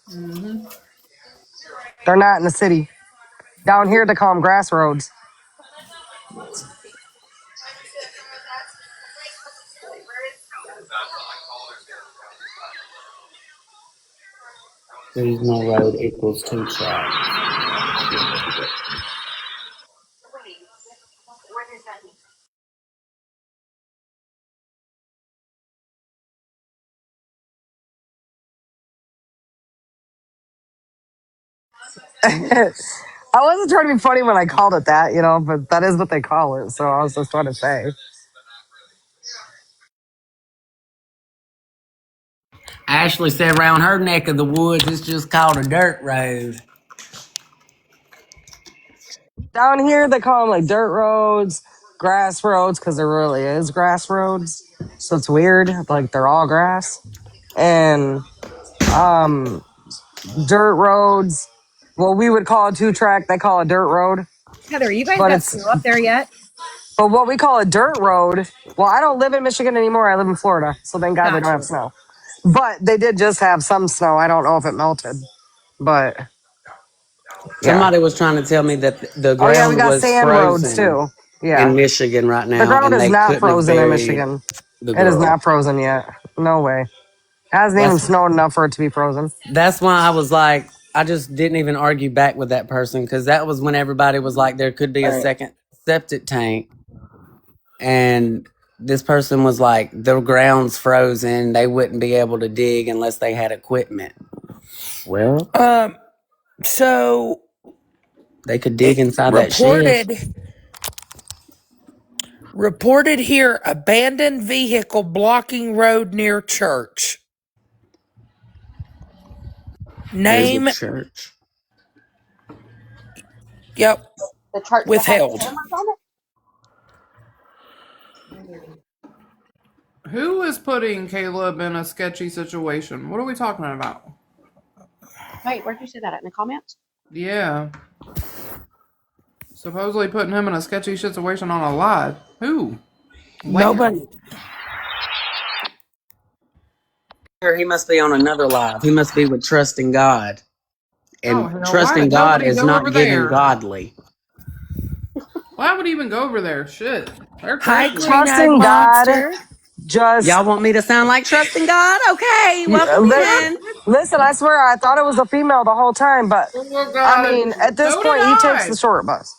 Mm-hmm. They're not in the city. Down here, they call them grass roads. Regional road equals 2 tracks. I wasn't trying to be funny when I called it that, but that is what they call it. So I was just trying to say. Ashley said around her neck of the woods, it's just called a dirt road. Down here, they call them like dirt roads, grass roads, because there really is grass roads. So it's weird. Like they're all grass. And dirt roads. Well, we would call a 2-track. They call a dirt road. Heather, you guys But got snow up there yet? But what we call a dirt road. Well, I don't live in Michigan anymore. I live in Florida. So thank God they don't have snow. But they did just have some snow. I don't know if it melted. But yeah. Somebody was trying to tell me that the Oh yeah, we ground got was sand roads frozen too. Yeah. in Michigan right The now, ground and is they not couldn't have frozen in buried Michigan. the It is girl. not frozen yet. No way. It hasn't even snowed enough for it to be frozen. That's why I was like, I just didn't even argue back with that person, because that was when everybody was like, there could be a second septic tank. And this person was like, the ground's frozen. They wouldn't be able to dig unless they had equipment. Well, So they could dig inside that shed. Reported here, abandoned vehicle blocking road near church. Name. There's a church. Yep. The church withheld. that has cameras on it? Who is putting Caleb in a sketchy situation? What are we talking about? Wait, where'd you say that? In the comments? Yeah. Supposedly putting him in a sketchy situation on a live. Who? Nobody. He must be on another live. He must be with trusting God. And trusting God is not giving godly. Why would he even go over there? Shit. They're Hi, crazy. Trusting God. Just y'all want me to sound like trusting God? Okay, welcome in. Listen, I swear I thought it was a female the whole time, but I mean, at this point, he takes the short bus.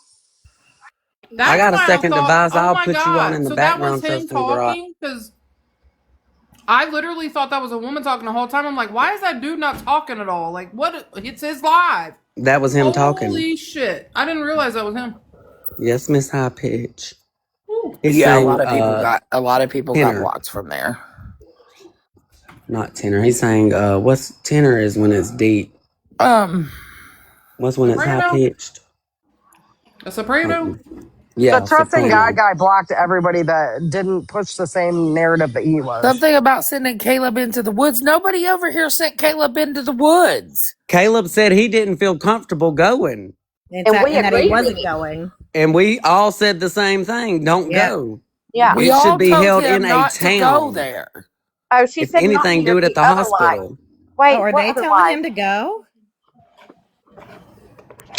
That's I got a why second I thought, device. oh I'll my put you on God. in the So that was background, him trusting God. talking? Because I literally thought that was a woman talking the whole time. I'm like, why is that dude not talking at all? Like, what? It's his live. That was him talking. Holy shit. I didn't realize that was him. Yes, Miss High Pitch. He's saying, a lot of people got tenor. blocked from there. Not tenor. He's saying what's tenor is when it's deep. What's when it's high pitched? A soprano? Yeah. The trusting soprano. God guy blocked everybody that didn't push the same narrative that he was. Something about sending Caleb into the woods. Nobody over here sent Caleb into the woods. Caleb said he didn't feel comfortable going. And that he wasn't going. And we all said the same thing. Don't go. Yeah. We It all should be told held him in a not to go town. there. Oh, she If said not anything, here, do it at the other hospital. live. Wait, are they telling him to go?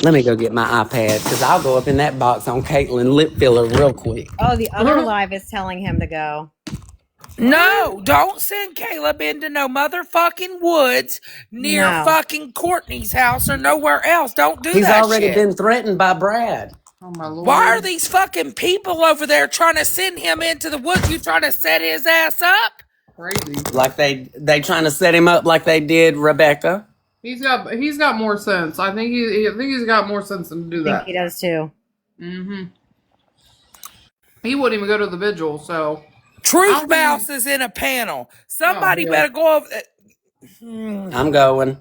Let me go get my iPad, because I'll go up in that box on Caitlin lip filler real quick. Oh, the other live is telling him to go. No, don't send Caleb into no motherfucking woods near fucking Courtney's house or nowhere else. Don't do He's that already shit. been threatened by Brad. Oh my Lord. Why are these fucking people over there trying to send him into the woods? You trying to set his ass up? Crazy. Like they trying to set him up like they did Rebecca. He's got more sense. I think he's got more sense than to do that. I think he does too. Mm-hmm. He wouldn't even go to the vigil, so. Truth Mouse is in a panel. Somebody better go over. I'm going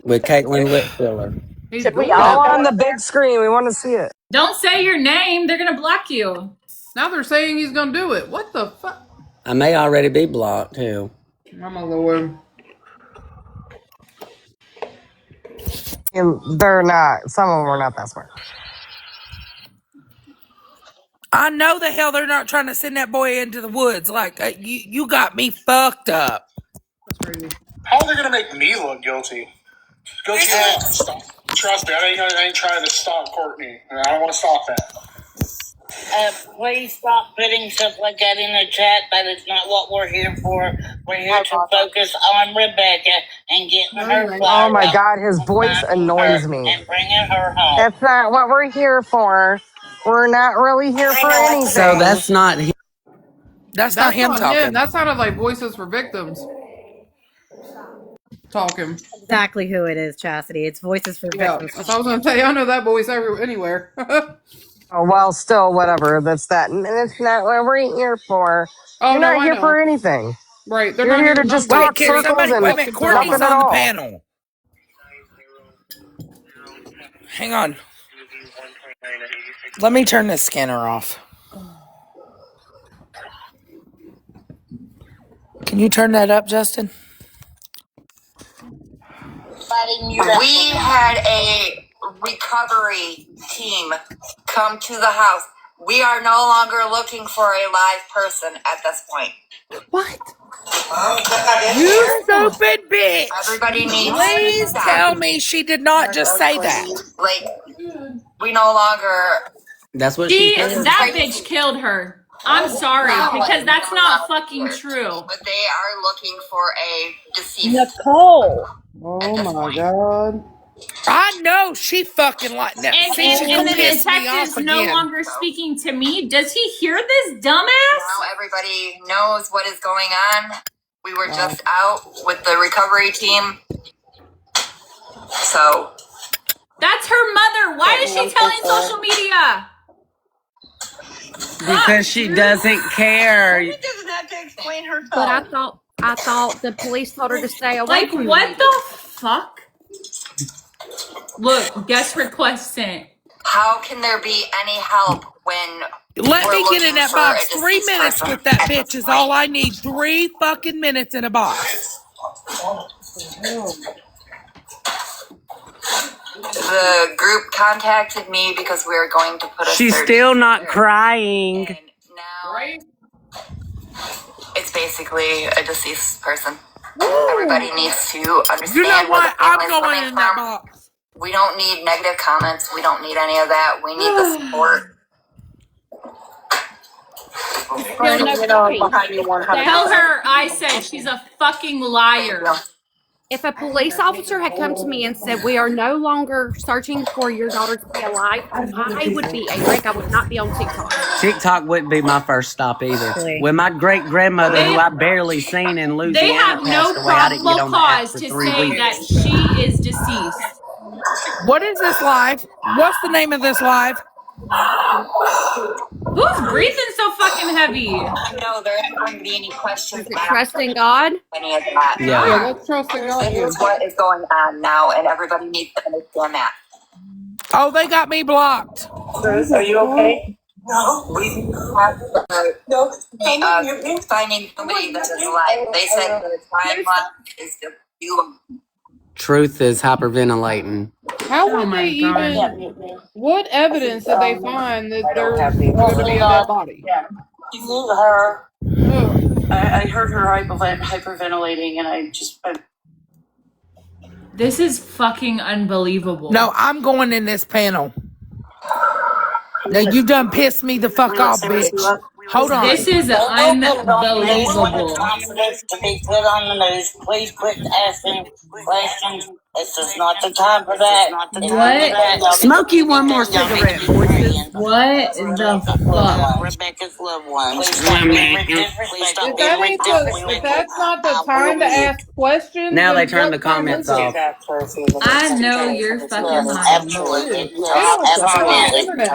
with Caitlin lip filler. Should we all all on the big screen? We want to see it. Don't say your name. They're gonna block you. Now they're saying he's gonna do it. What the fuck? I may already be blocked too. Oh my Lord. And they're not. Some of them are not that smart. I know the hell they're not trying to send that boy into the woods. Like, you got me fucked up. How are they going to make me look guilty? Guilty. Trust me, I ain't trying to stalk Courtney. I don't want to stalk that. Please stop putting stuff like that in the chat. That is not what we're here for. We're here to focus on Rebecca and getting her Oh flyer my out, God, his voice finding her, annoys me. and bringing her home. That's not what we're here for. We're not really here for So anything. that's not him. That's not That's him not him. talking. That sounded like Voices for Victims talking. Exactly who it is, Chastity. It's Voices for Yeah, Victims. that's what I was gonna say. I know that voice anywhere. Oh, well, still, whatever. That's that. And it's not what we're here for. Oh You're no, not I here for know. anything. Right? They're You're not here here. to None just of them. Wait, talk can circles somebody, and wait a minute, Fucking Courtney's nothing circles. at on the all. panel. Hang on. Let me turn this scanner off. Can you turn that up, Justin? We had a recovery team come to the house. We are no longer looking for a live person at this point. What? You stupid bitch! Everybody needs Please to tell me she did not just say that. like we no longer That's what she said. That bitch killed her. I'm sorry, because that's not fucking true. but they are looking for a deceased Nicole. Oh my god. I know she fucking like that. See, she And gonna the piss me off detective's no again. longer speaking to me. Does he hear this dumbass? now everybody knows what is going on. We were just out with the recovery team. So That's her mother. Why is she telling social media? Because she doesn't care. she doesn't have to explain herself. But I thought the police told her to stay away Like, from what me. the fuck? Look, guest request sent. How can there be any help when Let we're me get in looking that for box. a 3 deceased minutes person with that at bitch this is point? all I need. 3 fucking minutes in a box. The group contacted me because we were going to put a She's search still not together. crying. And now Right? it's basically a deceased person. Everybody needs to understand You know where what? the I'm family's going coming in that from. box. We don't need negative comments. We don't need any of that. We need the support. Still no copy. Tell her I said she's a fucking liar. If a police officer had come to me and said, we are no longer searching for your daughter to be alive, I would be a wreck. I would not be on TikTok. TikTok wouldn't be my first stop either. When my great grandmother, who I barely seen in Louisiana, They have no passed away, I didn't get probable on the app cause for to 3 say weeks. that she is deceased. What is this live? What's the name of this live? Who's breathing so fucking heavy? No, there aren't going to be any questions asked. Trust in God. Any of that. Yeah, let's trust in God. This is what is going on now, and everybody needs to understand that. Oh, they got me blocked. Bruce, are you okay? No. We have finding somebody that is alive. They said the timeline is just you. Truth is hyperventilating. How would they even? What evidence did they find that there's going to be a dead body? You knew her. Ugh. I heard her hyperventilating, and I This is fucking unbelievable. No, I'm going in this panel. Now you done pissed me the fuck off, bitch. Hold on. This is unbelievable. to be put on the news. Please quit asking questions. This is not the time for that. What? Smoke you one more cigarette, Voices. What the fuck? Rebecca's loved ones. If that's not the time to ask questions, Now they then turn what the time comments is it? off. I know you're fucking lying. Absolutely. They don't control the internet.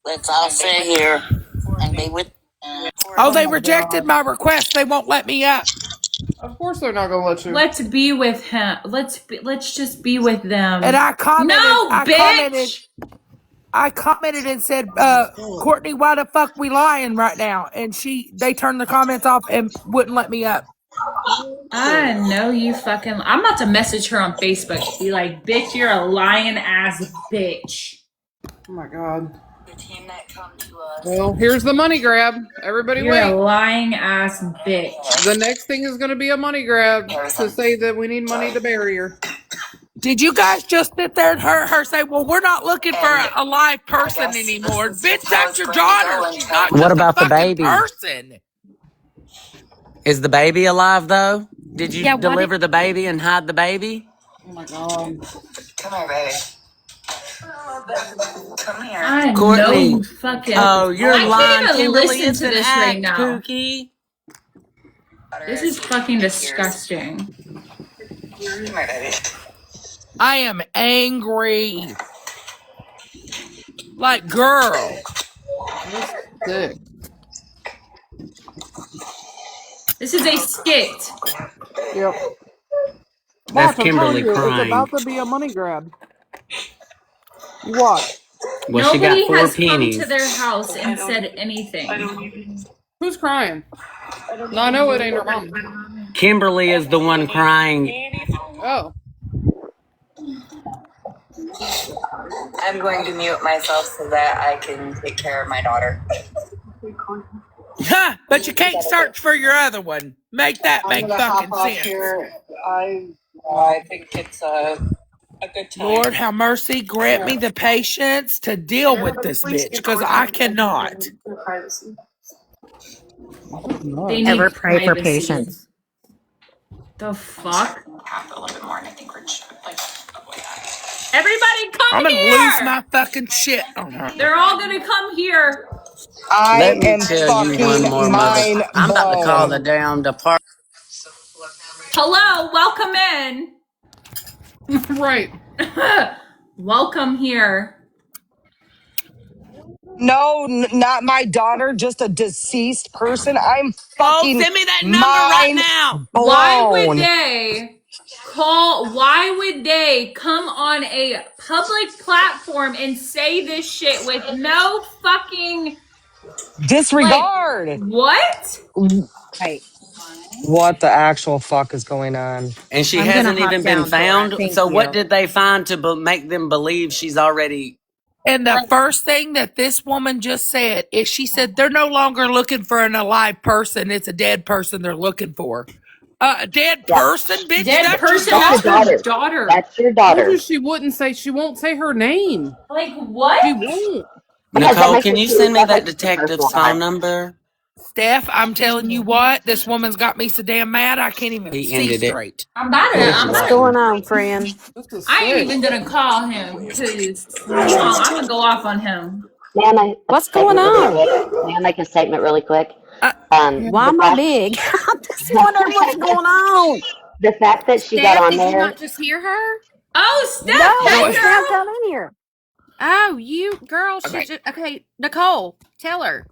Let's all sit here and be with. Oh, they rejected my request. They won't let me up. Of course they're not gonna let you. Let's be with him. Let's just be with them. And I commented. No, bitch. I commented and said, Courtney, why the fuck we lying right now? And they turned the comments off and wouldn't let me up. I know you fucking. I'm about to message her on Facebook. Be like, bitch, you're a lying ass bitch. Oh my god. The team that come to us. Well, here's the money grab. Everybody You're wait. a lying ass bitch. The next thing is going to be a money grab to say that we need money to bury her. Did you guys just sit there and hear her say, well, we're not looking for a live person anymore? Bitch, that's your daughter. She's not What just a about the fucking baby? person. Is the baby alive though? Did you Yeah, deliver the baby and hide the baby? Oh my god. Come here, baby. Come here. I Courtney. know fucking. Oh, you're I lying. can't even Kimberly, listen it's to an this right act, now. Pookie. This is fucking disgusting. Come here, baby. I am angry. Like, girl. That's sick. This is a skit. Yep. That's Watch, I'm telling Kimberly you, it's crying. about to be a money grab. You watch. Well, she Nobody got 4 has pennies. come to their house and said anything. Who's crying? No, I know it ain't her mom. Kimberly is the one crying. Oh. I'm going to mute myself so that I can take care of my daughter. Ha! But you can't search for your other one. Make that make fucking sense. Here. I think it's a good time. Lord, have mercy. Grant me the patience to deal with this bitch, because I cannot. They need Ever pray for privacy. patience. The fuck? Half a little bit more, and I think we're like avoid that. Everybody come I'm gonna here! lose my fucking shit on her. They're all gonna come here. I Let me am tell you one fucking more mother. mind I'm about to call blown. the damn department. Hello, welcome in. Right. Welcome here. No, not my daughter, just a deceased person. I'm Oh, fucking send me that number right mind now. Why would blown. they call? Why would they come on a public platform and say this shit with no fucking Disregard. like, what? Right. What the actual fuck is going on? And she I'm gonna hasn't hop even been down, Dora. found. Thank So what you. did they find to make them believe she's already? And the first thing that this woman just said is she said they're no longer looking for an alive person. It's a dead person they're looking for. A dead person, bitch? Dead That's person, your that's daughter. her daughter. That's your Told daughter. you she wouldn't say. She won't say her name. Like what? She won't. Because that Nicole, makes can it you too, send me that that makes it too detective's personal, phone guys. number? Steph, I'm telling you what, this woman's got me so damn mad I can't even He see ended it. straight. I'm about to. I'm What's about. going on, friend? This is I ain't sick. even gonna call him because I'm gonna go off on him. May I make a What's going statement really on? quick? May I make a statement really quick? Why am I big? I'm just wondering what's going on. The fact that she got Steph, on did you there. not just hear her? Oh, Steph, No, hey what's girl. Steph come in here? Oh, you girl, she Okay. just okay. Nicole, tell her.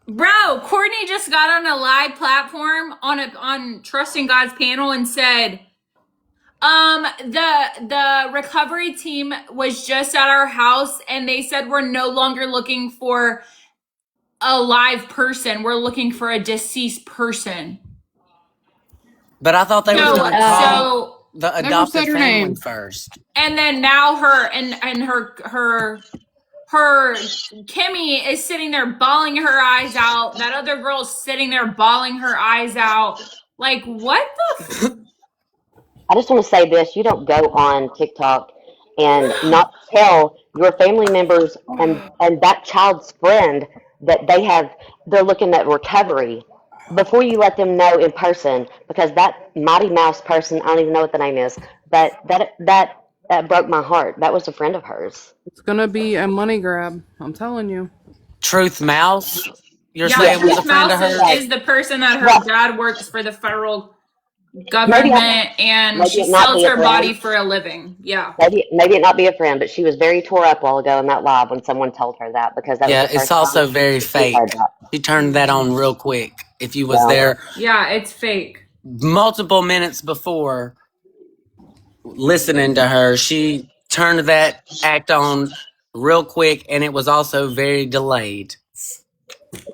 Bro, Courtney just got on a live platform on Trusting God's panel and said, the recovery team was just at our house and they said we're no longer looking for a live person. We're looking for a deceased person. But I thought they was going to call the Never adopted said her family name. first. And then now her Kimmy is sitting there bawling her eyes out. That other girl's sitting there bawling her eyes out. Like, what the I just want to say this: you don't go on TikTok and not tell your family members and that child's friend that they're looking at recovery before you let them know in person, because that Mighty Mouse person, I don't even know what the name is, but that broke my heart. That was a friend of hers. It's gonna be a money grab. I'm telling you. Truth Mouse, you're Yeah, saying was a Truth friend of Mouse hers? is the person that her dad works for the federal government and maybe she it not sells be a her friend. body for a living. Yeah. Maybe it not be a friend, but she was very tore up a while ago in that live when someone told her that, because that Yeah, was the it's first also time very she fake. heard that. She turned that on real quick. If you was Yeah. there Yeah, it's fake. multiple minutes before listening to her, she turned that act on real quick, and it was also very delayed.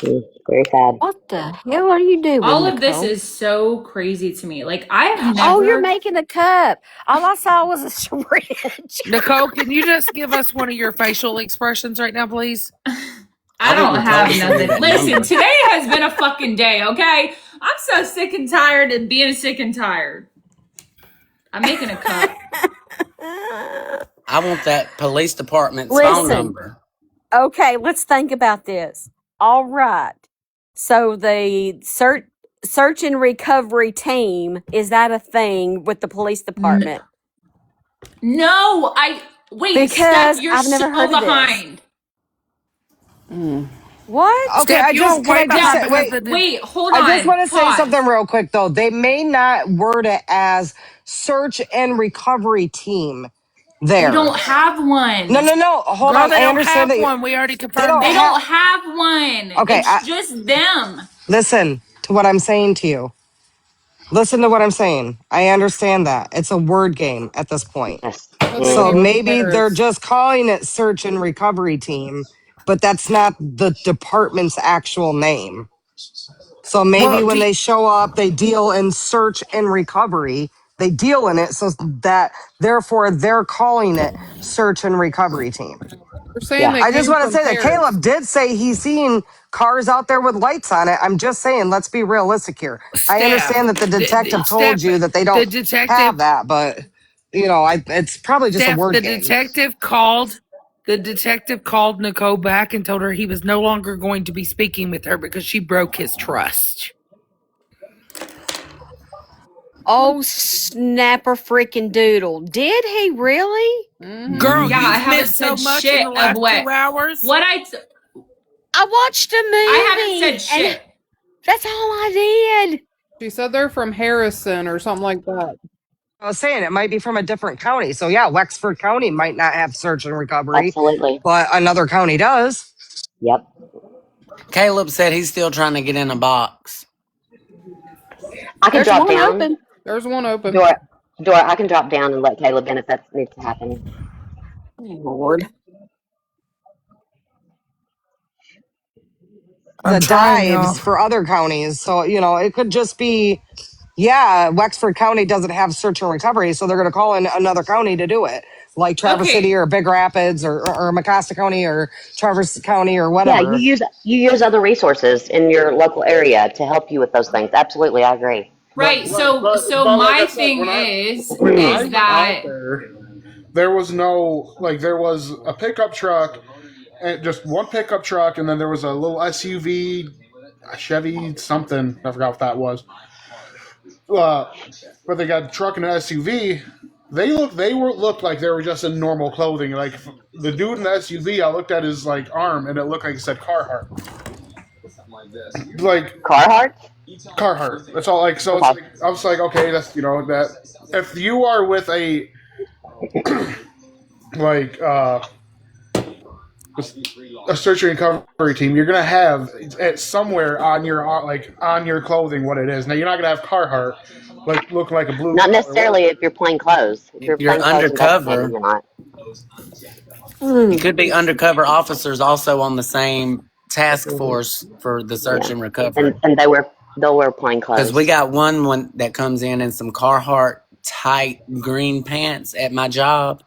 Very sad. What the hell are you doing, All of this Nicole? is so crazy to me. Like, I have never. Oh, you're making a cup. All I saw was a syringe. Nicole, can you just give us one of your facial expressions right now, please? I don't wouldn't have tell you nothing. that Listen, number. today has been a fucking day, okay? I'm so sick and tired of being sick and tired. I'm making a cup. I want that police department's phone Listen. number. Okay, let's think about this. All right. So the search and recovery team, is that a thing with the police department? No, wait, Because Steph, you're I've never so heard of this. behind. What? Steph, Okay, you're way behind because wait, hold on. I just want to say Pause. something real quick though. They may not word it as search and recovery team there. They don't have one. No. Hold Girl, on. they I don't understand have that one. We already they confirmed They that. don't have one. Okay, It's just them. listen to what I'm saying to you. Listen to what I'm saying. I understand that. It's a word game at this point. Yes. But they So would even maybe they're Paris. just calling it search and recovery team, but that's not the department's actual name. So maybe Well, when they show up, they deal in search and recovery. They deal in it so that therefore they're calling it search and recovery team. They're saying Yeah. they I just came want to from say that Paris. Caleb did say he's seen cars out there with lights on it. I'm just saying, let's be realistic here. I Steph, understand that the detective told Steph, you that they the don't detective, have that, but it's probably just a Steph, word game. the detective called Nicole back and told her he was no longer going to be speaking with her because she broke his trust. Oh, snapper freaking doodle. Did he really? Girl, Yeah, I you've haven't missed so said much in shit the of last 2 hours. I watched a movie. I haven't said shit. That's all I did. She said they're from Harrison or something like that. I was saying it might be from a different county. So yeah, Wexford County might not have search and recovery, Absolutely. but another county does. Yep. Caleb said he's still trying to get in a box. I can There's drop one down. open. There's one open. Dora, I can drop down and let Caleb in if that needs to happen. Lord. I'm The trying, y'all. dives for other counties. So, it could just be, Wexford County doesn't have search and recovery. So they're going to call in another county to do it, like Traverse City or Big Rapids or Mecosta County or Traverse County or Yeah, whatever. you use other resources in your local area to help you with those things. Absolutely, I agree. Right. So But like I my said, thing when I is went out that there was no there was a pickup truck, and just one pickup truck, and then there was a little SUV, a Chevy something. I forgot what that was. But they got a truck and an SUV. They looked like they were just in normal clothing. Like the dude in the SUV, I looked at his arm, and it looked like it said Carhartt. Like Carhartt. Carhartt. That's all. So Okay. it's I was like, okay, that's that. If you are with a a search and recovery team, you're gonna have it somewhere on your clothing what it is. Now you're not gonna have Carhartt looking like a blue. Not necessarily if you're plain clothes. If you're If you're plain clothes investigating, undercover, you're not. it could be undercover officers also on the same task force for the search and recovery. And they'll wear plain clothes. Because we got one that comes in some Carhartt tight green pants at my job.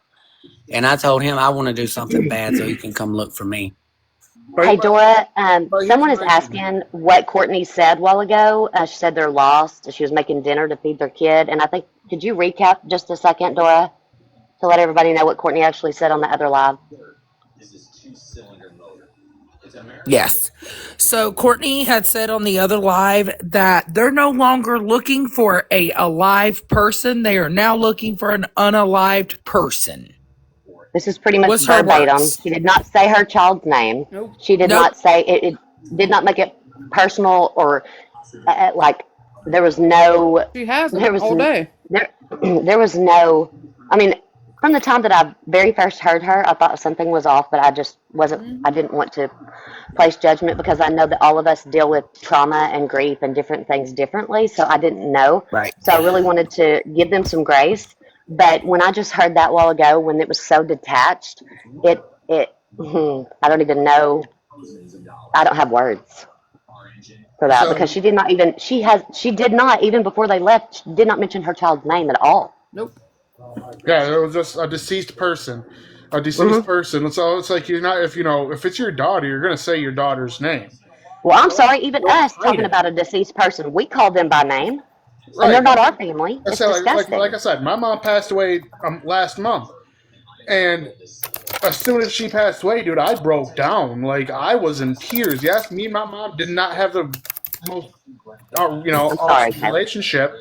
And I told him I want to do something bad so he can come look for me. Hey, Dora, someone is asking what Courtney said a while ago. She said they're lost. She was making dinner to feed their kid. And I think, could you recap just a second, Dora, to let everybody know what Courtney actually said on the other live? Yes. So Courtney had said on the other live that they're no longer looking for a alive person. They are now looking for an unalived person. This is pretty much What's her verbatim. words? She did not say her child's name. Nope. She did not say it did not make it personal or there was no. She has There was all day. there was no. I mean, from the time that I very first heard her, I thought something was off, but I just wasn't. I didn't want to place judgment because I know that all of us deal with trauma and grief and different things differently. So I didn't know. Right. So I really wanted to give them some grace. But when I just heard that a while ago, when it was so detached, I don't even know. I don't have words for that because she did not even before they left, she did not mention her child's name at all. Nope. Yeah, it was just a deceased person. A deceased person. So it's like you're not if it's your daughter, you're gonna say your daughter's name. Well, I'm sorry, even us talking about a deceased person, we call them by name. And they're Right. not our family. I It's said, like disgusting. I said, my mom passed away last month, and as soon as she passed away, dude, I broke down. Like I was in tears. Yes, me and my mom did not have the most, I'm sorry, awesome Tyler. relationship,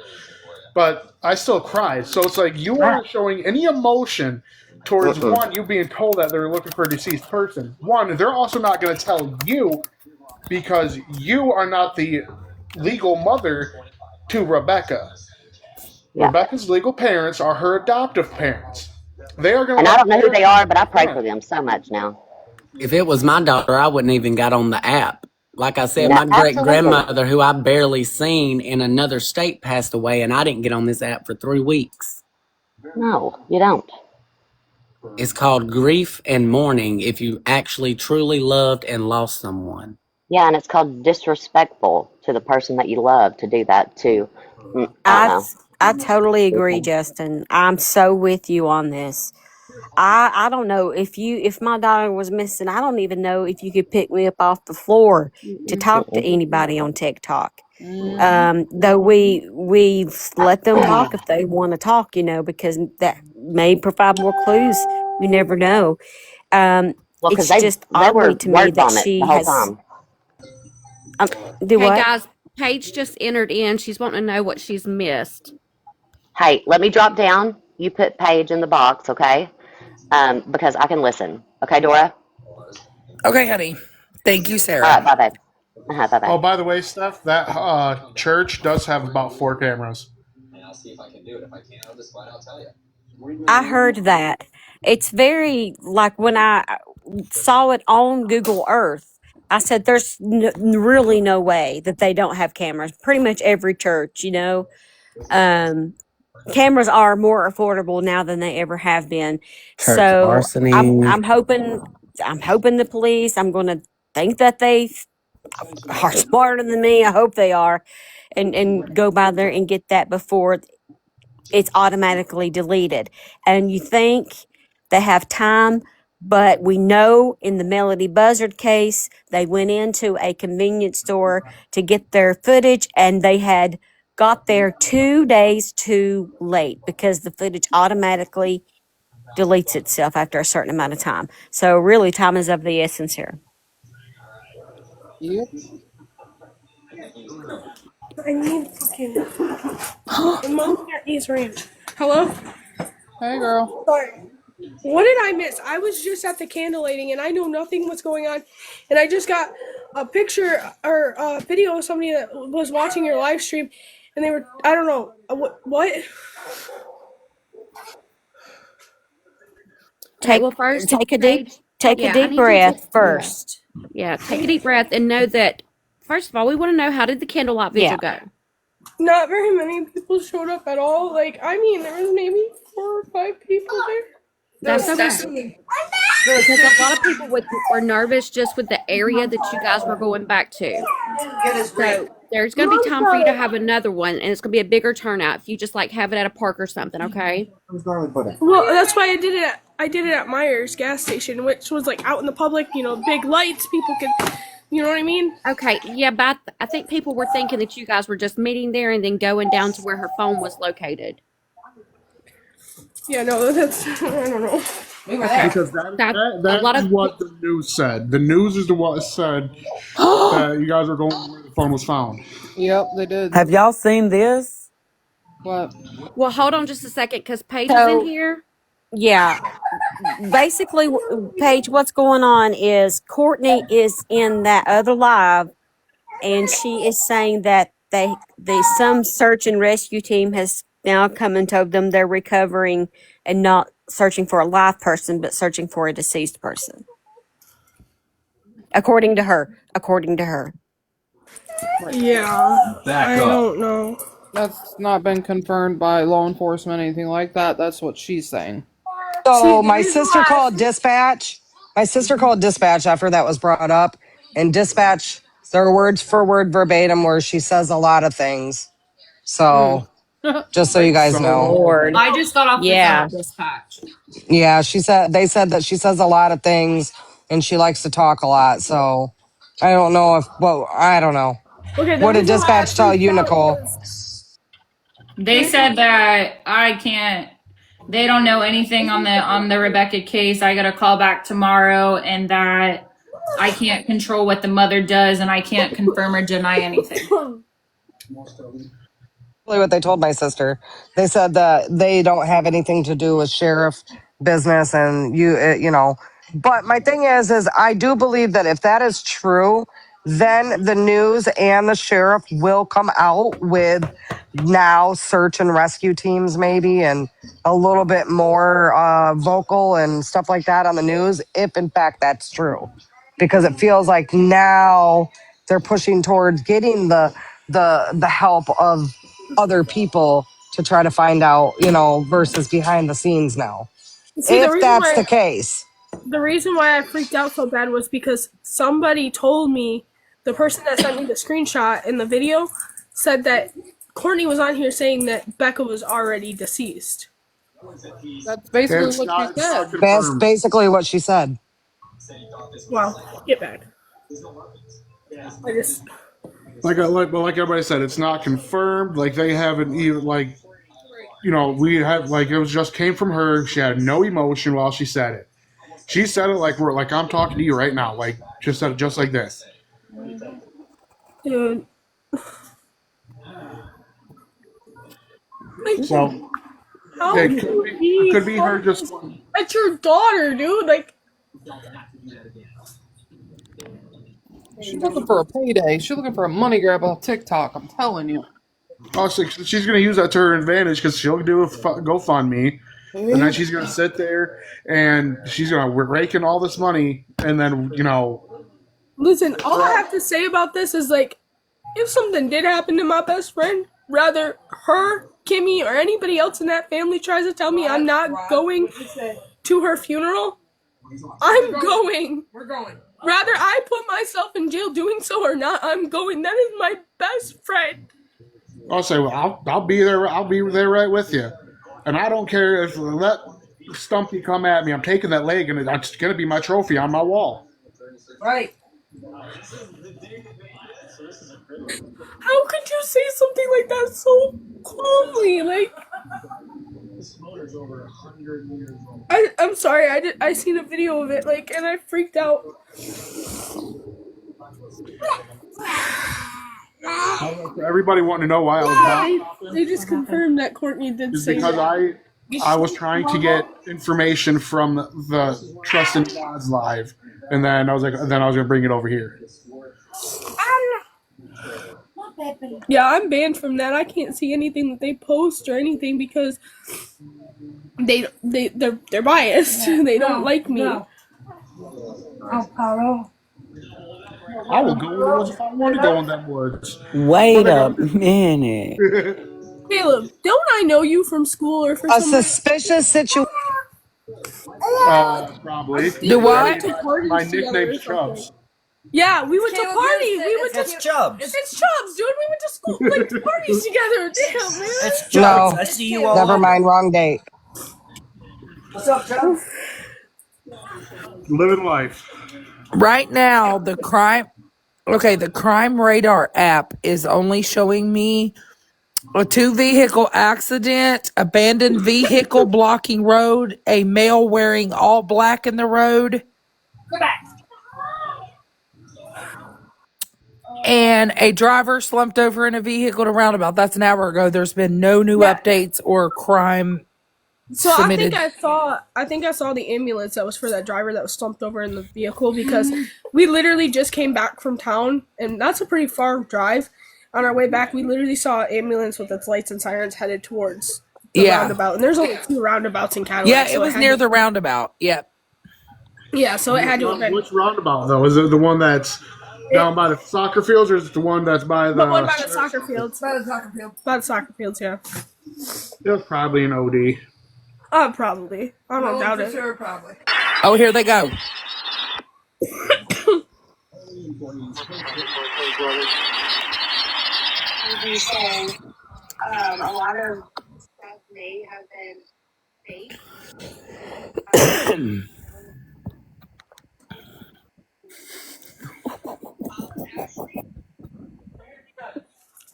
but I still cried. So it's like you Right. aren't showing any emotion towards Mm-mm. one, you being told that they're looking for a deceased person. One, they're also not going to tell you because you are not the legal mother to Rebecca. Yeah. Rebecca's legal parents are her adoptive parents. They are going to And I let don't know who their they are, opinion but I be pray done. for them so much now. If it was my daughter, I wouldn't even got on the app. Like I said, No, my great absolutely. grandmother, who I barely seen in another state, passed away, and I didn't get on this app for 3 weeks. No, you don't. It's called grief and mourning if you actually truly loved and lost someone. Yeah, and it's called disrespectful to the person that you love to do that too. I don't I know. I totally agree, Stupid. Justin. I'm so with you on this. I don't know if my daughter was missing, I don't even know if you could pick me up off the floor to Mm-mm. talk to Mm-mm. anybody on TikTok. Mm-hmm. Though we let them talk if they want to talk, because that may provide more clues. You never know. Um, Well, because it's they just they oddly were to me word that vomit the she whole has time. do Okay, what? guys, Paige just entered in. She's wanting to know what she's missed. Hey, let me drop down. You put Paige in the box, okay? Because I can listen. Okay, Dora? Okay, honey. Thank you, All Sarah. right, bye, babe. Bye, Oh, bye. by the way, Steph, that church does have about 4 cameras. I heard that. It's very like when I saw it on Google Earth. I said, "There's really no way that they don't have cameras." Pretty much every church. Um, cameras are more affordable now than they ever have been. Church So I'm larceny. I'm hoping I'm hoping the police. I'm going to think that they are smarter than me. I hope they are, and go by there and get that before it's automatically deleted. And you think they have time, but we know in the Melody Buzzard case, they went into a convenience store to get their footage and they had got there 2 days too late because the footage automatically deletes itself after a certain amount of time. So really time is of the essence here. Yep. I need fucking. Mom's got East Ranch. Hello? Hey, girl. Sorry. What did I miss? I was just at the candle lighting and I know nothing was going on. And I just got a picture or a video of somebody that was watching your live stream and they were, I don't know, what? Okay, Take well, first, take a deep Paige, take a yeah, I deep need you to, breath first. yeah, take a deep breath and know that, first of all, we want to know, how did the candlelight vigil Yeah. go? Not very many people showed up at all. Like, I mean, there was maybe 4 or 5 people there. That's okay. Because a lot of people were nervous just with the area that you guys were going back to. So there's going to be time for you to have another one, and it's going to be a bigger turnout if you just like have it at a park or something, okay? Well, that's why I did it at Myers gas station, which was like out in the public, big lights, people could, you know what I mean? Okay, yeah, but I think people were thinking that you guys were just meeting there and then going down to where her phone was located. Yeah, no, that's I don't know. Okay. Because So that a lot is of what the news said. The news is the what said that you guys were going where the phone was found. Yep, they did. Have y'all seen this? What? well, hold on just a second because Paige is in So here. yeah, basically, Paige, what's going on is Courtney is in that other live, and she is saying that some search and rescue team has now come and told them they're recovering and not searching for a live person, but searching for a deceased person. According to her. According to her. Yeah, I don't know. That's not been confirmed by law enforcement, anything like that. That's what she's saying. See, So the my reason sister why called dispatch. My sister called dispatch after that was brought up, and dispatch, their word for word verbatim, where she says a lot of things. So just so you guys know, Lord. I just got off the phone Yeah. with dispatch. yeah, they said that she says a lot of things, and she likes to talk a lot. So I don't know. What okay, the did reason why I dispatch tell freaked you, out Nicole? was They said that I can't. They don't know anything on the Rebecca case. I got a call back tomorrow, and that I can't control what the mother does, and I can't confirm or deny anything. What they told my sister. They said that they don't have anything to do with sheriff business, and you know. But my thing is I do believe that if that is true, then the news and the sheriff will come out with now search and rescue teams, maybe, and a little bit more vocal and stuff like that on the news, if in fact that's true, because it feels like now they're pushing towards getting the help of other people to try to find out, you know, versus behind the scenes now. See, If that's the case. the reason why I freaked out so bad was because somebody told me, the person that sent me the screenshot in the video said that Courtney was on here saying that Becca was already deceased. That's basically It's what not, she it's not said. That's confirmed. basically what she said. Well, get back. I just Like everybody said, it's not confirmed. Like they haven't even like, you know, we had like it was just came from her. She had no emotion while she said it. She said it like we're like I'm talking to you right now, like just said it just like this. dude. Like, So how it could could you it could be her be just. That's your daughter, dude. Like, She's looking for a payday. She's looking for a money grab on TikTok. I'm telling you. Oh, so she's going to use that to her advantage because she'll do a GoFundMe, and then she's going to sit there and she's going to rake in all this money, and then you know. listen, all I have to say about this is like, if something did happen to my best friend, rather her, Kimmy, or anybody else in that family tries to tell me I'm not going to her funeral, I'm going. We're going. Rather I put myself in jail doing so or not, I'm going. That is my best friend. I'll say, well, I'll be there. I'll be there right with you, and I don't care if let Stumpy come at me. I'm taking that leg, and it's going to be my trophy on my wall. Right. How could you say something like that so calmly? Like, I'm sorry. I seen a video of it, like, and I freaked out. Everybody wanting to know why I was not. They just confirmed that Courtney did Is say because that. I was trying to get information from the Trust in God's live, and then I was like, then I was going to bring it over here. Yeah, I'm banned from that. I can't see anything that they post or anything because they're biased. They don't like me. I will go in the woods if I want to go in them woods. Wait a minute. Caleb, don't I know you from school or for A some suspicious situation. Probably. Do what? My nickname's Chubbs. Yeah, we went to parties. We went It's to Chubbs. It's Chubbs, dude. We went to school, like to parties together. Damn, man. It's Chubbs. No, I see you all never over. mind, wrong date. What's up, Chubbs? Living life. Right now, the crime radar app is only showing me a 2-vehicle accident, abandoned vehicle blocking road, a male wearing all black in the road, and a driver slumped over in a vehicle at a roundabout. That's an hour ago. There's been no new updates or crime submitted. I think I saw the ambulance that was for that driver that was slumped over in the vehicle because we literally just came back from town, and that's a pretty far drive. On our way back, we literally saw an ambulance with its lights and sirens headed towards the roundabout, and there's only 2 roundabouts in Cadillac. Yeah, it was near the roundabout. Yep. Yeah, so it had to have been. Which roundabout though? Is it the one that's down by the soccer fields, or is it the one that's by the? The one by the soccer fields. By the soccer fields. By the soccer fields, yeah. It was probably an OD. Probably. I don't doubt it. Sure, probably. Oh, here they go. A lot of stuff may have been fake.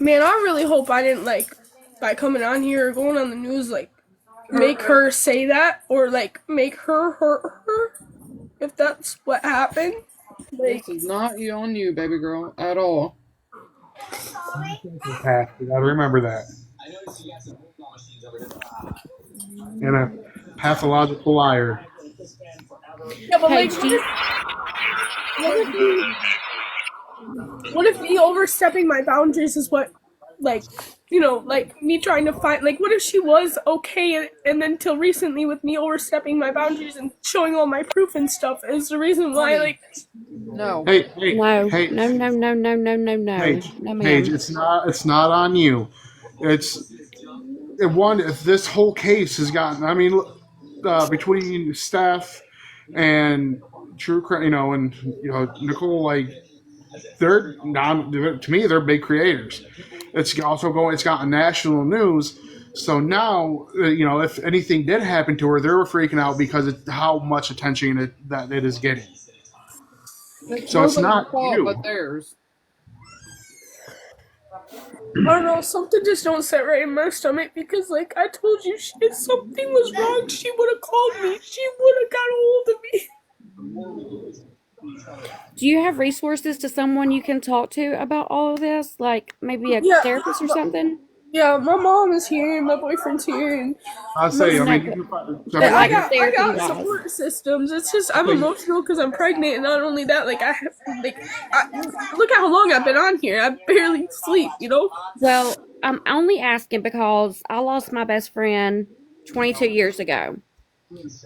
Man, I really hope I didn't by coming on here or going on the news, like, make her say that or, like, make her hurt her, if that's what happened. Like, This is not on you, baby girl, at all. Pat, you gotta remember that. And a pathological liar. yeah, but like, Paige, do you, what if me overstepping my boundaries is what, like, you know, like me trying to find, like, what if she was okay and then till recently with me overstepping my boundaries and showing all my proof and stuff is the reason why, like, No. Hey, no, hey, no, no, no, no, no, no, no, Paige, no, Paige, ma'am. it's not on you. It's this whole case has gotten. I mean, between Steph and True, and Nicole, like they're not to me. They're big creators. It's also going. It's gotten national news. So now, if anything did happen to her, they were freaking out because of how much attention that it is getting. It's So it's nobody's not fault you. but theirs. I don't know, something just don't sit right in my stomach because, like, I told you, if something was wrong, she would have called me. She would have got a hold of me. Do you have resources to someone you can talk to about all of this? Like maybe a Yeah, therapist or something? yeah, my mom is here and my boyfriend's here and I'll say. I No, mean, you can find. but I like got therapy wise. support systems. It's just I'm emotional because I'm pregnant, and not only that, like look how long I've been on here. I barely sleep, you know. Well, I'm only asking because I lost my best friend 22 years ago.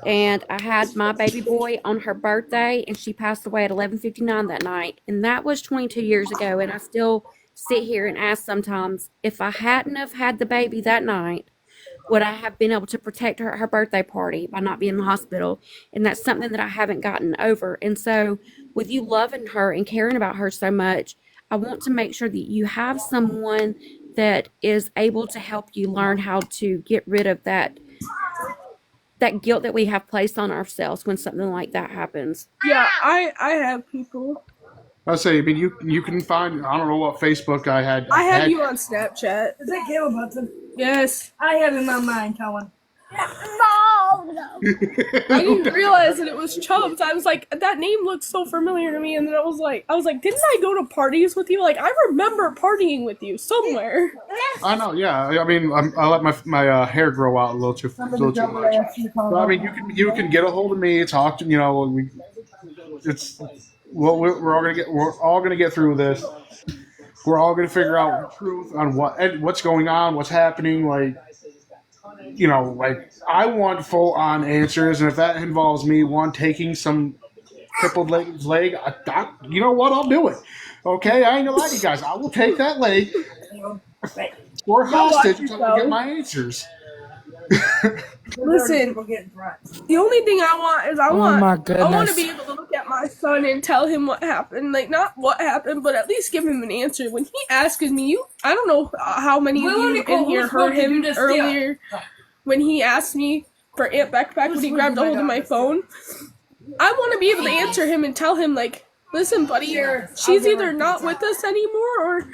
And I had my baby boy on her birthday, and she passed away at 11:59 that night, and that was 22 years ago. And I still sit here and ask sometimes if I hadn't have had the baby that night, would I have been able to protect her at her birthday party by not being in the hospital? And that's something that I haven't gotten over. And so, with you loving her and caring about her so much, I want to make sure that you have someone that is able to help you learn how to get rid of that guilt that we have placed on ourselves when something like that happens. Yeah, I have people. I'll say. I mean, you can find. I don't know what Facebook I had. I have you on Snapchat. Is that Caleb Hudson? Yes. I had it on mine, Colin. I didn't realize that it was Chubbs. I was like, that name looks so familiar to me, and then I was like, didn't I go to parties with you? Like, I remember partying with you somewhere. I know. Yeah. I mean, I let my hair grow out a little too much. So, I mean, you can get a hold of me, talk to we're all gonna get through this. We're all gonna figure out the truth on what's going on, what's happening. Like, I want full on answers, and if that involves me taking some crippled lady's leg, you know what? I'll do it. Okay, I ain't gonna lie to you guys. I will take that leg for hostage until I get my answers. Listen, the only thing I want is I want to goodness. be able to look at my son and tell him what happened. Like, not what happened, but at least give him an answer. When he asks me, I don't know how many of you in here heard him earlier when he asked me for Aunt Beck back when he grabbed a hold of my phone. I want to be able to answer him and tell him, like, listen, buddy, she's either not with us anymore or,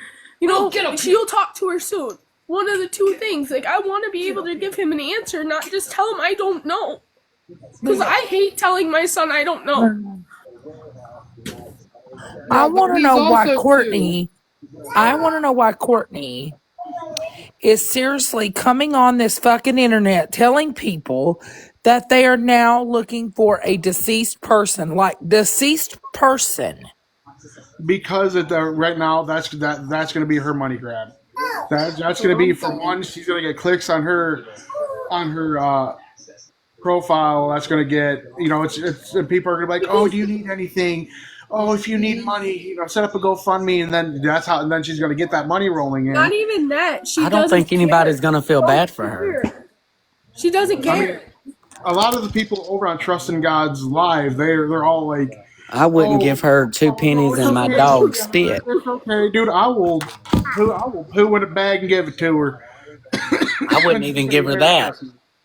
she'll talk to her soon. One of the two things. Like, I want to be able to give him an answer, not just tell him I don't know. Because I hate telling my son I don't know. I want to know why Courtney. I want to know why Courtney is seriously coming on this fucking internet telling people that they are now looking for a deceased person, like deceased person. Because right now that's going to be her money grab. That's going to be, for one, she's going to get clicks on her profile. That's going to get, it's people are going to be like, oh, do you need anything? Oh, if you need money, set up a GoFundMe, and then she's going to get that money rolling in. Not even that. I don't think anybody's going to feel bad for her. She doesn't care. I mean, a lot of the people over on Trust in God's Live, they're all like, I wouldn't give her 2 pennies and my dog spit. It's okay, dude. I will poo in a bag and give it to her. I wouldn't even give her that.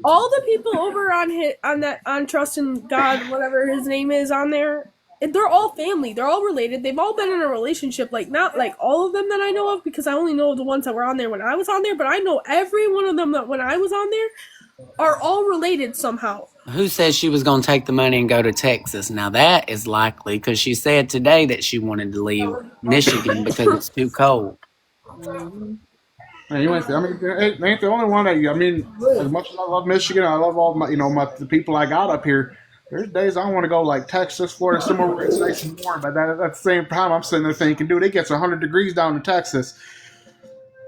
All the people over on Trust in God, whatever his name is on there, they're all family. They're all related. They've all been in a relationship. Like, not like all of them that I know of, because I only know the ones that were on there when I was on there. But I know every one of them that when I was on there are all related somehow. Who says she was going to take the money and go to Texas? Now that is likely because she said today that she wanted to leave Michigan because it's too cold. Man, you ain't, I mean, it ain't the only one. I mean, as much as I love Michigan, I love all my, the people I got up here. There's days I want to go like Texas, Florida, somewhere where it's nice and warm. But at the same time, I'm sitting there thinking, dude, it gets 100 degrees down in Texas.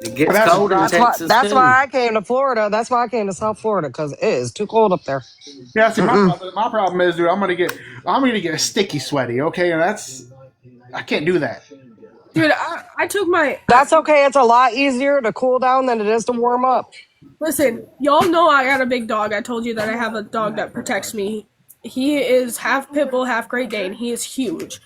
It gets colder in Texas That's too. why I came to Florida. That's why I came to South Florida, because it is too cold up there. Yeah, see, my problem is, dude, I'm gonna get sticky sweaty. Okay, and I can't do that. Dude, I took my. That's okay. It's a lot easier to cool down than it is to warm up. Listen, y'all know I got a big dog. I told you that I have a dog that protects me. He is half pit bull, half Great Dane. He is huge.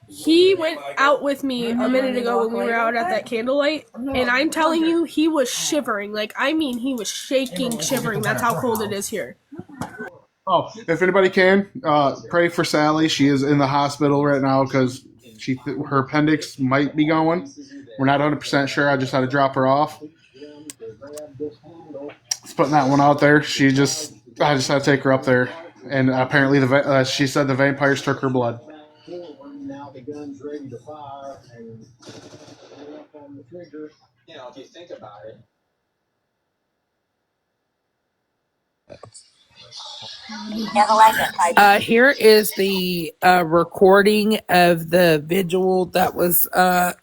He went out with me a minute ago when we were out at that candlelight, and I'm telling you, he was shivering. Like, I mean, he was shaking, shivering. That's how cold it is here. Oh, if anybody can, pray for Sally. She is in the hospital right now because her appendix might be going. We're not 100% sure. I just had to drop her off. Just putting that one out there. I just had to take her up there, and apparently she said the vampires took her blood. The gun's ready to fire and on the trigger. You know, if you think about it. Here is the recording of the vigil that was.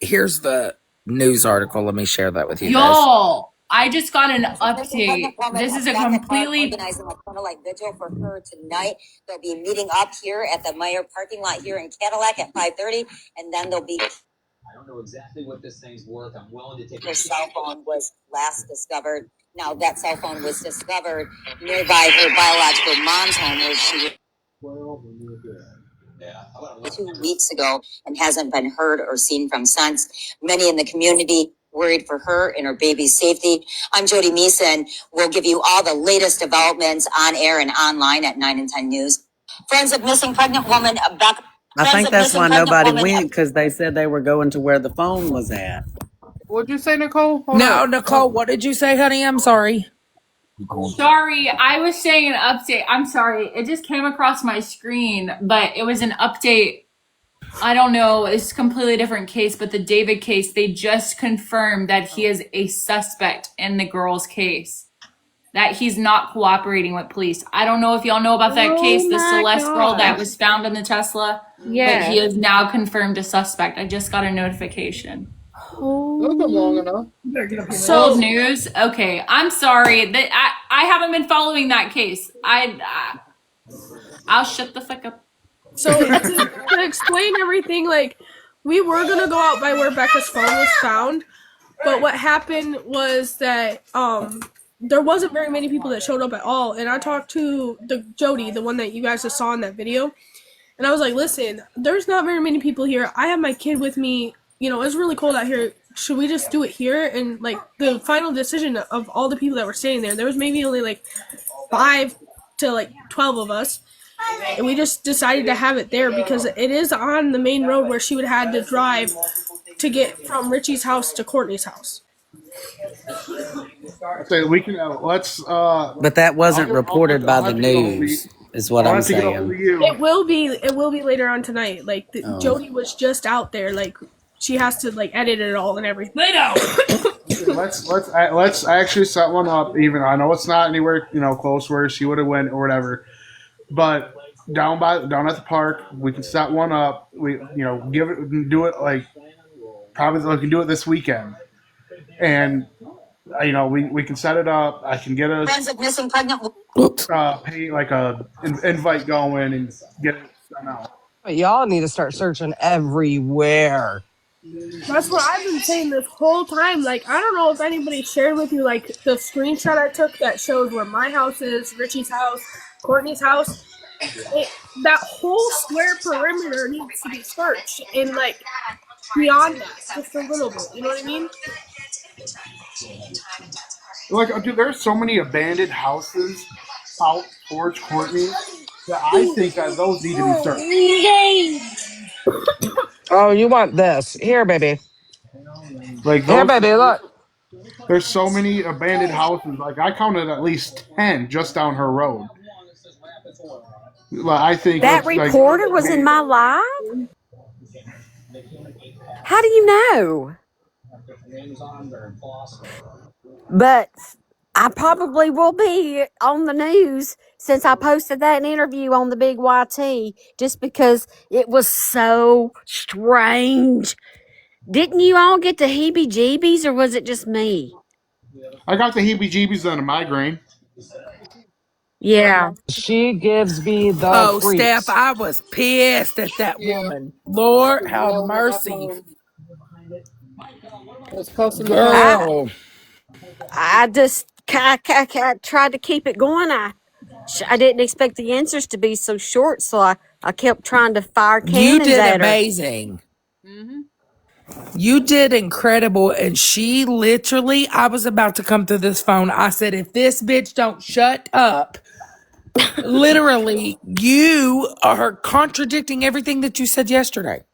Here's the news article. Let me share that with you guys. Y'all, I just got an update. This is a completely organizing a candlelight vigil for her tonight. They'll be meeting up here at the Meyer parking lot here in Cadillac at 5:30, and then they'll be. I don't know exactly what this thing's worth. I'm willing to take. Her cell phone was last discovered. Now that cell phone was discovered nearby her biological mom's home, where she was 2 weeks ago and hasn't been heard or seen from since. Many in the community worried for her and her baby's safety. I'm Jody Meeson. We'll give you all the latest developments on air and online at 9 and 10 News. Friends of missing pregnant woman back. I think that's why nobody went, because they said they were going to where the phone was at. What'd you say, Nicole? Nicole, what did you say, honey? I'm sorry. Sorry, I was saying an update. I'm sorry. It just came across my screen, but it was an update. I don't know. It's a completely different case, but the David case, they just confirmed that he is a suspect in the girl's case. That he's not cooperating with police. I don't know if y'all know about that case, the Celeste girl that was found in the Tesla. Yeah. But he is now confirmed a suspect. I just got a notification. Long enough. So old news. Okay, I'm sorry that I haven't been following that case. I'll shut the fuck up. So to explain everything, like, we were gonna go out by where Becca's phone was found, but what happened was that there wasn't very many people that showed up at all. And I talked to Jody, the one that you guys just saw in that video, and I was like, listen, there's not very many people here. I have my kid with me. You know, it's really cold out here. Should we just do it here? And, like, the final decision of all the people that were staying there was maybe only, like, 5 to, like, 12 of us. And we just decided to have it there because it is on the main road where she would have had to drive to get from Richie's house to Courtney's house. So we can, let's... But that wasn't reported by the news, is what I'm saying. It will be later on tonight. Like, Jody was just out there, like... She has to, like, edit it all and everything. Let's actually set one up. Even I know it's not anywhere close where she would have went or whatever, but down at the park we can set one up. We do it like probably we can do it this weekend, and we can set it up. I can get pay like a invite going and get it sent out. Y'all need to start searching everywhere. That's what I've been saying this whole time. Like, I don't know if anybody shared with you, like, the screenshot I took that shows where my house is, Richie's house, Courtney's house. That whole square perimeter needs to be searched. And, like, beyond that, just a little bit. You know what I mean? Like, dude, there's so many abandoned houses out towards Courtney that I think that those need to be searched. Oh, you want this? Here, baby. Like Here, those, baby. Look. there's so many abandoned houses. Like I counted at least 10 just down her road. Like I think That it's like reporter was in my live? How do you know? But I probably will be on the news since I posted that interview on the Big YT just because it was so strange. Didn't you all get the heebie jeebies or was it just me? I got the heebie-jeebies and a migraine. Yeah. She gives me the Oh, Steph, creeps. I was pissed at that Yeah, woman. Lord, it was have yelling at my mercy. phone. It was cussing the phone I out. Girl. I just tried to keep it going. I didn't expect the answers to be so short, so I kept trying to fire You cannons did at her. amazing. Mm-hmm. You did incredible. And she literally, I was about to come through this phone. I said, if this bitch don't shut up, literally, you are contradicting everything that you said yesterday.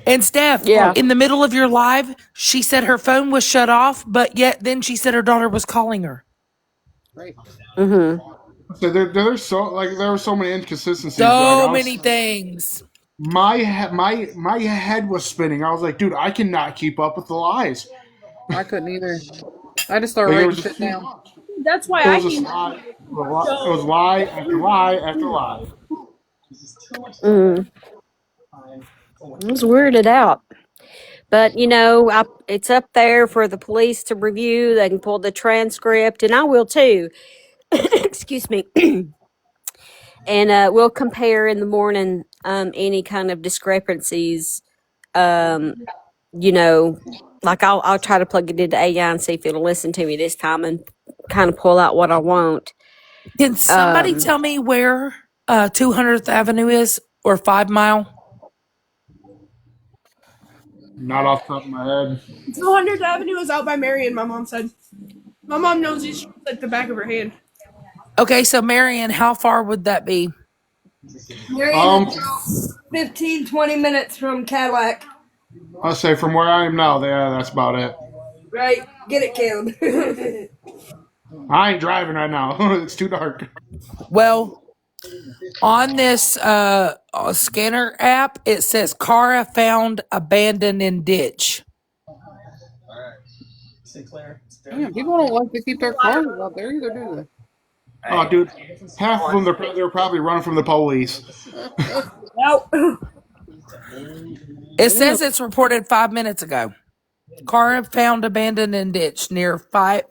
And Steph, Yeah. in the middle of your live, she said her phone was shut off, but yet then she said her daughter was calling her. Great. Mm-hmm. So there's so like there were so many inconsistencies. Like So I many was, things. my head was spinning. I was like, dude, I cannot keep up with the lies. I couldn't either. I just started Like it writing was just shit too down. much. That's why It I was just came lie. on It was lie after lie after lie. Mm. I was weirded out. But, it's up there for the police to review. They can pull the transcript, and I will too. Excuse me. And we'll compare in the morning any kind of discrepancies. Um, like I'll try to plug it into AI and see if it'll listen to me this time and kind of pull out what I want. Can somebody Um, tell me where 200th Avenue is or 5 Mile? Not off the top of my head. 200th Avenue is out by Marion, my mom said. My mom knows these streets like the back of her hand. Okay, so Marion, how far would that be? Marion is Um, about 15, 20 minutes from Cadillac. I'll say from where I am now, yeah, that's about it. Right? Get it, Caleb. I ain't driving right now. It's too dark. Well, on this scanner app, it says Cara found abandoned in ditch. Damn, people don't like to keep their cars out there either, do Oh, dude, half of them they're probably running from the police. they? Nope. It Damn. says it's reported 5 minutes ago. Car found abandoned in ditch near 5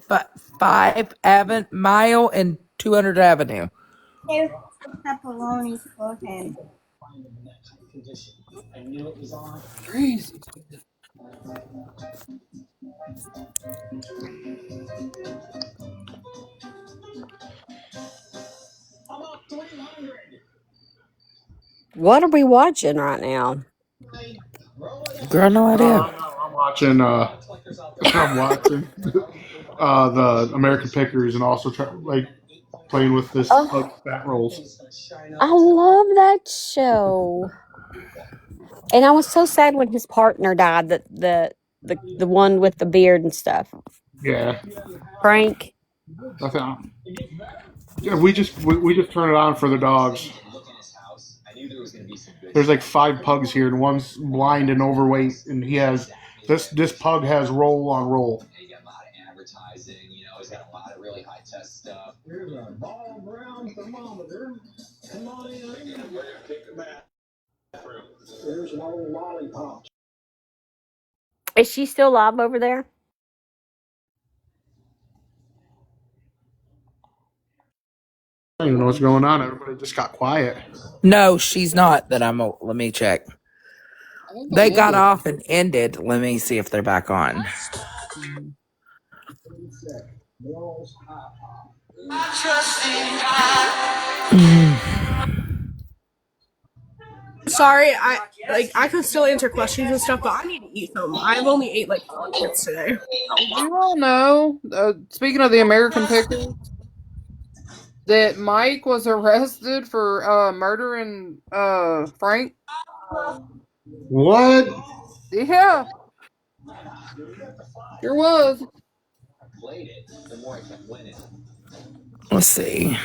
Mile and 200 Avenue. Here's pepperoni for him. Crazy. what are we watching right now? Girl, no idea. I'm watching. I'm watching the American Pickers and also playing with this Oh, fat rolls. I love that show. And I was so sad when his partner died. The one with the beard and stuff, Yeah, Frank. I think. Yeah, we just turn it on for the dogs. There's like 5 pugs here, and one's blind and overweight, and he has this pug has roll on roll. Is she still alive over there? I don't even know what's going on. Everybody just got quiet. No, she's not. Let me check. I think They they got ended. off and ended. Let me see if they're back on. Sorry, I could still answer questions and stuff, but I need to eat something. I've only ate like 4 minutes today. Did you all know? Speaking of the American Pickers, that Mike was arrested for murdering Frank? What? Yeah, sure was. Let's see.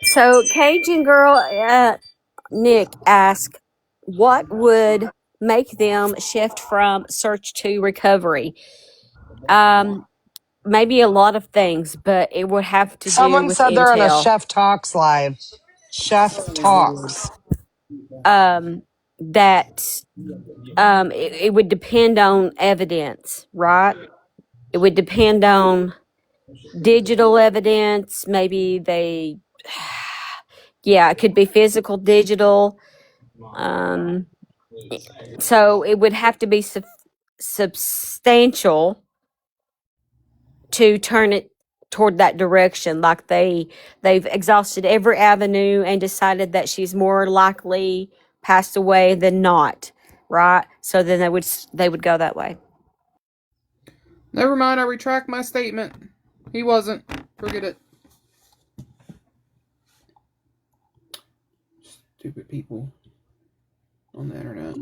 So Cajun girl Nick asked, what would make them shift from search to recovery? Maybe a lot of things, but it would have to do Someone with said they're on a intel. Chef Talks live. Chef Talks. That it would depend on evidence, right? It would depend on digital evidence. Maybe they, yeah, it could be physical, digital. Um, so it would have to be substantial to turn it toward that direction. Like they've exhausted every avenue and decided that she's more likely passed away than not, right? So then they would go that way. Never mind, I retract my statement. He wasn't. Forget it. Stupid people on the internet.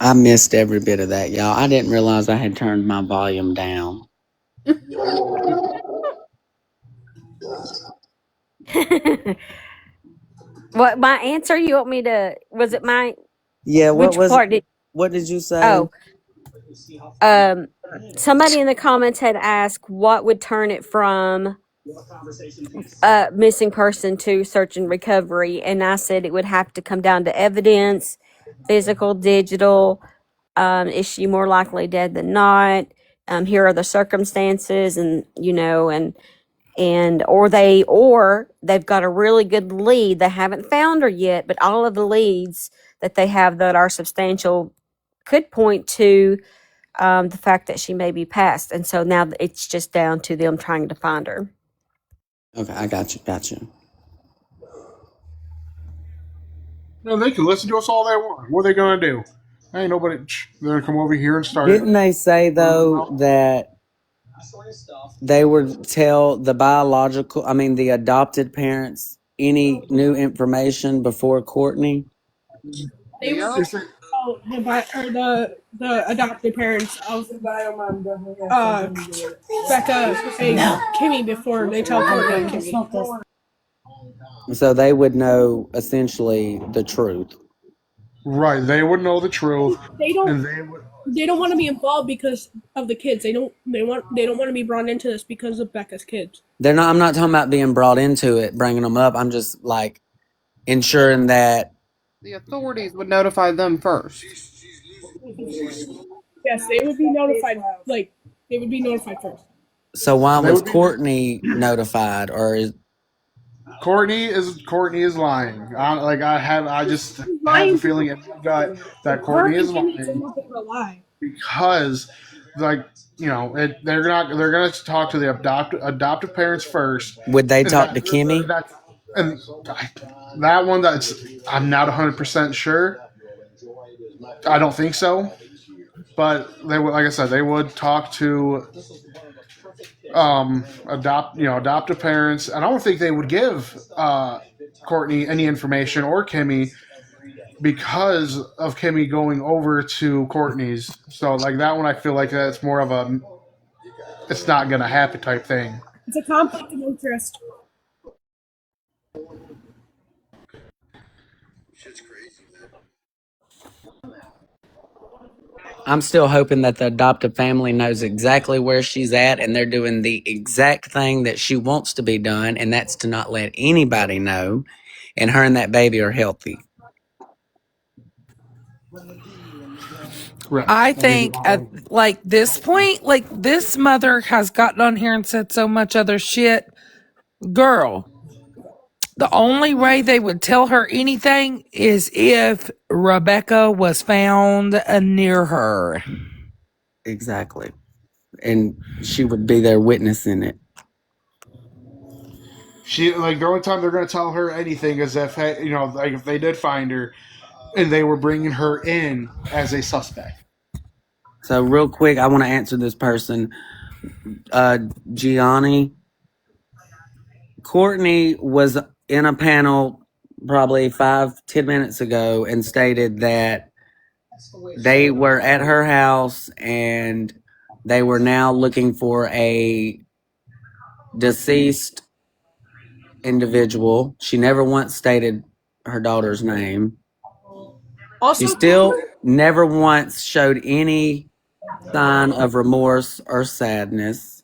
I missed every bit of that, y'all. I didn't realize I had turned my volume down. What my answer? You want me to? Was it my? Yeah, Which part did? what did you say? Oh, somebody in the comments had asked what would turn it from missing person to search and recovery, and I said it would have to come down to evidence, physical, digital. Is she more likely dead than not? Here are the circumstances, and or they've got a really good lead. They haven't found her yet, but all of the leads that they have that are substantial could point to the fact that she may be passed. And so now it's just down to them trying to find her. Okay, I got you. No, they can listen to us all they want. What are they gonna do? Ain't nobody. They're gonna come over here and start. Didn't they say though that they would tell the adopted parents any new information before Courtney? They were Yep. the adopted parents of Becca and Kimmy before they tell Courtney and Kimmy. So they would know essentially the truth. Right, they would know the truth, They don't. and they would. They don't want to be involved because of the kids. They don't want to be brought into this because of Becca's kids. I'm not talking about being brought into it, bringing them up. I'm just like ensuring that. The authorities would notify them first. Yes, they would be notified. Like they would be notified first. So why They was would be. Courtney notified, or is Courtney is lying. I just She's have a lying feeling to in my gut that her Courtney and is Kimmy said lying nothing but a lie. because, they're gonna talk to the adoptive parents first. would they And talk to Kimmy? that one I'm not 100% sure. I don't think so, but they would, like I said, they would talk to adoptive parents, and I don't think they would give Courtney any information or Kimmy because of Kimmy going over to Courtney's. So like that one, I feel like that's more of a it's not gonna happen type thing. It's a conflict of interest. I'm still hoping that the adoptive family knows exactly where she's at and they're doing the exact thing that she wants to be done, and that's to not let anybody know, and her and that baby are healthy. Right. I think at like this point, like this mother has gotten on here and said so much other shit. Girl, the only way they would tell her anything is if Rebecca was found near her. Exactly. And she would be there witnessing it. She like the only time they're gonna tell her anything is if like if they did find her and they were bringing her in as a suspect. So real quick, I want to answer this person. Gianni, Courtney was in a panel probably 5-10 minutes ago and stated that they were at her house and they were now looking for a deceased individual. She never once stated her daughter's name. Also, She still never once showed any sign of remorse or sadness.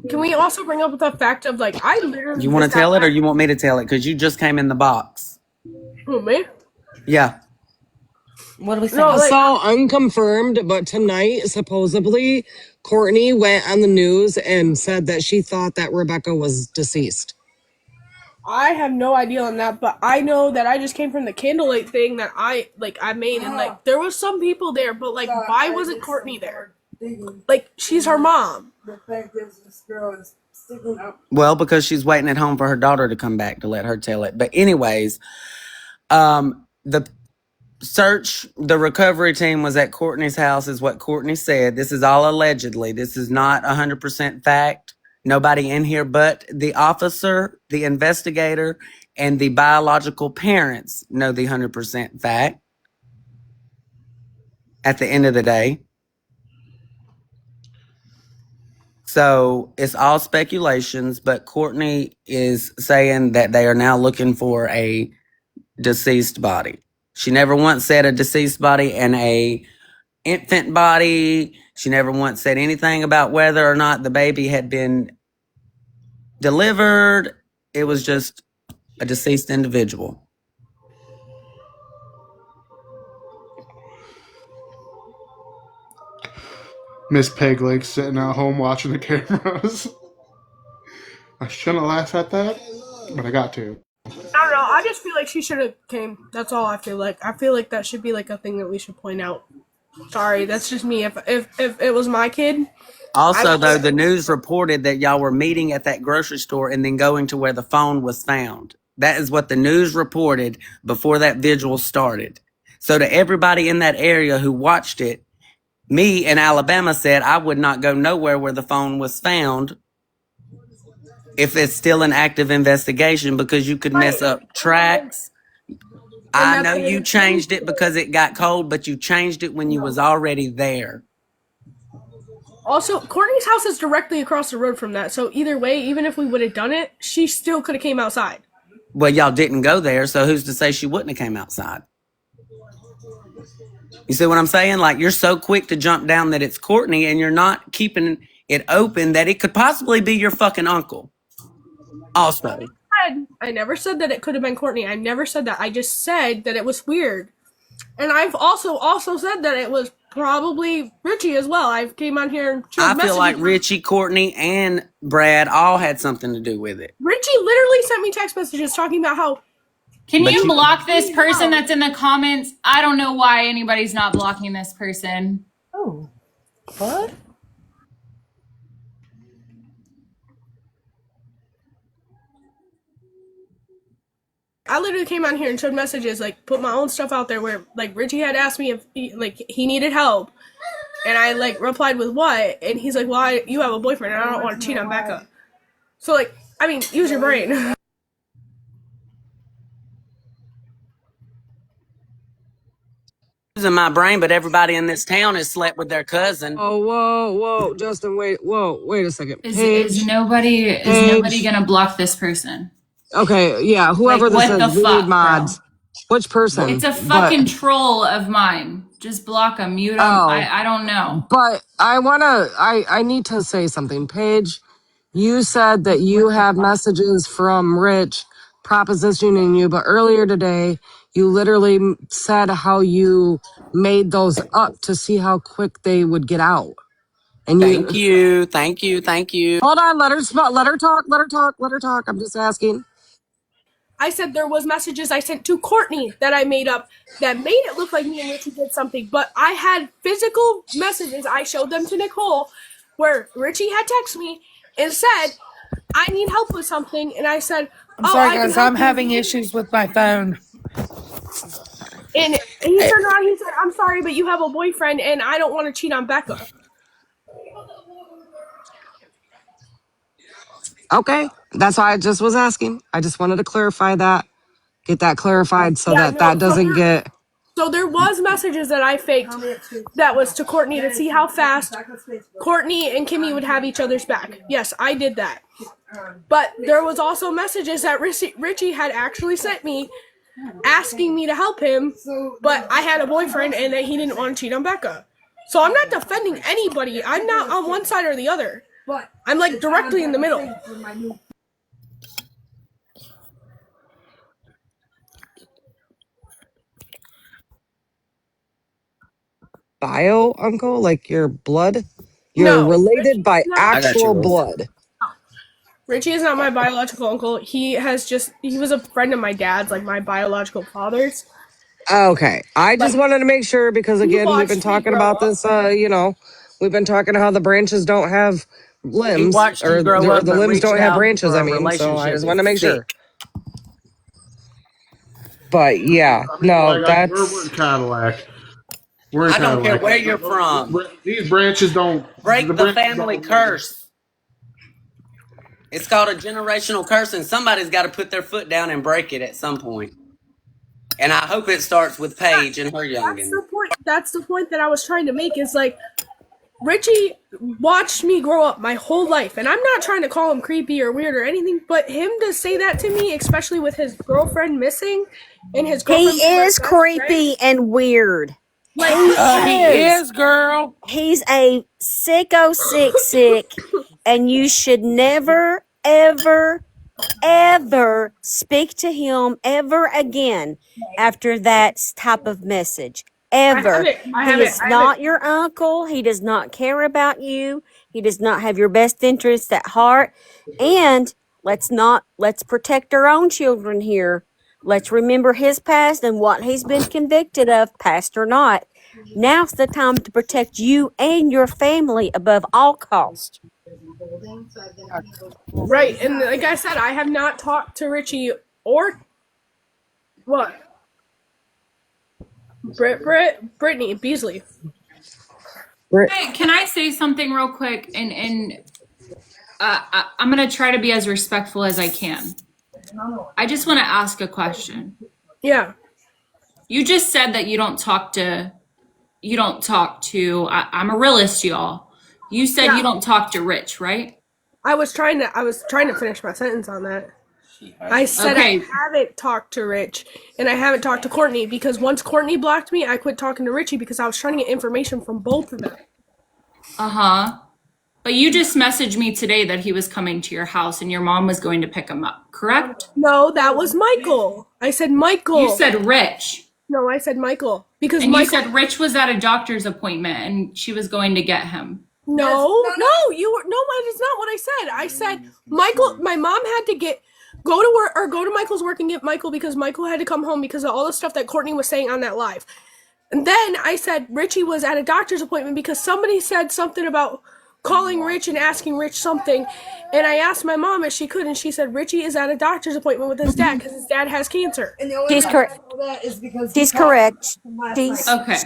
can we also bring up the fact of like I literally You want to just tell it or you want me to tell it? Because you just came in the box. Who, me? Yeah. What do we say? No, like, So unconfirmed, but tonight supposedly Courtney went on the news and said that she thought that Rebecca was deceased. I have no idea on that, but I know that I just came from the candlelight thing that I made, and like there was some people there, but like why wasn't Courtney there? Like she's her mom. The fact is, this girl is sticking up. Well, because she's waiting at home for her daughter to come back to let her tell it. But anyways, the recovery team was at Courtney's house is what Courtney said. This is all allegedly. This is not 100% fact. Nobody in here but the officer, the investigator, and the biological parents know the 100% fact at the end of the day. So it's all speculations, but Courtney is saying that they are now looking for a deceased body. She never once said a deceased body and a infant body. She never once said anything about whether or not the baby had been delivered. It was just a deceased individual. Miss Peg Leg sitting at home watching the cameras. I shouldn't laugh at that, but I got to. I don't know. I just feel like she should have came. That's all I feel like. I feel like that should be like a thing that we should point out. Sorry, that's just me. If it was my kid. Also, though, the news reported that y'all were meeting at that grocery store and then going to where the phone was found. That is what the news reported before that vigil started. So to everybody in that area who watched it, me in Alabama said I would not go nowhere where the phone was found if it's still an active investigation because you could mess up tracks. I know you changed it because it got cold, but you changed it when you was already there. Also, Courtney's house is directly across the road from that, so either way, even if we would have done it, she still could have came outside. Well, y'all didn't go there, so who's to say she wouldn't have came outside? You see what I'm saying? Like, you're so quick to jump down that it's Courtney, and you're not keeping it open that it could possibly be your fucking uncle. Also. I never said that it could have been Courtney. I never said that. I just said that it was weird. And I've also said that it was probably Richie as well. I came on here and I feel like Richie, Courtney, and Brad all had something to do with it. Richie literally sent me text messages talking about how... Can you block this person that's in the comments? I don't know why anybody's not blocking this person. Oh. What? I literally came on here and showed messages, like, put my own stuff out there where, like, Richie had asked me if, he needed help. And I, like, replied with what? And he's like, well, you have a boyfriend and I don't want to cheat on Becca. So, like, I mean, use your brain. Using my brain, but everybody in this town has slept with their cousin. Oh, whoa, Justin, wait a second. Is nobody gonna block this person? Okay, yeah, whoever like, this what is, the we fuck, need mods. bro? Which person? It's a fucking troll of mine. Just block him, mute him. I don't know. But I need to say something. Paige, you said that you have messages from Rich propositioning you, but earlier today, you literally said how you made those up to see how quick they would get out. And Thank you. Hold on, let her talk. I'm just asking. I said there was messages I sent to Courtney that I made up that made it look like me and Richie did something, but I had physical messages. I showed them to Nicole where Richie had texted me and said, I need help with something. And I said, I'm sorry, guys. I'm having issues with my phone. And he turned around and he said, I'm sorry, but you have a boyfriend and I don't want to cheat on Becca. Okay, that's why I just was asking. I just wanted to clarify that, get that clarified so Yeah, that no. that doesn't get. So there was messages that I faked that was to Courtney to see how fast Courtney and Kimmy would have each other's back. Yes, I did that. But there was also messages that Richie had actually sent me asking me to help him, but I had a boyfriend and that he didn't want to cheat on Becca. So I'm not defending anybody. I'm not on one side or the other. I'm like directly in the middle. Bio uncle, like your blood? You're No, related by I got you, actual Rose. blood. Richie is not my biological uncle. He was a friend of my dad's, like my biological father's. Okay. I just Like, wanted to make sure because he again, we've been watched me talking grow about up. this, we've been talking how the branches don't have He limbs watched you or grow up the but limbs reached don't have out branches, for I a mean. So I relationship just with wanted to make me. sure. But yeah, no, We're in that's Cadillac. We're in I don't care Cadillac. where you're from. These branches don't. The Break the branches family don't. curse. It's called a generational curse, and somebody's got to put their foot down and break it at some point. And I hope it starts with Paige and her youngin. That's the point that I was trying to make is like Richie watched me grow up my whole life, and I'm not trying to call him creepy or weird or anything, but him to say that to me, especially with his girlfriend missing and his He girlfriend being my is best friend, creepy and weird. like He He is. is, girl. He's a sicko sick, and you should never, ever speak to him ever again after that type of message. Ever. He is not your uncle. He does not care about you. He does not have your best interests at heart. And let's protect our own children here. Let's remember his past and what he's been convicted of, past or not. Now's the time to protect you and your family above all cost. Right, and like I said, I have not talked to Richie or what? Brittany Beasley. Hey, can I say something real quick? And I'm gonna try to be as respectful as I can. I just want to ask a question. Yeah. You just said that you don't talk to. I'm a realist, y'all. You said you don't talk to Rich, right? I was trying to finish my sentence on that. I said Okay. I haven't talked to Rich, and I haven't talked to Courtney because once Courtney blocked me, I quit talking to Richie because I was trying to get information from both of them. Uh-huh. But you just messaged me today that he was coming to your house and your mom was going to pick him up, correct? No, that was Michael. I said Michael. You said Rich. No, I said Michael because And Michael. you said Rich was at a doctor's appointment and she was going to get him. No, that is not what I said. I said Michael. My mom had to go to work or go to Michael's work and get Michael because Michael had to come home because of all the stuff that Courtney was saying on that live. And then I said Richie was at a doctor's appointment because somebody said something about calling Rich and asking Rich something. And I asked my mom if she could, and she said Richie is at a doctor's appointment with his dad because his dad has cancer. And the only She's reason correct. I know that is because She's correct. She's Okay.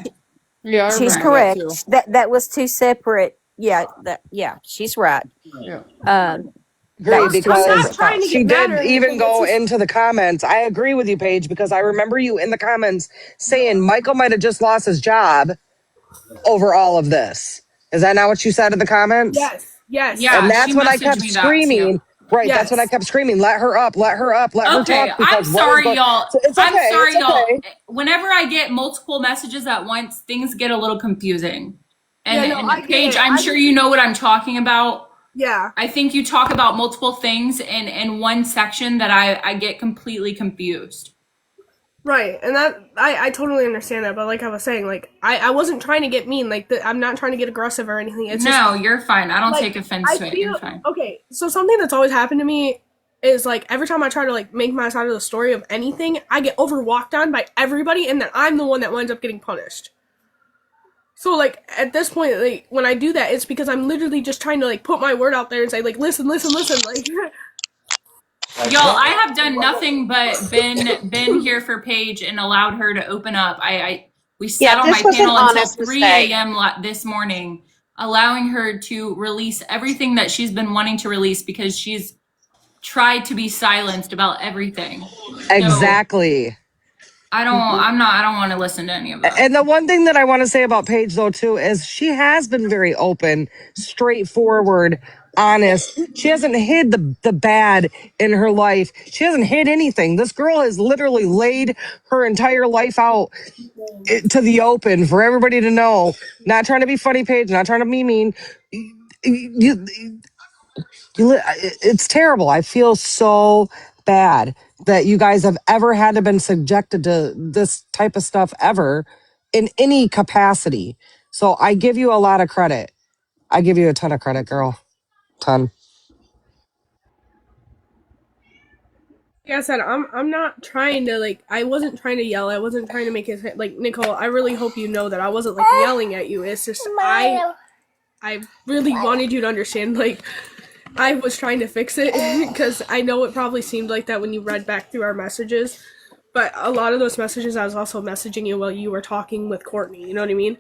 Yeah, I She's remember that correct. too. That was two separate. Yeah, she's right. Yeah. That agree was two I'm not because separate trying to thoughts. she get mad or did even anything. It's go just, into the comments. I agree with you, Paige, because I remember you in the comments saying Michael might have just lost his job over all of this. Is that not what you said in the comments? yes. Yeah, And she that's what I messaged kept me that screaming. too. Right, that's Yes. what I kept screaming. Let her up, let her up, let her Okay, talk I'm because what is sorry, going y'all. so it's I'm okay, sorry, it's y'all. okay. Whenever I get multiple messages at once, things get a little confusing. And, Yeah, no, I and get Paige, it. I'm sure you know what I'm talking about. Yeah. I think you talk about multiple things in one section that I get completely confused. Right, and that I totally understand that, but like I was saying, like I wasn't trying to get mean, like I'm not trying to get aggressive or anything. It's No, just, you're fine. I don't like, take offense to it. You're fine. okay. So something that's always happened to me is like every time I try to like make my side of the story of anything, I get overwalked on by everybody, and then I'm the one that winds up getting punished. So like at this point, like when I do that, it's because I'm literally just trying to like put my word out there and say like listen, like. Y'all, I have done nothing but been here for Paige and allowed her to open up. We sat on my panel until 3 a.m. this morning, allowing her to release everything that she's been wanting to release because she's tried to be silenced about everything. Exactly. So I don't want to listen to any of that. And the one thing that I want to say about Paige, though, too, is she has been very open, straightforward, honest. She hasn't hid the bad in her life. She hasn't hid anything. This girl has literally laid her entire life out to the open for everybody to know. Not trying to be funny, Paige, not trying to be mean. You, it's terrible. I feel so bad that you guys have ever had to been subjected to this type of stuff ever in any capacity. So I give you a lot of credit. I give you a ton of credit, girl. Ton. Like I said, I'm not trying to like. I wasn't trying to yell. I wasn't trying to make it like Nicole. I really hope you know that I wasn't like yelling at you. It's just I really wanted you to understand. Like I was trying to fix it because I know it probably seemed like that when you read back through our messages. But a lot of those messages, I was also messaging you while you were talking with Courtney. You know what I mean?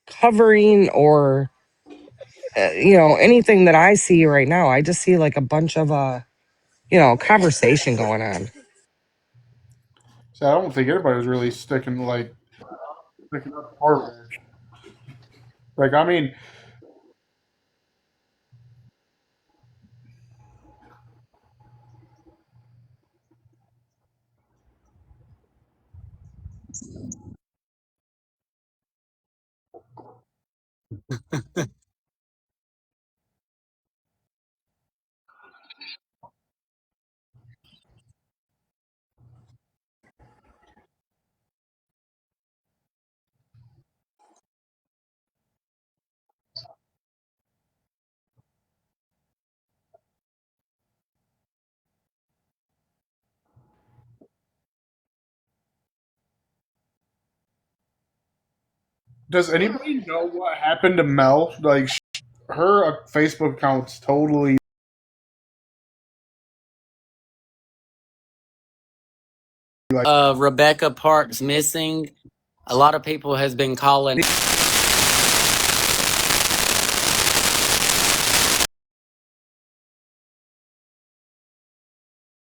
Covering or, anything that I see right now, I just see like a bunch of, conversation going on. So I don't think everybody was really sticking up for her. Like, I mean, does anybody know what happened to Mel? Like, her Facebook account's totally like. Rebecca Parks missing. A lot of people has been calling